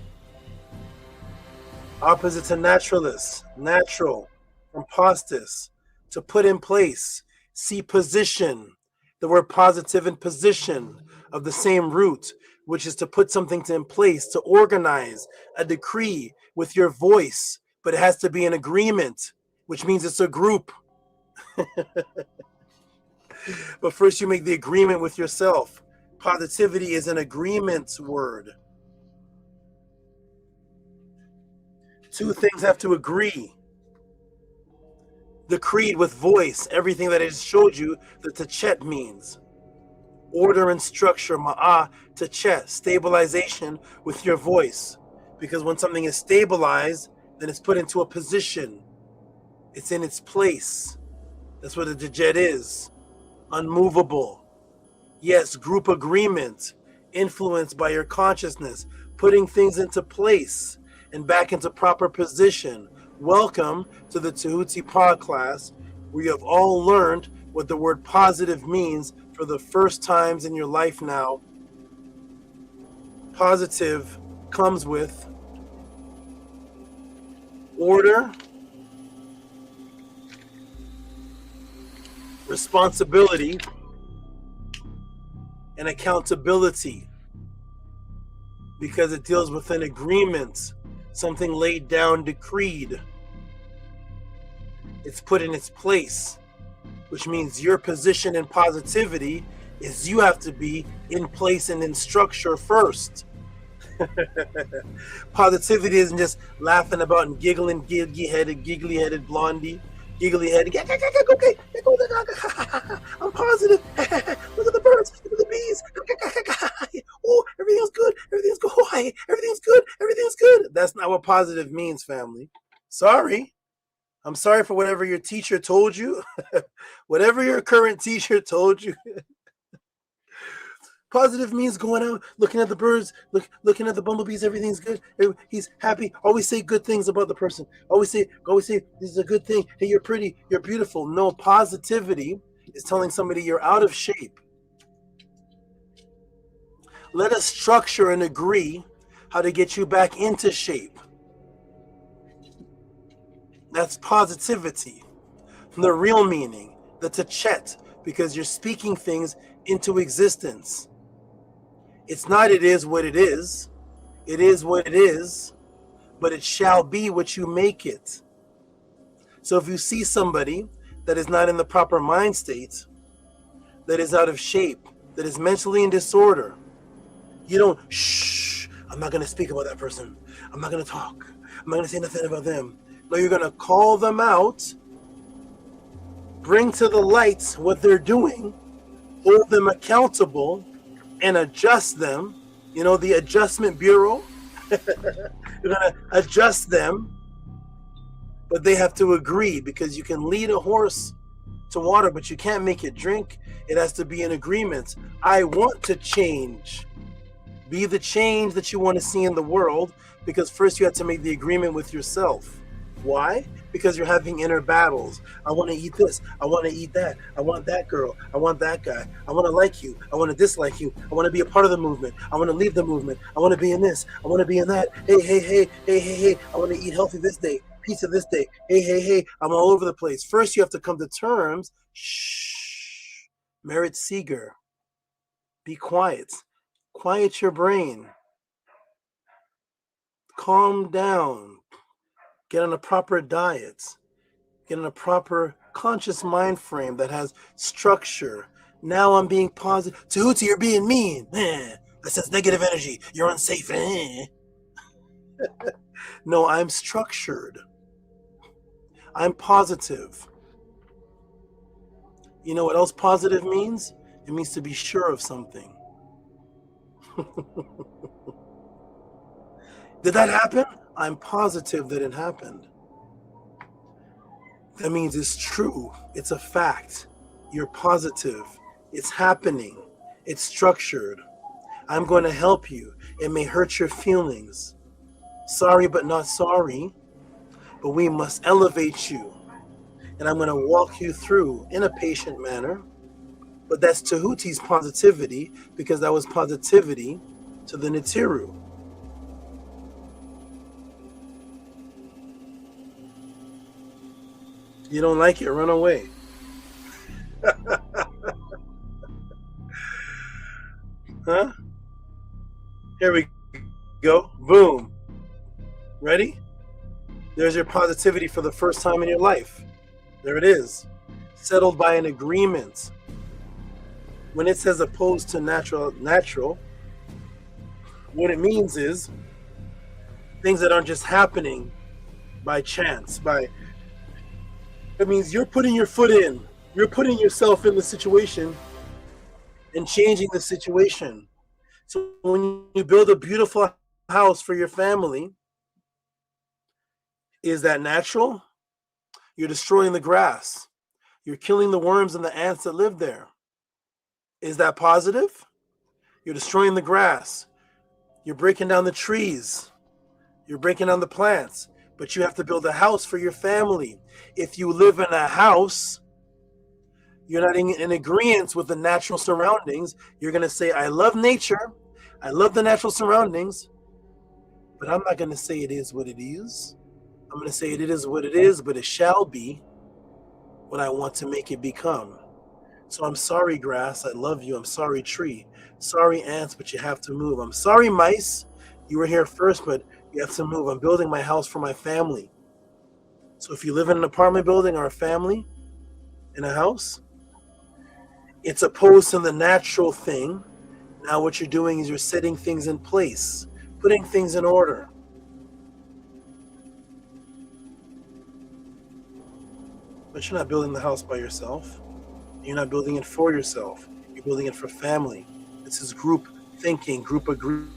Opposite to naturalist, natural, from postus, to put in place. See position, the word positive and position of the same root, which is to put something in place, to organize a decree with your voice, but it has to be an agreement, which means it's a group. But first you make the agreement with yourself. Positivity is an agreement word. Two things have to agree. The creed with voice, everything that I just showed you that Tought means. Order and structure, ma'ah, Tought, stabilization with your voice. Because when something is stabilized, then it's put into a position. It's in its place. That's what a Tought is. Unmovable. Yes, group agreement, influenced by your consciousness, putting things into place and back into proper position. Welcome to the Tehuti pod class, where you have all learned what the word positive means for the first times in your life now. Positive comes with order, responsibility, and accountability, because it deals with an agreement, something laid down, decreed. It's put in its place, which means your position in positivity is you have to be in place and in structure first. Positivity isn't just laughing about and giggling, giggly-headed blondie, giggly-headed, okay, I'm positive. Look at the birds, look at the bees. Oh, everything's good, everything's good, everything's good, everything's good. That's not what positive means, family. Sorry. I'm sorry for whatever your teacher told you, whatever your current teacher told you. Positive means going out, looking at the birds, looking at the bumblebees, everything's good. He's happy. Always say good things about the person. Always say, this is a good thing. Hey, you're pretty, you're beautiful. No, positivity is telling somebody you're out of shape. Let us structure and agree how to get you back into shape. That's positivity. The real meaning, the Tought, because you're speaking things into existence. It's not it is what it is. It is what it is, but it shall be what you make it. So if you see somebody that is not in the proper mind state, that is out of shape, that is mentally in disorder, you don't, shh, I'm not going to speak about that person. I'm not going to talk. I'm not going to say nothing about them. No, you're going to call them out, bring to the light what they're doing, hold them accountable, and adjust them. You know, the adjustment bureau. You're going to adjust them but they have to agree, because you can lead a horse to water, but you can't make it drink. It has to be an agreement. I want to change. Be the change that you want to see in the world, because first you have to make the agreement with yourself. Why? Because you're having inner battles. I want to eat this. I want to eat that. I want that girl. I want that guy. I want to like you. I want to dislike you. I want to be a part of the movement. I want to leave the movement. I want to be in this. I want to be in that. Hey, hey, hey, hey, hey, hey. I want to eat healthy this day. Pizza this day. Hey, hey, hey. I'm all over the place. First, you have to come to terms. Shh. Merit Seeger. Be quiet. Quiet your brain. Calm down. Get on a proper diet. Get on a proper conscious mind frame that has structure. Now I'm being positive. Tehuti, you're being mean. That says negative energy. You're unsafe. No, I'm structured. I'm positive. You know what else positive means? It means to be sure of something. Did that happen? I'm positive that it happened. That means it's true. It's a fact. You're positive. It's happening. It's structured. I'm going to help you. It may hurt your feelings. Sorry, but not sorry. But we must elevate you. And I'm going to walk you through in a patient manner. But that's Tehuti's positivity, because that was positivity to the Nitiru. You don't like it, run away. Huh? Here we go. Boom. Ready? There's your positivity for the first time in your life. There it is. Settled by an agreement. When it says opposed to natural, what it means is things that aren't just happening by chance, that means you're putting your foot in. You're putting yourself in the situation and changing the situation. So when you build a beautiful house for your family, is that natural? You're destroying the grass. You're killing the worms and the ants that live there. Is that positive? You're destroying the grass. You're breaking down the trees. You're breaking down the plants. But you have to build a house for your family. If you live in a house, you're not in agreement with the natural surroundings. You're going to say, I love nature. I love the natural surroundings. But I'm not going to say it is what it is. I'm going to say it is what it is, but it shall be what I want to make it become. So I'm sorry, grass. I love you. I'm sorry, tree. Sorry, ants, but you have to move. I'm sorry, mice. You were here first, but you have to move. I'm building my house for my family. So if you live in an apartment building or a family in a house, it's opposed to the natural thing. Now what you're doing is you're setting things in place, putting things in order. But you're not building the house by yourself. You're not building it for yourself. You're building it for family. This is group thinking, group agreement.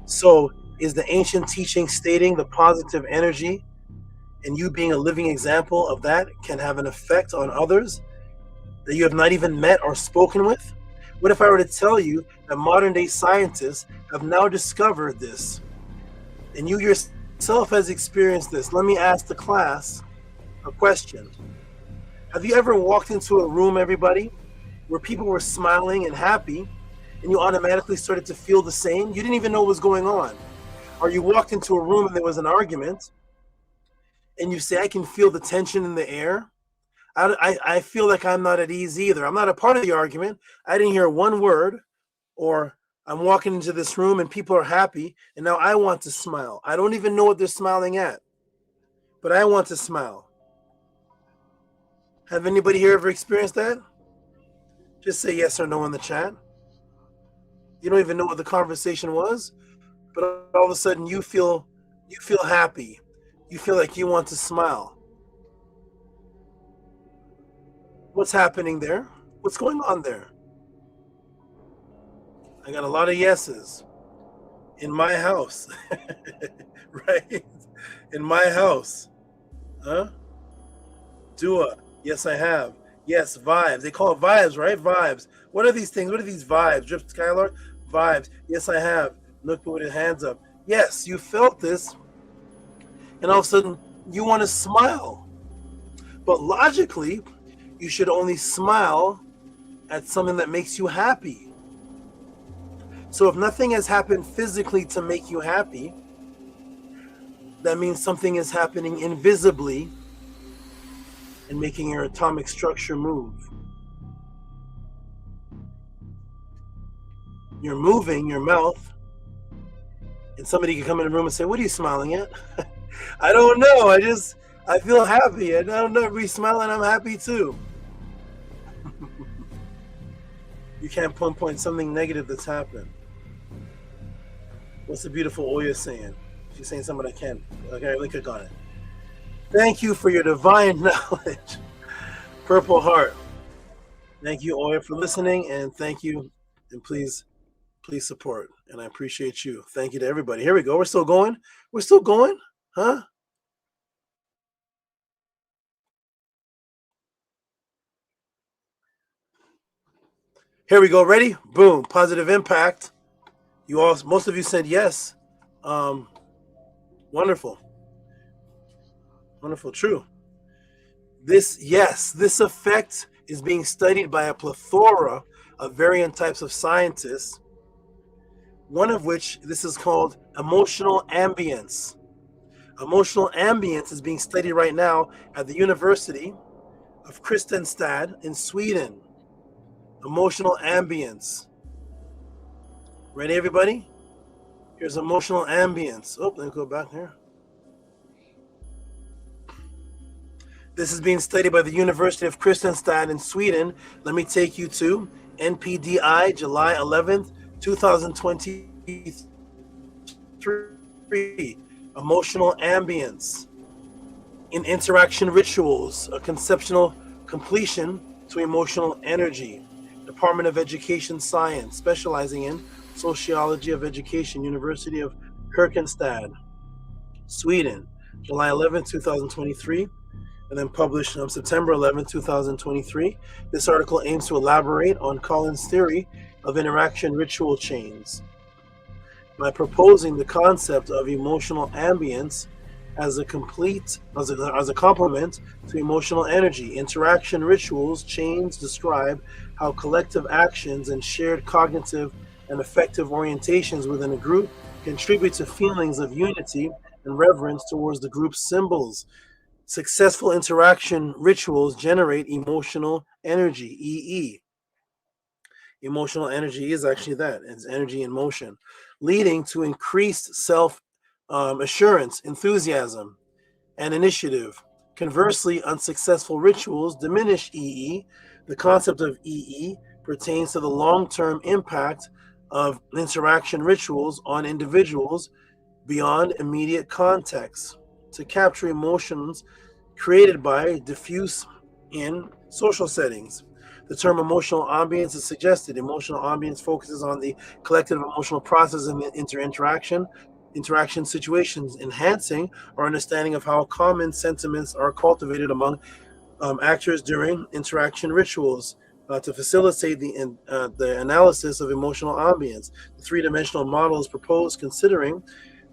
So is the ancient teaching stating the positive energy and you being a living example of that can have an effect on others that you have not even met or spoken with? What if I were to tell you that modern day scientists have now discovered this and you yourself has experienced this? Let me ask the class a question. Have you ever walked into a room, everybody, where people were smiling and happy and you automatically started to feel the same? You didn't even know what was going on. Or you walked into a room and there was an argument and you say, I can feel the tension in the air. I feel like I'm not at ease either. I'm not a part of the argument. I didn't hear one word. Or I'm walking into this room and people are happy and now I want to smile. I don't even know what they're smiling at, but I want to smile. Have anybody here ever experienced that? Just say yes or no in the chat. You don't even know what the conversation was, but all of a sudden you feel happy. You feel like you want to smile. What's happening there? What's going on there? I got a lot of yeses in my house, right? In my house. Huh? Dua. Yes, I have. Yes, vibes. They call it vibes, right? Vibes. What are these things? What are these vibes? Drip Skylar? Vibes. Yes, I have. Look with his hands up. Yes, you felt this. And all of a sudden, you want to smile. But logically, you should only smile at something that makes you happy. So if nothing has happened physically to make you happy, that means something is happening invisibly and making your atomic structure move. You're moving your mouth, and somebody can come in the room and say, "What are you smiling at?" I don't know. I feel happy. And I don't know. Everybody's smiling. I'm happy too. You can't pinpoint something negative that's happened. What's the beautiful Oya saying? She's saying something I can't. Okay, let me click on it. Thank you for your divine knowledge. Purple Heart. Thank you, Oya, for listening, and thank you, and please support. And I appreciate you. Thank you to everybody. Here we go. We're still going. We're still going, huh? Here we go. Ready? Boom. Positive impact. You all, most of you said yes. Wonderful. Wonderful. True. This effect is being studied by a plethora of varying types of scientists, one of which this is called emotional ambience. Emotional ambience is being studied right now at the University of Kristianstad in Sweden. Emotional ambience. Ready, everybody? Here's emotional ambience. Oh, let me go back here. This is being studied by the University of Kristianstad in Sweden. Let me take you to NPDI, July 11th, 2023. Emotional ambience. In interaction rituals, a conceptual completion to emotional energy. Department of Education Science, specializing in Sociology of Education, University of Kristianstad, Sweden, July 11, 2023, and then published on September 11, 2023. This article aims to elaborate on Collins' theory of interaction ritual chains by proposing the concept of emotional ambience as a complement to emotional energy. Interaction rituals chains describe how collective actions and shared cognitive and affective orientations within a group contribute to feelings of unity and reverence towards the group's symbols. Successful interaction rituals generate emotional energy, EE. Emotional energy is actually that. It's energy in motion, leading to increased self-assurance, enthusiasm, and initiative. Conversely, unsuccessful rituals diminish EE. The concept of EE pertains to the long-term impact of interaction rituals on individuals beyond immediate context to capture emotions created by diffuse in social settings. The term emotional ambience is suggested. Emotional ambience focuses on the collective emotional process and interaction situations, enhancing our understanding of how common sentiments are cultivated among actors during interaction rituals to facilitate the analysis of emotional ambience. The three-dimensional model is proposed considering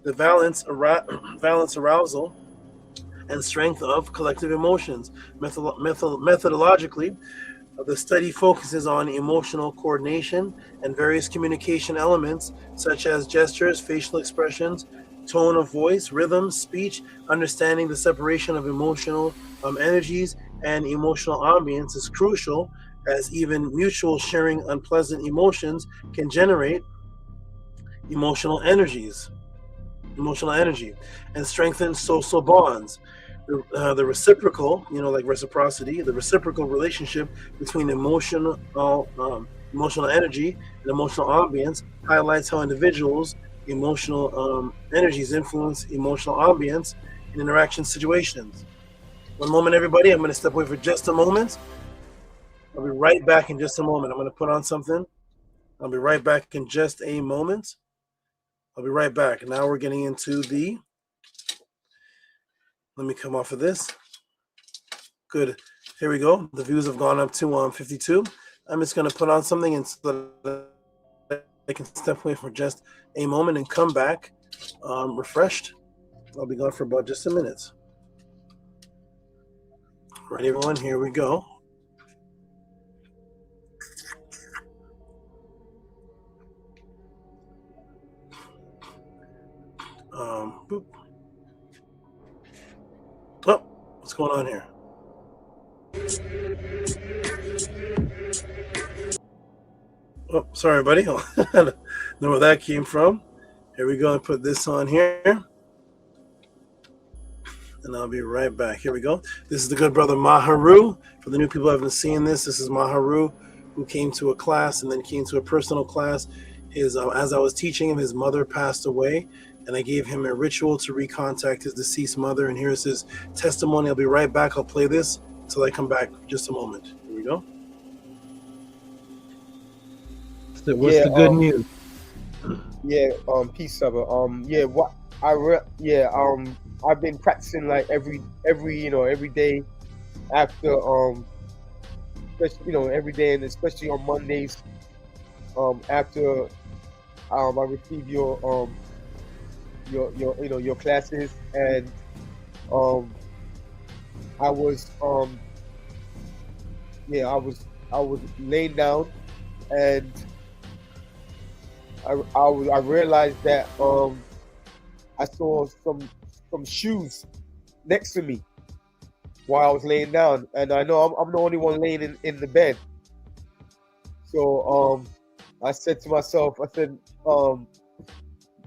the valence, arousal, and strength of collective emotions. Methodologically, the study focuses on emotional coordination and various communication elements such as gestures, facial expressions, tone of voice, rhythm, speech. Understanding the separation of emotional energies and emotional ambience is crucial, as even mutual sharing unpleasant emotions can generate emotional energy and strengthen social bonds. The reciprocal, like reciprocity, the reciprocal relationship between emotional energy and emotional ambience highlights how individuals' emotional energies influence emotional ambience in interaction situations. One moment, everybody. I'm going to step away for just a moment. I'll be right back in just a moment. I'm going to put on something. I'll be right back in just a moment. I'll be right back. Now we're getting into the Let me come off of this. Good. Here we go. The views have gone up to 52. I'm just going to put on something and so that I can step away for just a moment and come back refreshed. I'll be gone for about just a minute. Right, everyone, here we go. Boop. Oh, what's going on here? Oh, sorry, buddy. I don't know where that came from. Here we go and put this on here. And I'll be right back. Here we go. This is the good brother Maharu. For the new people who haven't seen this, this is Maharu, who came to a class and then came to a personal class. As I was teaching him, his mother passed away, and I gave him a ritual to recontact his deceased mother. And here's his testimony. I'll be right back. I'll play this until I come back. Just a moment. Here we go. What's the good news? Yeah, peace, brother. I've been practicing like every day after especially, every day, and especially on Mondays after I receive your classes, and I was laying down, and I realized that I saw some shoes next to me while I was laying down, and I know I'm the only one laying in the bed. So I said to myself,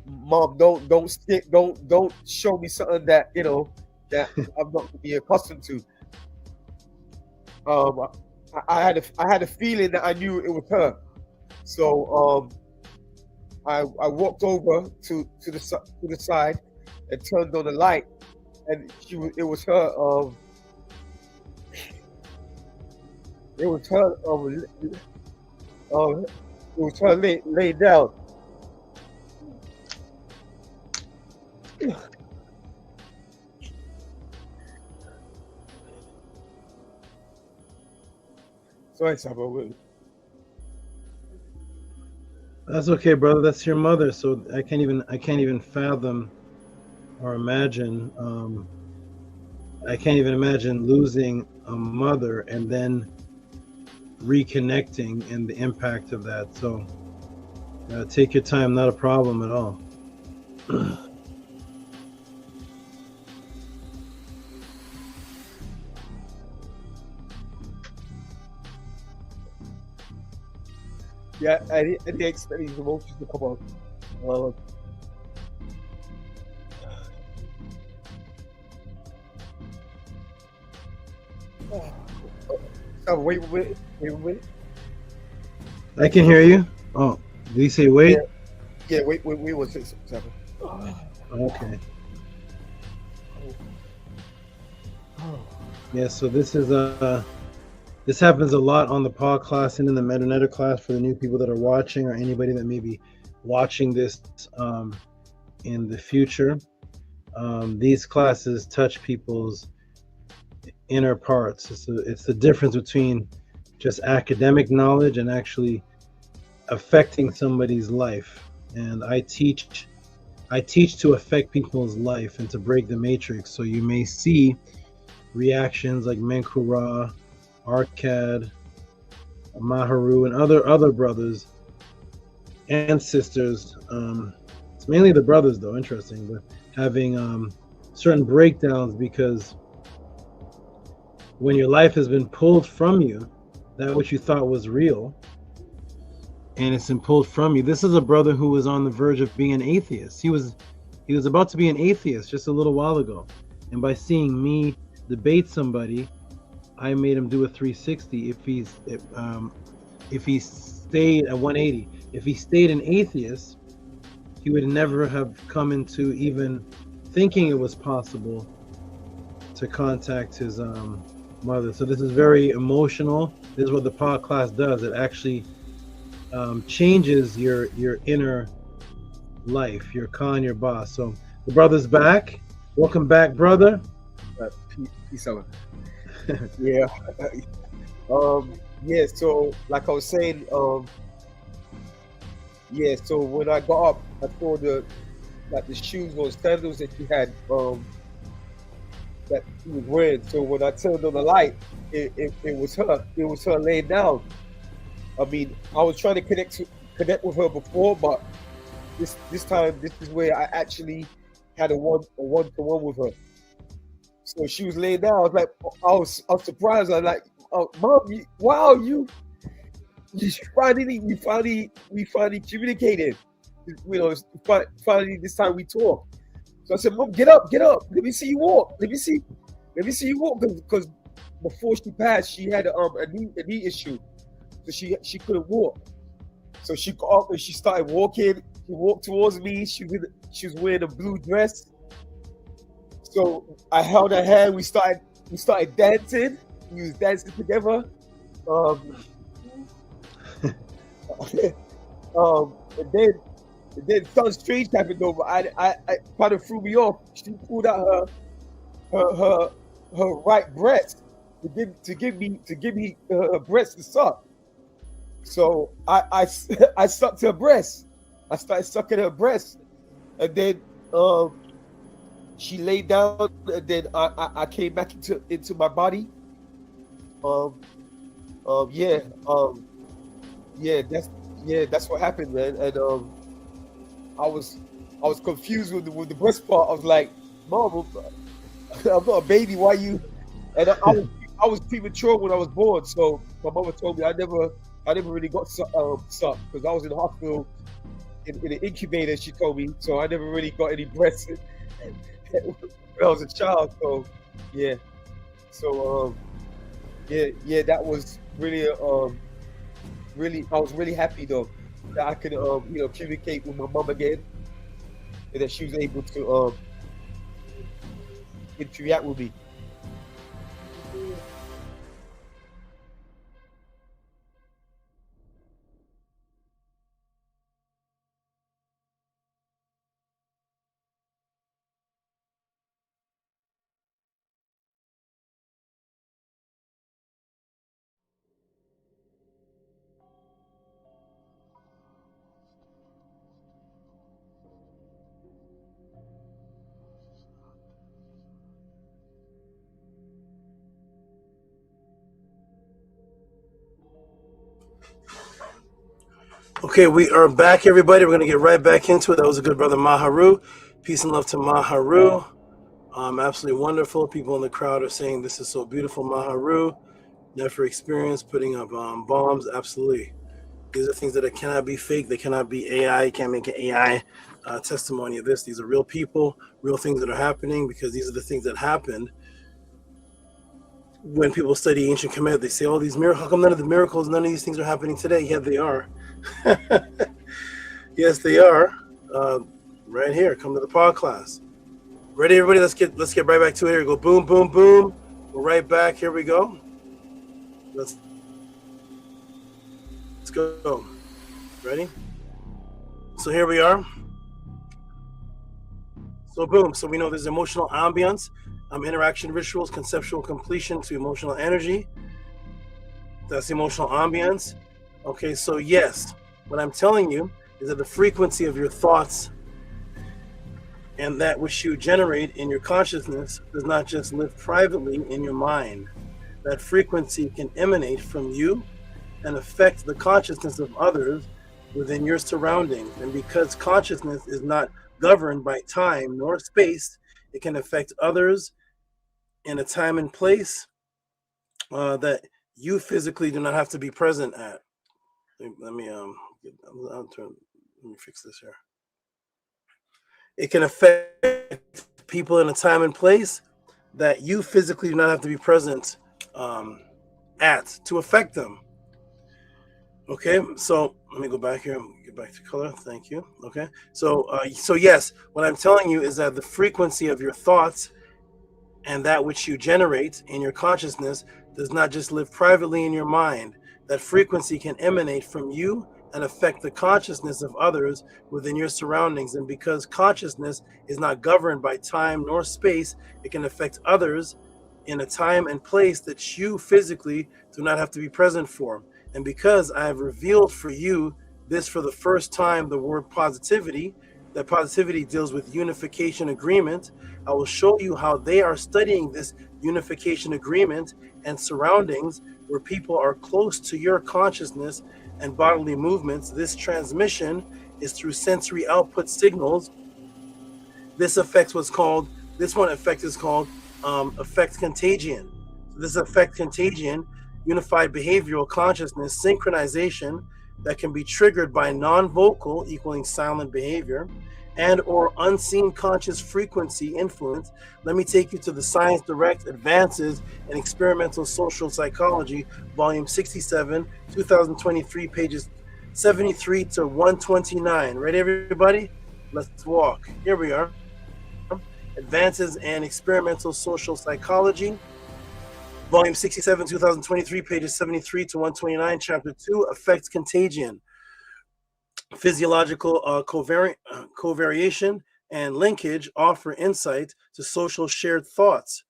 Mom, don't show me something that that I'm not going to be accustomed to. I had a feeling that I knew it was her. So I walked over to the side and turned on the light, and it was her. It was her laid down. Sorry, Sabo. That's okay, brother. That's your mother. So I can't even fathom or imagine. I can't even imagine losing a mother and then reconnecting and the impact of that. So take your time. Not a problem at all. Yeah, I didn't expect these emotions to come out. Wait. I can hear you. Oh, did he say wait? Yeah, wait 1 second. Okay. Yeah, so this is this happens a lot on the pod class and in the Meta class for the new people that are watching, or anybody that may be watching this in the future. These classes touch people's inner parts. It's the difference between just academic knowledge and actually affecting somebody's life. And I teach to affect people's life and to break the matrix. So you may see reactions like Menkura, Arkad, Maharu, and other brothers and sisters. It's mainly the brothers, though, interesting, but having certain breakdowns, because when your life has been pulled from you, that which you thought was real, and it's been pulled from you. This is a brother who was on the verge of being an atheist. He was about to be an atheist just a little while ago, and by seeing me debate somebody, I made him do a 360. If he stayed at 180, if he stayed an atheist, he would never have come into even thinking it was possible to contact his mother. So this is very emotional. This is what the pod class does. It actually changes your inner life, your Khan, your boss. So the brother's back. Welcome back, brother. Peace out. Yeah. Yeah, so like I was saying, yeah, so when I got up, I saw the shoes or sandals that she had, that she was wearing. So when I turned on the light, it was her. It was her laying down. I mean, I was trying to connect with her before, but this time, this is where I actually had a one-to-one with her. So she was laying down. I was like, I was surprised. I was like, oh, Mom, we finally communicated. You know, finally this time we talk. So I said, Mom, get up. Let me see you walk. Let me see you walk. Because before she passed, she had a knee issue, so she couldn't walk. So she got up and she started walking. She walked towards me. She was wearing a blue dress. So I held her hand. We started dancing. We was dancing together. And then something strange happened over. I kind of threw me off. She pulled out her right breast to give me her breast to suck. So I sucked her breast. I started sucking her breast, and then she laid down, and then I came back into my body. That's what happened, man. And I was confused with the breast part. I was like, Mom, I'm not a baby. Why you? And I was premature when I was born, so my mother told me I never really got sucked because I was in the hospital in the incubator. She told me, so I never really got any breasts when I was a child. So yeah, so that was really I was really happy though that I could communicate with my mom again, and that she was able to interact with me. Okay, we are back, everybody. We're going to get right back into it. That was a good brother, Maharu. Peace and love to Maharu. Absolutely wonderful. People in the crowd are saying this is so beautiful, Maharu. Never experienced putting up bombs. Absolutely. These are things that cannot be fake. They cannot be AI. You can't make an AI testimony of this. These are real people, real things that are happening, because these are the things that happened. When people study ancient Kemet, they say, oh, these miracles, how come none of these things are happening today? Yeah, they are. Yes, they are. Right here. Come to the pod class. Ready, everybody? Let's get right back to it. Here we go. Boom, boom, boom. We're right back. Here we go. Let's go. Ready? So here we are. So boom. So we know there's emotional ambience, interaction rituals, conceptual completion to emotional energy. That's emotional ambience. Okay, so yes, what I'm telling you is that the frequency of your thoughts and that which you generate in your consciousness does not just live privately in your mind. That frequency can emanate from you and affect the consciousness of others within your surroundings. And because consciousness is not governed by time nor space, it can affect others in a time and place that you physically do not have to be present at. Let me fix this here. It can affect people in a time and place that you physically do not have to be present at to affect them. Okay, so let me go back here and get back to color. Thank you. Okay, so yes, what I'm telling you is that the frequency of your thoughts and that which you generate in your consciousness does not just live privately in your mind. That frequency can emanate from you and affect the consciousness of others within your surroundings. And because consciousness is not governed by time nor space, it can affect others in a time and place that you physically do not have to be present for. And because I have revealed for you this for the first time, the word positivity, that positivity deals with unification agreement, I will show you how they are studying this unification agreement and surroundings where people are close to your consciousness and bodily movements. This transmission is through sensory output signals. This effect is called effect contagion. This effect contagion, unified behavioral consciousness synchronization that can be triggered by non-vocal equaling silent behavior and or unseen conscious frequency influence. Let me take you to the Science Direct Advances in Experimental Social Psychology, volume 67, 2023, pages 73 to 129. Ready, everybody? Let's walk. Here we are. Advances in Experimental Social Psychology, volume 67, 2023, pages 73 to 129, chapter 2, Effect Contagion. Physiological covariation and linkage offer insight to social shared thoughts,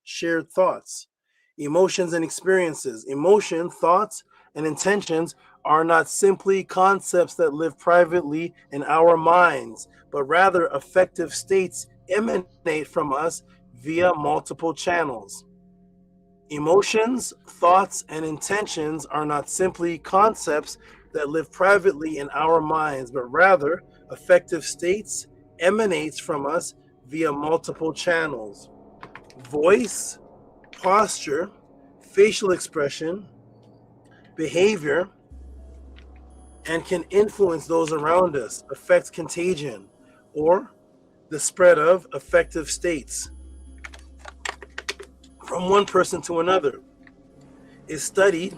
emotions and experiences. Emotion, thoughts, and intentions are not simply concepts that live privately in our minds, but rather affective states emanate from us via multiple channels. Emotions, thoughts, and intentions are not simply concepts that live privately in our minds, but rather affective states emanates from us via multiple channels. Voice, posture, facial expression, behavior, and can influence those around us. Affect contagion, or the spread of affective states from one person to another, is studied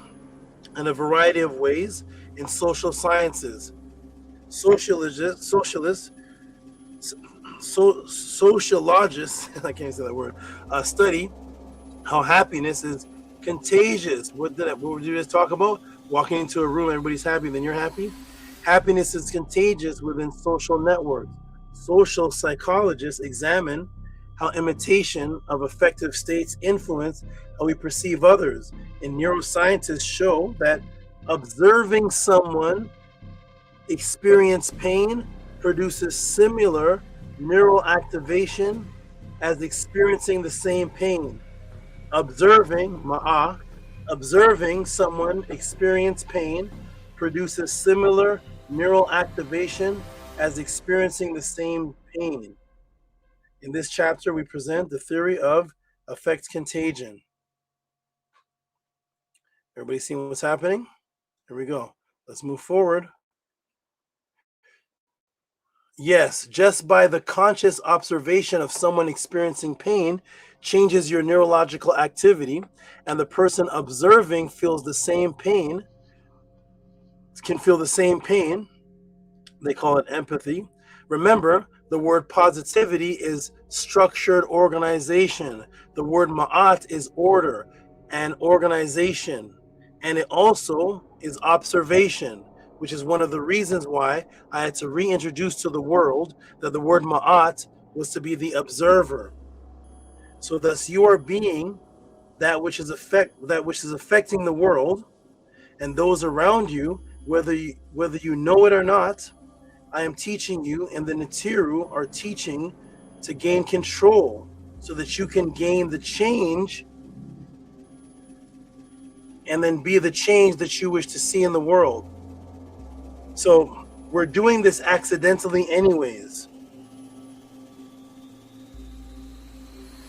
in a variety of ways in social sciences. Sociologists, I can't say that word, study how happiness is contagious. What did you just talk about? Walking into a room, everybody's happy, then you're happy. Happiness is contagious within social networks. Social psychologists examine how imitation of affective states influence how we perceive others. And neuroscientists show that observing someone experience pain produces similar neural activation as experiencing the same pain. Observing someone experience pain produces similar neural activation as experiencing the same pain. In this chapter, we present the theory of affect contagion. Everybody seeing what's happening? Here we go. Let's move forward. Yes, just by the conscious observation of someone experiencing pain changes your neurological activity, and the person observing feels the same pain, can feel the same pain. They call it empathy. Remember, the word positivity is structured organization. The word ma'at is order and organization. And it also is observation, which is one of the reasons why I had to reintroduce to the world that the word ma'at was to be the observer. So thus you are being that which is affecting the world and those around you, whether you know it or not. I am teaching you, and the Natiru are teaching to gain control so that you can gain the change and then be the change that you wish to see in the world. So we're doing this accidentally anyways.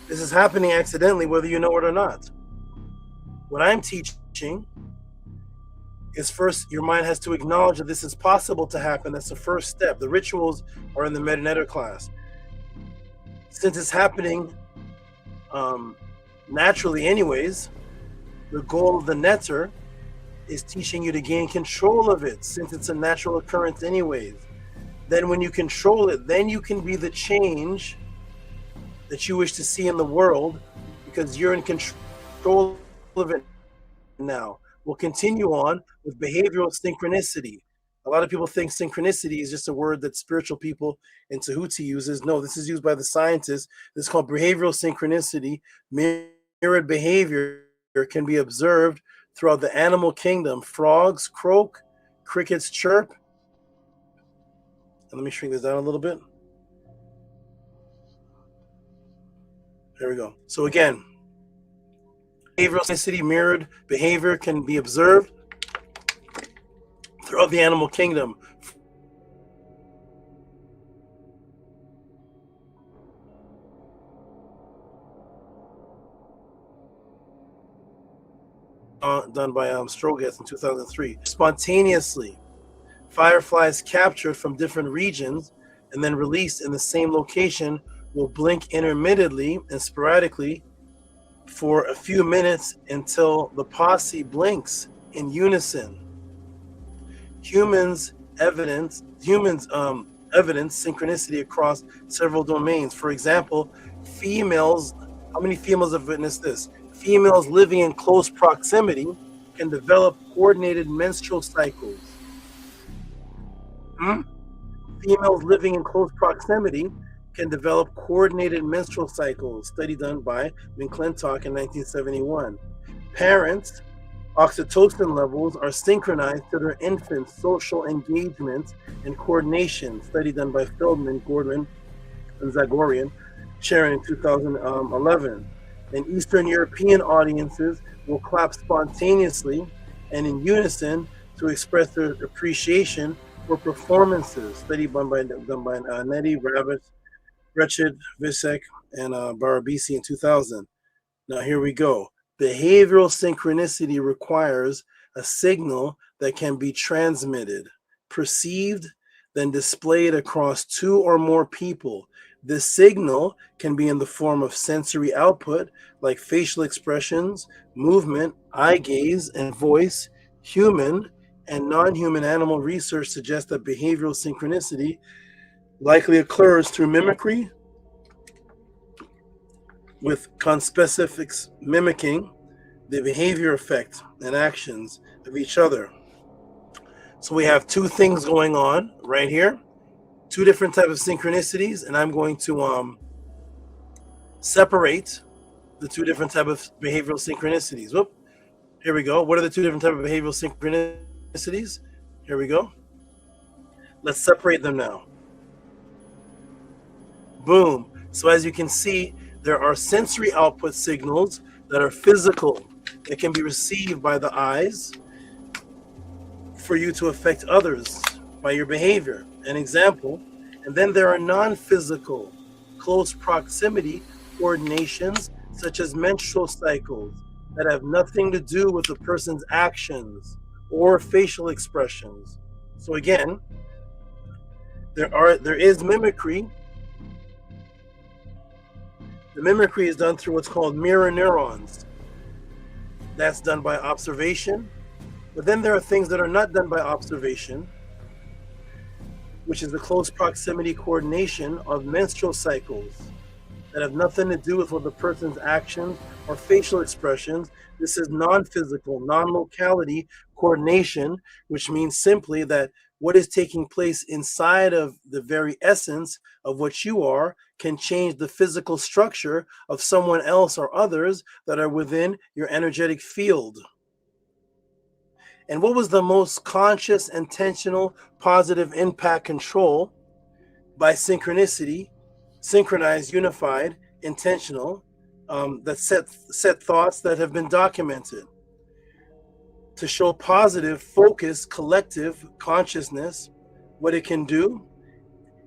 This is happening accidentally whether you know it or not. What I'm teaching is first, your mind has to acknowledge that this is possible to happen. That's the first step. The rituals are in the Meta class. Since it's happening naturally anyways, the goal of the netter is teaching you to gain control of it, since it's a natural occurrence anyways. Then when you control it, then you can be the change that you wish to see in the world, because you're in control of it now. We'll continue on with behavioral synchronicity. A lot of people think synchronicity is just a word that spiritual people in Tehuti uses. No, this is used by the scientists. This is called behavioral synchronicity. Mirrored behavior can be observed throughout the animal kingdom. Frogs croak, crickets chirp. And let me shrink this down a little bit. There we go. So again, behavioral synchronicity, mirrored behavior can be observed throughout the animal kingdom. Done by Strogatz in 2003. Spontaneously, fireflies captured from different regions and then released in the same location will blink intermittently and sporadically for a few minutes until the posse blinks in unison. Humans evidence synchronicity across several domains. For example, females, how many females have witnessed this? Females living in close proximity can develop coordinated menstrual cycles. Females living in close proximity can develop coordinated menstrual cycles. Study done by McClintock in 1971. Parents' oxytocin levels are synchronized to their infants' social engagement and coordination. Study done by Feldman, Gordon, and Zagorian, sharing in 2011. And Eastern European audiences will clap spontaneously and in unison to express their appreciation for performances. Study done by Nettie, Rabbit, Wretched, Visek, and Barabisi in 2000. Now here we go. Behavioral synchronicity requires a signal that can be transmitted, perceived, then displayed across two or more people. This signal can be in the form of sensory output like facial expressions, movement, eye gaze, and voice. Human and non-human animal research suggests that behavioral synchronicity likely occurs through mimicry, with conspecifics mimicking the behavior effect and actions of each other. So we have two things going on right here, two different types of synchronicities, and I'm going to separate the two different types of behavioral synchronicities. Whoop, here we go. What are the two different types of behavioral synchronicities? Here we go. Let's separate them now. Boom. So as you can see, there are sensory output signals that are physical, that can be received by the eyes for you to affect others by your behavior. An example. And then there are non-physical, close proximity coordinations, such as menstrual cycles, that have nothing to do with the person's actions or facial expressions. So again, there is mimicry. The mimicry is done through what's called mirror neurons. That's done by observation. But then there are things that are not done by observation, which is the close proximity coordination of menstrual cycles that have nothing to do with what the person's actions or facial expressions. This is non-physical, non-locality coordination, which means simply that what is taking place inside of the very essence of what you are can change the physical structure of someone else or others that are within your energetic field. And what was the most conscious, intentional, positive impact control by synchronicity, synchronized, unified, intentional, that set thoughts that have been documented to show positive, focused, collective consciousness, what it can do,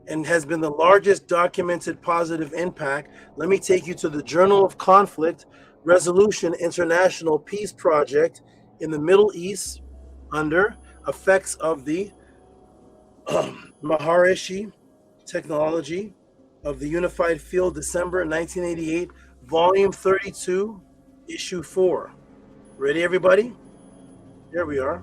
and has been the largest documented positive impact. Let me take you to the Journal of Conflict Resolution International Peace Project in the Middle East under effects of the Maharishi technology of the Unified Field, December 1988, Volume 32, Issue 4. Ready, everybody? Here we are.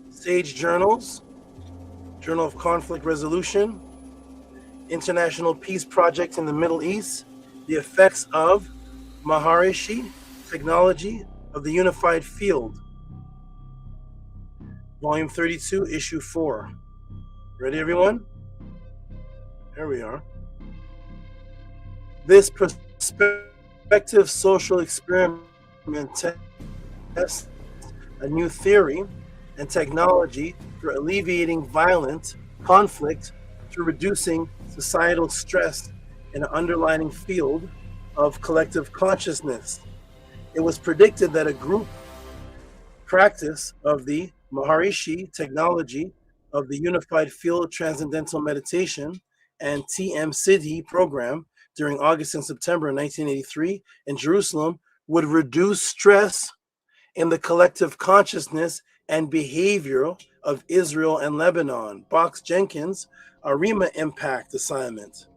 Sage Journals, Journal of Conflict Resolution, International Peace Project in the Middle East, the effects of Maharishi technology of the unified field. Volume 32, issue 4. Ready, everyone? There we are. This prospective social experiment tests a new theory and technology for alleviating violent conflict through reducing societal stress in an underlying field of collective consciousness. It was predicted that a group practice of the Maharishi technology of the Unified Field Transcendental Meditation and TM Siddhi program during August and September 1983 in Jerusalem would reduce stress in the collective consciousness and behavior of Israel and Lebanon. Box Jenkins, ARIMA impact assignment.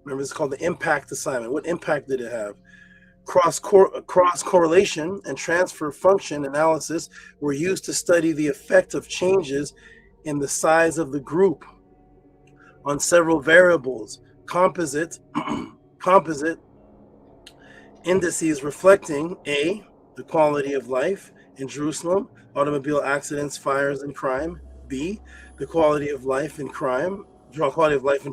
Remember, it's called the impact assignment. What impact did it have? Cross correlation and transfer function analysis were used to study the effect of changes in the size of the group on several variables, composite indices reflecting A, the quality of life in Jerusalem, automobile accidents, fires, and crime. B, the quality of life in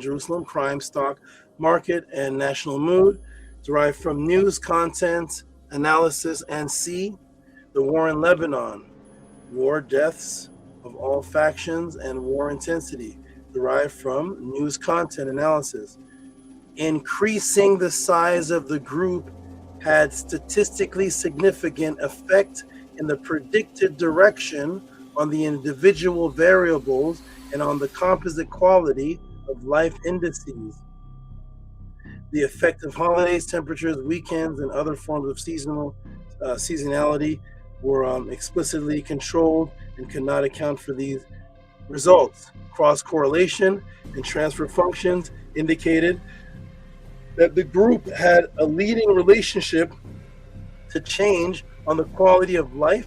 Jerusalem, crime, stock market, and national mood, derived from news content analysis. And C, the war in Lebanon, war, deaths of all factions, and war intensity, derived from news content analysis. Increasing the size of the group had statistically significant effect in the predicted direction on the individual variables and on the composite quality of life indices. The effect of holidays, temperatures, weekends, and other forms of seasonality were explicitly controlled and could not account for these results. Cross-correlation and transfer functions indicated that the group had a leading relationship to change on the quality of life,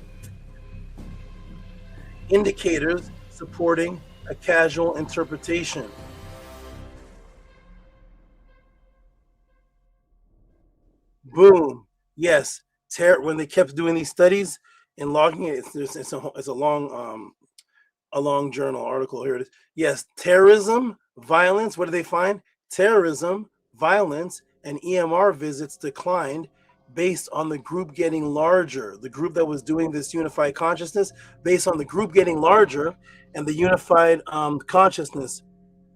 indicators supporting a causal interpretation. Boom. Yes. When they kept doing these studies and logging it, it's a long journal article. Here it is. Yes, terrorism, violence. What did they find? Terrorism, violence, and EMR visits declined based on the group getting larger. The group that was doing this unified consciousness, based on the group getting larger and the unified consciousness,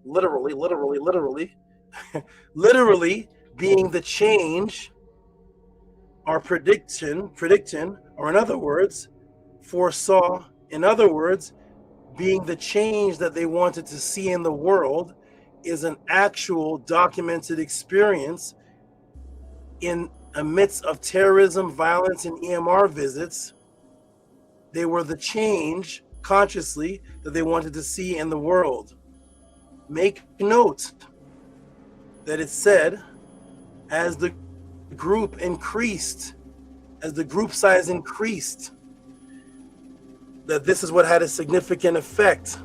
literally being the change or prediction, or in other words, foresaw, in other words, being the change that they wanted to see in the world, is an actual documented experience in a midst of terrorism, violence, and EMR visits. They were the change consciously that they wanted to see in the world. Make note that it said, as the group increased, as the group size increased, that this is what had a significant effect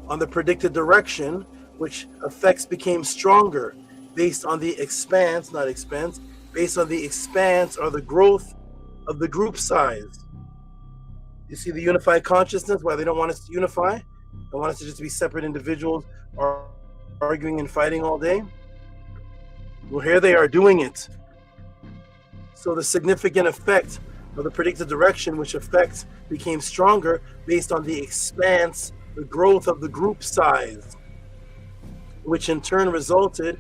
on the predicted direction, which effects became stronger based on the based on the expanse or the growth of the group size. You see the unified consciousness, why they don't want us to unify? They want us to just be separate individuals arguing and fighting all day. Well, here they are doing it. So the significant effect of the predicted direction, which effects became stronger based on the expanse, the growth of the group size, which in turn resulted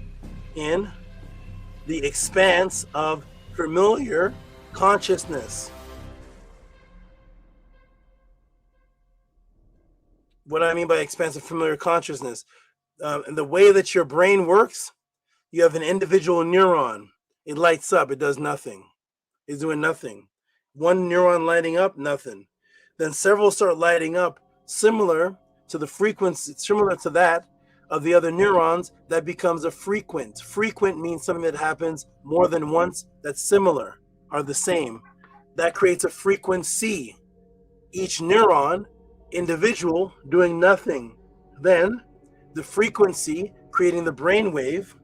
in the expanse of familiar consciousness. What do I mean by expansive familiar consciousness? And the way that your brain works, you have an individual neuron. It lights up, it does nothing. It's doing nothing. One neuron lighting up, nothing. Then several start lighting up similar to the frequency, similar to that of the other neurons. That becomes a frequent. Frequent means something that happens more than once that's similar, are the same. That creates a frequency. Each neuron, individual, doing nothing. Then the frequency, creating the brain wave,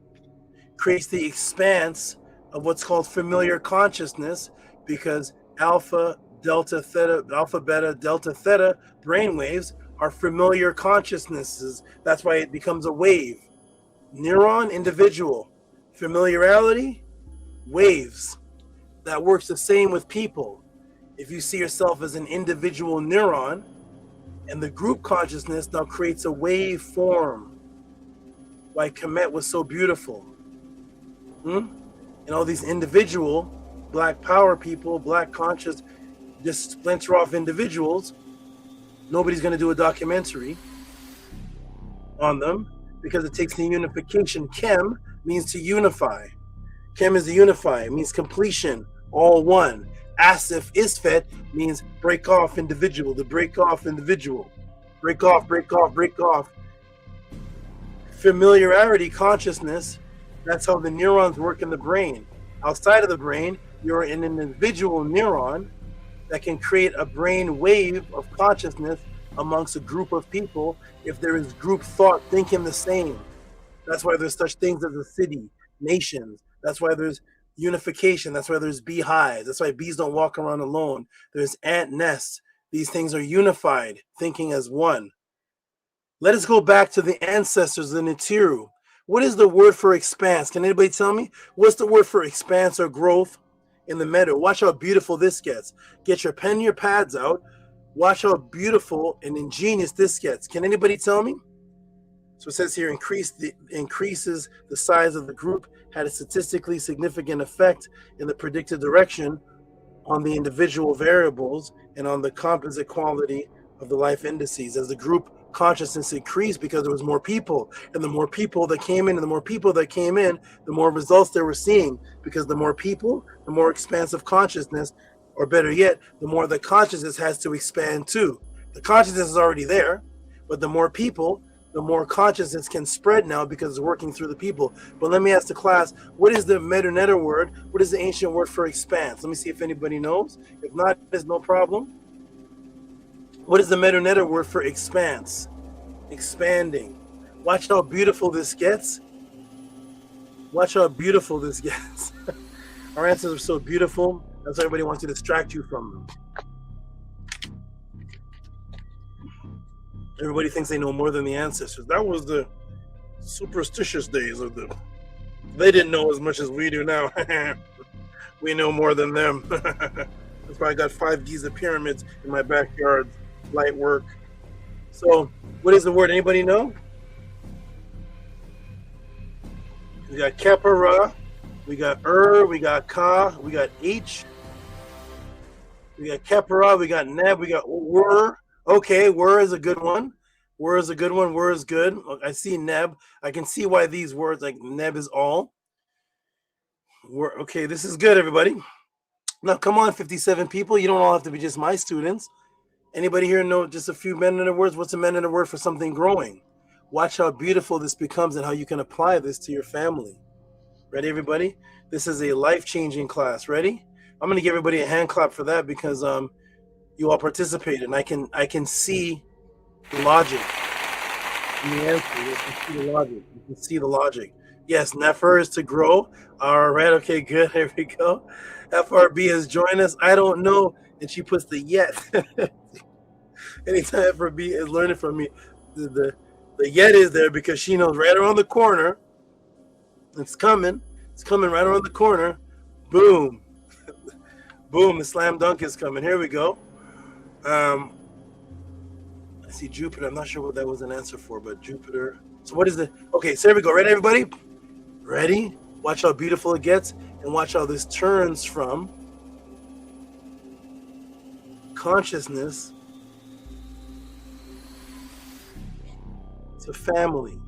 creates the expanse of what's called familiar consciousness, because alpha, delta, theta, alpha, beta, delta, theta brainwaves are familiar consciousnesses. That's why it becomes a wave. Neuron, individual. Familiarity, waves. That works the same with people. If you see yourself as an individual neuron, and the group consciousness now creates a wave form. Why Kemet was so beautiful. And all these individual black power people, black conscious, just splinter off individuals. Nobody's going to do a documentary on them because it takes the unification. Chem means to unify. Chem is to unify. It means completion, all one. Asif Isfet means break off individual, to break off individual. Break off, break off, break off. Familiarity, consciousness, that's how the neurons work in the brain. Outside of the brain, you're an individual neuron that can create a brain wave of consciousness amongst a group of people if there is group thought thinking the same. That's why there's such things as a city, nations. That's why there's unification. That's why there's beehives. That's why bees don't walk around alone. There's ant nests. These things are unified, thinking as one. Let us go back to the ancestors, the Nitiru. What is the word for expanse? Can anybody tell me? What's the word for expanse or growth in the meadow? Watch how beautiful this gets. Get your pen and your pads out. Watch how beautiful and ingenious this gets. Can anybody tell me? So it says here, increases the size of the group, had a statistically significant effect in the predicted direction on the individual variables and on the composite quality of the life indices. As the group consciousness increased because there was more people, and the more people that came in and the more people that came in, the more results they were seeing, because the more people, the more expansive consciousness, or better yet, the more the consciousness has to expand too. The consciousness is already there, but the more people, the more consciousness can spread now because it's working through the people. But let me ask the class, what is the Medunetta word? What is the ancient word for expanse? Let me see if anybody knows. If not, there's no problem. What is the Medunetta word for expanse? Expanding. Watch how beautiful this gets. Watch how beautiful this gets. Our answers are so beautiful. That's why everybody wants to distract you from them. Everybody thinks they know more than the ancestors. That was the superstitious days of them. They didn't know as much as we do now. We know more than them. That's why I got 5 Giza pyramids in my backyard. Light work. So, what is the word? Anybody know? We got Kepara, we got we got Ka, we got H, we got Kepara, we got Neb, we got Wur. Okay, Wur is a good one. Wur is a good one. Wur is good. I see Neb. I can see why these words, like Neb is all. Wur, okay, this is good, everybody. Now, come on, 57 people. You don't all have to be just my students. Anybody here know just a few Medunetta words? What's a Medunetta word for something growing? Watch how beautiful this becomes and how you can apply this to your family. Ready, everybody? This is a life-changing class. Ready? I'm going to give everybody a hand clap for that because you all participated, and I can see the logic in the answer. You can see the logic. You can see the logic. Yes, Nefer is to grow. All right. Okay. Good. Here we go. FRB has joined us. I don't know, and she puts the yet. Anytime FRB is learning from me, the yet is there because she knows right around the corner. It's coming. It's coming right around the corner. Boom. Boom. The slam dunk is coming. Here we go. I see Jupiter. I'm not sure what that was an answer for, but Jupiter. So what is the... Okay, so here we go. Ready, everybody? Ready? Watch how beautiful it gets, and watch how this turns from consciousness to family.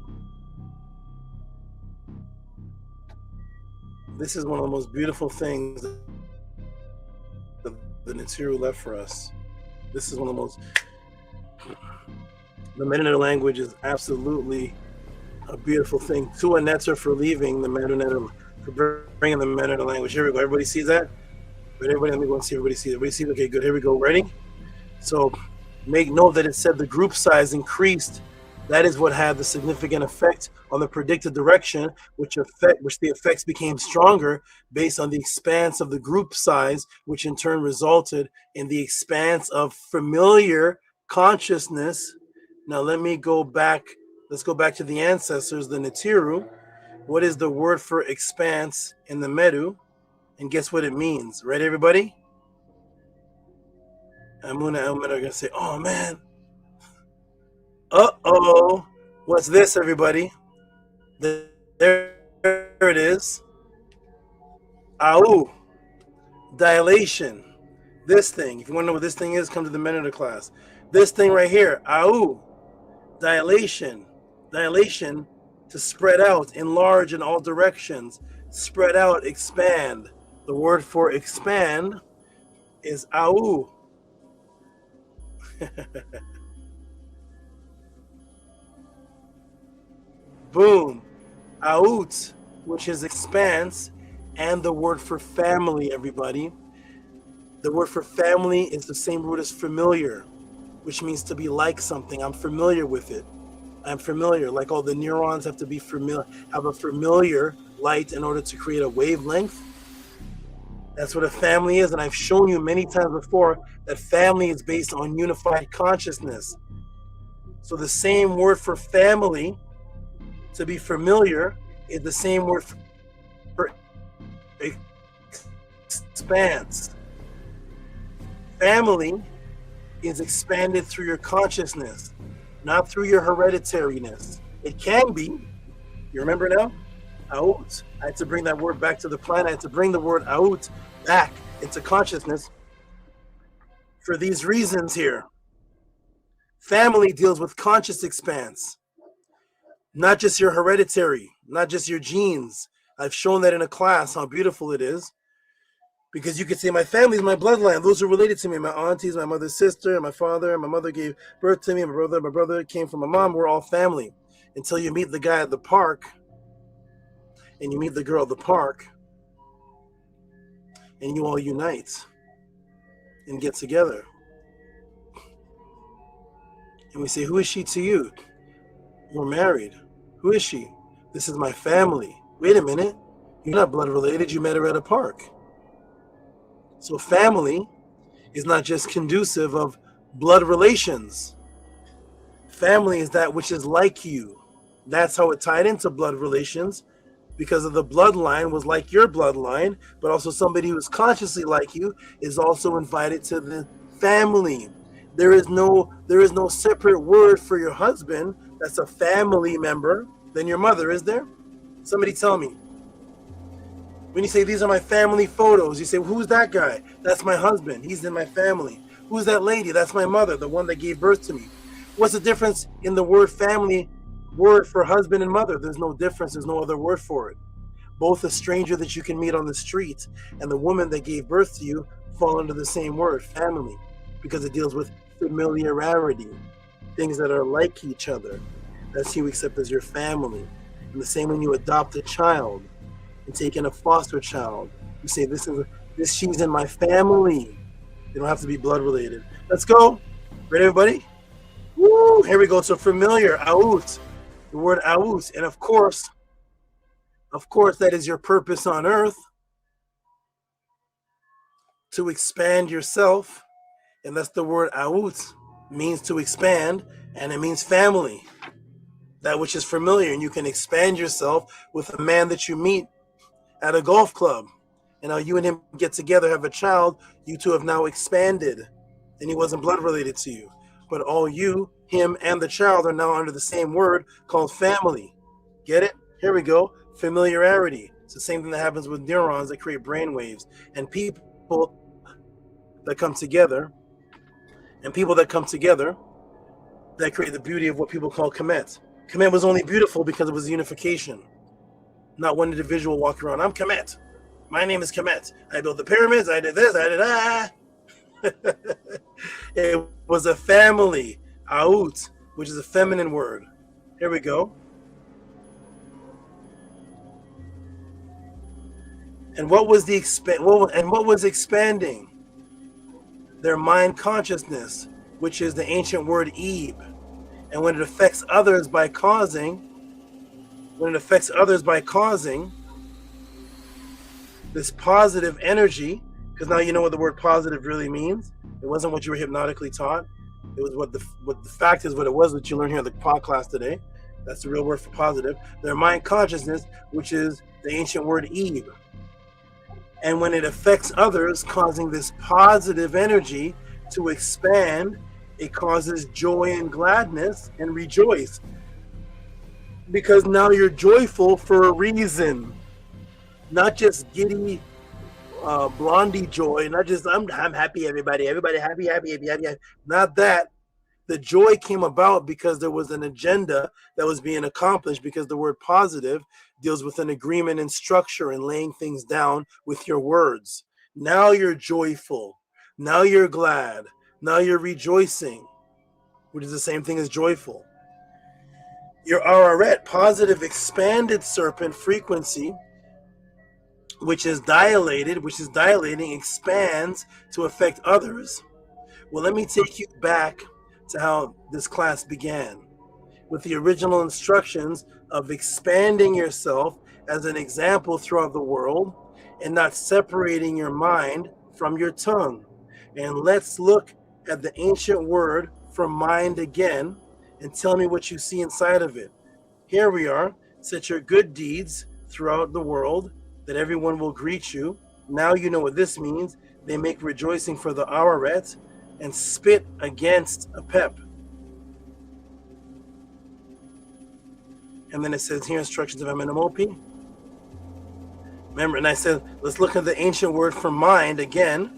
This is one of the most beautiful things that the Nitiru left for us. This is one of the most... The Medunetta language is absolutely a beautiful thing. Tua Netzer for leaving the Medunetta, for bringing the Medunetta language. Here we go. Everybody sees that? Ready, everybody? Let me go and see everybody sees it. Everybody sees it? Okay, good. Here we go. Ready? So make note that it said the group size increased That is what had the significant effect on the predicted direction, which the effects became stronger based on the expanse of the group size, which in turn resulted in the expanse of familiar consciousness. Now let me go back. Let's go back to the ancestors, the Natiru. What is the word for expanse in the Medu? And guess what it means, right, everybody? Amuna are gonna say, "Oh man, uh-oh, what's this, everybody?" There it is. Au, dilation. This thing. If you want to know what this thing is, come to the Mentor class. This thing right here, au, dilation. Dilation to spread out, enlarge in all directions, spread out, expand. The word for expand is au. Boom. Out, which is expanse, and the word for family, everybody. The word for family is the same root as familiar, which means to be like something. I'm familiar with it. I'm familiar. Like all the neurons have to be familiar, have a familiar light in order to create a wavelength. That's what a family is. And I've shown you many times before that family is based on unified consciousness. So the same word for family, to be familiar, is the same word for expanse. Family is expanded through your consciousness, not through your hereditariness. It can be. You remember now? Out. I had to bring that word back to the planet. I had to bring the word out back into consciousness for these reasons here. Family deals with conscious expanse, not just your hereditary, not just your genes. I've shown that in a class, how beautiful it is. Because you could say, my family is my bloodline. Those are related to me. My aunties, my mother's sister, and my father, and my mother gave birth to me. My brother came from my mom. We're all family. Until you meet the guy at the park, and you meet the girl at the park, and you all unite and get together. And we say, who is she to you? We're married. Who is she? This is my family. Wait a minute. You're not blood related. You met her at a park. So family is not just conducive of blood relations. Family is that which is like you. That's how it tied into blood relations, because of the bloodline was like your bloodline, but also somebody who is consciously like you is also invited to the family. There is no separate word for your husband that's a family member than your mother, is there? Somebody tell me. When you say, these are my family photos, you say, who's that guy? That's my husband. He's in my family. Who's that lady? That's my mother, the one that gave birth to me. What's the difference in the word family, word for husband and mother? There's no difference. There's no other word for it. Both a stranger that you can meet on the street and the woman that gave birth to you fall under the same word, family, because it deals with familiarity, things that are like each other. That's who you accept as your family. And the same when you adopt a child and take in a foster child, you say, she's in my family. They don't have to be blood related. Let's go. Ready, everybody? Woo! Here we go. So familiar, out. The word out. And of course, that is your purpose on earth, to expand yourself. And that's the word out, means to expand, and it means family. That which is familiar, and you can expand yourself with a man that you meet at a golf club. And now you and him get together, have a child, you two have now expanded, and he wasn't blood related to you. But all you, him, and the child are now under the same word called family. Get it? Here we go. Familiarity. It's the same thing that happens with neurons that create brain waves. And people that come together, that create the beauty of what people call Kemet. Kemet was only beautiful because it was unification. Not one individual walking around, I'm Kemet. My name is Kemet. I built the pyramids, I did this, I did that. It was a family, Aut, which is a feminine word. Here we go. And what was expanding? Their mind consciousness, which is the ancient word Eb. And when it affects others by causing this positive energy, because now you know what the word positive really means. It wasn't what you were hypnotically taught. It was what the fact is, what it was, what you learned here in the pod class today. That's the real word for positive. Their mind consciousness, which is the ancient word Eve. And when it affects others, causing this positive energy to expand, it causes joy and gladness and rejoice. Because now you're joyful for a reason. Not just giddy, blondie joy, not just I'm happy, everybody happy. Not that. The joy came about because there was an agenda that was being accomplished, because the word positive deals with an agreement and structure and laying things down with your words. Now you're joyful. Now you're glad. Now you're rejoicing, which is the same thing as joyful. Your Araret, positive expanded serpent frequency, which is dilating, expands to affect others. Well, let me take you back to how this class began, with the original instructions of expanding yourself as an example throughout the world and not separating your mind from your tongue. And let's look at the ancient word for mind again and tell me what you see inside of it. Here we are. Set your good deeds throughout the world, that everyone will greet you. Now you know what this means. They make rejoicing for the Araret and spit against a pep. And then it says here, instructions of MNMOP. Remember, and I said, let's look at the ancient word for mind again,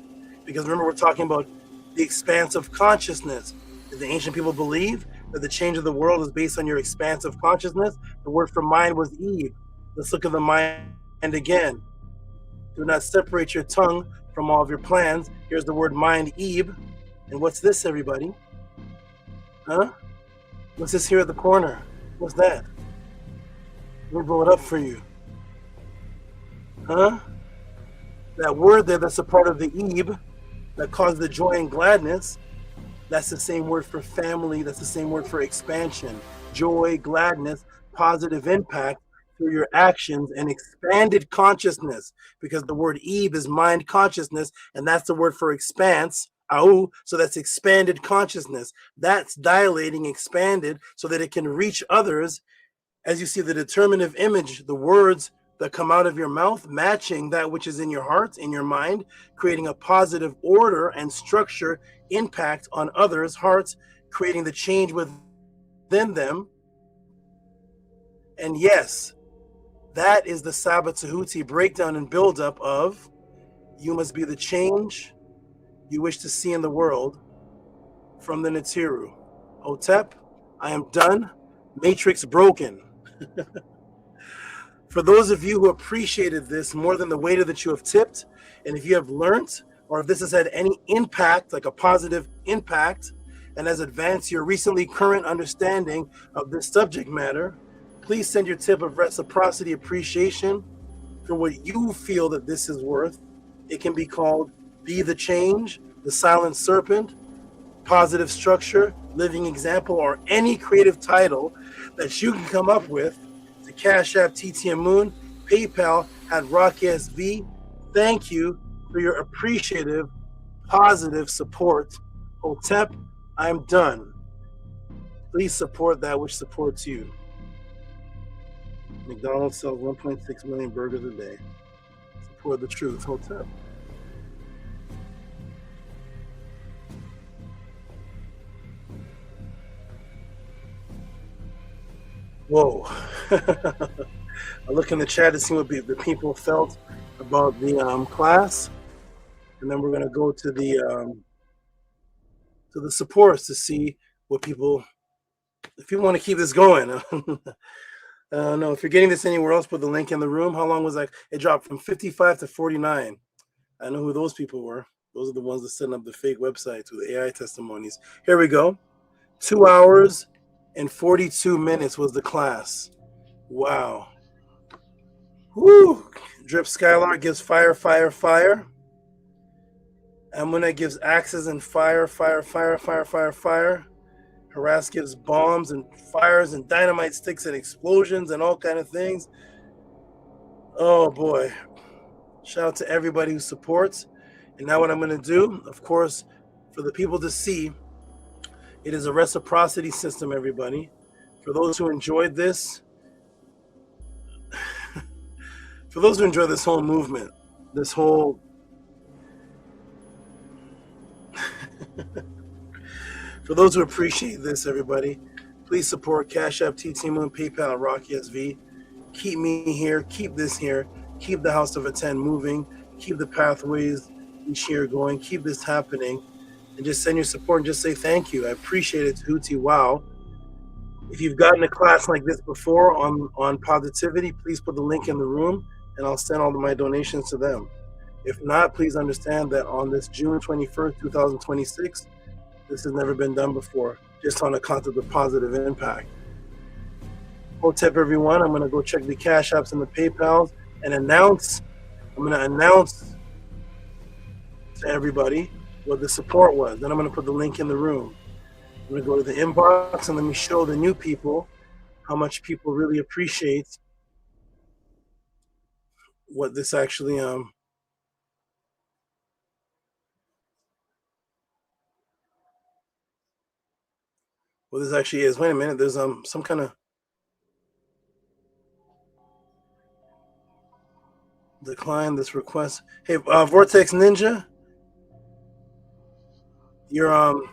because remember, we're talking about the expanse of consciousness. Did the ancient people believe that the change of the world is based on your expanse of consciousness? The word for mind was Eve. Let's look at the mind again. Do not separate your tongue from all of your plans. Here's the word mind, Eve. And what's this, everybody? Huh? What's this here at the corner? What's that? Let me blow it up for you. Huh? That word there that's a part of the Eve that caused the joy and gladness, that's the same word for family. That's the same word for expansion. Joy, gladness, positive impact through your actions, and expanded consciousness, because the word Eve is mind consciousness, and that's the word for expanse. Au, so that's expanded consciousness. That's dilating, expanded, so that it can reach others. As you see the determinative image, the words that come out of your mouth matching that which is in your heart, in your mind, creating a positive order and structure, impact on others' hearts, creating the change within them. And yes, that is the Sabbath Tehuti breakdown and buildup of you must be the change you wish to see in the world from the Natiru. Hotep, I am done. Matrix broken. For those of you who appreciated this more than the waiter that you have tipped, and if you have learned, or if this has had any impact, like a positive impact, and has advanced your recently current understanding of this subject matter, please send your tip of reciprocity appreciation for what you feel that this is worth. It can be called Be the Change, The Silent Serpent, Positive Structure, Living Example, or any creative title that you can come up with, to Cash App TTM Moon, PayPal at RockSV. Thank you for your appreciative, positive support. Hotep, I'm done. Please support that which supports you. McDonald's sells 1.6 million burgers a day. Support the truth. Hotep. Whoa. I look in the chat to see what the people felt about the class. And then we're going to go to the supports to see what people, if you want to keep this going. I don't know. If you're getting this anywhere else, put the link in the room. How long was that? It dropped from 55 to 49. I know who those people were. Those are the ones that set up the fake websites with AI testimonies. Here we go. 2 hours and 42 minutes was the class. Wow. Woo! Drip Skylar gives fire, fire, fire. Amuna gives axes and fire, fire, fire, fire, fire, fire. Harass gives bombs and fires and dynamite sticks and explosions and all kind of things. Oh boy. Shout out to everybody who supports. And now what I'm going to do, of course, for the people to see, it is a reciprocity system, everybody. For those who enjoyed this, for those who enjoy this whole movement, this whole for those who appreciate this, everybody, please support Cash App, TT Moon, PayPal, Rocky SV. Keep me here, keep this here, keep the House of Attend moving, keep the pathways each year going, keep this happening, and just send your support and just say thank you. I appreciate it, Tehuti. Wow. If you've gotten a class like this before on positivity, please put the link in the room and I'll send all of my donations to them. If not, please understand that on this June 21st, 2026, this has never been done before, just on account of the positive impact. Hotep, everyone. I'm going to go check the Cash Apps and the PayPals and announce to everybody what the support was. Then I'm going to put the link in the room. I'm going to go to the inbox and let me show the new people how much people really appreciate what this actually what this actually is. Wait a minute, there's some kind of decline this request. Hey, Vortex Ninja, your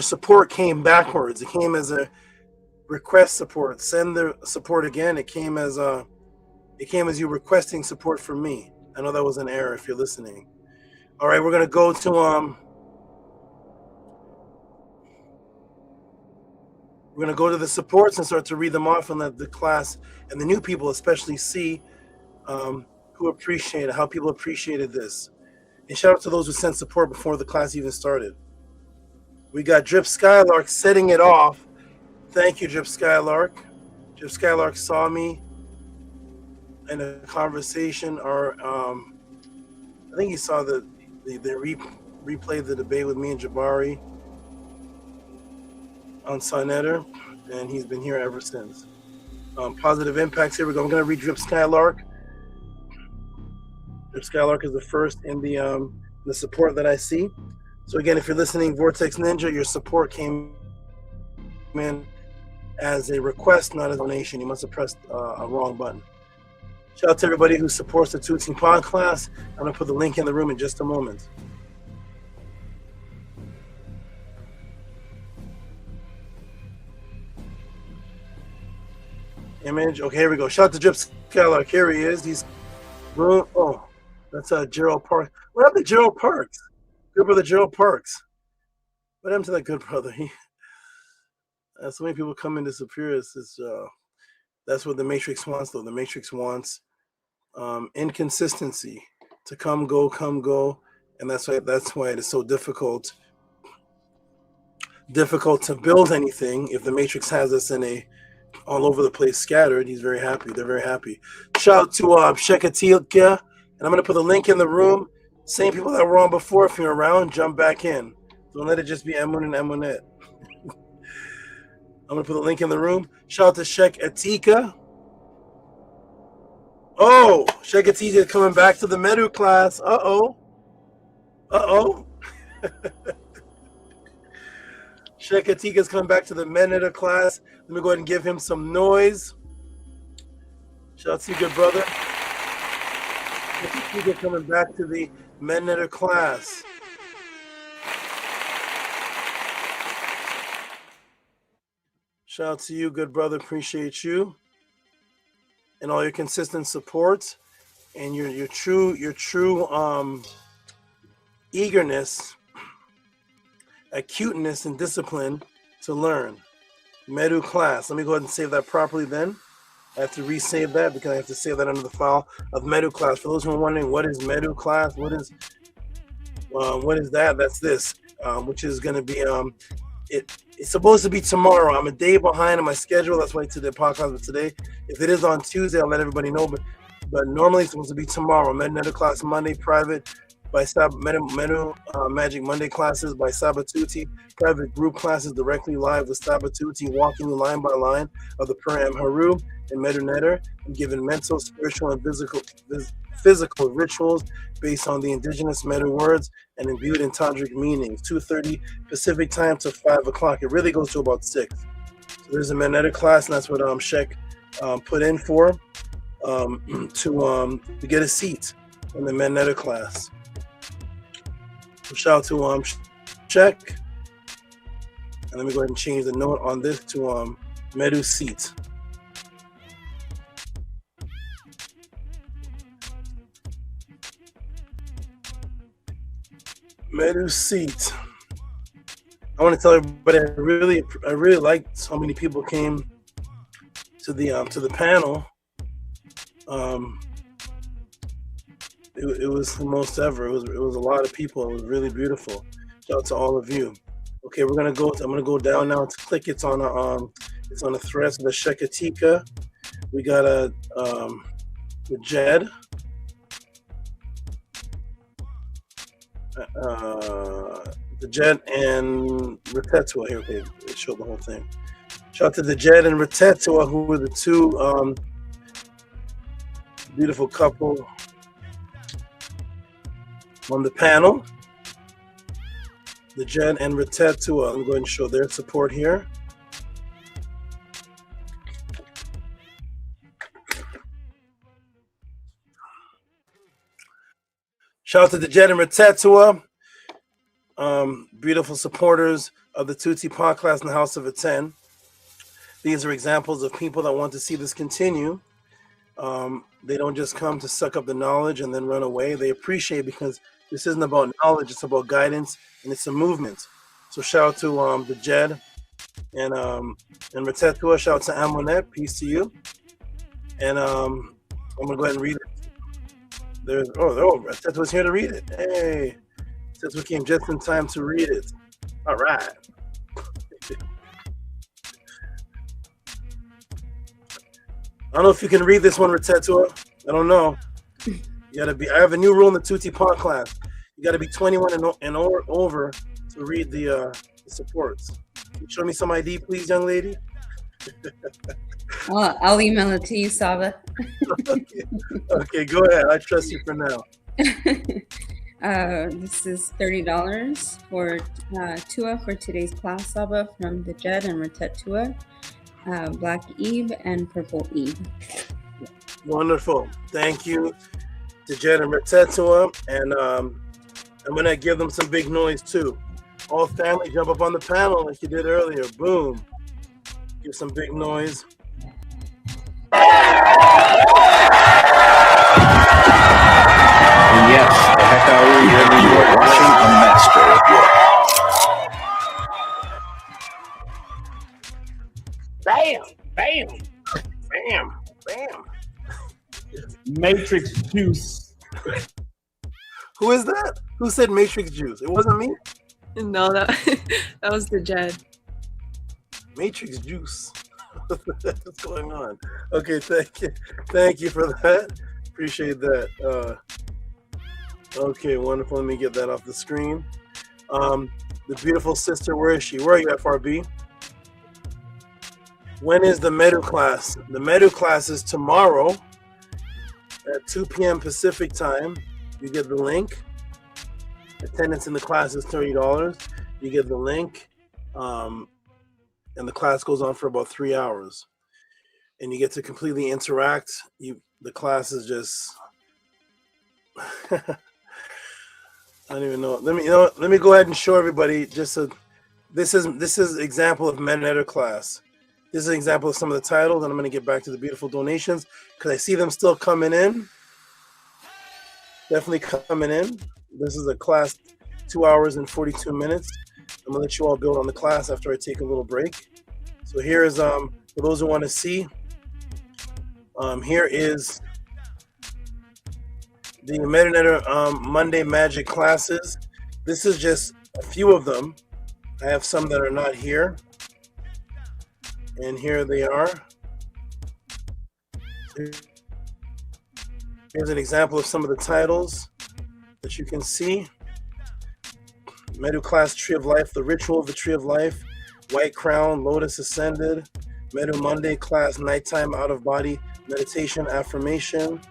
support came backwards. It came as a request support. Send the support again. It came as you requesting support from me. I know that was an error if you're listening. All right, we're gonna go to we're gonna go to the supports and start to read them off and let the class and the new people especially see who appreciate it, how people appreciated this. And shout out to those who sent support before the class even started. We got Drip Skylark setting it off. Thank you, Drip Skylark. Drip Skylark saw me in a conversation, or I think he saw they replayed the debate with me and Jabari on Sonetter, and he's been here ever since. Positive impacts. Here we go. I'm going to read Drip Skylark. Drip Skylark is the first in the support that I see. So again, if you're listening, Vortex Ninja, your support came in as a request, not a donation. You must have pressed a wrong button. Shout out to everybody who supports the Toots and Pod class. I'm going to put the link in the room in just a moment. Image. Okay, here we go. Shout out to Drip Skylark. Here he is. He's that's Gerald Parks. What happened to Gerald Parks? Good brother Gerald Parks. What happened to that good brother? So many people come and disappear. That's what the Matrix wants, though. The Matrix wants inconsistency to come, go, and that's why it is so difficult to build anything. If the Matrix has us in all over the place, scattered, he's very happy. They're very happy. Shout out to Shekatilka, and I'm gonna put a link in the room. Same people that were on before, if you're around, jump back in. Don't let it just be Emun and Emunet. I'm gonna put the link in the room. Shout out to Shekatika. Oh, Shekatika is coming back to the Medu class. Uh-oh. Shekatika is coming back to the Medu class. Let me go ahead and give him some noise. Shout out to you, good brother. Shekatika coming back to the Medu class. Shout out to you, good brother. Appreciate you and all your consistent support and your true eagerness, acuteness, and discipline to learn. Medu class. Let me go ahead and save that properly. Then I have to resave that because I have to save that under the file of Medu class. For those who are wondering, what is Medu class? What is that? That's this, which is going to be It's supposed to be tomorrow. I'm a day behind on my schedule. That's why I did the podcast with today. If it is on Tuesday, I'll let everybody know. But normally it's supposed to be tomorrow. Medu class Monday, private by Magic Monday classes by Sabatuti, private group classes directly live with Sabatuti, walking line by line of the Purim Haru and Medu Netter, and given mental, spiritual, and physical rituals based on the indigenous Medu words and imbued in Tantric meanings. 2:30 Pacific time to 5 o'clock. It really goes to about 6. So there's a Medu class, and that's what Shek put in for to get a seat in the Medu class. So shout out to Shek. And let me go ahead and change the note on this to Medu seat. Medu seat. I want to tell everybody I really liked how many people came to the panel. It was the most ever. It was a lot of people. It was really beautiful. Shout out to all of you. Okay, I'm gonna go down now to click. It's on a thread. So the Shekatika. We got the Jed. The Jed and Retetua here. Okay, it showed the whole thing. Shout out to the Jed and Retetua, who were the two beautiful couple on the panel. The Jed and Retetua. I'm going to show their support here. Shout out to the Jed and Retetua, beautiful supporters of the Tought podcast in the House of a 10. These are examples of people that want to see this continue. They don't just come to suck up the knowledge and then run away. They appreciate, because this isn't about knowledge, it's about guidance, and it's a movement. So shout out to the Jed and Retetua. Shout out to Amonet. Peace to you. And I'm gonna go ahead and read it. Retetua's here to read it. Hey, Retetua came just in time to read it. All right. I don't know if you can read this one, Retetua. I don't know. You gotta be. I have a new rule in the Tought Pod class. You gotta be 21 and over to read the supports. Can you show me some ID, please, young lady? I'll email it to you, Saba. Okay, go ahead. I trust you for now. This is $30 for Tua for today's class, Saba, from the Jed and Retetua, Black Eve and Purple Eve. Wonderful. Thank you to Jed and Retetua. And I'm going to give them some big noise, too. All family, jump up on the panel like you did earlier. Boom. Give some big noise. And yes, the heck are we really watching a master at work. Bam, bam, bam, bam. Matrix juice. Who is that? Who said Matrix juice? It wasn't me. No, that was the Jed. Matrix juice. What's going on? Okay, thank you for that. Appreciate that. Okay, wonderful. Let me get that off the screen. The beautiful sister, where is she? Where are you, FRB? When is the Medu class? The Medu class is tomorrow at 2 p.m. Pacific time. You get the link. Attendance in the class is $30. You get the link. And the class goes on for about 3 hours. And you get to completely interact. The class is just I don't even know. Let me go ahead and show everybody this is example of Medu class. This is an example of some of the titles, and I'm going to get back to the beautiful donations because I see them still coming in. Definitely coming in. This is a class 2 hours and 42 minutes. I'm going to let you all build on the class after I take a little break. So here is, for those who want to see, here is the Medu Monday Magic classes. This is just a few of them. I have some that are not here. And here they are. Here's an example of some of the titles that you can see. Medu class, Tree of Life, the Ritual of the Tree of Life, White Crown, Lotus Ascended, Medu Monday class, Nighttime Out of Body Meditation Affirmation,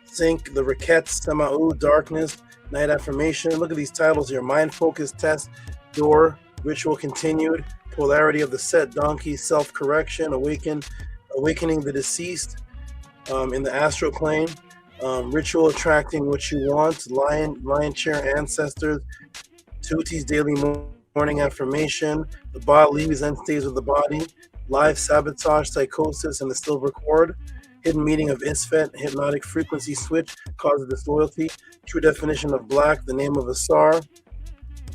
Sync, the Raquettes, Sama'u, Darkness, Night Affirmation. Look at these titles here: Mind Focus Test, Door, Ritual Continued, Polarity of the Set Donkey, Self-Correction, Awakening the Deceased in the Astral Plane, Ritual Attracting What You Want, Lion Chair Ancestors, Tehuti's Daily Morning Affirmation, The Bot Leaves and Stays with the Body, Live Sabotage, Psychosis, and the Silver Cord, Hidden Meaning of Isfet, Hypnotic Frequency Switch, Cause of Disloyalty, True Definition of Black, The Name of Asar,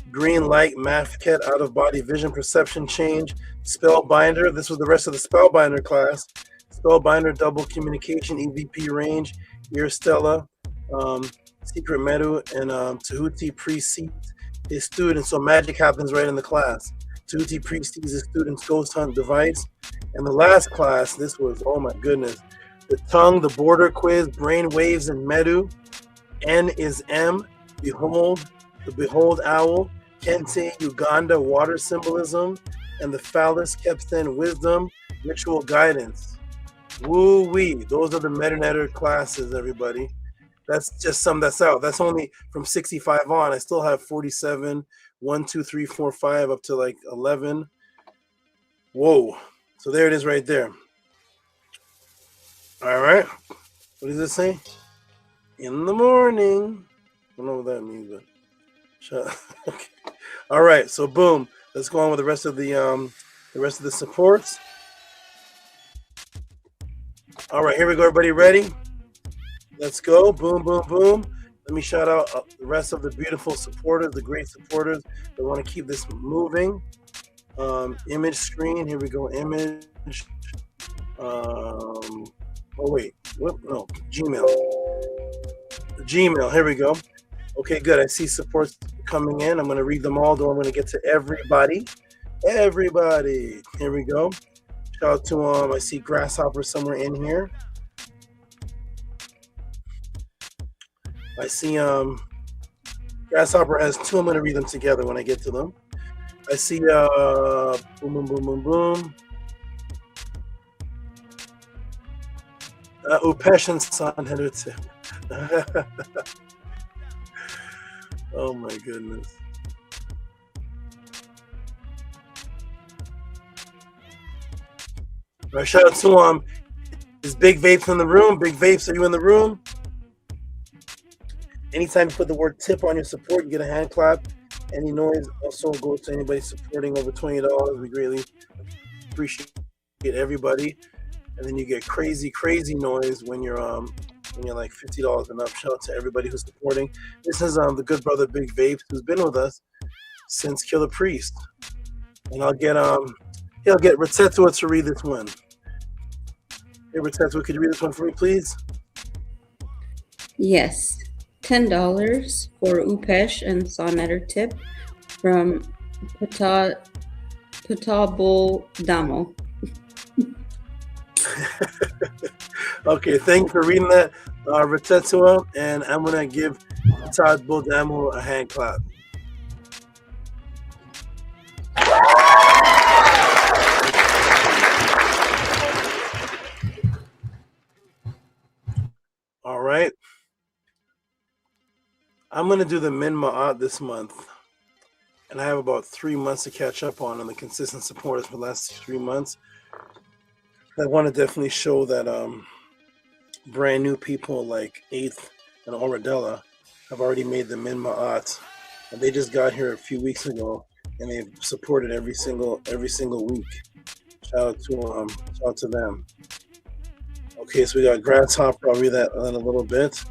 Green Light, Mafket, Out of Body Vision, Perception Change, Spellbinder. This was the rest of the Spellbinder class. Spellbinder, Double Communication, EVP Range, Ear Stella, Secret Medu, and Tehuti precedes his students. So magic happens right in the class. Tehuti precedes his students' Ghost Hunt device. And the last class, this was, oh my goodness, the Tongue, the Border Quiz, Brain Waves and Medu, N is M, Behold, the Behold Owl, Kente, Uganda, Water Symbolism, and the Phallus, Kepsten, Wisdom, Ritual Guidance. Woo-wee. Those are the Metanetter classes, everybody. That's just some that's out. That's only from 65 on. I still have 47, 1, 2, 3, 4, 5, up to like 11. Whoa. So there it is right there. All right. What does it say? In the morning. I don't know what that means, but shut up. Okay. All right. So boom. Let's go on with the rest of the supports. All right, here we go. Everybody ready? Let's go. Boom, boom, boom. Let me shout out the rest of the beautiful supporters, the great supporters that want to keep this moving. Image screen. Here we go. Image. Oh, wait. What? No, Gmail. Gmail. Here we go. Okay, good. I see supports coming in. I'm going to read them all, though I'm going to get to everybody. Everybody. Here we go. Shout out to I see Grasshopper somewhere in here. I see Grasshopper has two. I'm gonna read them together when I get to them. I see boom boom boom boom boom. Upesh and San header too. Oh my goodness. All right, shout out to is Big Vapes in the room. Big Vapes, are you in the room? Anytime you put the word tip on your support, you get a hand clap. Any noise also goes to anybody supporting over $20. We greatly appreciate everybody. And then you get crazy noise when you're like $50 and up. Shout out to everybody who's supporting. This is the good brother Big Vapes, who's been with us since Killer Priest. And I'll get Ratetua to read this one. Hey, Ratetua, could you read this one for me, please? Yes. $10 for Upesh and Sonetter tip from Patabo Damo. Okay, thanks for reading that, Ratetua, and I'm gonna give Patabo Damo a hand clap. All right. I'm going to do the Min Ma'at this month. And I have about 3 months to catch up on the consistent supporters for the last 3 months. I want to definitely show that brand new people like Eighth and Oradella have already made the Min Ma'at. And they just got here a few weeks ago. And they've supported every single week. Shout out to them. Okay, so we got Grasshopper. I'll read that in a little bit.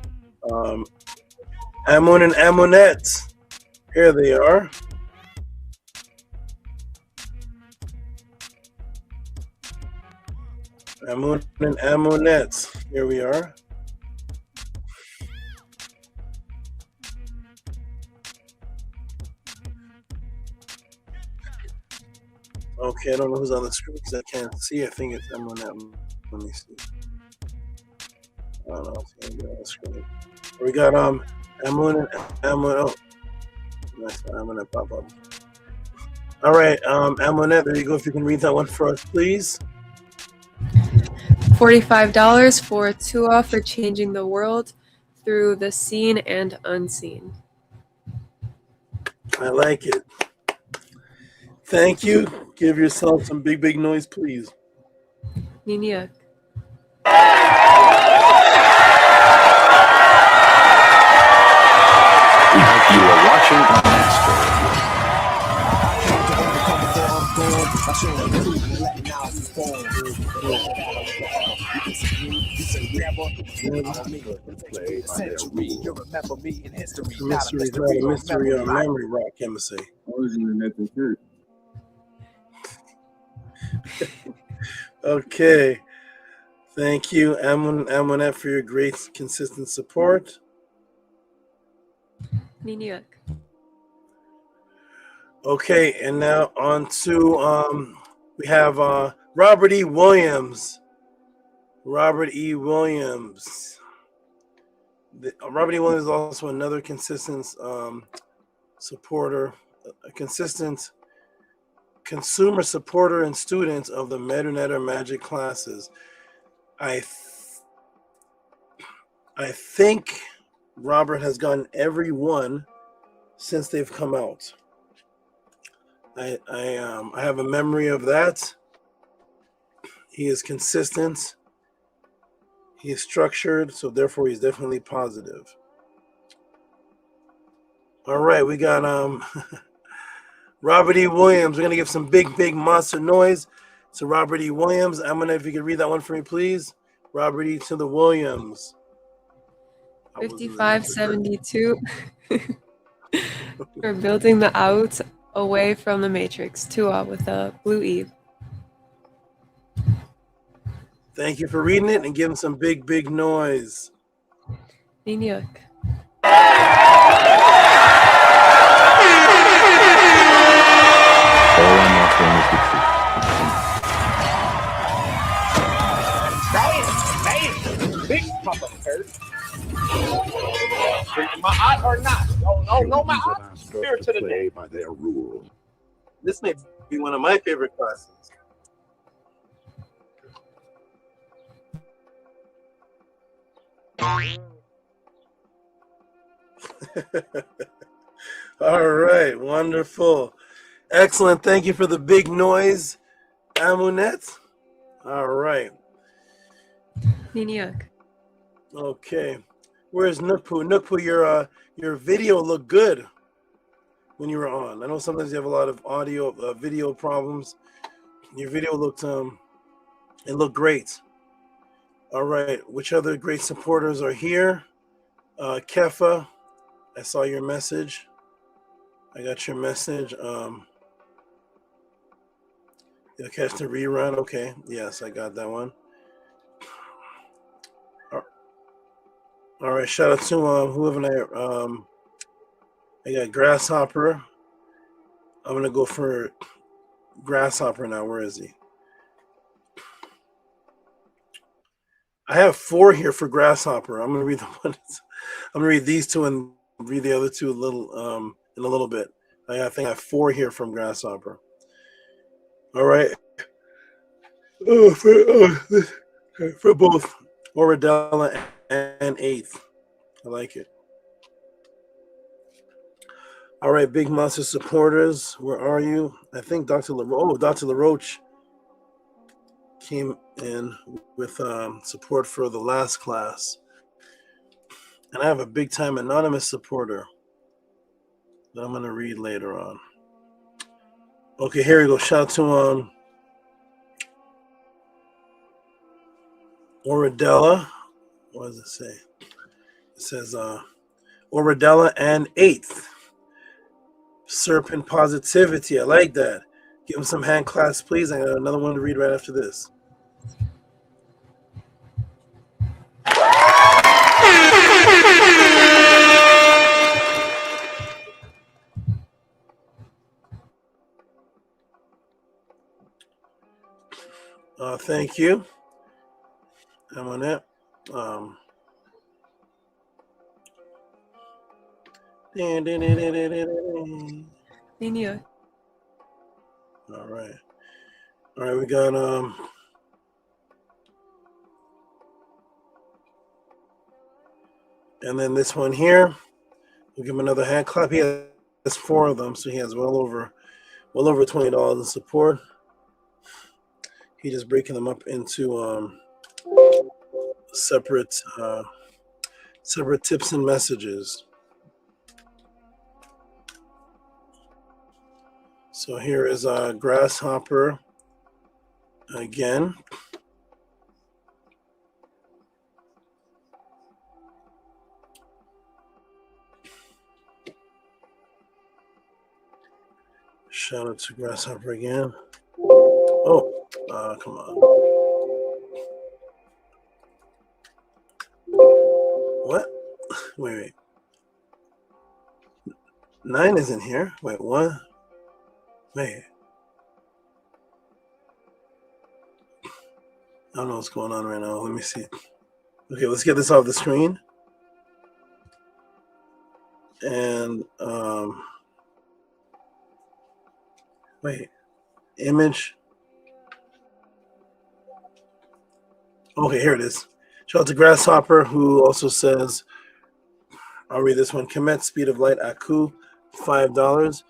Amun and Amonette. Here they are. Amun and Amonette. Here we are. Okay, I don't know who's on the screen because I can't see. I think it's Amonette. Let me see. I don't know if it's on the screen. We got Amun. Oh, nice. Amunet pop up. All right, Amunet, there you go. If you can read that one for us, please. $45 for Tua for changing the world through the seen and unseen. I like it. Thank you. Give yourself some big noise, please. Niniak. You are watching a master. Mystery, not a mystery on memory rock, embassy. Okay. Thank you, Amunet, for your great, consistent support. Niniak. Okay, and now on to we have Robert E. Williams. Robert E. Williams. Robert E. Williams is also another consistent supporter, a consistent consumer supporter and student of the Medunetter Magic classes. I think Robert has gotten every one since they've come out. I have a memory of that. He is consistent. He is structured, so therefore he's definitely positive. All right, we got Robert E. Williams. We're gonna give some big monster noise to Robert E. Williams. I'm gonna, if you could read that one for me, please. Robert E. to the Williams. 5572 for building the out away from the matrix. Tua with a blue Eve. Thank you for reading it and giving some big noise. Niniak. Big Papa Kurt. My eye or not? No, my eye. Spirit to the day. By their rules. This may be one of my favorite classes. All right, wonderful. Excellent. Thank you for the big noise, Amunet. All right. Niniak. Okay. Where's Nukpu? Nukpu, your video looked good when you were on. I know sometimes you have a lot of audio, video problems. Your video looked, it looked great. All right. Which other great supporters are here? Kefa, I saw your message. I got your message. You'll catch the rerun. Okay. Yes, I got that one. All right. Shout out to whoever I got Grasshopper. I'm gonna go for Grasshopper now. Where is he? I have 4 here for Grasshopper. I'm gonna read the ones. I'm gonna read these 2 and read the other 2 a little in a little bit. I think I have 4 here from Grasshopper. All right. For both Oradella and 8th. I like it. All right, Big Monster supporters, where are you? I think Dr. LaRoche came in with support for the last class. And I have a big time anonymous supporter that I'm going to read later on. Okay, here we go. Shout out to Oradella. What does it say? It says Oradella and 8th. Serpent positivity. I like that. Give him some hand claps, please. I got another one to read right after this. Thank you. I'm on it. Nino. All right. All right, we got and then this one here. We'll give him another hand clap. He has 4 of them, so he has well over $20 in support. He just breaking them up into separate tips and messages. So here is Grasshopper again. Shout out to Grasshopper again. Oh, come on. What? Wait. 9 isn't here. Wait, what? Wait. I don't know what's going on right now. Let me see. Okay, let's get this off the screen. And wait, image. Okay, here it is. Shout out to Grasshopper, who also says, I'll read this one. Kemet, speed of light, Aku, $5.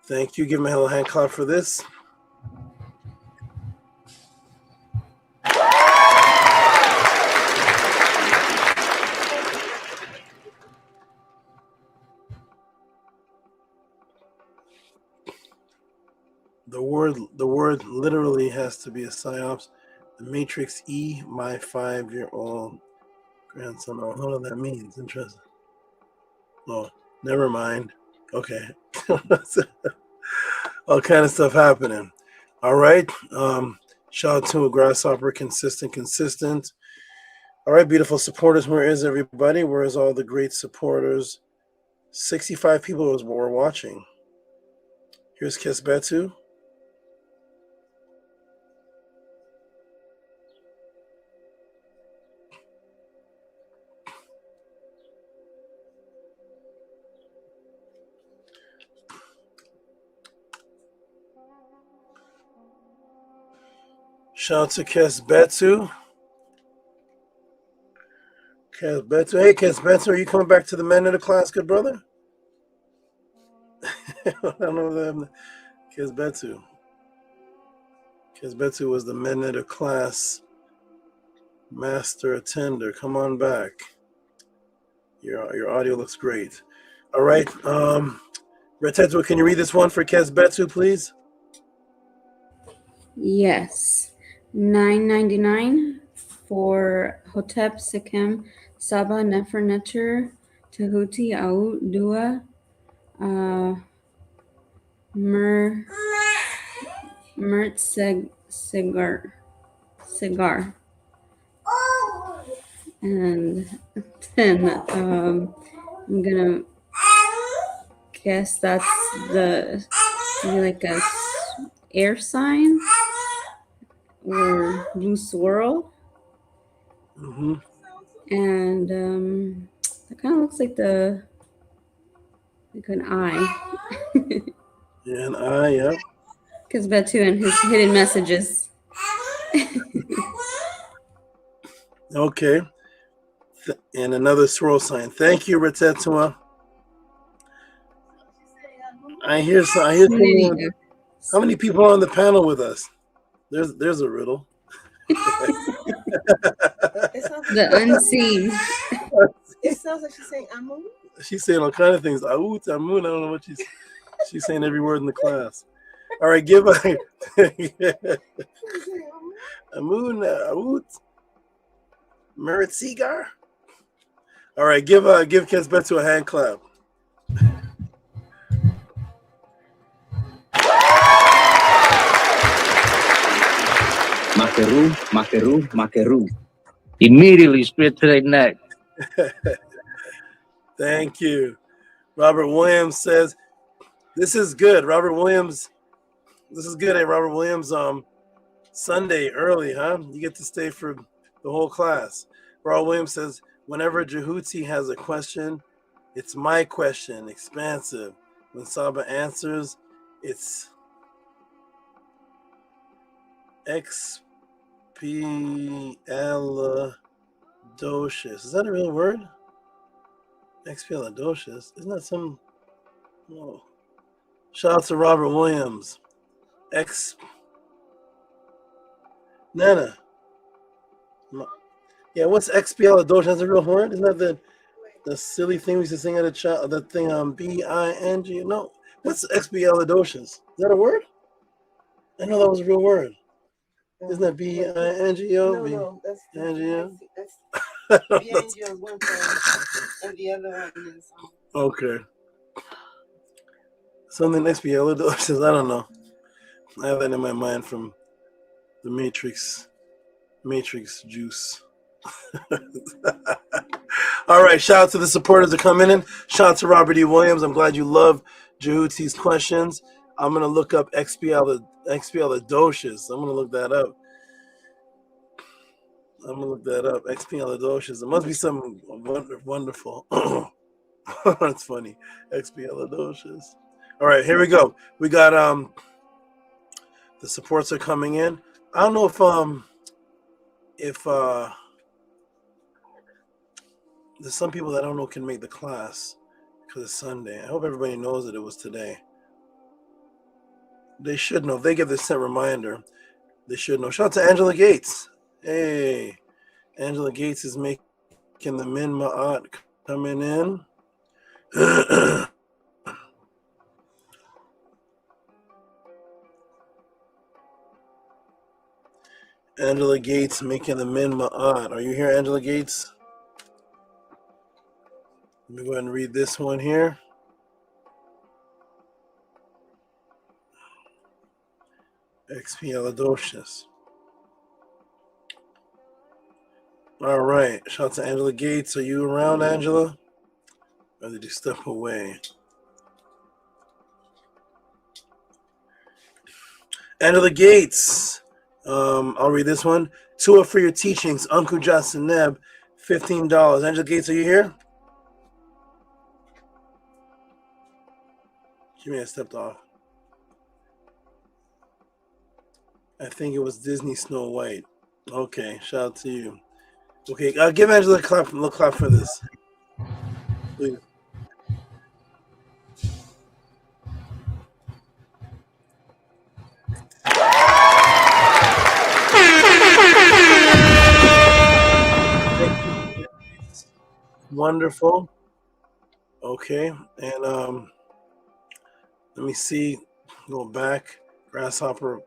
Thank you. Give him a hell of a hand clap for this. The word literally has to be a Psyops. The Matrix E, my 5-year-old grandson. Oh, I don't know what that means. Interesting. Oh, never mind. Okay. All kind of stuff happening. All right. Shout out to a Grasshopper, consistent. All right, beautiful supporters. Where is everybody? Where is all the great supporters? 65 people were watching. Here's Kesbetu. Shout out to Kesbetu. Hey, Kesbetu, are you coming back to the men of the class, good brother? I don't know that. Kesbetu. Kesbetu was the men of the class master attender. Come on back. Your audio looks great. All right. Retetu, can you read this one for Kesbetu, please? Yes. $9.99 for Hotep, Sikkim, Saba, Nefer, Necher, Tehuti, Aut, Dua, Mert, Cigar. And then I'm gonna guess that's maybe like a air sign or blue swirl. Mm-hmm. And it kind of looks like an eye. Yeah, an eye, yeah. Kesbetu and his hidden messages. Okay. And another swirl sign. Thank you, Retetua. I hear someone. How many people are on the panel with us? There's a riddle. The unseen. It sounds like she's saying Amun. She's saying all kind of things. Aut, Amun. I don't know what she's saying every word in the class. All right, give a Amun, Aut, Merit Seagar. All right, give Kesbetu a hand clap. Makeru. Immediately straight to their neck. Thank you. Robert Williams says, this is good. Robert Williams, this is good. Hey, Robert Williams, Sunday early, huh? You get to stay for the whole class. Robert Williams says, whenever Jehuti has a question, It's my question, expansive. When Saba answers, it's expialidocious. Is that a real word? Expialidocious? Isn't that some... Oh. Shout out to Robert Williams. Nana. Yeah, what's expialidocious? That's a real word? Isn't that the silly thing we used to sing at a child? That thing, B-I-N-G? No. What's expialidocious? Is that a word? I know that was a real word. Isn't that B-I-N-G-O? No, that's N-G-O? the one and the other one is. Okay. Something expialidocious. I don't know. I have that in my mind from the Matrix juice. All right, shout out to the supporters that come in. Shout out to Robert E. Williams. I'm glad you love Jehuti's questions. I'm going to look up expialidocious. I'm going to look that up. Expialidocious. It must be something wonderful. That's funny. Expialidocious. All right, here we go. We got the supports are coming in. I don't know if there's some people that I don't know can make the class because it's Sunday. I hope everybody knows that it was today. They should know. If they get this set reminder, they should know. Shout out to Angela Gates. Hey, Angela Gates is making the Min Ma'at coming in. Angela Gates making the Min Ma'at. Are you here, Angela Gates? Let me go ahead and read this one here. Expialidocious. All right. Shout out to Angela Gates. Are you around, Angela? Or did you step away? Angela Gates. I'll read this one. Tua for your teachings. Uncle Justin Neb, $15. Angela Gates, are you here? She may have stepped off. I think it was Disney Snow White. Okay, shout out to you. Okay, give Angela a little clap for this. Please. Wonderful. Okay, and let me see. Go back. Grasshopper.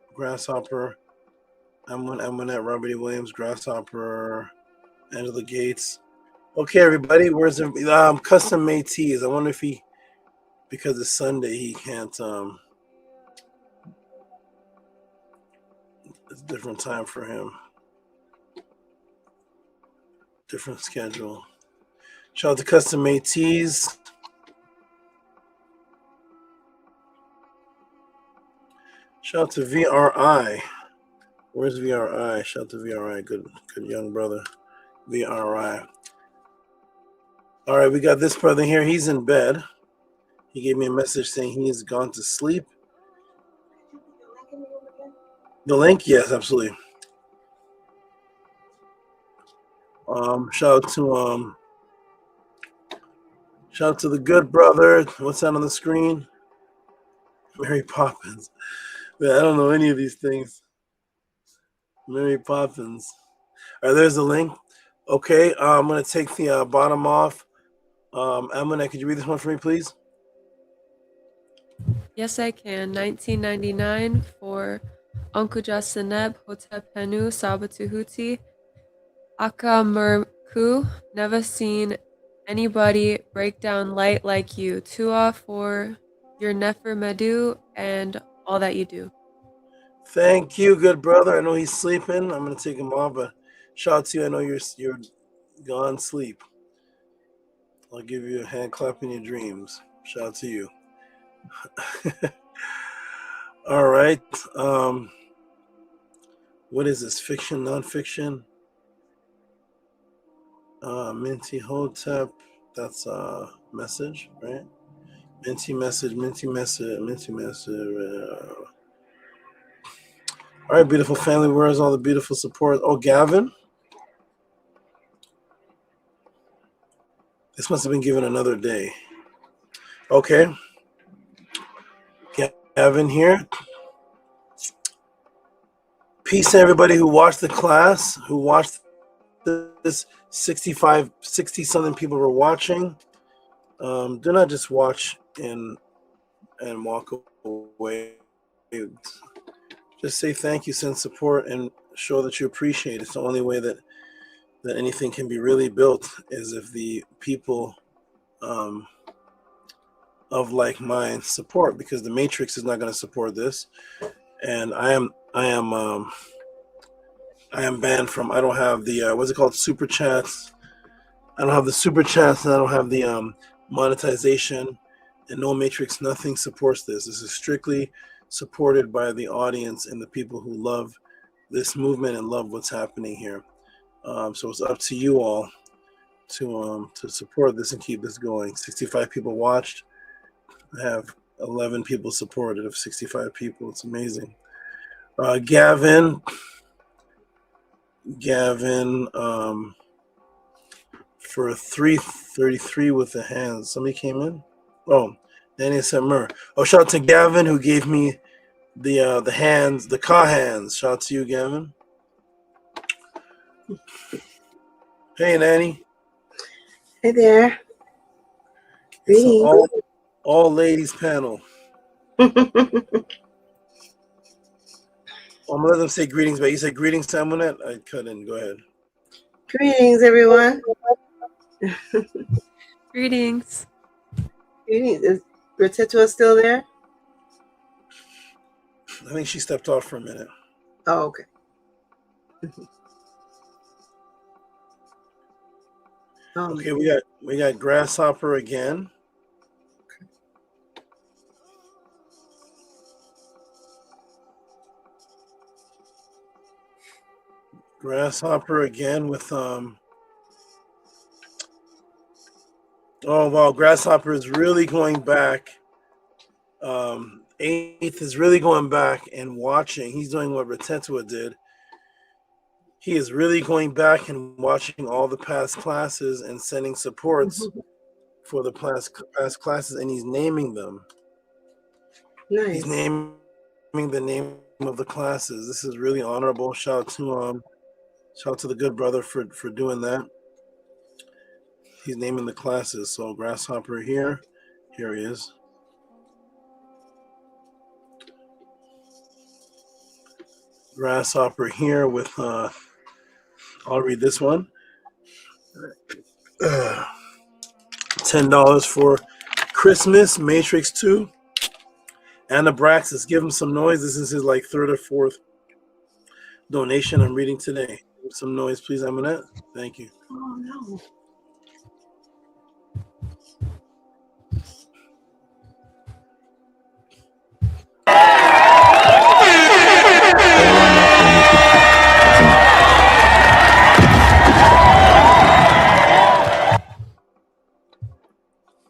I'm at Robert E. Williams. Grasshopper. Angela Gates. Okay, everybody. Where's the custom made teas? I wonder if because it's Sunday, he can't. It's a different time for him. Different schedule. Shout out to custom made teas. Shout out to VRI. Where's VRI? Shout out to VRI. Good young brother. VRI. All right, we got this brother here. He's in bed. He gave me a message saying he's gone to sleep. The link? Yes, absolutely. Shout out to the good brother. What's that on the screen? Mary Poppins. Man, I don't know any of these things. Mary Poppins. All right, there's the link. Okay, I'm going to take the bottom off. Amina, could you read this one for me, please? Yes, I can. 1999 for Uncle Jaseneb Hotepenu Sabatuhuti Akamurku. Never seen anybody break down light like you. Tua for your Nefer Medu and all that you do. Thank you, good brother. I know he's sleeping. I'm going to take him off, but shout out to you. I know you're gone sleep. I'll give you a hand clap in your dreams. Shout out to you. All right. What is this? Fiction, nonfiction? Minty Hotep. That's a message, right? Minty message. All right, beautiful family. Where's all the beautiful support? Oh, Gavin. This must have been given another day. Okay. Gavin here. Peace to everybody who watched the class, who watched this 60-something people were watching. Do not just watch and walk away. Just say thank you, send support, and show that you appreciate it. It's the only way that anything can be really built is if the people of like mind support, because the Matrix is not going to support this, and I am banned from. I don't have the what's it called, super chats. I don't have the super chats, and I don't have the monetization, and no Matrix. Nothing supports this. This is strictly supported by the audience and the people who love this movement and love what's happening here. So it's up to you all to support this and keep this going. 65 people watched. I have 11 people supported of 65 people. It's amazing. Gavin, for 333 with the hands. Somebody came in. Oh, Danny said Mur. Oh, shout out to Gavin who gave me the hands, the car hands. Shout out to you, Gavin. Hey, Nanny. Hey there. It's an all ladies panel. I'm gonna let them say greetings, but you said greetings to Amunet? I couldn't. Go ahead. Greetings, everyone. Greetings. Greetings. Is Bertetua still there? I think she stepped off for a minute. Oh, okay. Okay, we got Grasshopper again. Grasshopper again with oh wow, Grasshopper is really going back. Eighth is really going back and watching. He's doing what Retetua did. He is really going back and watching all the past classes and sending supports for the past classes, and he's naming them. Nice. He's naming the name of the classes. This is really honorable. Shout out to the good brother for doing that. He's naming the classes. So Grasshopper here he is. Grasshopper here with I'll read this one. $10 for Christmas, Matrix 2. Anabraxis, give him some noise. This is his like third or fourth donation I'm reading today. Give some noise, please, Amunet. Thank you. Oh no.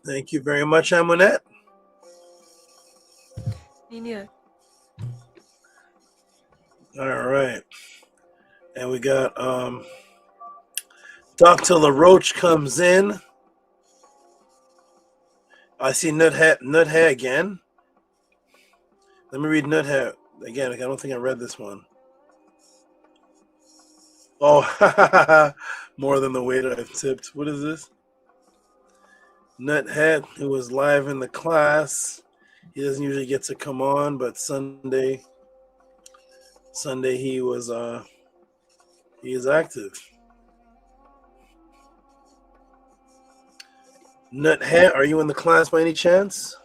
Thank you very much, Amunet. Nina. All right. And we got Dr. LaRoche comes in. I see Nuthead again. Let me read Nuthead again. I don't think I read this one. Oh, more than the waiter I've tipped. What is this? Nuthead, who was live in the class. He doesn't usually get to come on, but Sunday he was he is active. Nuthead, are you in the class by any chance?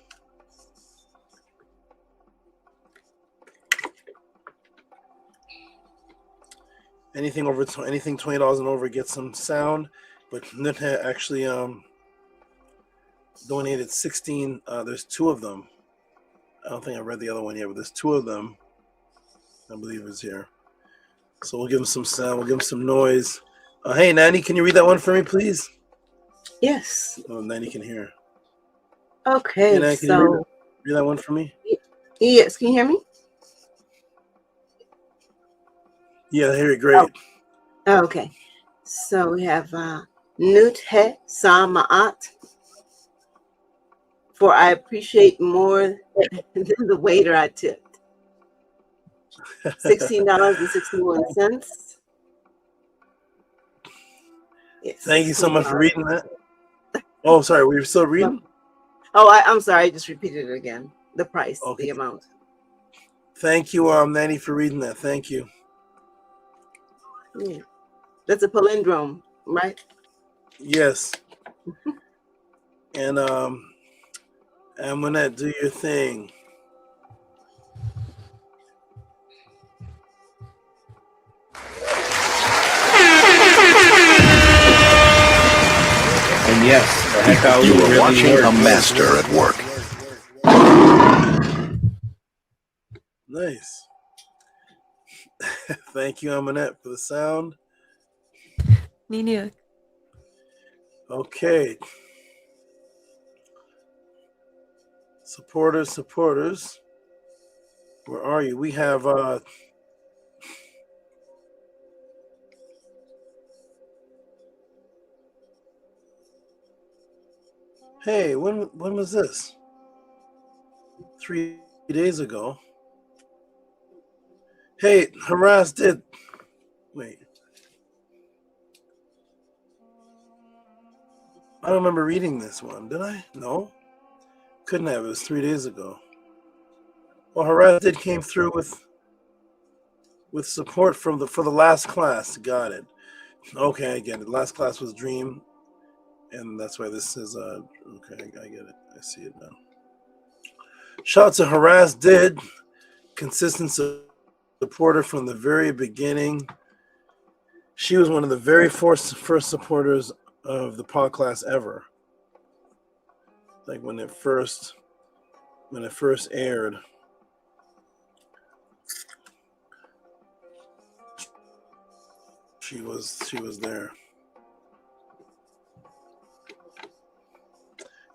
Anything $20 and over gets some sound, but Nuthead actually donated 16. There's two of them. I don't think I read the other one yet, but there's two of them. I believe is here. So we'll give him some sound. We'll give him some noise. Hey, Nanny, can you read that one for me, please? Yes. Oh, then you can hear. Okay, Can you so read that one for me? yes, can you hear me? Yeah, I hear it great. Oh, okay. So we have Nut He Sa Ma'at. For I appreciate more than the waiter I tipped. $16.61. Yes. Thank you so much for reading that. Oh, sorry, we were still reading? Oh, I'm sorry, I just repeated it again. The price, the amount. Thank you, Nanny, for reading that. Thank you. Yeah. That's a palindrome, right? Yes. And Amonette, do your thing. And yes, the heck out You really are watching works. a master at work. Nice. Thank you, Amonette, for the sound. Nina. Okay. Supporters. Where are you? We have hey, when was this? 3 days ago. Hey, Harass did. Wait. I don't remember reading this one, did I? No. Couldn't have. It was 3 days ago. Well, Harass did came through with support for the last class. Got it. Okay, again, the last class was Dream, and that's why this is okay, I get it. I see it now. Shout out to Harass did, consistent supporter from the very beginning. She was one of the very first supporters of the pod class ever. Like when it first aired. She was there.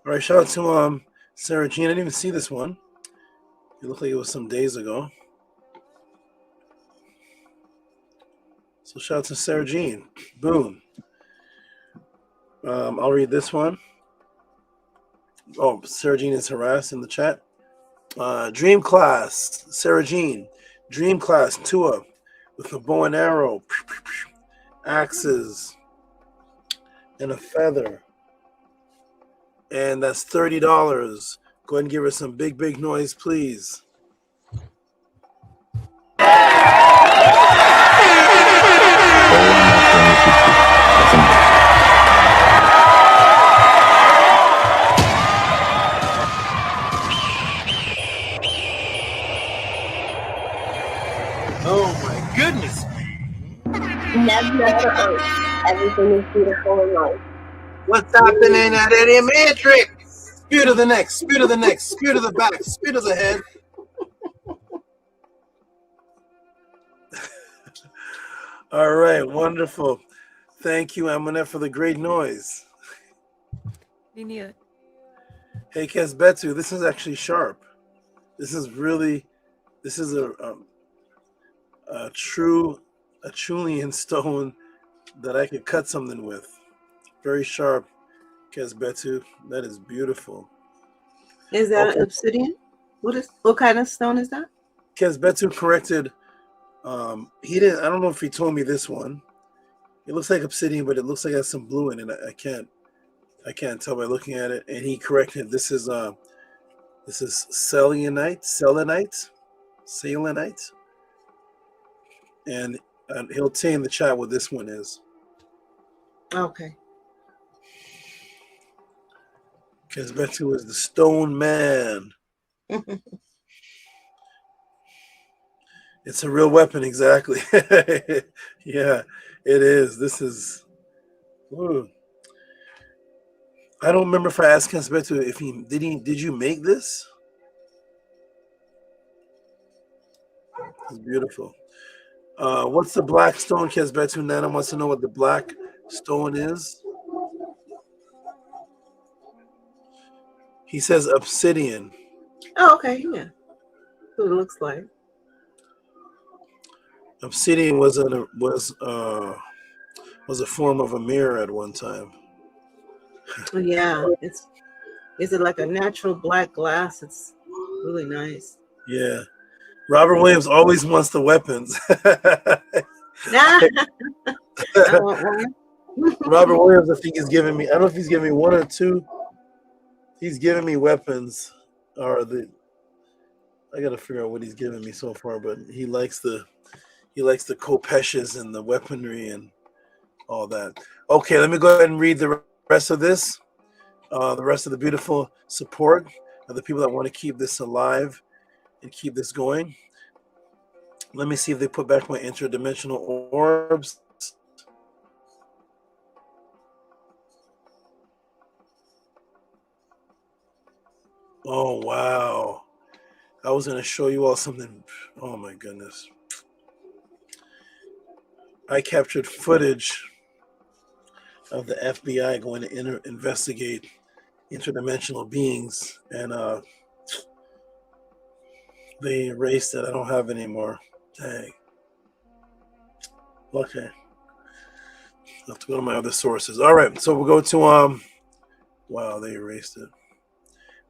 All right, shout out to Sarah Jean. I didn't even see this one. It looked like it was some days ago. So shout out to Sarah Jean. Boom. I'll read this one. Oh, Sarah Jean is harassed in the chat. Dream class, Sarah Jean. Dream class, Tua, with a bow and arrow, axes, and a feather. And that's $30. Go ahead and give her some big noise, please. Oh my goodness. Never Earth. Everything is beautiful in life. What's happening at Eddie Matrix? Spear to the neck, spear to the neck, spear to the back, spear to the head. All right, wonderful. Thank you, Amonette, for the great noise. Nina. Hey, Kesbetu, this is actually sharp. This is a Trulian stone that I could cut something with. Very sharp, Kesbetu. That is beautiful. Is that an obsidian? What kind of stone is that? Kesbetu corrected. He didn't. I don't know if he told me this one. It looks like obsidian, but it looks like it has some blue in it. I can't tell by looking at it. And he corrected. This is selenite, and he'll tell you in the chat what this one is. Okay. Kesbetu is the stone man. It's a real weapon, exactly. Yeah, it is. This is. Ooh. I don't remember if I asked Kesbetu if did you make this? It's beautiful. What's the black stone, Kesbetu? Nana wants to know what the black stone is. He says obsidian. Oh, okay, yeah. That's what it looks like. Obsidian was a form of a mirror at one time. Yeah, is it like a natural black glass? It's really nice. Yeah. Robert Williams always wants the weapons. I want one. Robert Williams, I think, is giving me, I don't know if he's giving me one or two. He's giving me weapons. I gotta figure out what he's giving me so far, but he likes the kopeshes and the weaponry and all that. Okay, let me go ahead and read the rest of this. The rest of the beautiful support of the people that want to keep this alive and keep this going. Let me see if they put back my interdimensional orbs. Oh, wow. I was going to show you all something. Oh, my goodness. I captured footage of the FBI going to investigate interdimensional beings, and they erased it. I don't have it anymore. Dang. Okay. I'll have to go to my other sources. All right, so we'll go to wow, they erased it.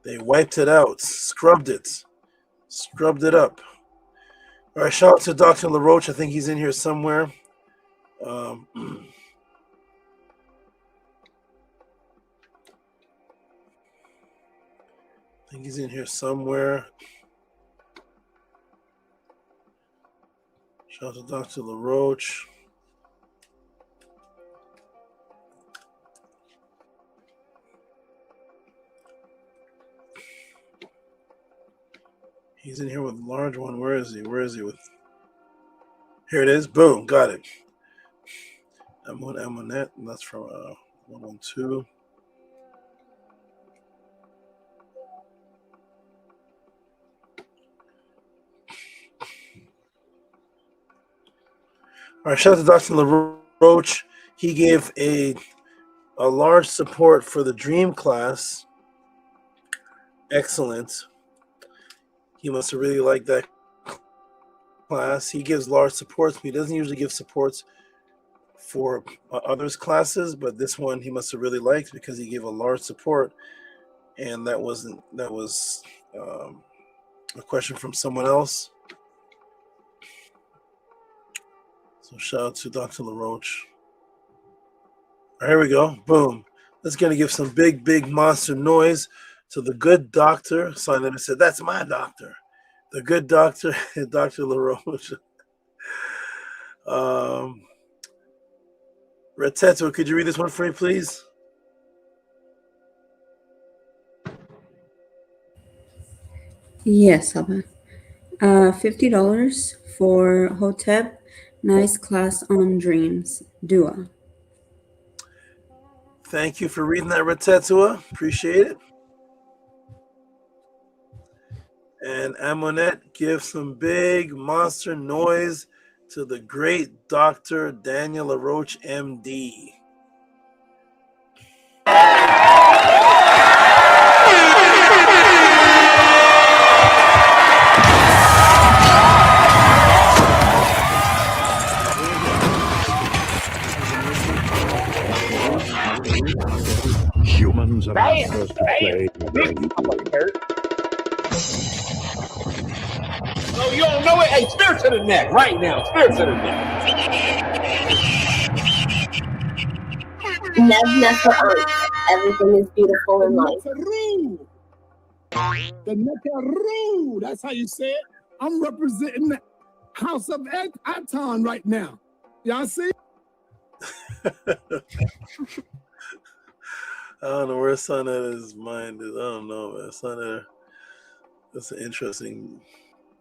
They wiped it out, scrubbed it up. All right, shout out to Dr. LaRoche. I think he's in here somewhere. I think he's in here somewhere. Shout out to Dr. LaRoche. He's in here with a large one. Where is he? Where is he with? Here it is. Boom. Got it. I'm on that. And that's from 112. All right, shout out to Dr. LaRoche. He gave a large support for the Dream class. Excellent. He must have really liked that class. He gives large supports. He doesn't usually give supports for others' classes, but this one he must have really liked because he gave a large support. And that was a question from someone else. So shout out to Dr. LaRoche. All right, here we go. Boom. Let's gonna give some big monster noise to the good doctor. Silent said, "That's my doctor." The good doctor, Dr. LaRoche. Reteto, could you read this one for me, please? Yes, Abba. $50 for Hotep. Nice class on dreams. Dua. Thank you for reading that, Retetua. Appreciate it. And Amonette, give some big monster noise to the great Dr. Daniel LaRoche, MD. Humans are not supposed to play. No, you don't know it. Hey, spear to the neck right now. Spear to the neck. Nev for Earth. Everything is beautiful in life. The Netaru. That's how you say it. I'm representing the House of Aton right now. Y'all see? I don't know where Son Editor's mind is. I don't know, man. Son Editor, that's an interesting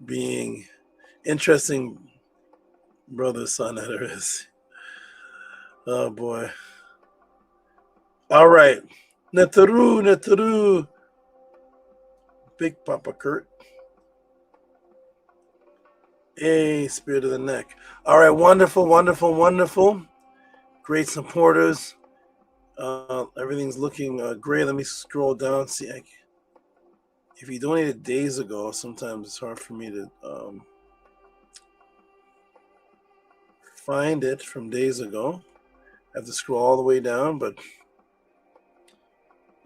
being. Interesting brother Son Editor is. Oh, boy. All right. Netaru. Big Papa Kurt. Hey, Spirit of the Neck. All right, wonderful. Great supporters. Everything's looking great. Let me scroll down. See, If you donated days ago, sometimes it's hard for me to find it from days ago. I have to scroll all the way down, but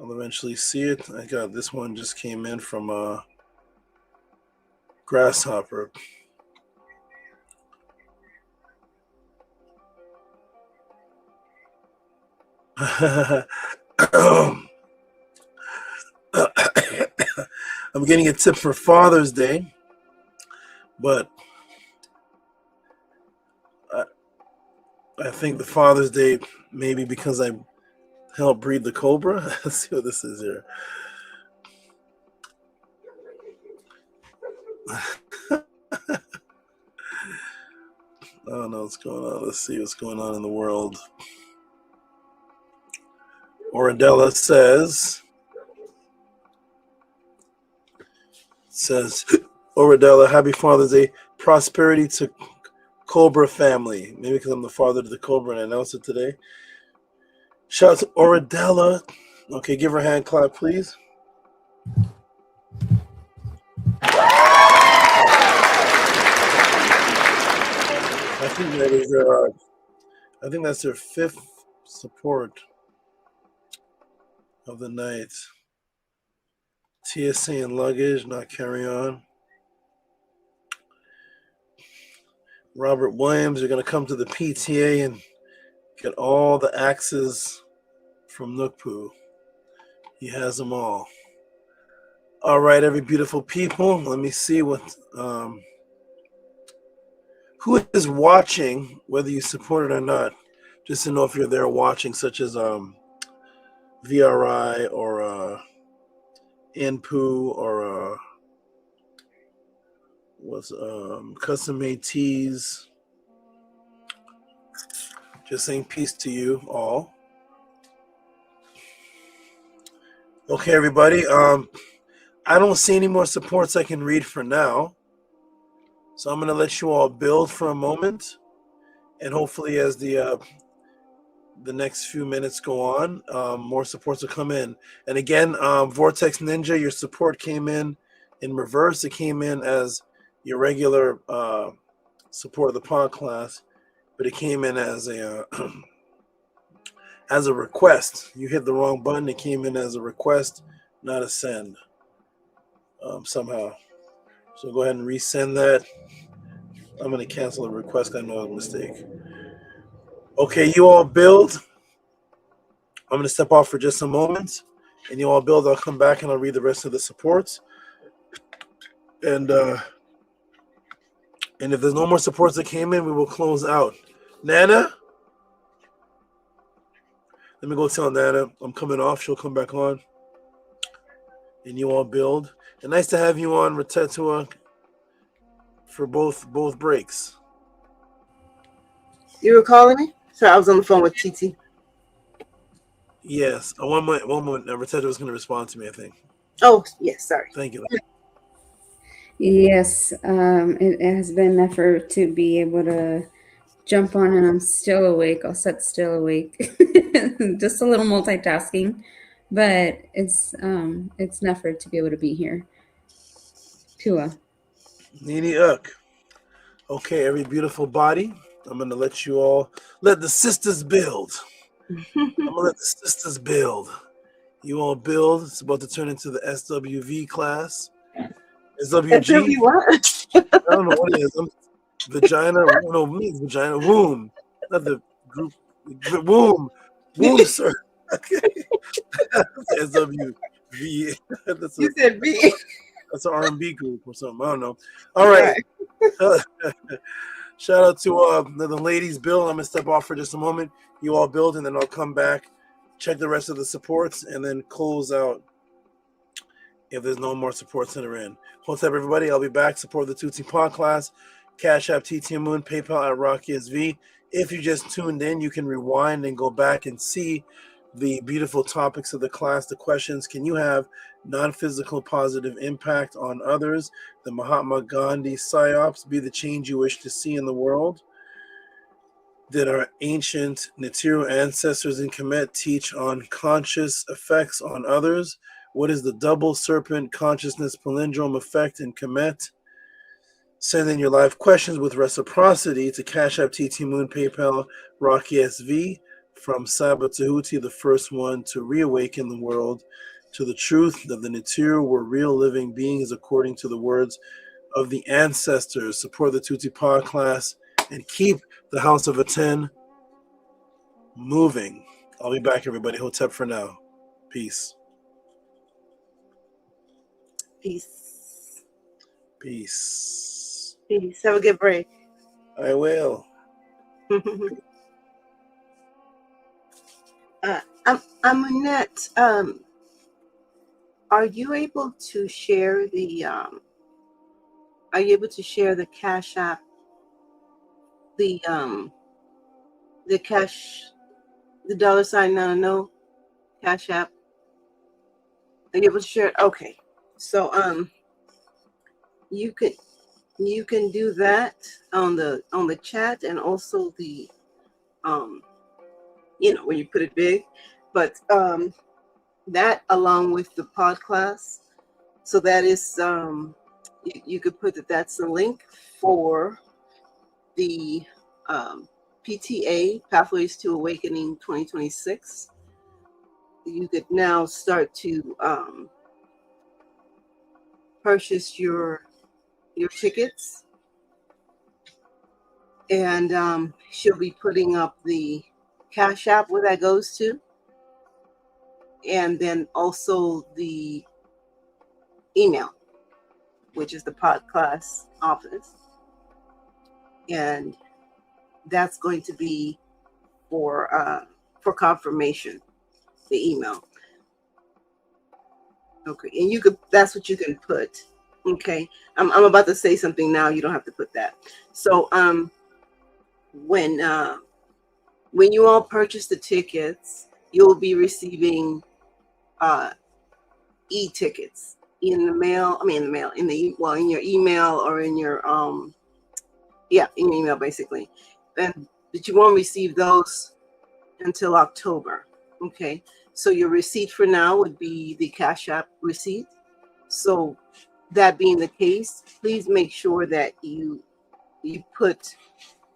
I'll eventually see it. I got this one just came in from Grasshopper. I'm getting a tip for Father's Day, but I think the Father's Day maybe because I helped breed the cobra. Let's see what this is here. I don't know what's going on. Let's see what's going on in the world. Oradella says, Oradella, happy Father's Day. Prosperity to Cobra family. Maybe because I'm the father to the Cobra and I announced it today. Shout out to Oradella. Okay, give her a hand clap, please. I think that is I think that's their 5th support of the night. TSA and luggage, not carry on. Robert Williams, you're going to come to the PTA and get all the axes from Nookpoo. He has them all. All right, every beautiful people. Let me see what who is watching, whether you support it or not, just to know if you're there watching, such as VRI or Inpoo or what's custom made tees. Just saying peace to you all. Okay, everybody. I don't see any more supports I can read for now. So I'm going to let you all build for a moment. And hopefully as the next few minutes go on, more supports will come in. And again, Vortex Ninja, your support came in reverse. It came in as your regular support of the pod class, but it came in as a as a request. You hit the wrong button. It came in as a request, not a send somehow. So go ahead and resend that. I'm going to cancel the request. I know it was a mistake. Okay, you all build. I'm going to step off for just a moment. And you all build. I'll come back and I'll read the rest of the supports. And if there's no more supports that came in, we will close out. Nana? Let me go tell Nana I'm coming off. She'll come back on. And you all build. And nice to have you on, Ratetua, for both breaks. You were calling me? Sorry, I was on the phone with TT. Yes. One moment. Ratetua was going to respond to me, I think. Oh, yes. Sorry. Thank you. Yes, it has been an effort to be able to jump on, and I'm still awake. I'll set still awake. Just a little multitasking, but it's an effort to be able to be here. Pua. Nini Uk. Okay, every beautiful body. I'm going to let you all, let the sisters build. I'm going to let the sisters build. You all build. It's about to turn into the SWV class. SWG. What? I don't know what it is. Vagina. No, me, vagina. Womb. Not the group. Womb. Womb, sir. Okay. SWV. You said V. That's an R&B group or something. I don't know. All right. Shout out to the ladies build. I'm going to step off for just a moment. You all build, and then I'll come back, check the rest of the supports, and then close out if there's no more supports that are in. What's up, everybody? I'll be back. Support the Tought Pod class. Cash App, TT Moon, PayPal at RockySV. If you just tuned in, you can rewind and go back and see the beautiful topics of the class. The questions: can you have non-physical positive impact on others? The Mahatma Ghandi Psyops be the change you wish to see in the world? Did our ancient Natiru ancestors in Kemet teach on conscious effects on others? What is the double serpent consciousness palindrome effect in Kemet? Send in your live questions with reciprocity to Cash App, TT Moon, PayPal, Rocky SV from Saba Tehuti, the first one to reawaken the world to the truth that the Nitir were real living beings according to the words of the ancestors. Support the Tuti Pod class and keep the House of Aten moving. I'll be back, everybody. Hotep for now. Peace. Peace. Peace. Peace. Have a good break. I will. I'm Annette. Are you able to share the Cash App, the cash, the $sign no Cash App? Are you able to share it? Okay. So you can do that on the chat, and also the when you put it big, but that along with the pod class. So that is you could put that's the link for the PTA, Pathways to Awakening 2026. You could now start to purchase your tickets, and she'll be putting up the Cash App where that goes to, and then also the email, which is the podcast office, and that's going to be for confirmation, the email. Okay, and that's what you can put. Okay, I'm about to say something now. You don't have to put that. So when you all purchase the tickets, you'll be receiving e-tickets in your email, or in your in your email basically, but you won't receive those until October. Okay, so your receipt for now would be the Cash App receipt. So that being the case, please make sure that you put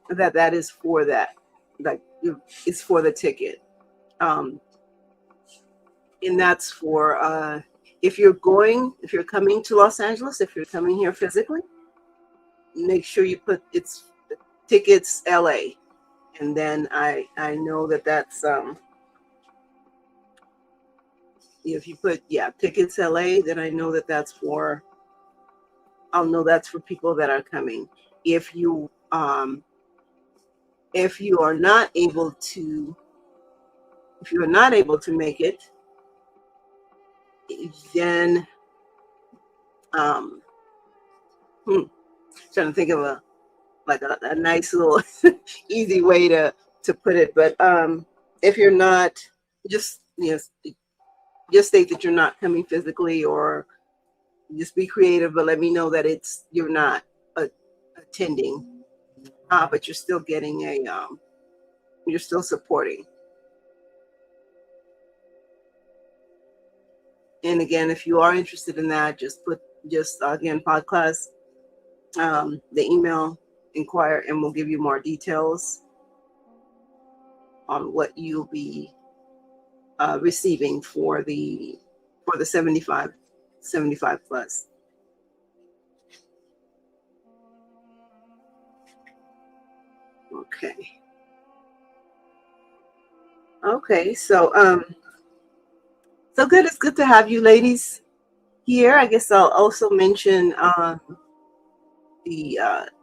that is for that, like it's for the ticket, and that's for if you're coming to Los Angeles, if you're coming here physically, make sure you put it's tickets LA, and then I know that's if you put tickets LA, then I know that's for people that are coming. If you are not able to make it, then trying to think of a nice little easy way to put it, but if you're not, just state that you're not coming physically, or just be creative, but let me know that you're not attending, but you're still getting you're still supporting. And again, if you are interested in that, just again, podcast, the email, inquire, and we'll give you more details on what you'll be receiving for the 75 plus. Okay, so good. It's good to have you ladies here. I guess I'll also mention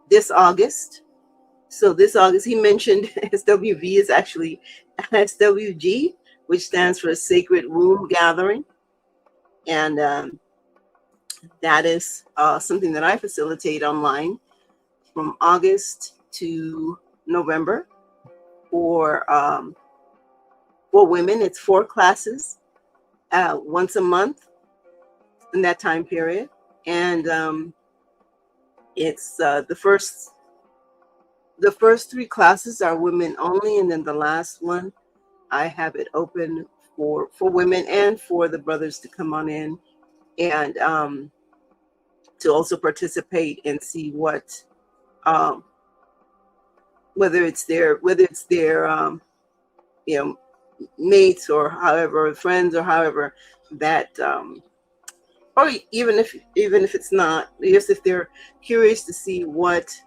this August. So this August, he mentioned SWV is actually SWG, which stands for Sacred Womb Gathering, and that is something that I facilitate online from August to November for women. It's 4 classes once a month in that time period, and it's the first 3 classes are women only, and then the last one I have it open for women and for the brothers to come on in and to also participate and see what whether it's their you know, mates or however, friends or however that or even if it's not, just if they're curious to see what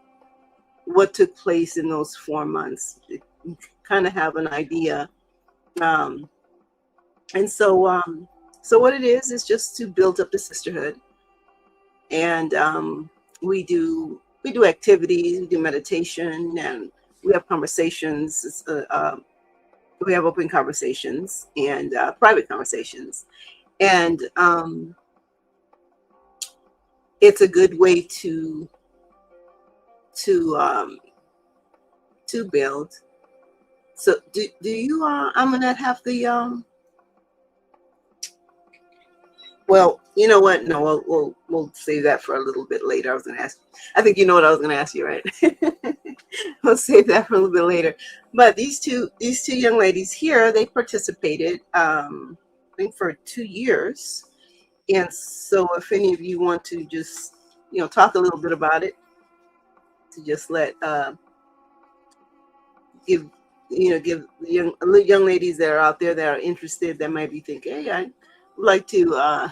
took place in those 4 months, kind of have an idea. And so so what it is just to build up the sisterhood. And we do activities, we do meditation, and we have conversations. We have open conversations and private conversations, and it's a good way to build. So do you I'm gonna have the well, you know what? No, we'll save that for a little bit later. I was gonna ask. I think you know what I was gonna ask you, right? We'll save that for a little bit later. But these two young ladies here, they participated, I think, for 2 years. And so, if any of you want to just talk a little bit about it, to just let give the young ladies that are out there that are interested, that might be thinking, hey, I'd like to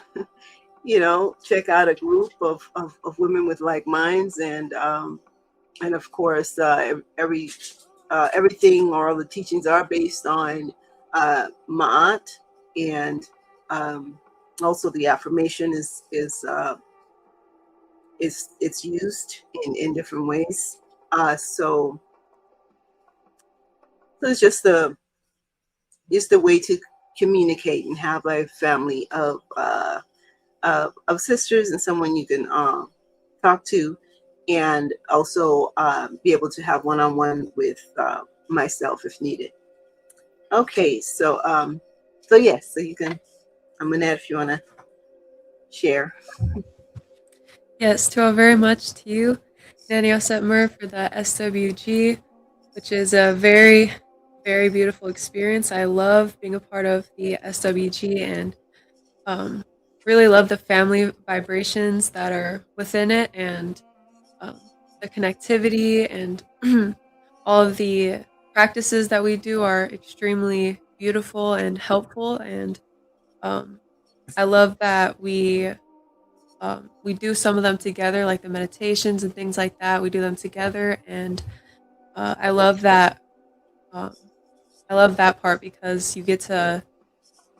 check out a group of women with like minds, and of course everything, or all the teachings are based on Ma'at, and also the affirmation is it's used in different ways. So it's just a way to communicate and have a family of sisters and someone you can talk to, and also be able to have one-on-one with myself if needed. Okay, so yes, so you can, Annette, if you want to share. Yes, to very much to you, Nanny Osetmer, for the SWG, which is a very, very beautiful experience. I love being a part of the SWG, and really love the family vibrations that are within it, and the connectivity, and all of the practices that we do are extremely beautiful and helpful. And I love that we do some of them together, like the meditations and things like that. We do them together, and I love that. I love that part because you get to.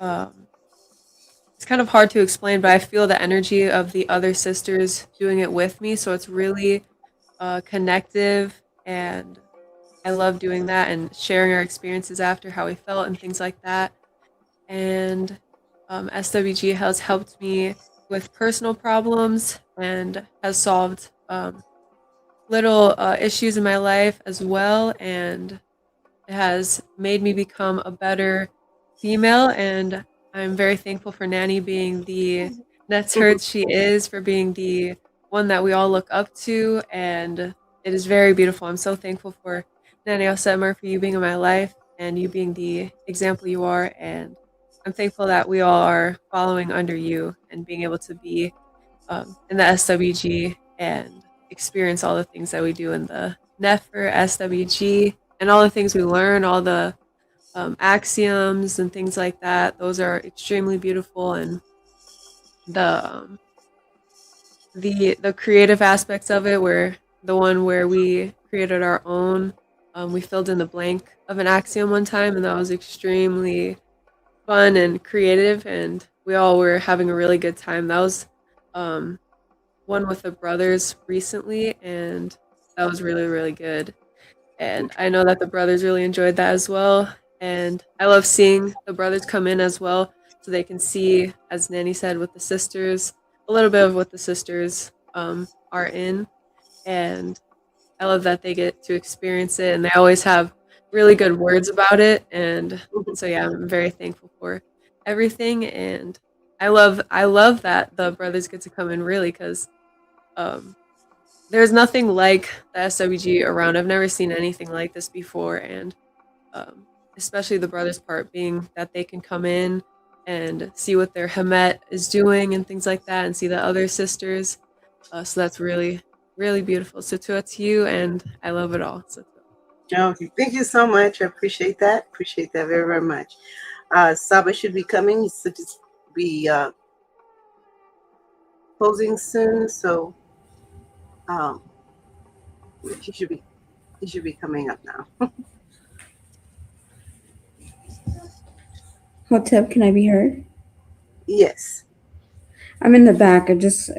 It's kind of hard to explain, but I feel the energy of the other sisters doing it with me, so it's really connective, and I love doing that and sharing our experiences after, how we felt and things like that. And SWG has helped me with personal problems and has solved little issues in my life as well, and it has made me become a better female. And I'm very thankful for Nanny being the Netzhurt she is, for being the one that we all look up to, and it is very beautiful. I'm so thankful for Nanny Osetmer, for you being in my life and you being the example you are, and I'm thankful that we all are following under you and being able to be in the SWG and experience all the things that we do in the Nefer SWG, and all the things we learn, all the axioms and things like that. Those are extremely beautiful, and the creative aspects of it, where the one where we created our own, we filled in the blank of an axiom one time, and that was extremely fun and creative, and we all were having a really good time. That was one with the brothers recently, and that was really, really good. And I know that the brothers really enjoyed that as well. And I love seeing the brothers come in as well, so they can see, as Nanny said, with the sisters, a little bit of what the sisters are in. And I love that they get to experience it, and they always have really good words about it. And so yeah, I'm very thankful for everything. And I love that the brothers get to come in, really, because there's nothing like the SWG around. I've never seen anything like this before, and especially the brothers part being that they can come in and see what their Hemet is doing and things like that, and see the other sisters. So that's really, really beautiful. So to you, and I love it all. So Okay, thank you so much. I appreciate that. Appreciate that very, very much. Saba should be coming. He's should be closing soon, so he should be coming up now. Hotep, can I be heard? Yes. I'm in the back. I just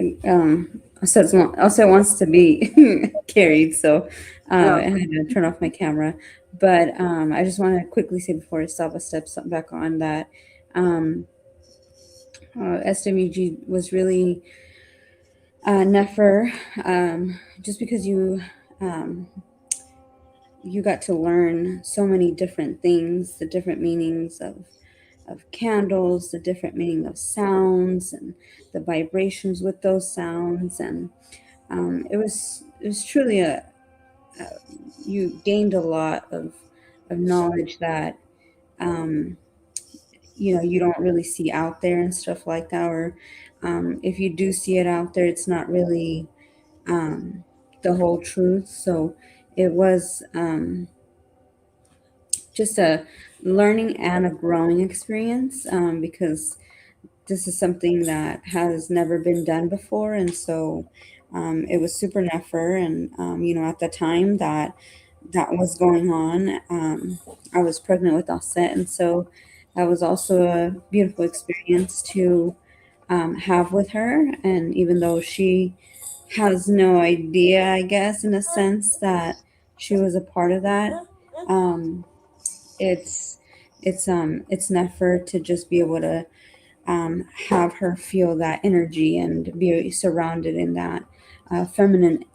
also wants to be carried, so I had to turn off my camera. But I just want to quickly say before Saba steps back on that SWG was really Nefer, just because you got to learn so many different things, the different meanings of candles, the different meaning of sounds, and the vibrations with those sounds, and it was truly you gained a lot of knowledge that you don't really see out there and stuff like that, or if you do see it out there, it's not really the whole truth. So it was just a learning and a growing experience, because this is something that has never been done before. And so it was super Nefer. And, at the time that was going on, I was pregnant with Offset. And so that was also a beautiful experience to have with her. And even though she has no idea, I guess, in a sense that she was a part of that, it's Nefer to just be able to have her feel that energy and be surrounded in that feminine,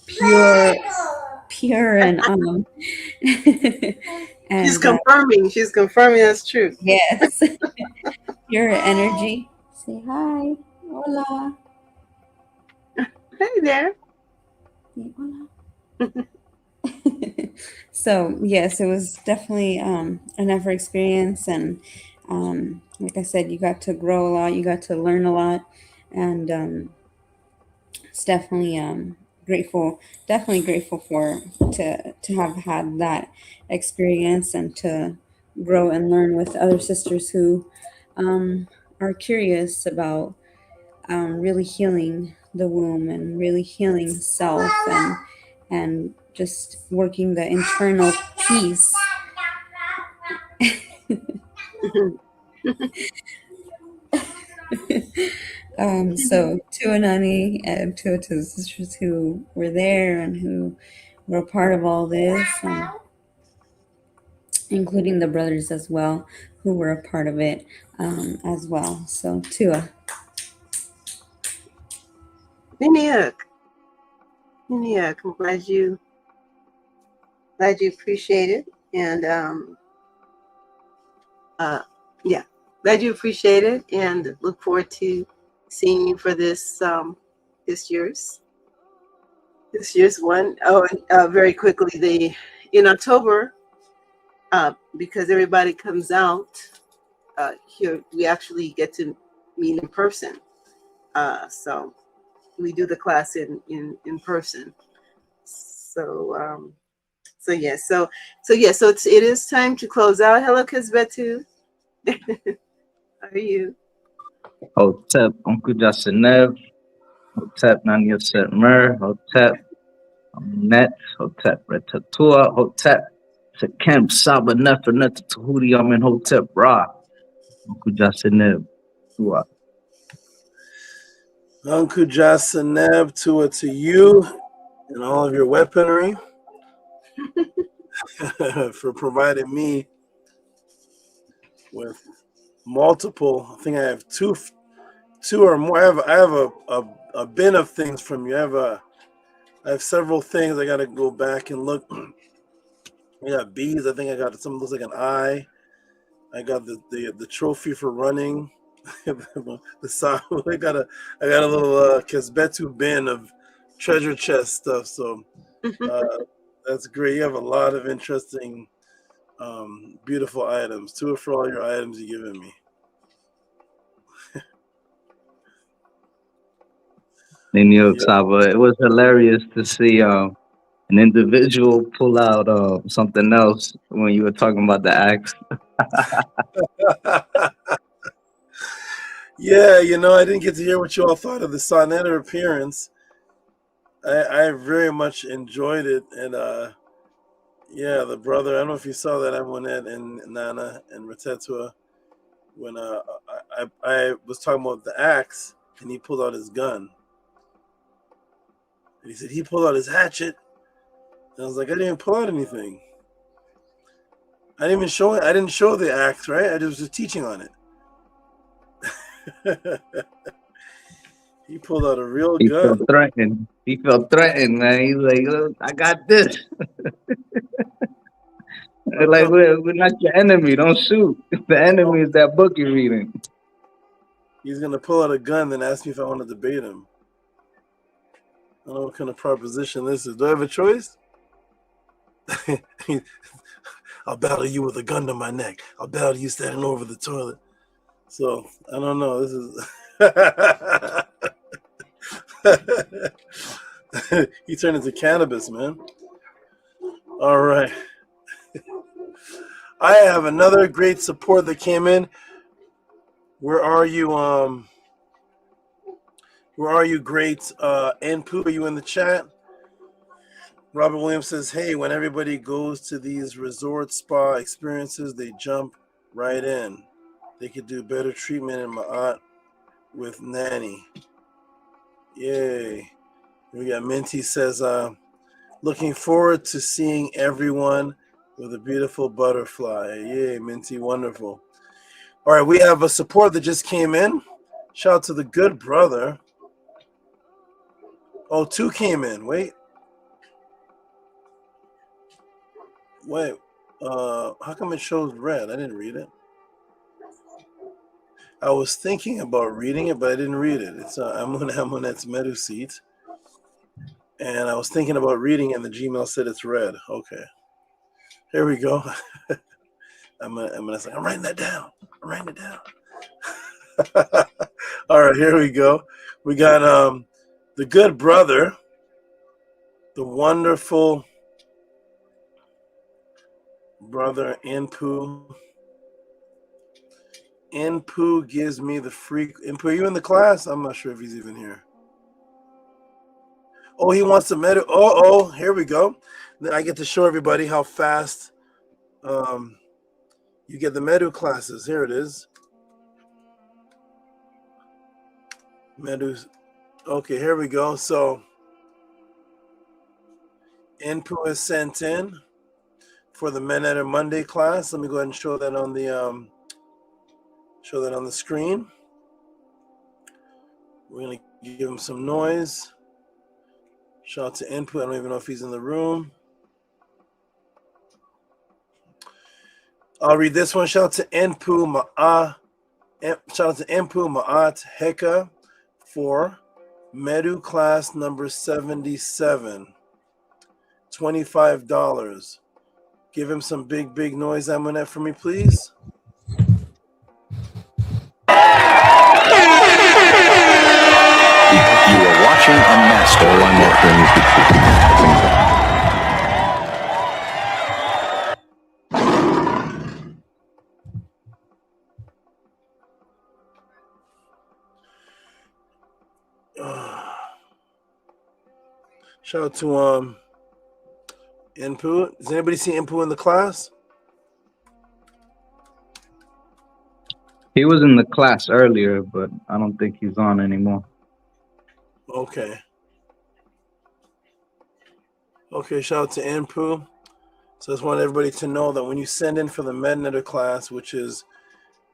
pure and and She's confirming that's true. Yes. Pure energy. Say hi. Hola. Hey there. Say hola. So yes, it was definitely an Nefer experience, and like I said, you got to grow a lot, you got to learn a lot, and it's definitely grateful for to have had that experience and to grow and learn with other sisters who are curious about really healing the womb and really healing self, and just working the internal peace. So to Anani and to the sisters who were there and who were a part of all this, including the brothers as well, who were a part of it as well. So Tua. Viniak, I'm glad you appreciate it, and glad you appreciate it, and look forward to seeing you for this year's one. Oh, and very quickly, in October, because everybody comes out here, we actually get to meet in person. So we do the class in person. So it is time to close out. Hello, Kizbetu. How are you? Hotep, Uncle Jasanev, Hotep, Nanya Setmer, Hotep, Net, Hotep, Retatua, Hotep, Tekem, Saba, Nefer, Net, Tehuti, Amen, Hotep, Ra, Uncle Jasanev, Tua. Uncle Jasanev, Tua to you and all of your weaponry for providing me with multiple. I think I have two or more. I have a bin of things from you. I have several things. I got to go back and look. I got bees. I think I got something looks like an eye. I got the trophy for running. The sound. I got a little Kesbetu bin of treasure chest stuff. So That's great. You have a lot of interesting, beautiful items. Two for all your items you've given me. In New York, Saba, it was hilarious to see an individual pull out something else when you were talking about the axe. Yeah, I didn't get to hear what you all thought of the Sonetta appearance. I very much enjoyed it, and yeah, the brother. I don't know if you saw that Amunet and Nana and Ratetua when I was talking about the axe, and he pulled out his gun, and he said he pulled out his hatchet, and I was like, I didn't even pull out anything. I didn't even show it. I didn't show the axe, right? I was just teaching on it. He pulled out a real He gun. felt threatened. He felt threatened, man. He's like, "Look, I got this." Like, we're not your enemy. Don't shoot. The enemy is that book you're reading. He's gonna pull out a gun, then ask me if I want to debate him. I don't know what kind of proposition this is. Do I have a choice? I'll battle you with a gun to my neck. I'll battle you standing over the toilet. So I don't know. This is he turned into cannabis, man. All right. I have another great support that came in. Where are you? Where are you, great Npu? Are you in the chat? Robert Williams says, hey, when everybody goes to these resort spa experiences, they jump right in. They could do better treatment in Ma'at with Nanny. Yay. We got Minty says, looking forward to seeing everyone with a beautiful butterfly. Yay, Minty, wonderful. All right, we have a support that just came in. Shout out to the good brother. Oh, 2 came in. Wait. How come it shows red? I didn't read it. I was thinking about reading it, but I didn't read it. It's Amunet's Medu seat. And I was thinking about reading it, and the Gmail said it's red. Okay. Here we go. I'm writing that down. I'm writing it down. All right, here we go. We got the good brother, the wonderful brother Npu. Npu gives me the freak. Npu, are you in the class? I'm not sure if he's even here. Oh, he wants to med. Oh, here we go. Then I get to show everybody how fast you get the Medu classes. Here it is. Medu. Okay, here we go. So Npu is sent in for the Men at a Monday class. Let me go ahead and show that on the screen. We're gonna give him some noise. Shout out to Npu. I don't even know if he's in the room. I'll read this one. Shout out to Npu Ma'at. Shout out to Npu Ma'at Heka for Medu class number 77. $25. Give him some big noise, Amunet, for me, please. You are watching a master. Shout out to Npu. Does anybody see Npu in the class? He was in the class earlier, but I don't think he's on anymore. Okay. Okay, shout out to Npu. So I just want everybody to know that when you send in for the MedNetter class, which is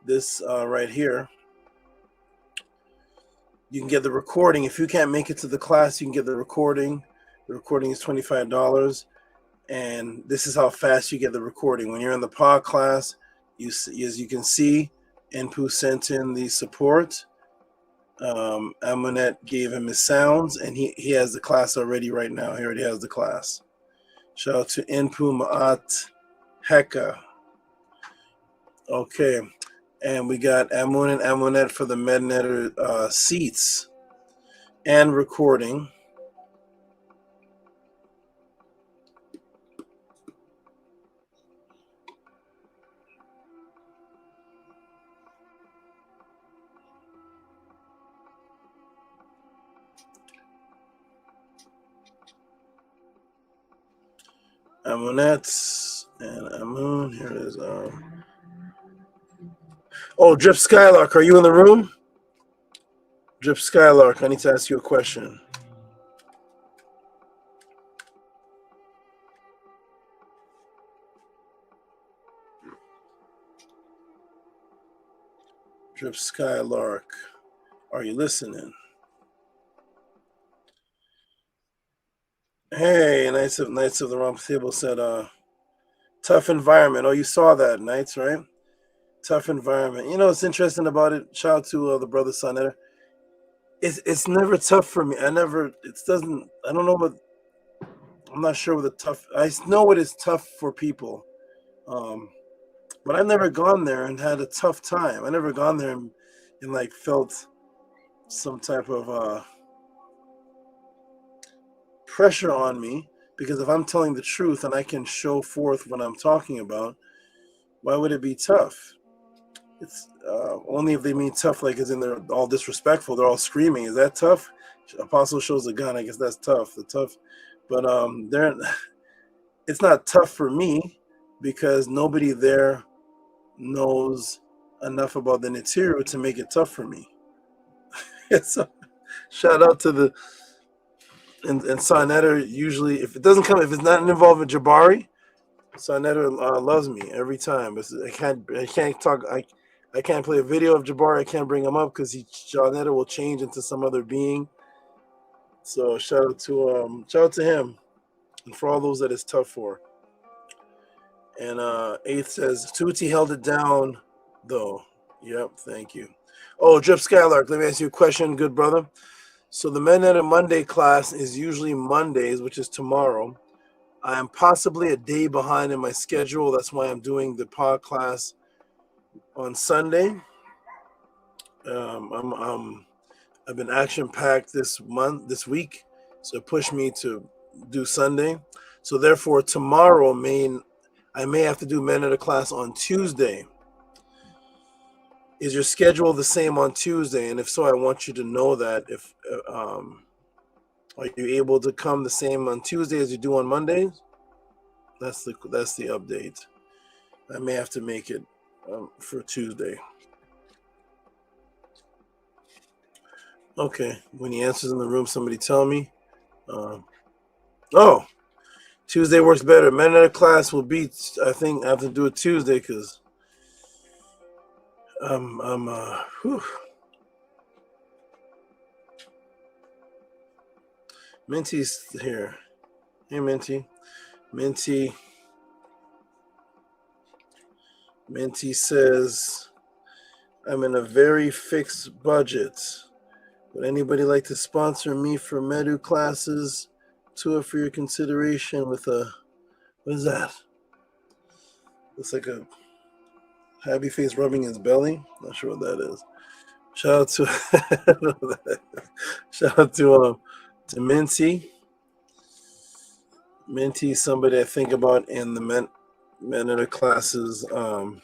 this right here, you can get the recording. If you can't make it to the class, you can get the recording. The recording is $25. And this is how fast you get the recording. When you're in the pod class, as you can see, Npu sent in the support. Amunet gave him his sounds, and he has the class already right now. He already has the class. Shout out to Inpu Ma'at Heka. Okay. And we got Amun and Amunet for the MedNetter seats and recording. Amunet and Amun. Here it is. Oh, Drip Skylark, are you in the room? Drip Skylark, I need to ask you a question. Drip Skylark, are you listening? Hey, Knights of the Round Table said, tough environment. Oh, you saw that, Knights, right? Tough environment. You know what's interesting about it? Shout out to the brother Sonetter. It's never tough for me. I don't know what, I'm not sure what the tough, I know what is tough for people. But I've never gone there and had a tough time. I never gone there and like felt some type of pressure on me, because if I'm telling the truth and I can show forth what I'm talking about, why would it be tough? It's only if they mean tough, like as in they're all disrespectful, they're all screaming. Is that tough? Apostle shows a gun. I guess that's tough. The tough, but it's not tough for me because nobody there knows enough about the Nitiru to make it tough for me. So, shout out to the and Sonetter. Usually, if it's not involved with Jabari, Sonetter loves me every time. I can't talk. I can't play a video of Jabari. I can't bring him up because Sonetter will change into some other being. So shout out to him, and for all those that it's tough for. And Eighth says Tought held it down though. Yep, thank you. Oh, Drip Skylark, let me ask you a question, good brother. So the Men at a Monday class is usually Mondays, which is tomorrow. I am possibly a day behind in my schedule. That's why I'm doing the pod class on Sunday. I've been action packed this week, so it pushed me to do Sunday. So therefore, tomorrow I may have to do Men at a class on Tuesday. Is your schedule the same on Tuesday? And if so, I want you to know that. If are you able to come the same on Tuesday as you do on Mondays? That's the update. I may have to make it for Tuesday. Okay. When he answers in the room, somebody tell me. Oh, Tuesday works better. Men at a class will be. I think I have to do it Tuesday because. Minty's here. Hey, Minty. Minty says, I'm in a very fixed budget. Would anybody like to sponsor me for Medu classes? Tour for your consideration with a, what is that? Looks like a happy face rubbing his belly. Not sure what that is. Shout out to Minty. Minty, somebody I think about in the men at the classes. I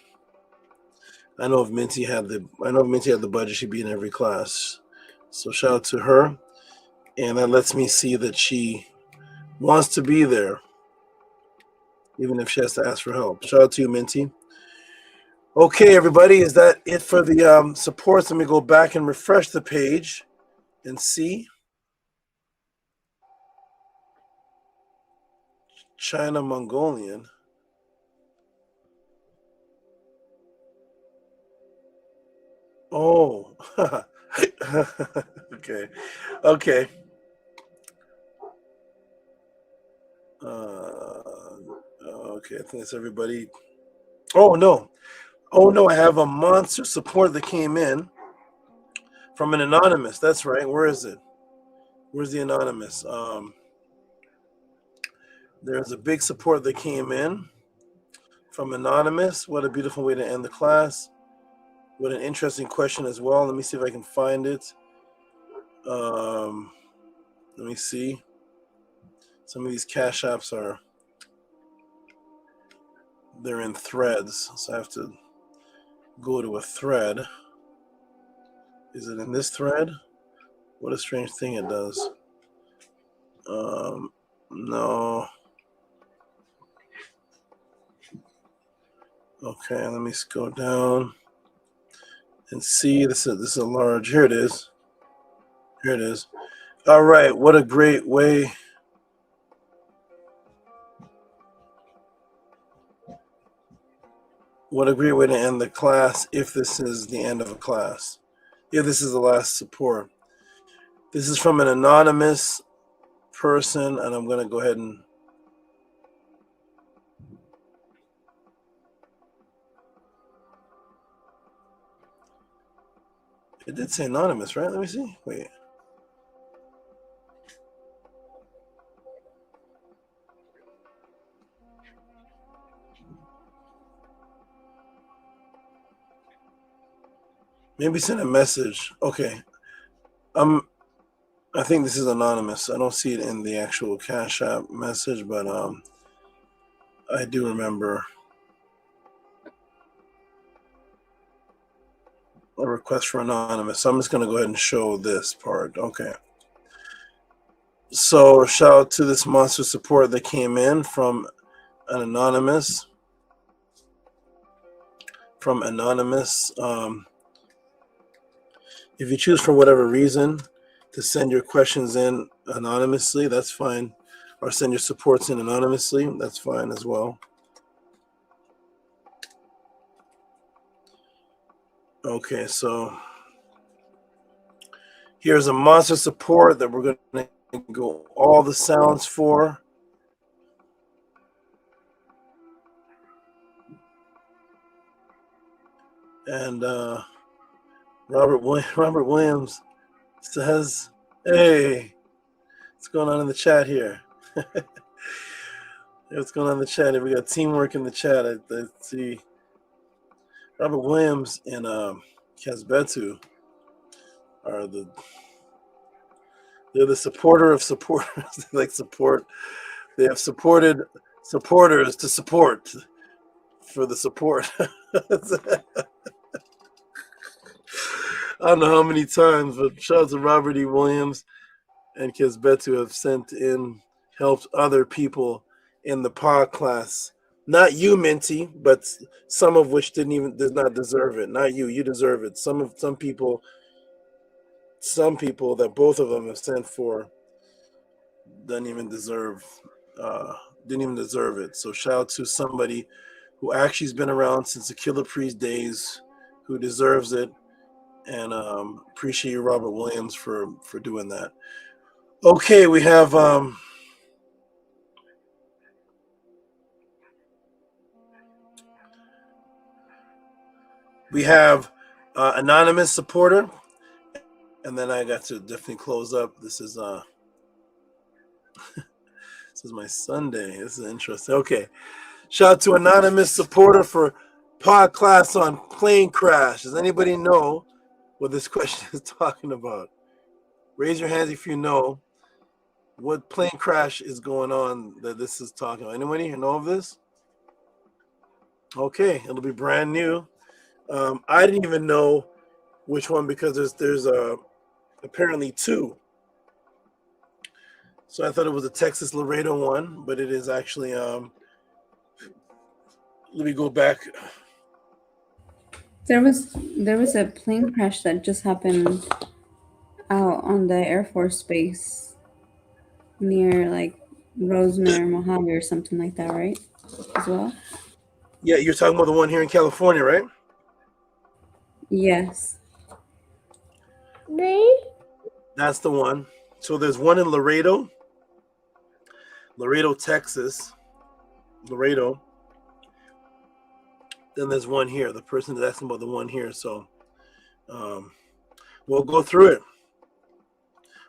know if Minty had the budget, she'd be in every class. So shout out to her, and that lets me see that she wants to be there, even if she has to ask for help. Shout out to you, Minty. Okay, everybody, is that it for the supports? Let me go back and refresh the page and see. China Mongolian. Oh, okay. Okay, I think that's everybody. Oh, no, I have a monster support that came in from an anonymous. That's right. Where is it? Where's the anonymous? There's a big support that came in from Anonymous. What a beautiful way to end the class. What an interesting question as well. Let me see if I can find it. Let me see. Some of these cash apps they're in threads, so I have to go to a thread. Is it in this thread? What a strange thing it does. No. Okay, let me go down and see. This is a large. Here it is. Here it is. All right. What a great way. What a great way to end the class if this is the end of a class. If this is the last support. This is from an anonymous person, and I'm going to go ahead and it did say anonymous, right? Let me see. Wait. Maybe send a message. Okay. I think this is anonymous. I don't see it in the actual Cash App message, but I do remember a request for anonymous. So I'm just going to go ahead and show this part. Okay. So shout out to this monster support that came in from an anonymous. If you choose for whatever reason to send your questions in anonymously, that's fine. Or send your supports in anonymously, that's fine as well. Okay, so here's a monster support that we're going to go all the sounds for. And Robert Williams says, hey, what's going on in the chat here? What's going on in the chat? We got teamwork in the chat. I see Robert Williams and Kazbetu are they're the supporter of supporters. They like support. They have supported supporters to support for the support. I don't know how many times, but shout out to Robert E. Williams and Kazbetu have sent in, helped other people in the pod class. Not you, Minty, but some of which did not deserve it. Not you, you deserve it. Some people that both of them have sent for didn't even deserve it. So shout out to somebody who actually has been around since the Killer Priest days, who deserves it. And appreciate you, Robert Williams, for doing that. Okay, we have anonymous supporter, and then I got to definitely close up. This is this is my Sunday. This is interesting. Okay, shout out to anonymous supporter for pod class on plane crash. Does anybody know what this question is talking about? Raise your hands if you know what plane crash is going on that this is talking about. Anybody know of this? Okay, it'll be brand new. I didn't even know which one because there's apparently two. So I thought it was a Texas Laredo one, but it is actually let me go back. There was a plane crash that just happened out on the Air Force Base near like Rosemere, Mojave or something like that, right? As well? Yeah, you're talking about the one here in California, right? Yes. That's the one. So there's one in Laredo, Texas. Laredo. Then there's one here. The person is asking about the one here. So we'll go through it.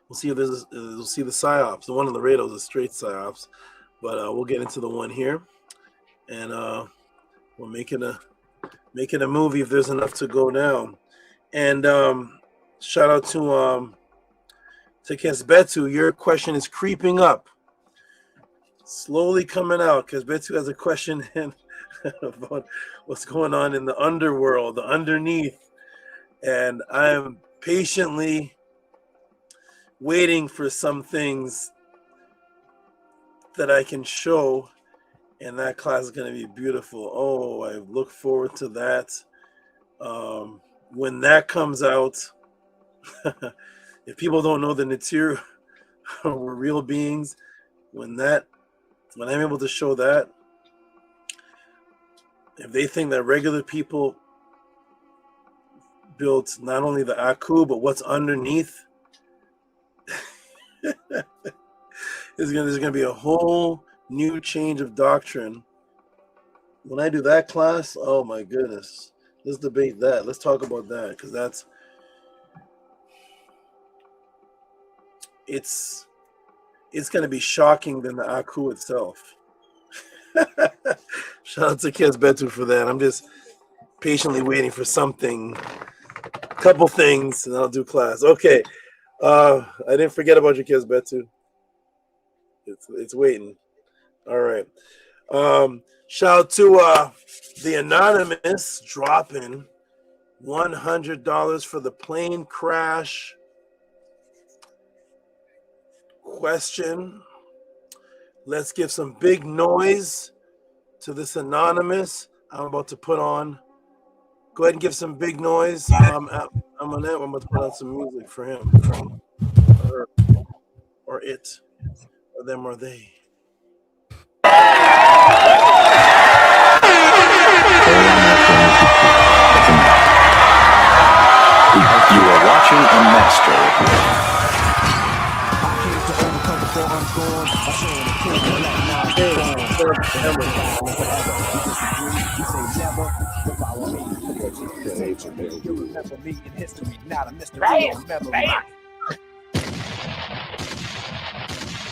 We'll see if we'll see the Psyops. The one in Laredo is a straight Psyops. but we'll get into the one here, and we're making a movie if there's enough to go down. And shout out to Kesbetu. Your question is creeping up, slowly coming out. Kesbetu has a question about what's going on in the underworld, the underneath, and I am patiently waiting for some things that I can show, and that class is going to be beautiful. Oh, I look forward to that. When that comes out, if people don't know the Nitir were real beings, when I'm able to show that, if they think that regular people built not only the Aku, but what's underneath, there's going to be a whole new change of doctrine. When I do that class, oh my goodness, let's debate that. Let's talk about that, because it's going to be shocking than the Aku itself. Shout out to Kesbetu for that. I'm just patiently waiting for something, a couple things, and I'll do class. Okay, I didn't forget about you, Kesbetu. It's waiting. All right. Shout out to the Anonymous dropping $100 for the plane crash question. Let's give some big noise to this Anonymous. I'm about to put on. Go ahead and give some big noise. I'm about to put on some music for him, or it, or them, or they. You are watching a master.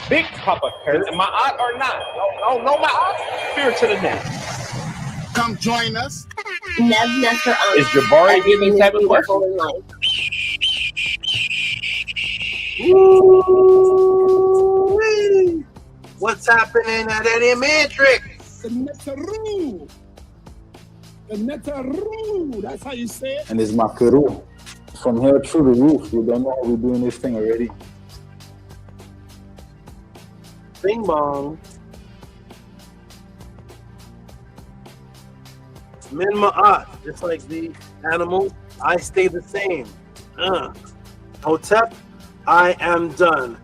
Big Papa Kurt, am I out or not? No, my aunt. Spirit to the next. Come join us. Never Is Jabari giving me type of question? What's happening at Eddie Matrix? The Netaru. That's how you say it. And it's Makaru. From here through the roof. You don't know how we're doing this thing already. Bing bong. Min Ma'at, just like the animals, I stay the same. Hotep, I am done.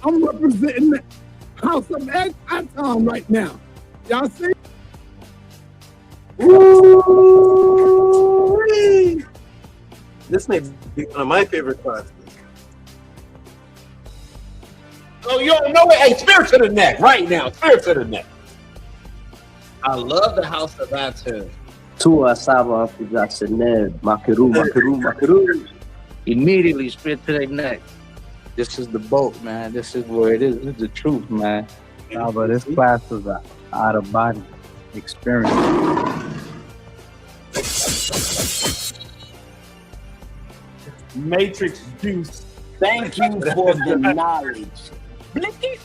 I'm representing the House of Atom right now. Y'all see? Ooh-wee. This may be one of my favorite classes. Oh, you don't know it? Hey, spirit to the neck right now. Spirit to the neck. I love the House of Atom. Tua Saba Fujasenev, Makaru. Immediately straight to their neck. This is the boat, man. This is where it is. This is the truth, man. Nah, but this class was an out-of-body experience. Matrix juice Thank you for the knowledge. Blink it.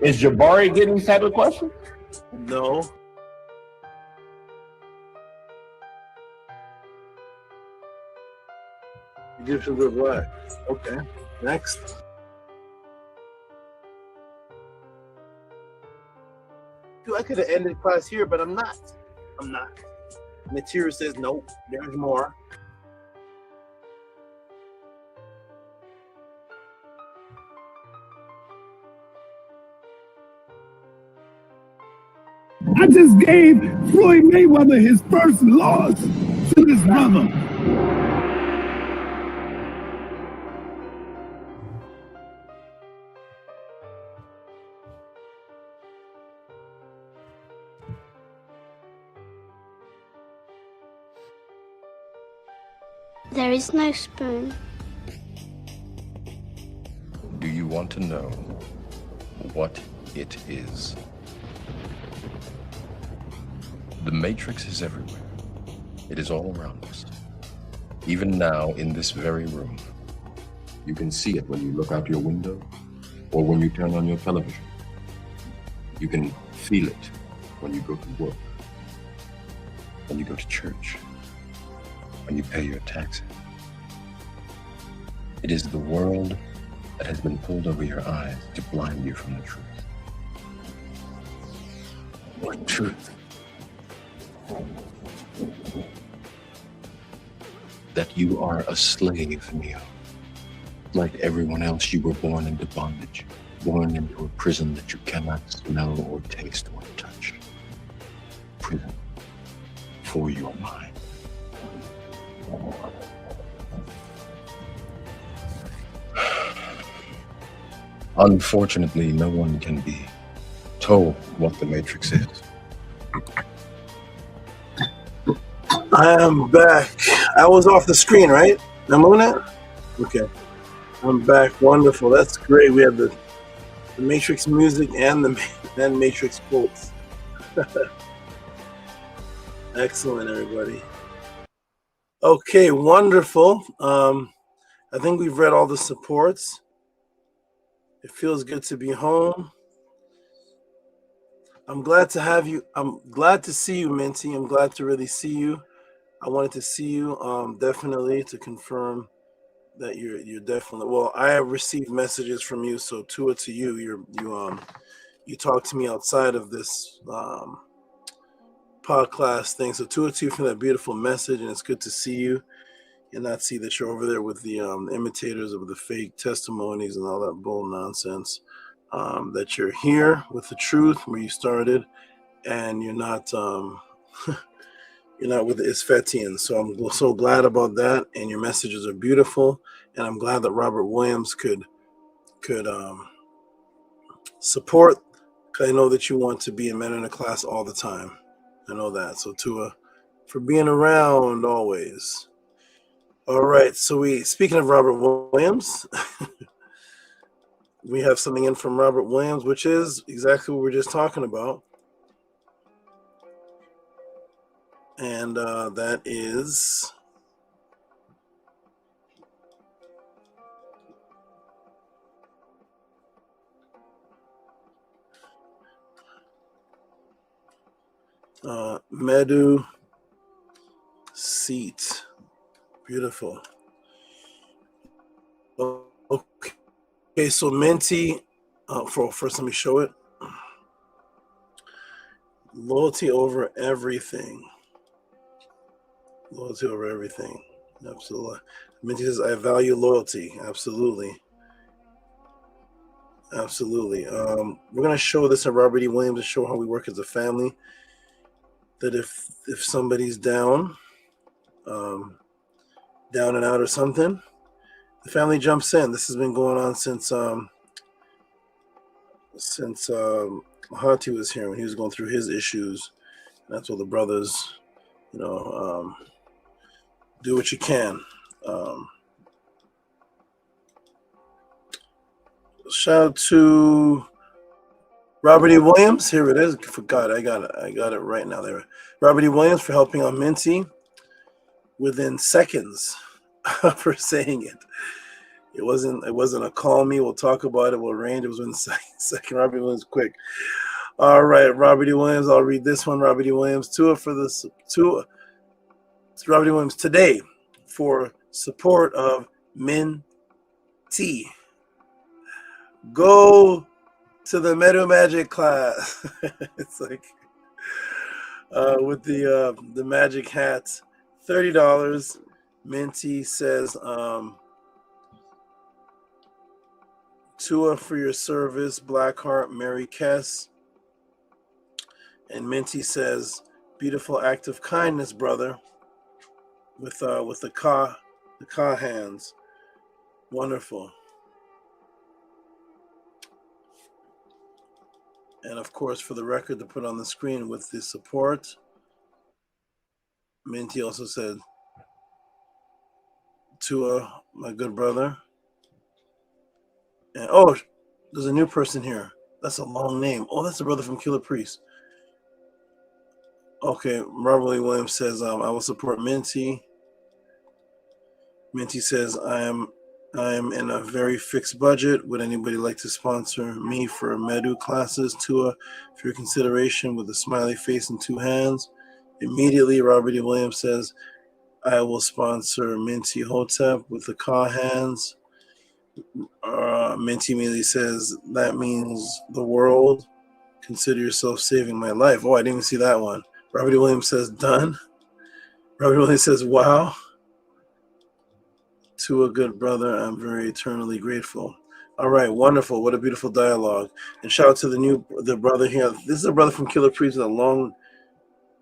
Is Jabari getting this type of question? No. Egyptians are black. Okay. Next. Dude, I could have ended class here, but I'm not. I'm not. Material says nope. There's more. I just gave Floyd Mayweather his first loss to his brother. There is no spoon. Do you want to know what it is? The Matrix is everywhere. It is all around us. Even now, in this very room. You can see it when you look out your window or when you turn on your television. You can feel it when you go to work, when you go to church, when you pay your taxes. It is the world that has been pulled over your eyes to blind you from the truth. What truth? That you are a slave, Neo. Like everyone else, you were born into bondage, born into a prison that you cannot smell or taste or touch. Prison for your mind. Unfortunately, no one can be told what the Matrix is. I am back. I was off the screen, right? I'm on it? Okay. I'm back. Wonderful. That's great. We have the Matrix music and the Matrix quotes. Excellent, everybody. Okay, wonderful. I think we've read all the supports. It feels good to be home. I'm glad to have you. I'm glad to see you, Minty. I'm glad to really see you. I wanted to see you definitely to confirm that you're definitely, well, I have received messages from you, so Tought to you. You talked to me outside of this podcast thing. So Tought to you for that beautiful message, and it's good to see you and not see that you're over there with the imitators of the fake testimonies and all that bull nonsense. That you're here with the truth where you started, and you're not you're not with the Isfetians. So I'm so glad about that, and your messages are beautiful, and I'm glad that Robert Williams could support, because I know that you want to be in Men in a Class all the time. I know that. So Tua, for being around always. All right, so speaking of Robert Williams, we have something in from Robert Williams, which is exactly what we were just talking about. And that is Medu Seat. Beautiful. Okay, so Minty, first let me show it. Loyalty over everything. Loyalty over everything. Absolutely. Minty says, I value loyalty. Absolutely. Absolutely. We're going to show this at Robert E. Williams to show how we work as a family. That if somebody's down and out or something, the family jumps in. This has been going on since Mahatma was here when he was going through his issues. And that's what the brothers, do what you can. Shout out to Robert E. Williams. Here it is. Forgot. I got it right now. There. Robert E. Williams for helping on Minty within seconds for saying it. It wasn't a call me. We'll talk about it. We'll arrange. It was in second. Robert E. Williams, quick. All right, Robert E. Williams. I'll read this one. Robert E. Williams. It's Robert E. Williams today for support of Minty. Go to the Meadow Magic class. It's like with the magic hats, $30. Minty says, Tua for your service, Blackheart, Mary Kess. And Minty says, beautiful act of kindness, brother. With the ka hands. Wonderful. And of course, for the record to put on the screen with the support, Minty also said, Tua, my good brother. And oh, there's a new person here. That's a long name. Oh, that's the brother from Killer Priest. Okay, Robert Lee Williams says, I will support Minty. Minty says, I am in a very fixed budget. Would anybody like to sponsor me for Medu classes? Tua, for your consideration, with a smiley face and 2 hands. Immediately, Robert E. Williams says, I will sponsor Minty Hotep with the Ka hands. Minty immediately says, that means the world. Consider yourself saving my life. Oh, I didn't even see that one. Robert E. Williams says, done. Robert E. Williams says, wow. To a good brother, I'm very eternally grateful. All right, wonderful. What a beautiful dialogue. And shout out to the brother here. This is a brother from Killer Priest with a long,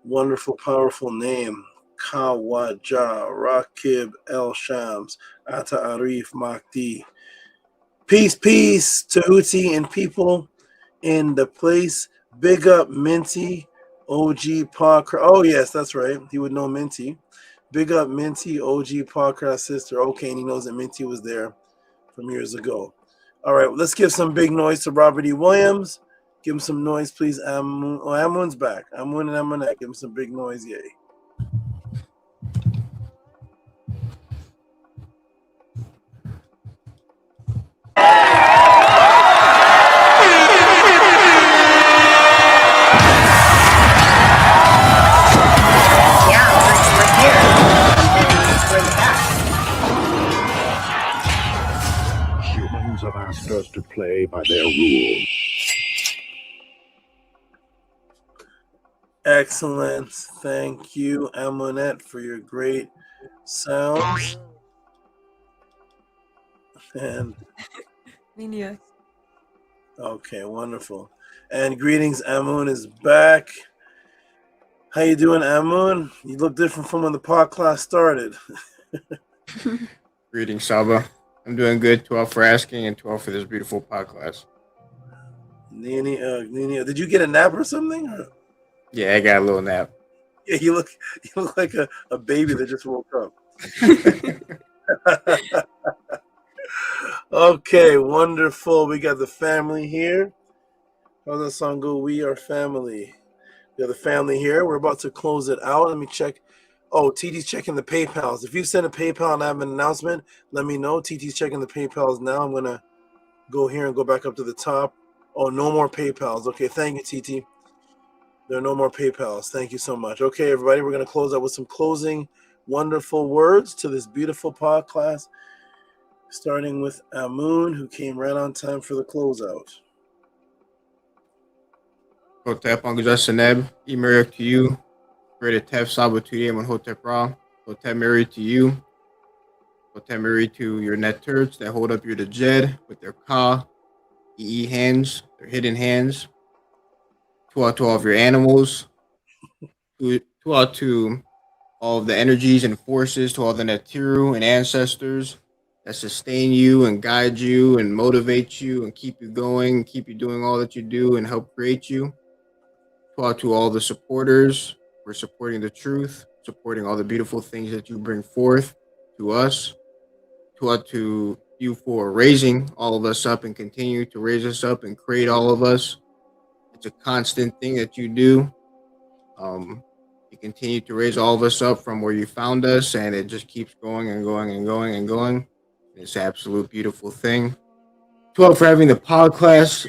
wonderful, powerful name. Kawaja, Rakib El Shams, Ata Arif Makdi. Peace, peace, Tehuti and people in the place. Big up Minty, OG Parker. Oh, yes, that's right. He would know Minty. Big up Minty, OG Parker's sister. Okay, and he knows that Minty was there from years ago. All right, let's give some big noise to Robert E. Williams. Give him some noise, please. Amun. Oh, Amun's back. Amun and Amunet. Give him some big noise, yay. Humans have asked us to play by their rules. Excellent. Thank you, Amunet, for your great sounds. And Maniac. Okay, wonderful. And greetings, Amun is back. How you doing, Amun? You look different from when the pod class started. Greetings, Saba. I'm doing good. 12 for asking and 12 for this beautiful pod class. Nini, did you get a nap or something? Or? Yeah, I got a little nap. Yeah, you look like a baby that just woke up. Okay, wonderful. We got the family here. How's that song go? We are family. We have the family here. We're about to close it out. Let me check. Oh, TT's checking the PayPals. If you send a PayPal and I have an announcement, let me know. TT's checking the PayPals now. I'm going to go here and go back up to the top. Oh, no more PayPals. Okay, thank you, TT. There are no more PayPals. Thank you so much. Okay, everybody, we're going to close out with some closing wonderful words to this beautiful pod class, starting with Amun, who came right on time for the closeout. Hotep Anguja Seneb, Emerik to you. Great Tef Sabatuye and Hotep Ra. Hotep Mary to you. Hotep Mary to your net turds that hold up your Djed with their Ka, EE hands, their hidden hands. To all of your animals. To all of the energies and forces, to all the Netiru and ancestors that sustain you and guide you and motivate you and keep you going, keep you doing all that you do and help create you. To all the supporters for supporting the truth, supporting all the beautiful things that you bring forth to us. To you for raising all of us up and continue to raise us up and create all of us. It's a constant thing that you do. You continue to raise all of us up from where you found us, and it just keeps going and going and going and going. It's an absolute beautiful thing. 12 for having the podcast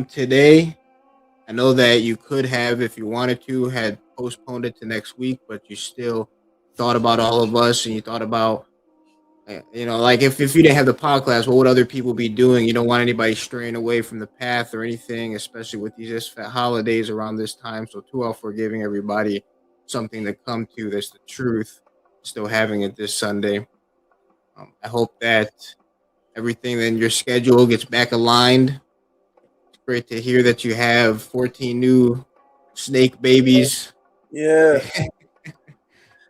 today. I know that you could have, if you wanted to, had postponed it to next week, but you still thought about all of us, and you thought about, like if you didn't have the podcast, what would other people be doing? You don't want anybody straying away from the path or anything, especially with these holidays around this time. So 12 for giving everybody something to come to that's the truth, still having it this Sunday. I hope that everything in your schedule gets back aligned. It's great to hear that you have 14 new snake babies. Yeah.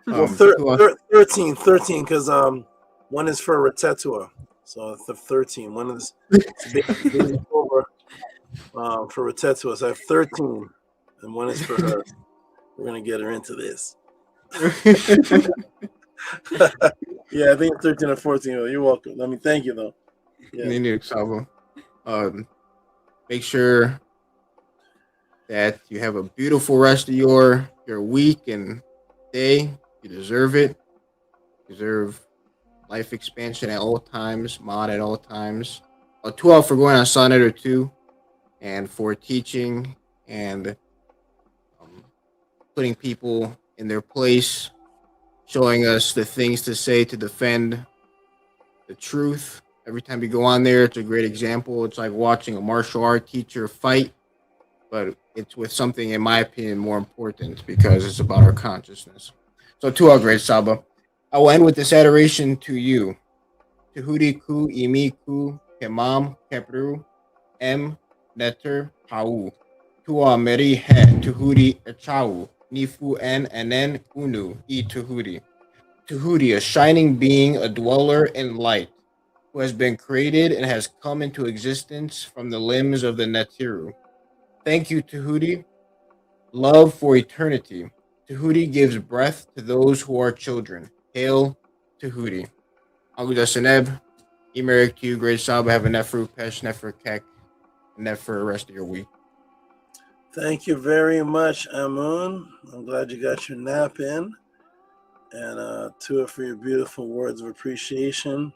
Well, 13, because one is for Ratetua. So the 13. One is over for Ratetua. So I have 13, and one is for her. We're going to get her into this. Yeah, I think 13 or 14. You're welcome. Let me thank you, though. Yeah. Make sure that you have a beautiful rest of your week and day. You deserve it. You deserve life expansion at all times, mod at all times. 12 for going on Sonnet or 2, and for teaching and putting people in their place, showing us the things to say to defend the truth. Every time you go on there, it's a great example. It's like watching a martial art teacher fight, but it's with something, in my opinion, more important because it's about our consciousness. So to our great Saba, I will end with this adoration to you. Tehuti ku imi ku kemam kepru em neter hau. Tua meri he Tehuti echau. Nifu en enen unu e Tehuti. Tehuti, a shining being, a dweller in light, who has been created and has come into existence from the limbs of the Netiru. Thank you, Tehuti. Love for eternity. Tehuti gives breath to those who are children. Hail, Tehuti. Aguda Seneb, Emerik to you, great Saba. Have a Nefer Pesh, Nefer Kek, and Nefer the rest of your week. Thank you very much, Amun. I'm glad you got your nap in. And Tua for your beautiful words of appreciation.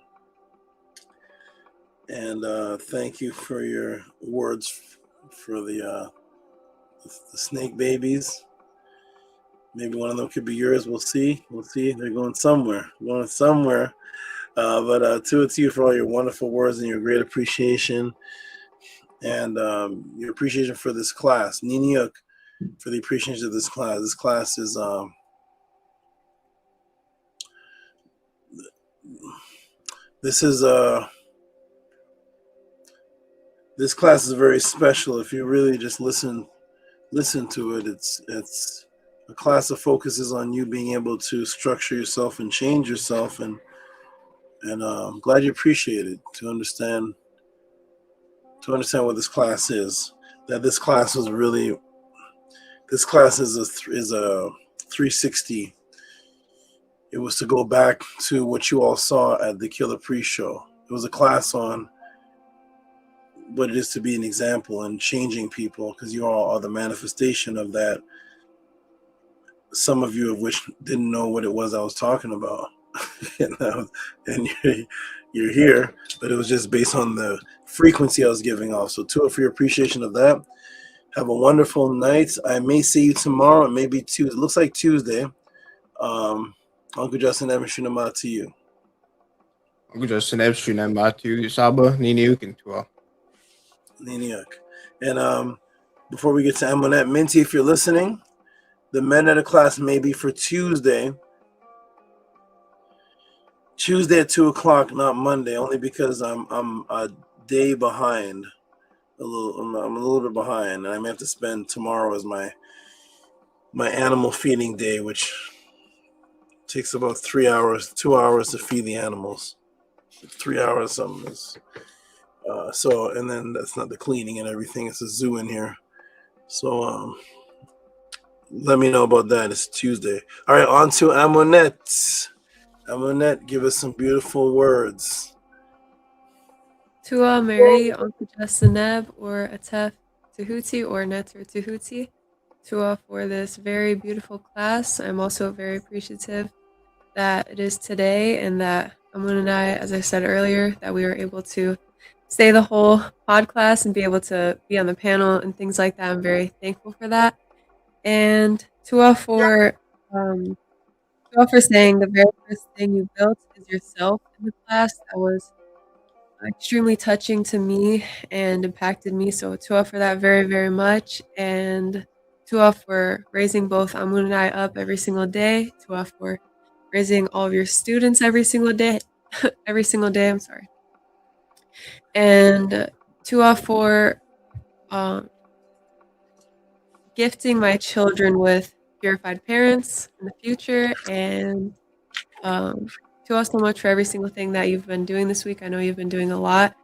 And thank you for your words for the snake babies. Maybe one of them could be yours. We'll see. They're going somewhere. But Tua, to you for all your wonderful words and your great appreciation. And your appreciation for this class. Niniuk for the appreciation of this class. This class is this class is very special. If you really just listen to it, it's a class that focuses on you being able to structure yourself and change yourself, and I'm glad you appreciate it to understand what this class is. That this class is a 360. It was to go back to what you all saw at the Killer Pre-Show. It was a class on what it is to be an example and changing people, because you all are the manifestation of that. Some of you of which didn't know what it was I was talking about. and you're here, but it was just based on the frequency I was giving off. So Tua, for your appreciation of that. Have a wonderful night. I may see you tomorrow. It may be Tuesday. It looks like Tuesday. Uncle Justin, Evan Shunama to you. Uncle Justin, Evan Shunama to you. Saba, Niniuk, and Tua. Niniuk. And before we get to Amonet, Minty, if you're listening, the men at a class may be for Tuesday. Tuesday at 2:00, not Monday, only because I'm a day behind. I'm a little bit behind, and I may have to spend tomorrow as my animal feeding day, which takes about 3 hours, 2 hours to feed the animals. 3 hours something is. And then that's not the cleaning and everything. It's a zoo in here. So let me know about that. It's Tuesday. All right, on to Amonet. Amonet, give us some beautiful words. Tua Mary Uncle Jesseneb or Atef Tehuti or Netter Tehuti. Tua for this very beautiful class. I'm also very appreciative that it is today and that Amun and I, as I said earlier, that we were able to stay the whole pod class and be able to be on the panel and things like that. I'm very thankful for that. And Tua for saying the very first thing you built is yourself in the class. That was extremely touching to me and impacted me. So Tua for that very, very much. And Tua for raising both Amun and I up every single day. Tua for raising all of your students every single day. Every single day, I'm sorry. And Tua for gifting my children with purified parents in the future. And Tua so much for every single thing that you've been doing this week. I know you've been doing a lot.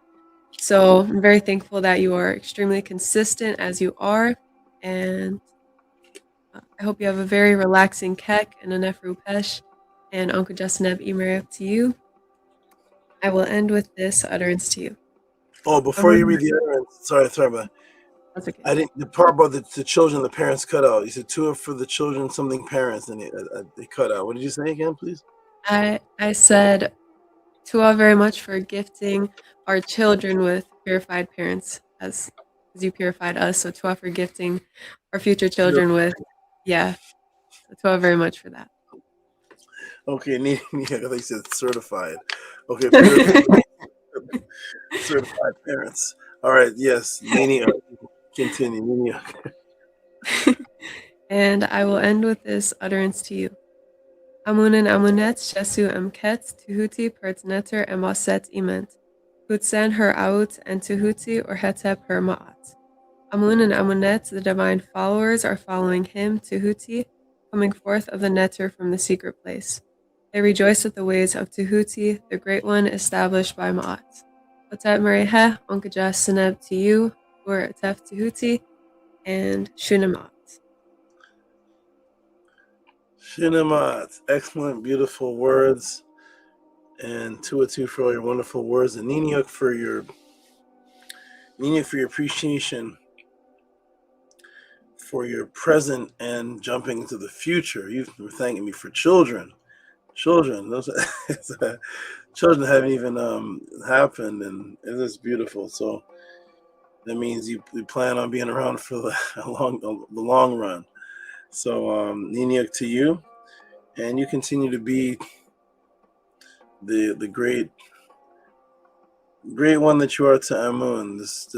So I'm very thankful that you are extremely consistent as you are. And I hope you have a very relaxing Kek and a Nefru Pesh. And Uncle Justineb Emer up to you. I will end with this utterance to you. Oh, before you read the utterance, sorry, but that's okay. I didn't. The part about the children, the parents cut out. You said Tua for the children, something parents, and they cut out. What did you say again, please? I said Tua very much for gifting our children with purified parents as you purified us. So Tua for gifting our future children with, yeah. So Tua very much for that. Okay, I thought you said certified. Okay, purified, certified parents. All right, yes, Nini, continue, Nini. And I will end with this utterance to you. Amun and Amunet Shesu Emket Tehuti Pertneter Emaset Iment. Hutsen her out and Tehuti or Hetep her Ma'at. Amun and Amunet, the divine followers, are following him, Tehuti, coming forth of the netter from the secret place. They rejoice at the ways of Tehuti, the great one established by Ma'at. Otet Marihe, Onkaja Seneb to you, or Atef Tehuti, and Shunamat. Shunamat, excellent, beautiful words. And Tuatu for all your wonderful words. And Niniuk for your appreciation for your present and jumping into the future. You were thanking me for children. Those children haven't even happened, and it is beautiful. So that means you plan on being around for the long run. So Niniuk to you, and you continue to be the great one that you are to Amun. This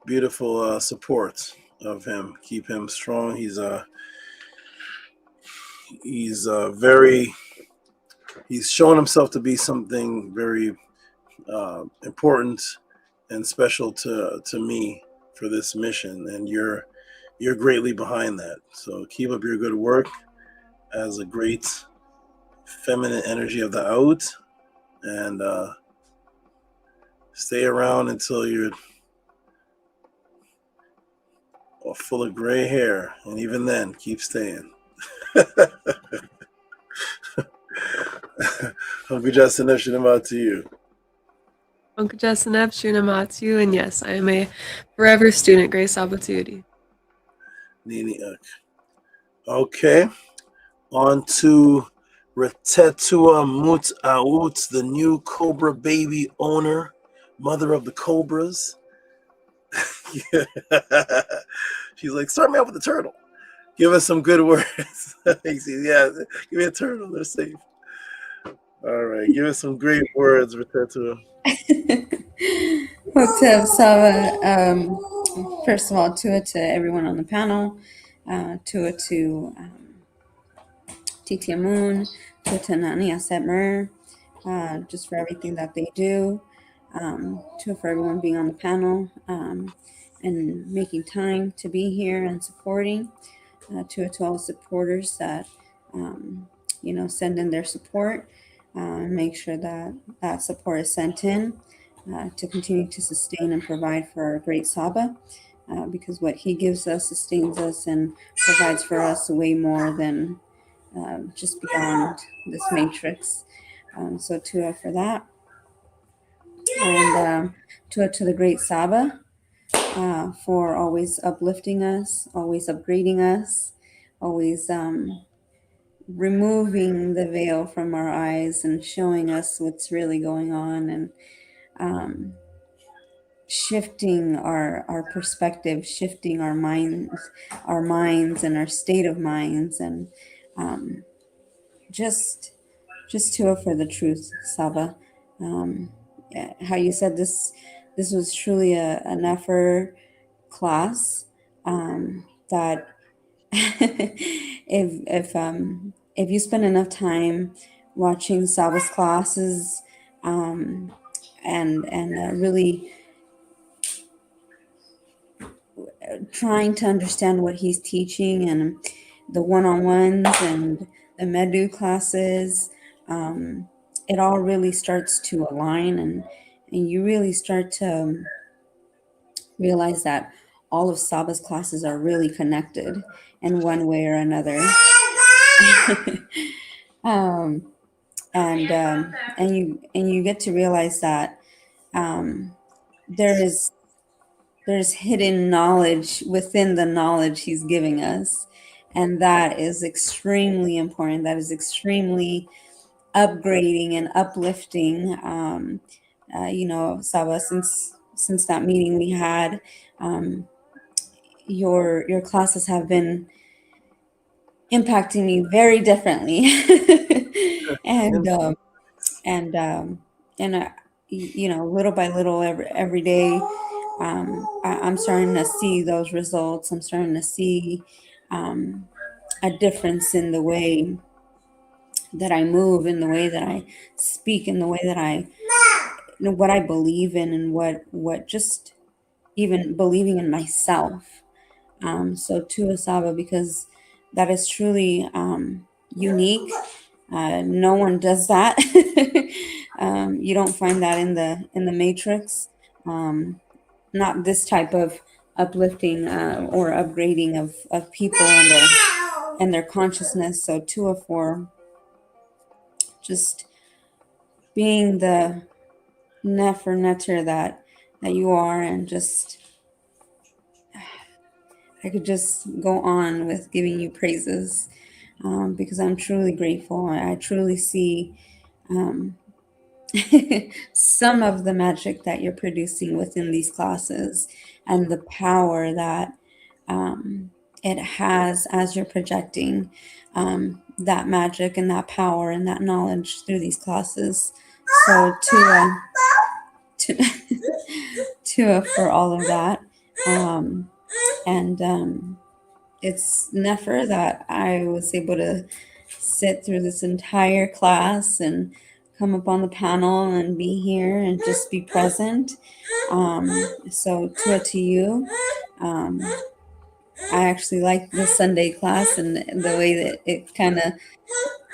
beautiful support of him. Keep him strong. He's shown himself to be something very important and special to me for this mission, and you're greatly behind that. So keep up your good work as a great feminine energy of the out, and stay around until you're full of gray hair, and even then, keep staying. Uncle Justin, Shunamat to you. Uncle Justin, Shunamat to you, and yes, I am a forever student, Grace Opportunity. Niniuk. Okay, on to Retetua Mut'aut, the new Cobra baby owner, mother of the Cobras. She's like, start me off with a turtle. Give us some good words. Yeah, give me a turtle. They're safe. All right, give us some great words, Retetua. What's up, Sava? First of all, Tua to everyone on the panel. Tua to Titi Amun, Tua to Nani Asetmer, just for everything that they do. Tua for everyone being on the panel and making time to be here and supporting. Tua to all the supporters that send in their support. Make sure that support is sent in to continue to sustain and provide for our great Saba, because what he gives us sustains us and provides for us way more than just beyond this matrix. So Tua for that. And to the great Saba for always uplifting us, always upgrading us, always removing the veil from our eyes and showing us what's really going on, and shifting our perspective, shifting our minds and our state of minds, and just for the truth, Saba. Yeah, how you said this was truly an effort class, that if you spend enough time watching Saba's classes, and really trying to understand what he's teaching, and the one-on-ones and the Medu classes, it all really starts to align, and you really start to realize that all of Saba's classes are really connected in one way or another. And you get to realize that there's hidden knowledge within the knowledge he's giving us, and that is extremely important. That is extremely upgrading and uplifting. Saba, since that meeting we had, your classes have been impacting me very differently. and little by little, every day, I'm starting to see those results. I'm starting to see a difference in the way that I move, in the way that I speak, in the way that what I believe in, and what just even believing in myself. So to Asaba, because that is truly unique. No one does that. You don't find that in the Matrix. Not this type of uplifting or upgrading of people and their consciousness. So 204, just being the nefer netter that you are, and just I could just go on with giving you praises, because I'm truly grateful. I truly see some of the magic that you're producing within these classes, and the power that it has as you're projecting that magic and that power and that knowledge through these classes. So to for all of that, and it's never that I was able to sit through this entire class and come up on the panel and be here and just be present. So to you. I actually like the Sunday class and the way that it kind of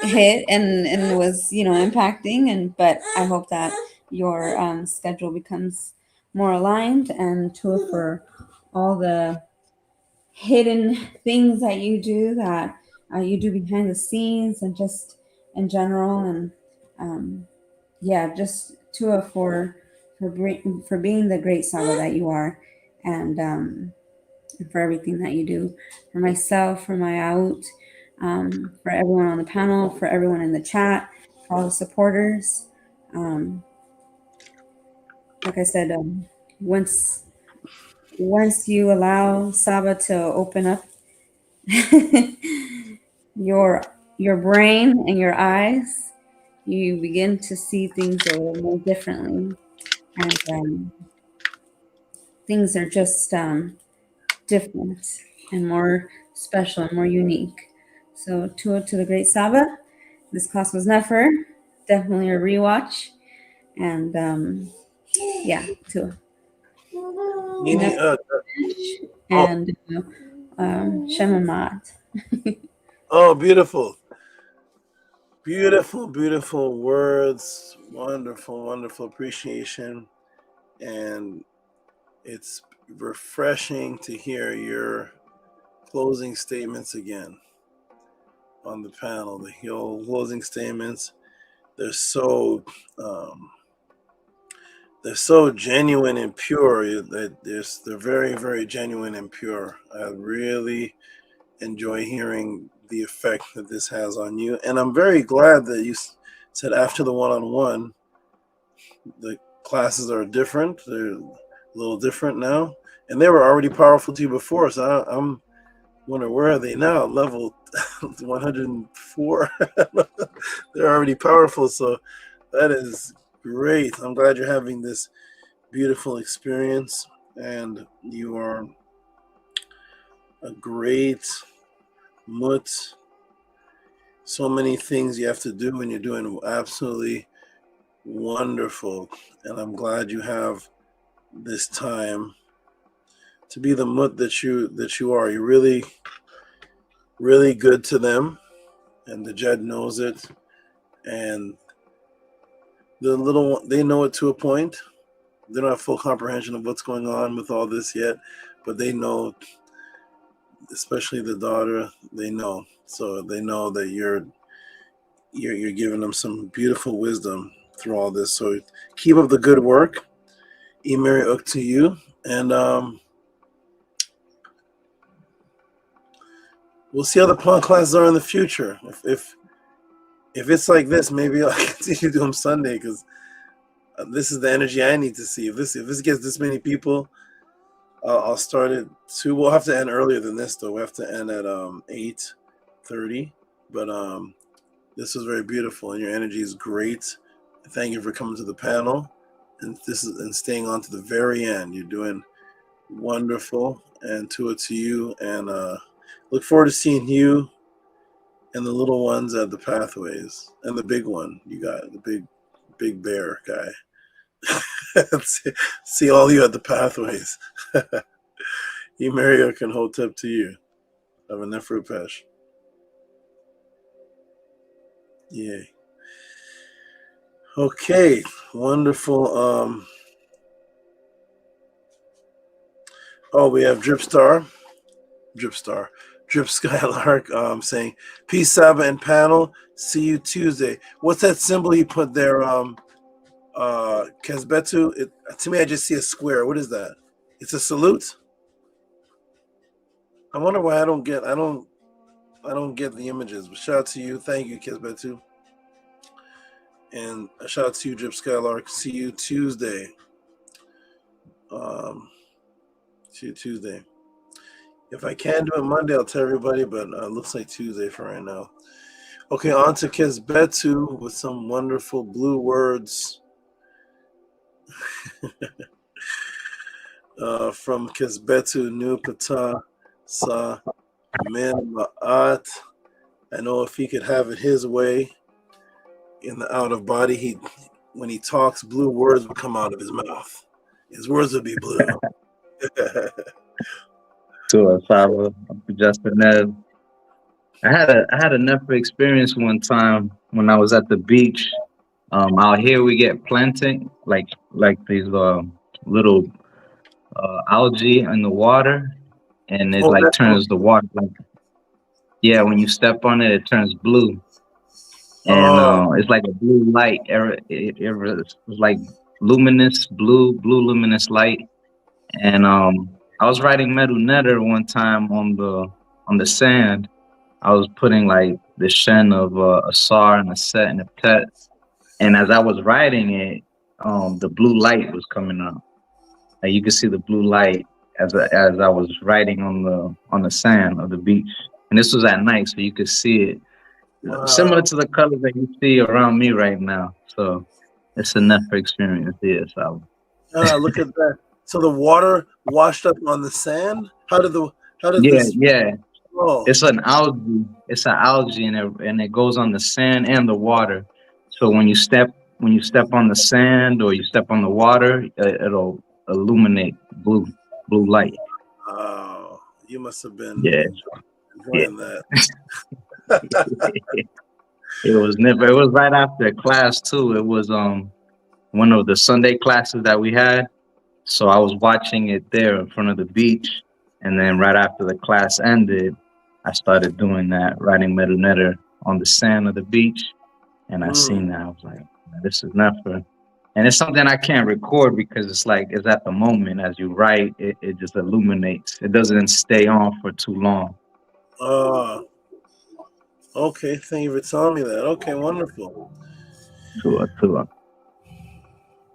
hit and was, impacting. But I hope that your schedule becomes more aligned, and for all the hidden things that you do, that you do behind the scenes, and just in general. And just for being the great Saba that you are, and for everything that you do for myself, for my out, for everyone on the panel, for everyone in the chat, for all the supporters. Like I said, once you allow Saba to open up your brain and your eyes, you begin to see things a little more differently, and things are just different and more special and more unique. So to the great Saba, this class was never, definitely a rewatch, and to and Shemamat. Oh, beautiful. Beautiful, beautiful words. Wonderful, wonderful appreciation. And it's refreshing to hear your closing statements again on the panel. The closing statements, they're so they're so genuine and pure. They're very, very genuine and pure. I really enjoy hearing the effect that this has on you. And I'm very glad that you said after the one-on-one, the classes are different. They're a little different now. And they were already powerful to you before. So I'm wondering, where are they now? Level 104? They're already powerful. So that is great. I'm glad you're having this beautiful experience. And you are a great mut. So many things you have to do, and you're doing absolutely wonderful. And I'm glad you have this time to be the mut that you are. You're really, really good to them, and the Jed knows it. And the little one, they know it to a point. They don't have full comprehension of what's going on with all this yet, but they know, especially the daughter, they know. So they know that you're giving them some beautiful wisdom through all this. So keep up the good work. Emary Uk to you. And we'll see how the pawn classes are in the future. If it's like this, maybe I'll continue to do them Sunday, because this is the energy I need to see. If this gets this many people, I'll start it too. We'll have to end earlier than this, though. We have to end at 8:30. But this was very beautiful, and your energy is great. Thank you for coming to the panel, and staying on to the very end. You're doing wonderful, and to you. And look forward to seeing you and the little ones at the Pathways, and the big one you got, the big bear guy. See all you at the Pathways. Emeria can hold up to you. Have a Nefru Pesh. Yay. Okay, wonderful. We have Drip Skylark saying, peace, Saba and panel. See you Tuesday. What's that symbol you put there? Kesbetu. To me, I just see a square. What is that? It's a salute. I wonder why I don't get the images. But shout out to you. Thank you, Kesbetu. And a shout out to you, Drip Skylark. See you Tuesday. If I can do it Monday, I'll tell everybody, but it looks like Tuesday for right now. Okay, on to Kesbetu with some wonderful blue words from Kesbetu Nu Pata Sa Min Ma'at. I know if he could have it his way in the out of body, when he talks, blue words would come out of his mouth. His words would be blue. So Saba, Justin Nev. I had a Nefra experience one time when I was at the beach. Out here we get planting like these little algae in the water, and it turns the water when you step on it, it turns blue, and it's like a blue light. It was like luminous blue luminous light, and I was writing Medu Netter one time on the sand. I was putting like the shen of a sar and a set and a tet, and as I was writing it, the blue light was coming up. Like you could see the blue light as I was writing on the sand of the beach, and this was at night, so you could see it, similar to the colors that you see around me right now. So it's a Nefra experience here. So look at that. So the water washed up on the sand. How did this? Yeah. Oh. It's an algae. It's an algae, and it goes on the sand and the water. So when you step on the sand or you step on the water, it'll illuminate blue light. Oh, you must have been enjoying that. It was right after class too. It was one of the Sunday classes that we had. So I was watching it there in front of the beach, and then right after the class ended, I started doing that, writing Medu Netter on the sand of the beach, and I seen that. I was like, this is Nefra. And it's something I can't record because it's like, it's at the moment as you write, it just illuminates. It doesn't stay on for too long. Okay, thank you for telling me that. Okay, wonderful. Tua.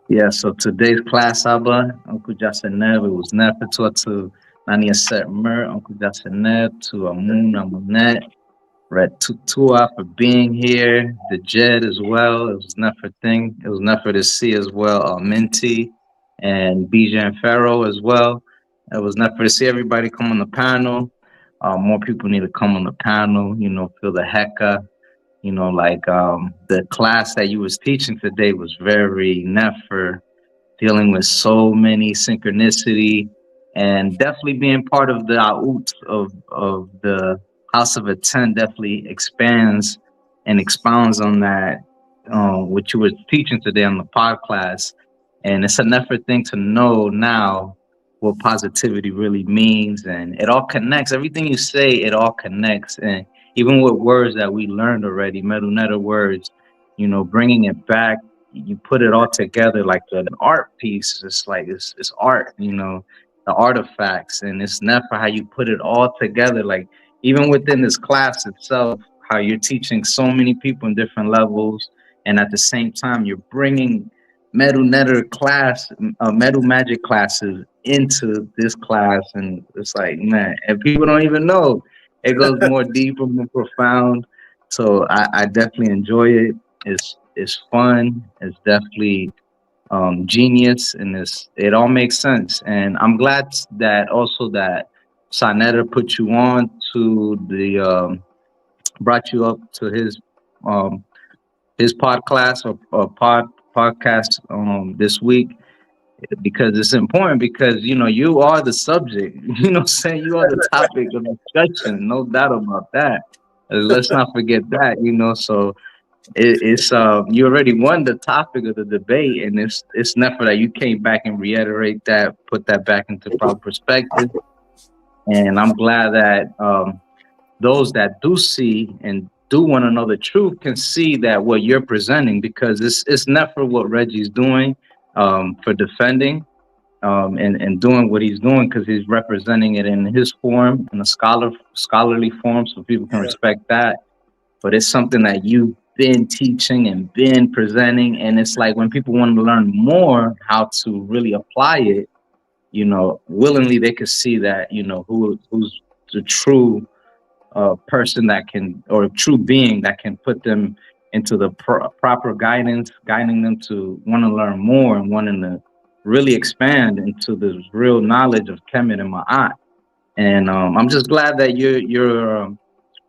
Yeah, so today's class, Abba, Uncle Jasenev, it was Nefer to Nania Set Mer, Uncle Jasenev, to Amun, Amunet, Red Tua for being here, the Jed as well. It was Nefer thing. It was Nefer to see as well, Minty and Bija and Pharaoh as well. It was Nefer to see everybody come on the panel. More people need to come on the panel, you know, feel the hecka. You know, like the class that you was teaching today was very Nefer, dealing with so many synchronicity and definitely being part of the out of the House of Atten definitely expands and expounds on that, what you were teaching today on the pod class. And it's a Nefer thing to know now what positivity really means, and it all connects. Everything you say, it all connects. And even with words that we learned already, Medunetta words, you know, bringing it back, you put it all together like an art piece. It's like, it's art, you know, the artifacts, and it's never how you put it all together. Like even within this class itself, how you're teaching so many people in different levels, and at the same time, you're bringing Medunetta class, Medu Magic classes into this class. And it's like, man, and people don't even know. It goes more deeper, more profound. So I definitely enjoy it. It's fun. It's definitely genius, and it all makes sense. And I'm glad that also that Sanetta put you on to the brought you up to his pod class or podcast this week, because it's important, because you know you are the subject. You know what I'm saying? You are the topic of discussion, no doubt about that. Let's not forget that, you know. So it's you already won the topic of the debate, and it's never that you came back and reiterate that, put that back into proper perspective. And I'm glad that those that do see and do want to know the truth can see that what you're presenting, because it's never what Reggie's doing for defending and doing what he's doing, because he's representing it in his form, in a scholarly form, so people can respect that. But it's something that you've been teaching and been presenting, and it's like when people want to learn more how to really apply it, you know, willingly they could see that, you know, who's the true person that can, or a true being that can put them into the proper guidance, guiding them to want to learn more and wanting to really expand into the real knowledge of Kemet and Ma'at. And I'm just glad that you're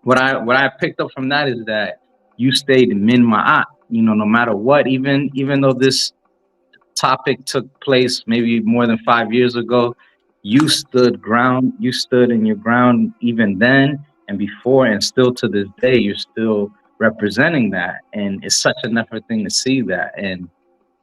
what I picked up from that is that you stayed in Min Ma'at, you know, no matter what, even though this topic took place maybe more than 5 years ago, you stood in your ground even then and before, and still to this day, you're still representing that. And it's such an effort thing to see that. And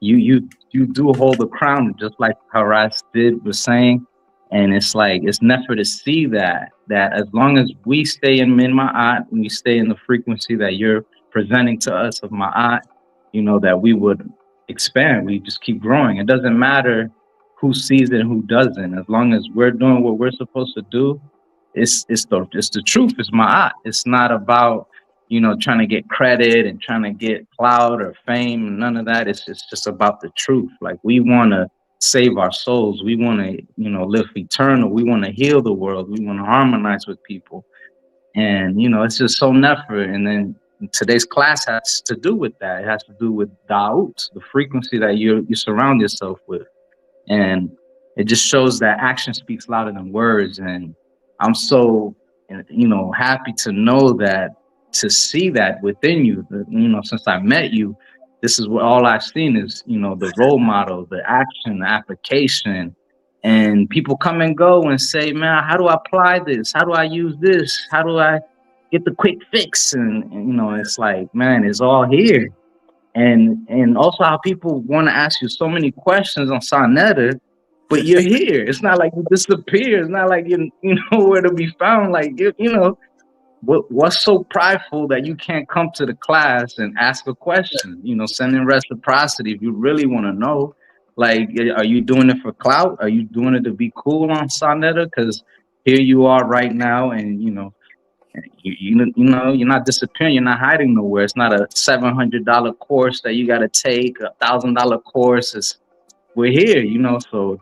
you do hold the crown, just like Haras was saying. And it's like, it's never to see that as long as we stay in Min Ma'at, and we stay in the frequency that you're presenting to us of Ma'at, you know, that we would expand. We just keep growing. It doesn't matter who sees it and who doesn't. As long as we're doing what we're supposed to do, it's the truth. It's Ma'at. It's not about, you know, trying to get credit and trying to get clout or fame. None of that. It's just about the truth. Like, we want to save our souls. We want to, you know, live eternal. We want to heal the world. We want to harmonize with people. And, you know, it's just so never. And then today's class has to do with that. It has to do with Tought, the frequency that you surround yourself with. And it just shows that action speaks louder than words. And I'm so, you know, happy to know that, to see that within you. You know, since I met you, this is what all I've seen is, you know, the role model, the action, the application. And people come and go and say, man, how do I apply this? How do I use this? How do I get the quick fix? And you know, it's like, man, it's all here. And also how people want to ask you so many questions on Sanetta, but you're here. It's not like you disappear. It's not like you're nowhere to be found. Like, you know, what's so prideful that you can't come to the class and ask a question? You know, send in reciprocity if you really want to know. Like, are you doing it for clout? Are you doing it to be cool on Sonetta? Because here you are right now, and you know, you know, you're not disappearing. You're not hiding nowhere. It's not a $700 course that you got to take, $1,000 course. We're here, you know. So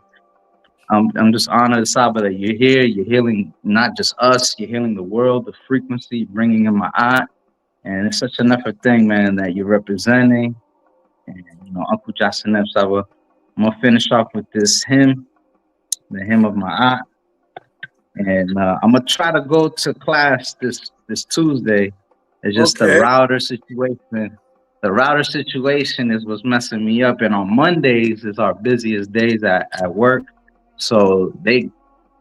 I'm just honored, Saba, that you're here. You're healing not just us. You're healing the world, the frequency, bringing in my art, and it's such an effort thing, man, that you're representing. And you know, Uncle Jasineb Saba. I'm gonna finish off with this hymn, the hymn of my art. And I'm gonna try to go to class this Tuesday. It's just the router situation. The router situation is what's messing me up. And on Mondays is our busiest days at work. So they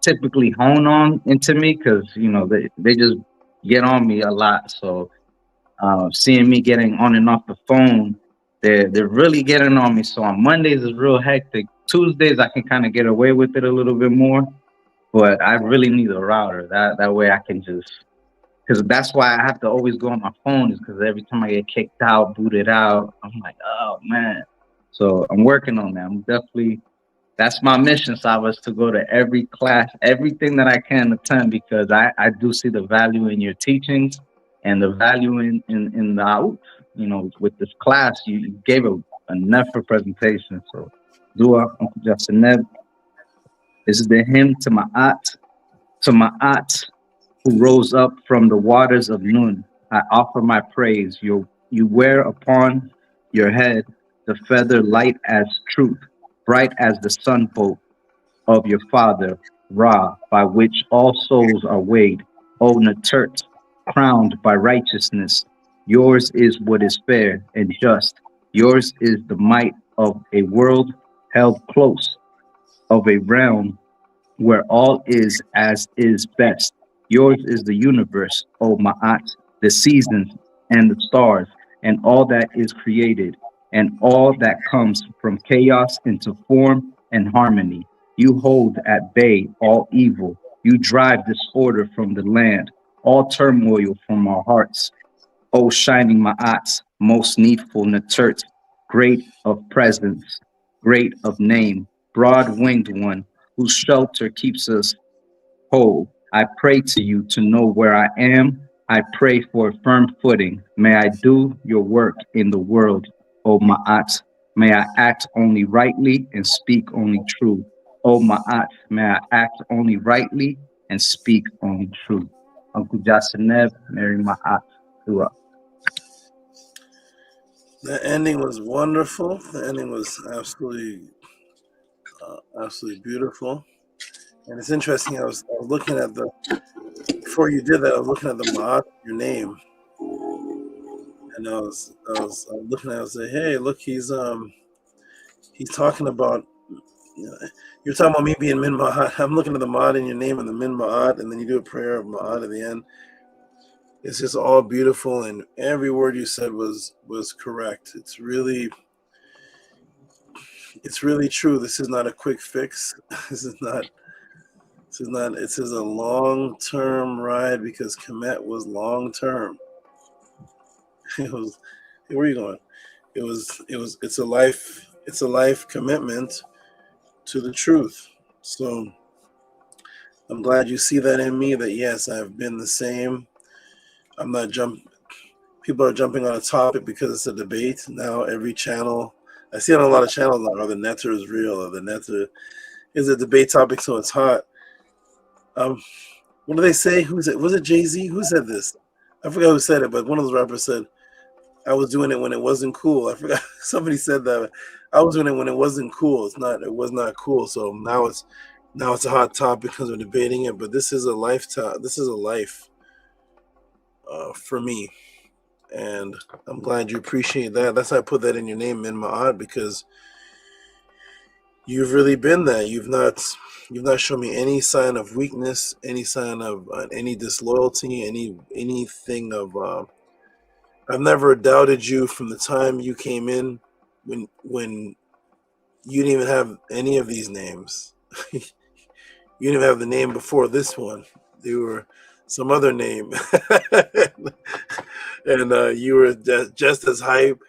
typically hone on into me because you know they just get on me a lot. So seeing me getting on and off the phone, they're really getting on me. So on Mondays is real hectic. Tuesdays I can kind of get away with it a little bit more. But I really need a router. That way I can just, because that's why I have to always go on my phone, is because every time I get kicked out, booted out, I'm like, oh man. So I'm working on that. I'm definitely, that's my mission, Saba, is to go to every class, everything that I can attend, because I do see the value in your teachings and the value in the out. You know, with this class, you gave a nefer presentation. So Dua, Uncle Jasineb. This is the hymn to Ma'at, who rose up from the waters of Nun. I offer my praise. You wear upon your head the feather light as truth, bright as the sunbolt of your father, Ra, by which all souls are weighed. O Naturt, crowned by righteousness. Yours is what is fair and just. Yours is the might of a world held close, of a realm where all is as is best. Yours is the universe, O Ma'at, the seasons and the stars, and all that is created, and all that comes from chaos into form and harmony. You hold at bay all evil. You drive disorder from the land, all turmoil from our hearts. O shining Ma'at, most needful Naturt, great of presence, great of name, broad-winged one, whose shelter keeps us whole. I pray to you to know where I am. I pray for a firm footing. May I do your work in the world, O Ma'at. May I act only rightly and speak only true. O Ma'at, may I act only rightly and speak only true. Uncle Jasineb, Mary Ma'at, Dua. The ending was wonderful. The ending was absolutely beautiful. And it's interesting. I was looking at before you did that. I was looking at the Ma'at, your name, and I was looking at it. I was like, hey, look, he's talking about. You're talking about me being Min Ma'at. I'm looking at the Ma'at in your name and the Min Ma'at, and then you do a prayer of Ma'at at the end. It's just all beautiful, and every word you said was correct. It's really true. This is not a quick fix. This is a long-term ride, because Kemet was long-term. It was, where are you going? It's a life commitment to the truth. So I'm glad you see that in me, that yes, I've been the same. I'm not people are jumping on a topic because it's a debate. Now every channel, I see on a lot of channels now, the netter is real, or the netter is a debate topic, so it's hot. What do they say? Was it Jay-Z? Who said this? I forgot who said it, but one of those rappers said, I was doing it when it wasn't cool. I forgot. Somebody said that. I was doing it when it wasn't cool. It was not cool. So now it's a hot topic because we're debating it, but this is a lifetime. This is a life for me. And I'm glad you appreciate that. That's why I put that in your name, Min Ma'at, because you've really been that. You've not shown me any sign of weakness, any sign of any disloyalty, anything of. I've never doubted you from the time you came in, when you didn't even have any of these names. You didn't even have the name before this one. They were some other name, and you were just as hype.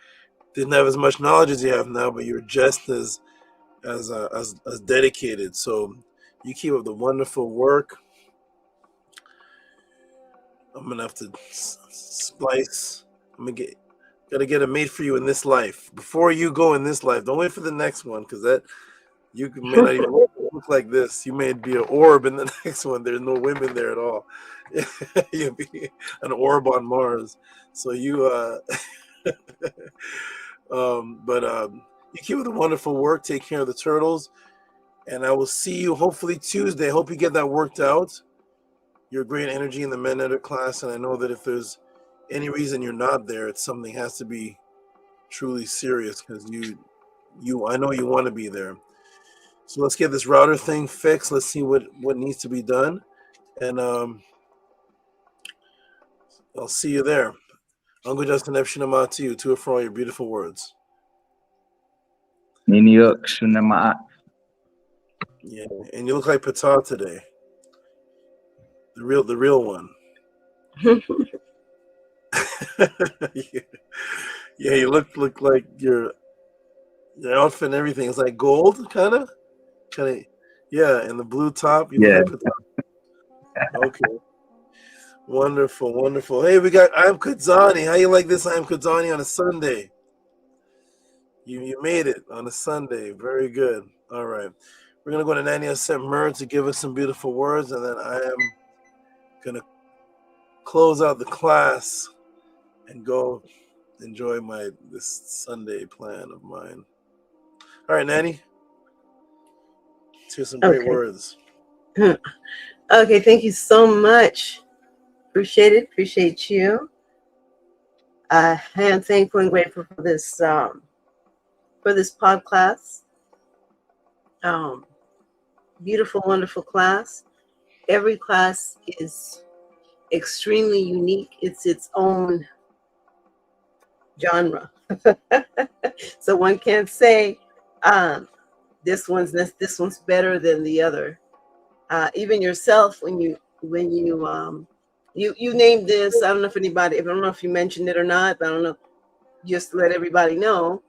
Didn't have as much knowledge as you have now, but you were just as dedicated. So you keep up the wonderful work. I'm gonna have to splice. Gotta get it made for you in this life. Before you go in this life, don't wait for the next one, because that you may not even look like this. You may be an orb in the next one. There's no women there at all. You'll be an orb on Mars. So you you keep up the wonderful work. Take care of the turtles, and I will see you hopefully Tuesday. Hope you get that worked out. Your great energy in the men ed class, and I know that if there's any reason you're not there, it's something has to be truly serious, because I know you want to be there. So let's get this router thing fixed. Let's see what needs to be done, and I'll see you there. Uncle Justin Epshinama to you, to for all your beautiful words. Yeah, and you look like Tought today. The real one. Yeah, you look like your outfit and everything is like gold, kind of. Yeah, and the blue top. You look like Tought. Okay. Wonderful. Hey, we got I'm Kudzani. How you like this? I'm Kudzani on a Sunday. You made it on a Sunday. Very good. All right. We're gonna go to Nania Semmer to give us some beautiful words, and then I am gonna close out the class and go enjoy this Sunday plan of mine. All right, Nanny. Let's hear some great words. Okay, thank you so much. Appreciate it. Appreciate you. I am thankful and grateful for this pod class. Beautiful, wonderful class. Every class is extremely unique. It's its own genre. So one can't say this one's better than the other. Even yourself, when you named this, I don't know if you mentioned it or not, but I don't know, just to let everybody know,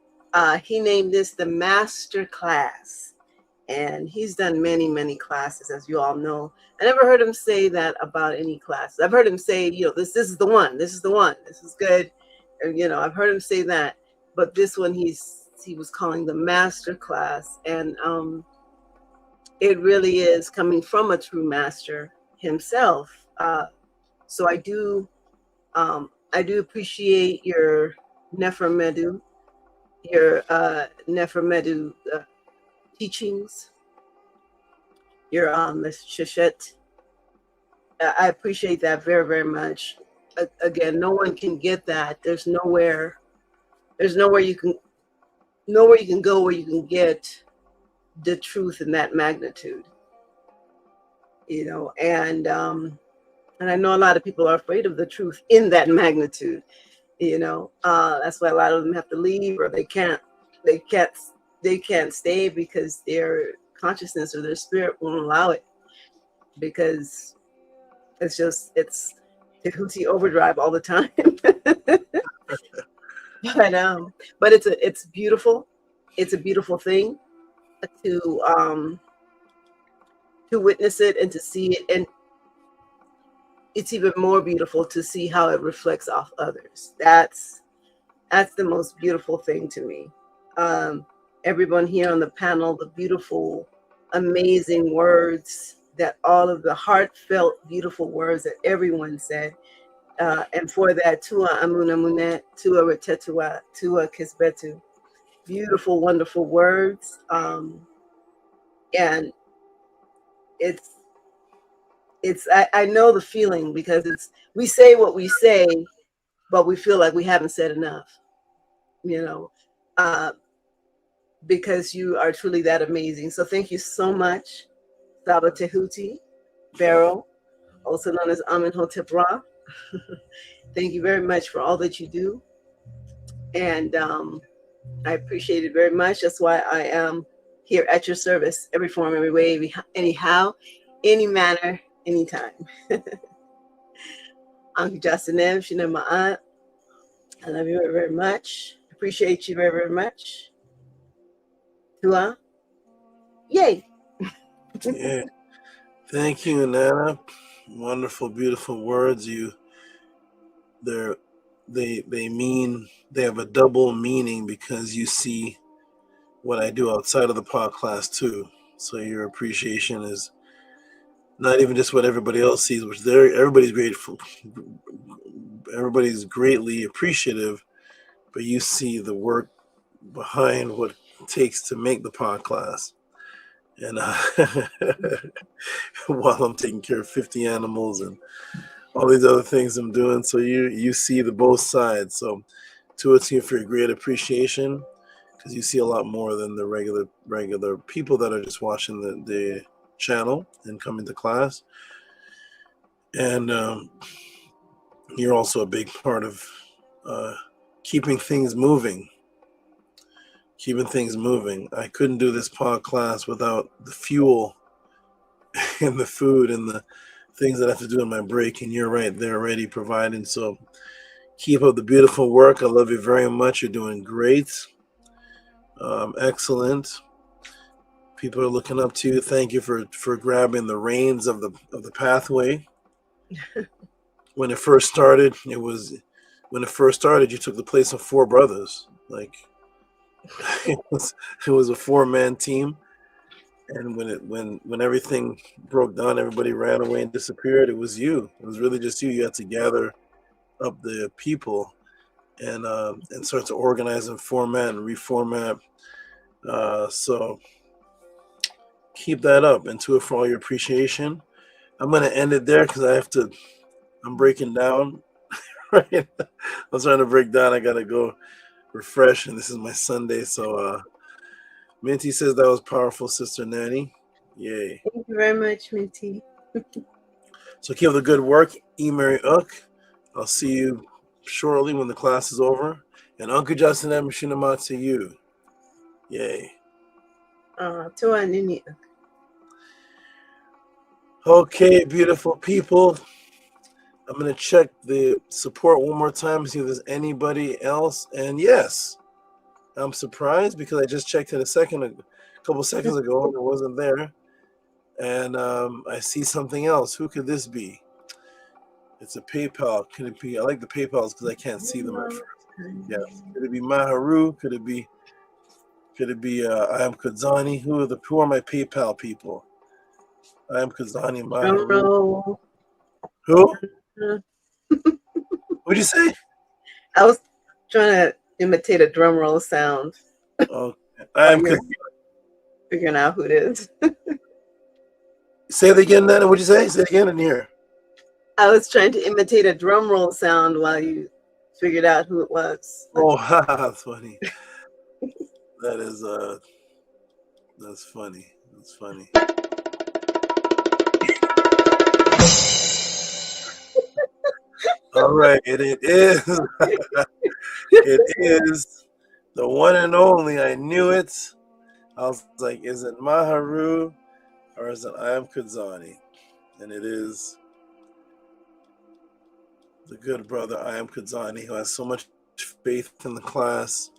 he named this the master class, and he's done many classes, as you all know. I never heard him say that about any class. I've heard him say, this is the one, this is good, and I've heard him say that, but this one he was calling the master class, and it really is coming from a true master himself. So I do appreciate your Nefermedu, teachings, your Sheshet. I appreciate that very, very much. Again, no one can get that. There's nowhere you can go where you can get the truth in that magnitude. And I know a lot of people are afraid of the truth in that magnitude. That's why a lot of them have to leave, or they can't stay because their consciousness or their spirit won't allow it, because it's Tehuti overdrive all the time. But it's beautiful. It's a beautiful thing to witness it and to see it, and it's even more beautiful to see how it reflects off others. That's the most beautiful thing to me. Everyone here on the panel, the beautiful, amazing words, that all of the heartfelt, beautiful words that everyone said. And for that, Tua Amuna Munet, Tua Retetua, Tua Kisbetu. Beautiful, wonderful words. And I know the feeling, because we say what we say, but we feel like we haven't said enough, because you are truly that amazing. So thank you so much, Saba Tehuti, Pharaoh, also known as Amenhotep Ra. Thank you very much for all that you do. And I appreciate it very much. That's why I am here at your service, every form, every way, anyhow, any manner, anytime. Uncle Justin M, Shina Ma'at. I love you very, very much. Appreciate you very, very much. Tua. Yay. Yeah. Thank you, Nana. Wonderful, beautiful words. They have a double meaning because you see what I do outside of the pod class too. So your appreciation is not even just what everybody else sees, which everybody's grateful, everybody's greatly appreciative, but you see the work behind what it takes to make the pod class. And while I'm taking care of 50 animals and all these other things I'm doing, so you see the both sides. So to you for your great appreciation, because you see a lot more than the regular people that are just watching the channel and coming to class. And you're also a big part of keeping things moving. I couldn't do this pod class without the fuel and the food and the things that I have to do in my break. And you're right, they're already providing. So keep up the beautiful work. I love you very much. You're doing great. Excellent. People are looking up to you. Thank you for grabbing the reins of the pathway. When it first started, you took the place of 4 brothers. Like it was a 4-man team. And when everything broke down, everybody ran away and disappeared. It was you. It was really just you. You had to gather up the people and start to organize and format and reformat. So keep that up, and to it for all your appreciation. I'm gonna end it there because I'm breaking down. Right, I'm trying to break down. I gotta go refresh, and this is my Sunday. So Minty says that was powerful, Sister Nanny. Yay. Thank you very much, Minty. So keep up the good work, E. Mary Ook. I'll see you shortly when the class is over. And Uncle Justin and Machinima to you. Yay. Tua Nini. Okay, beautiful people. I'm going to check the support one more time, see if there's anybody else. And yes, I'm surprised because I just checked it a couple seconds ago and it wasn't there. And I see something else. Who could this be? It's a PayPal. Could it be? I like the PayPals because I can't see them at first. Yes. Could it be Maharu? Could it be I am Kadzani? Who are my PayPal people? I am Kadzani, Maharu. Who? What'd you say? I was trying to imitate a drum roll sound. Okay. I am figuring out who it is. Say it again, Nana. What'd you say? Say it again in here. I was trying to imitate a drum roll sound while you figured out who it was. Oh, that's funny. That's funny. That's funny. All right, it is. It is the one and only. I knew it. I was like, is it Maharu or is it I am Kadzani? And it is the good brother I am Kadzani, who has so much faith in the class.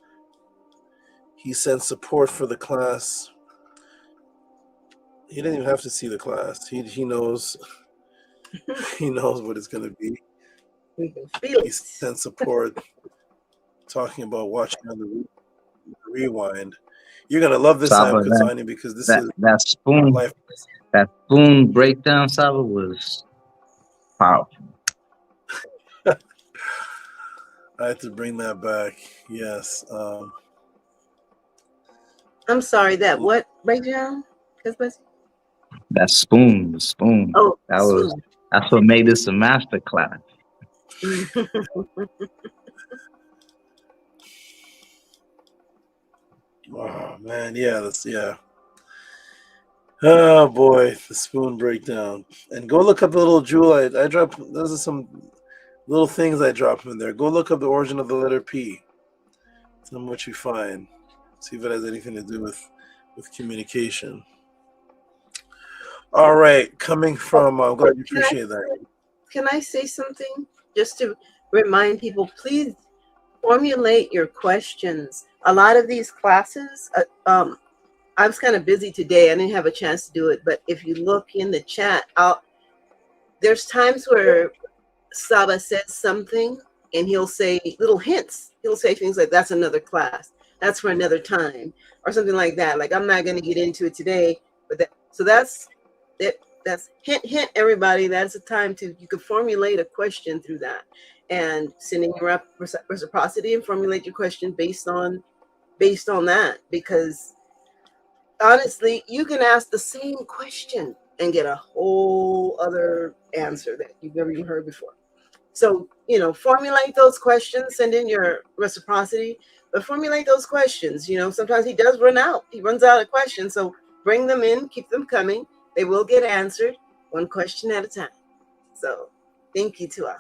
He sends support for the class. He didn't even have to see the class. He knows. He knows what it's going to be. He sends support, talking about watching on the rewind. You're going to love this time, Kadzani, because this is that spoon. Life. That spoon breakdown, Saba, was powerful. I had to bring that back. Yes. I'm sorry. That what breakdown? That spoon, the spoon. Oh, that's what made this a master class. Oh man, yeah. Oh boy, the spoon breakdown. And go look up the little jewel I dropped. Those are some little things I dropped in there. Go look up the origin of the letter P. Tell me what you find. See if it has anything to do with communication. All right, coming from. I'm glad you appreciate that. Can I say something? just to remind people, please formulate your questions. A lot of these classes, I was kind of busy today. I didn't have a chance to do it, but if you look in the chat, there's times where Saba says something and he'll say little hints. He'll say things like, that's another class, that's for another time, or something like that. Like, I'm not going to get into it today, but that's it. That's hint, everybody. That's a time you could formulate a question through that, and sending your reciprocity and formulate your question based on that. Because honestly, you can ask the same question and get a whole other answer that you've never even heard before. So, formulate those questions, send in your reciprocity, but formulate those questions. Sometimes he does run out. He runs out of questions. So bring them in, keep them coming. They will get answered one question at a time. So thank you, Tua.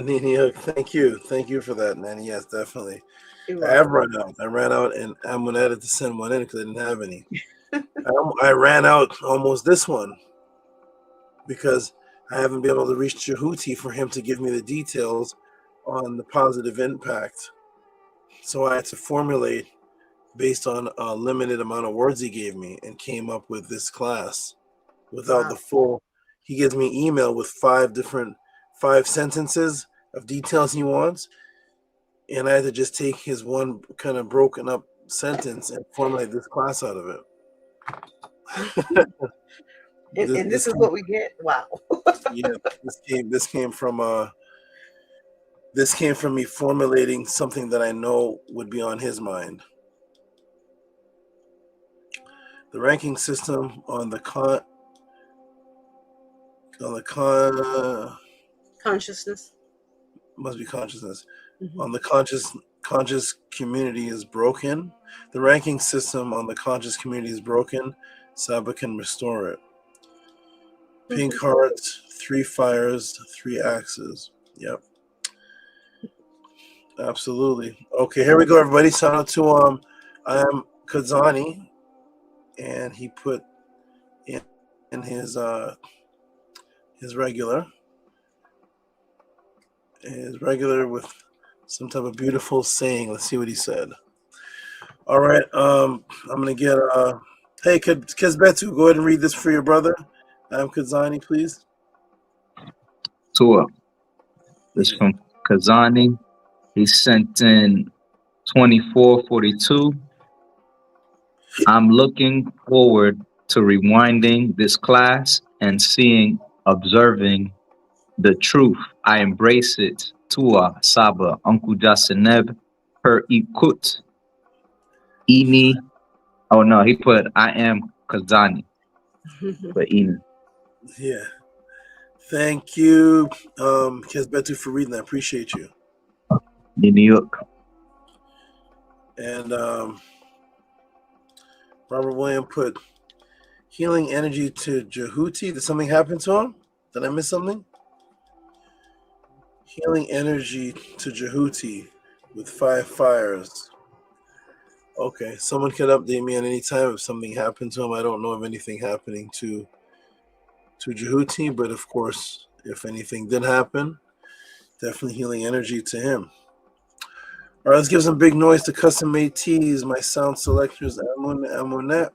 Nini, thank you. Thank you for that, Nanny. Yes, definitely. I have run out. I ran out, and I'm going to edit to send one in because I didn't have any. I ran out almost this one because I haven't been able to reach Tehuti for him to give me the details on the positive impact. So I had to formulate based on a limited amount of words he gave me and came up with this class without the full. He gives me email with 5 sentences of details he wants. And I had to just take his one kind of broken up sentence and formulate this class out of it. And this is what we get. Wow. Yeah, this came from me formulating something that I know would be on his mind. The ranking system on the consciousness must be consciousness. Mm-hmm. On the conscious community is broken. The ranking system on the conscious community is broken. Saba can restore it. Pink hearts, 3 fires, 3 axes. Yep. Absolutely. Okay, here we go, everybody. Shout out to I am Kazani, and he put in his regular with some type of beautiful saying. Let's see what he said. All right. I'm gonna get hey, Kezbetu, go ahead and read this for your brother. I'm Kazani, please. Tua. This from Kazani. He sent in 2442. I'm looking forward to rewinding this class and observing the truth. I embrace it. Tua, Saba, Uncle Jaseneb, Per Ikut, Ini. Oh no, he put I am Kazani. But Ini. Yeah. Thank you, Kezbetu, for reading that. I appreciate you. New York. And Robert William put healing energy to Jehuti. Did something happen to him? Did I miss something? Healing energy to Jehuti with 5 fires. Okay, someone can update me at any time if something happened to him. I don't know of anything happening to Jehuti, but of course, if anything did happen, definitely healing energy to him. All right, let's give some big noise to Custom Made Tees, my sound selectors, Amunet.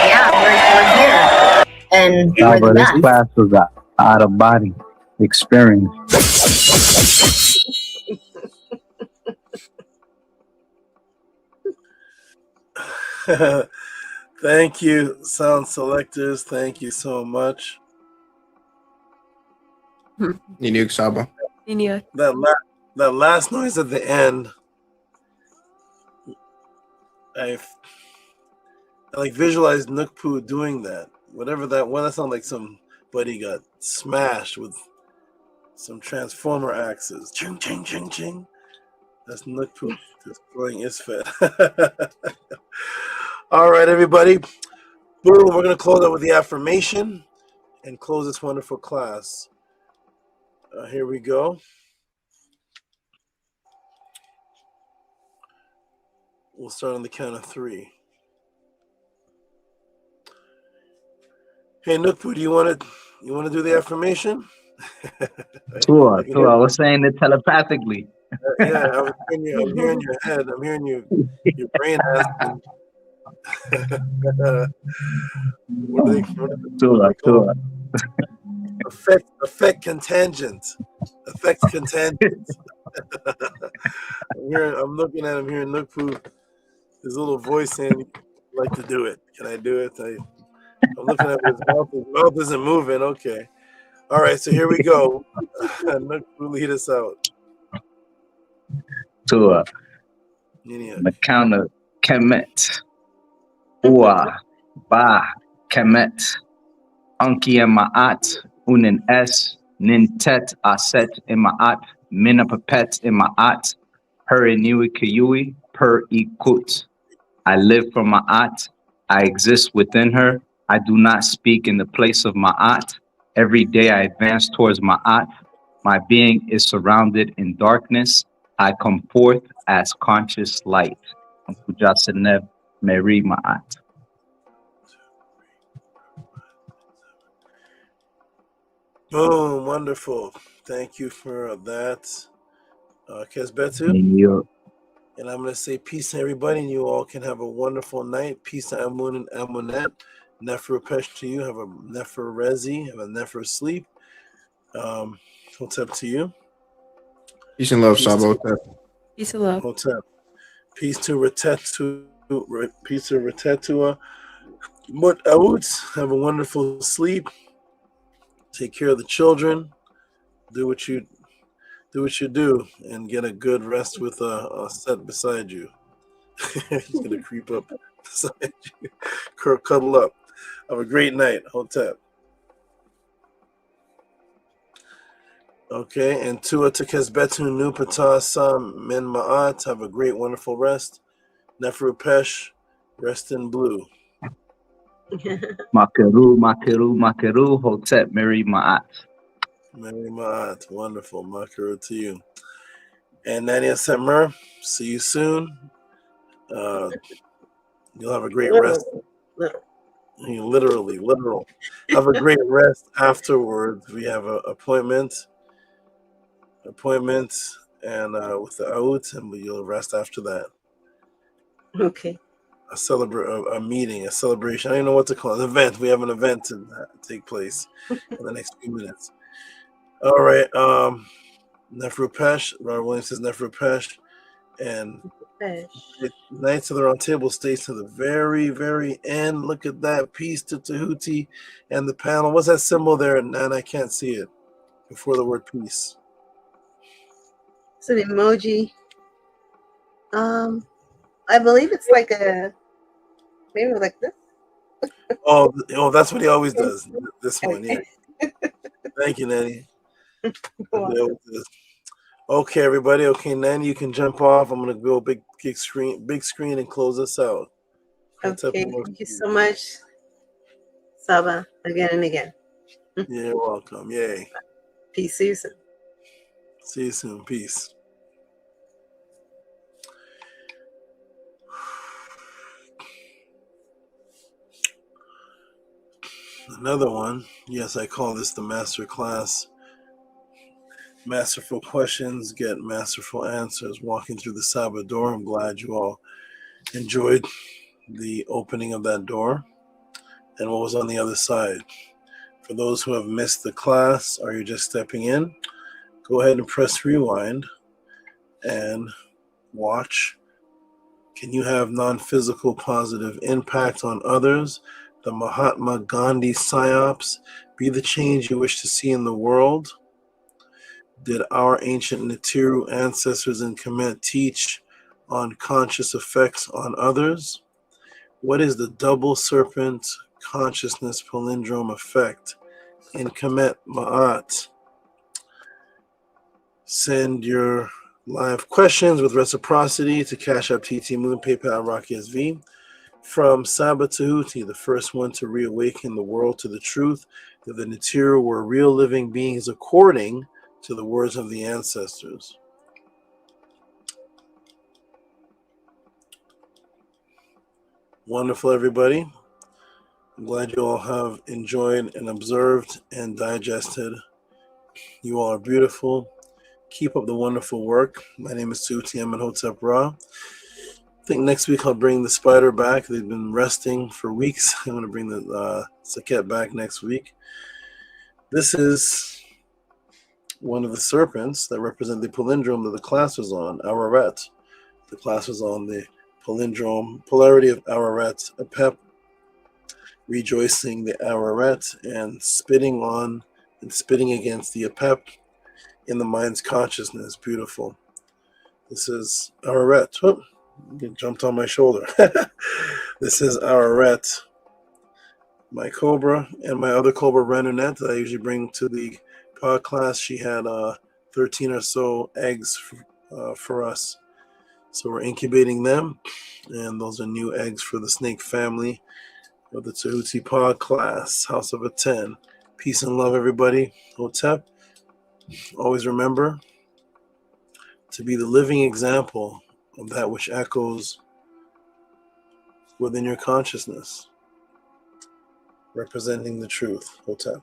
Yeah, we're here. And This class was an out-of-body experience. Thank you, sound selectors. Thank you so much. Ninuk Saba. That last noise at the end, I like visualized Nukpu doing that. Whatever that one, that sounded like somebody got smashed with some transformer axes. Ching, ching, ching, ching. That's Nukpu destroying Isfet. All right, everybody. Boom, we're going to close out with the affirmation and close this wonderful class. Here we go. We'll start on the count of 3. Hey, Nukpu, do you want to do the affirmation? Tua. I was saying it telepathically. Yeah, I'm hearing your head. I'm hearing your brain asking. What do they call it? Effect contingent. Effect contingent. I'm looking at him hearing Nukpu, his little voice saying, "I'd like to do it. Can I do it?" I'm looking at his mouth. His mouth isn't moving. Okay. All right, so here we go. Nukpu, lead us out. Tua. The count of Kemet. Ua. Ba. Kemet. Anki and Ma'at. Unin S. Nintet Aset in Ma'at. Minapapet in Ma'at. Per Inui Kiyui. Per Ikut. I live for Ma'at. I exist within her. I do not speak in the place of Ma'at. Every day I advance towards Ma'at. My being is surrounded in darkness. I come forth as conscious light. Pujasaneb Meri Ma'at. Boom, wonderful. Thank you for that, Kesbetu. And I'm going to say peace to everybody, and you all can have a wonderful night. Peace to Amun and Amunet. Nefer Pesh to you. Have a Nefer Rezi. Have a Nefer Sleep. Hotep to you. Peace and love, Sabo. Peace and love. Hotep. Peace to Retetua. Mut Awut. Have a wonderful sleep. Take care of the children. Do what you do, and get a good rest with a set beside you. He's gonna creep up beside you, cuddle up. Have a great night, Hotep. Okay, and Tua Tekesbetu Nu Pata Sam Min Ma'at. Have a great, wonderful rest. Neferu Pesh, rest in blue. Makeru, Hotep Meri Ma'at. Mary Ma'at, wonderful. Makaru to you. And Nadia Setmer, see you soon. You'll have a great rest. Literal. Have a great rest afterwards. We have an appointment, and with the out, and you'll rest after that. Okay. A meeting, a celebration. I don't know what to call it. An event. We have an event to take place in the next few minutes. All right. Neferu Pesh. Robert Williams says Neferu Pesh. And Knights of the Round Table stays to the very, very end. Look at that. Peace to Tehuti and the panel. What's that symbol there? And I can't see it before the word peace. It's an emoji. I believe it's like maybe like this. Oh, that's what he always does. This one, yeah. Thank you, Nanny. Okay, everybody. Okay, Nanny, you can jump off. I'm gonna go big screen and close us out. Okay, thank you so much, Saba, again and again. You're welcome. Yay. Peace. See you soon. See you soon. Peace. Another one. Yes, I call this the master class. Masterful questions get masterful answers. Walking through the Saba door. I'm glad you all enjoyed the opening of that door and what was on the other side. For those who have missed the class or you're just stepping in, go ahead and press rewind and watch. Can you have non-physical positive impact on others? The Mahatma Ghandi Psyops. Be the change you wish to see in the world. Did our ancient Natiru ancestors in Kemet teach on conscious effects on others? What is the double serpent consciousness palindrome effect in Kemet Ma'at? Send your live questions with reciprocity to Cash App TT Moon, PayPal, Rocky SV. From Saba Tehuti, the first one to reawaken the world to the truth that the Natiru were real living beings according to the words of the ancestors. Wonderful, everybody. I'm glad you all have enjoyed and observed and digested. You all are beautiful. Keep up the wonderful work. My name is Tought. I'm in Hotep Ra. I think next week I'll bring the spider back. They've been resting for weeks. I'm going to bring the Saket back next week. This is one of the serpents that represent the palindrome that the class was on, Ararat. The class was on the palindrome, polarity of Ararat, a pep, rejoicing the Ararat, and spitting on and spitting against the apep in the mind's consciousness. Beautiful. This is Ararat. Whoop, it jumped on my shoulder. This is Ararat, my cobra, and my other cobra, Renanet, that I usually bring to the pod class. She had 13 or so eggs for us. So we're incubating them, and those are new eggs for the snake family of the Tehuti pod class, House of a 10. Peace and love, everybody. Hotep, always remember to be the living example of that which echoes within your consciousness, representing the truth. Hotep.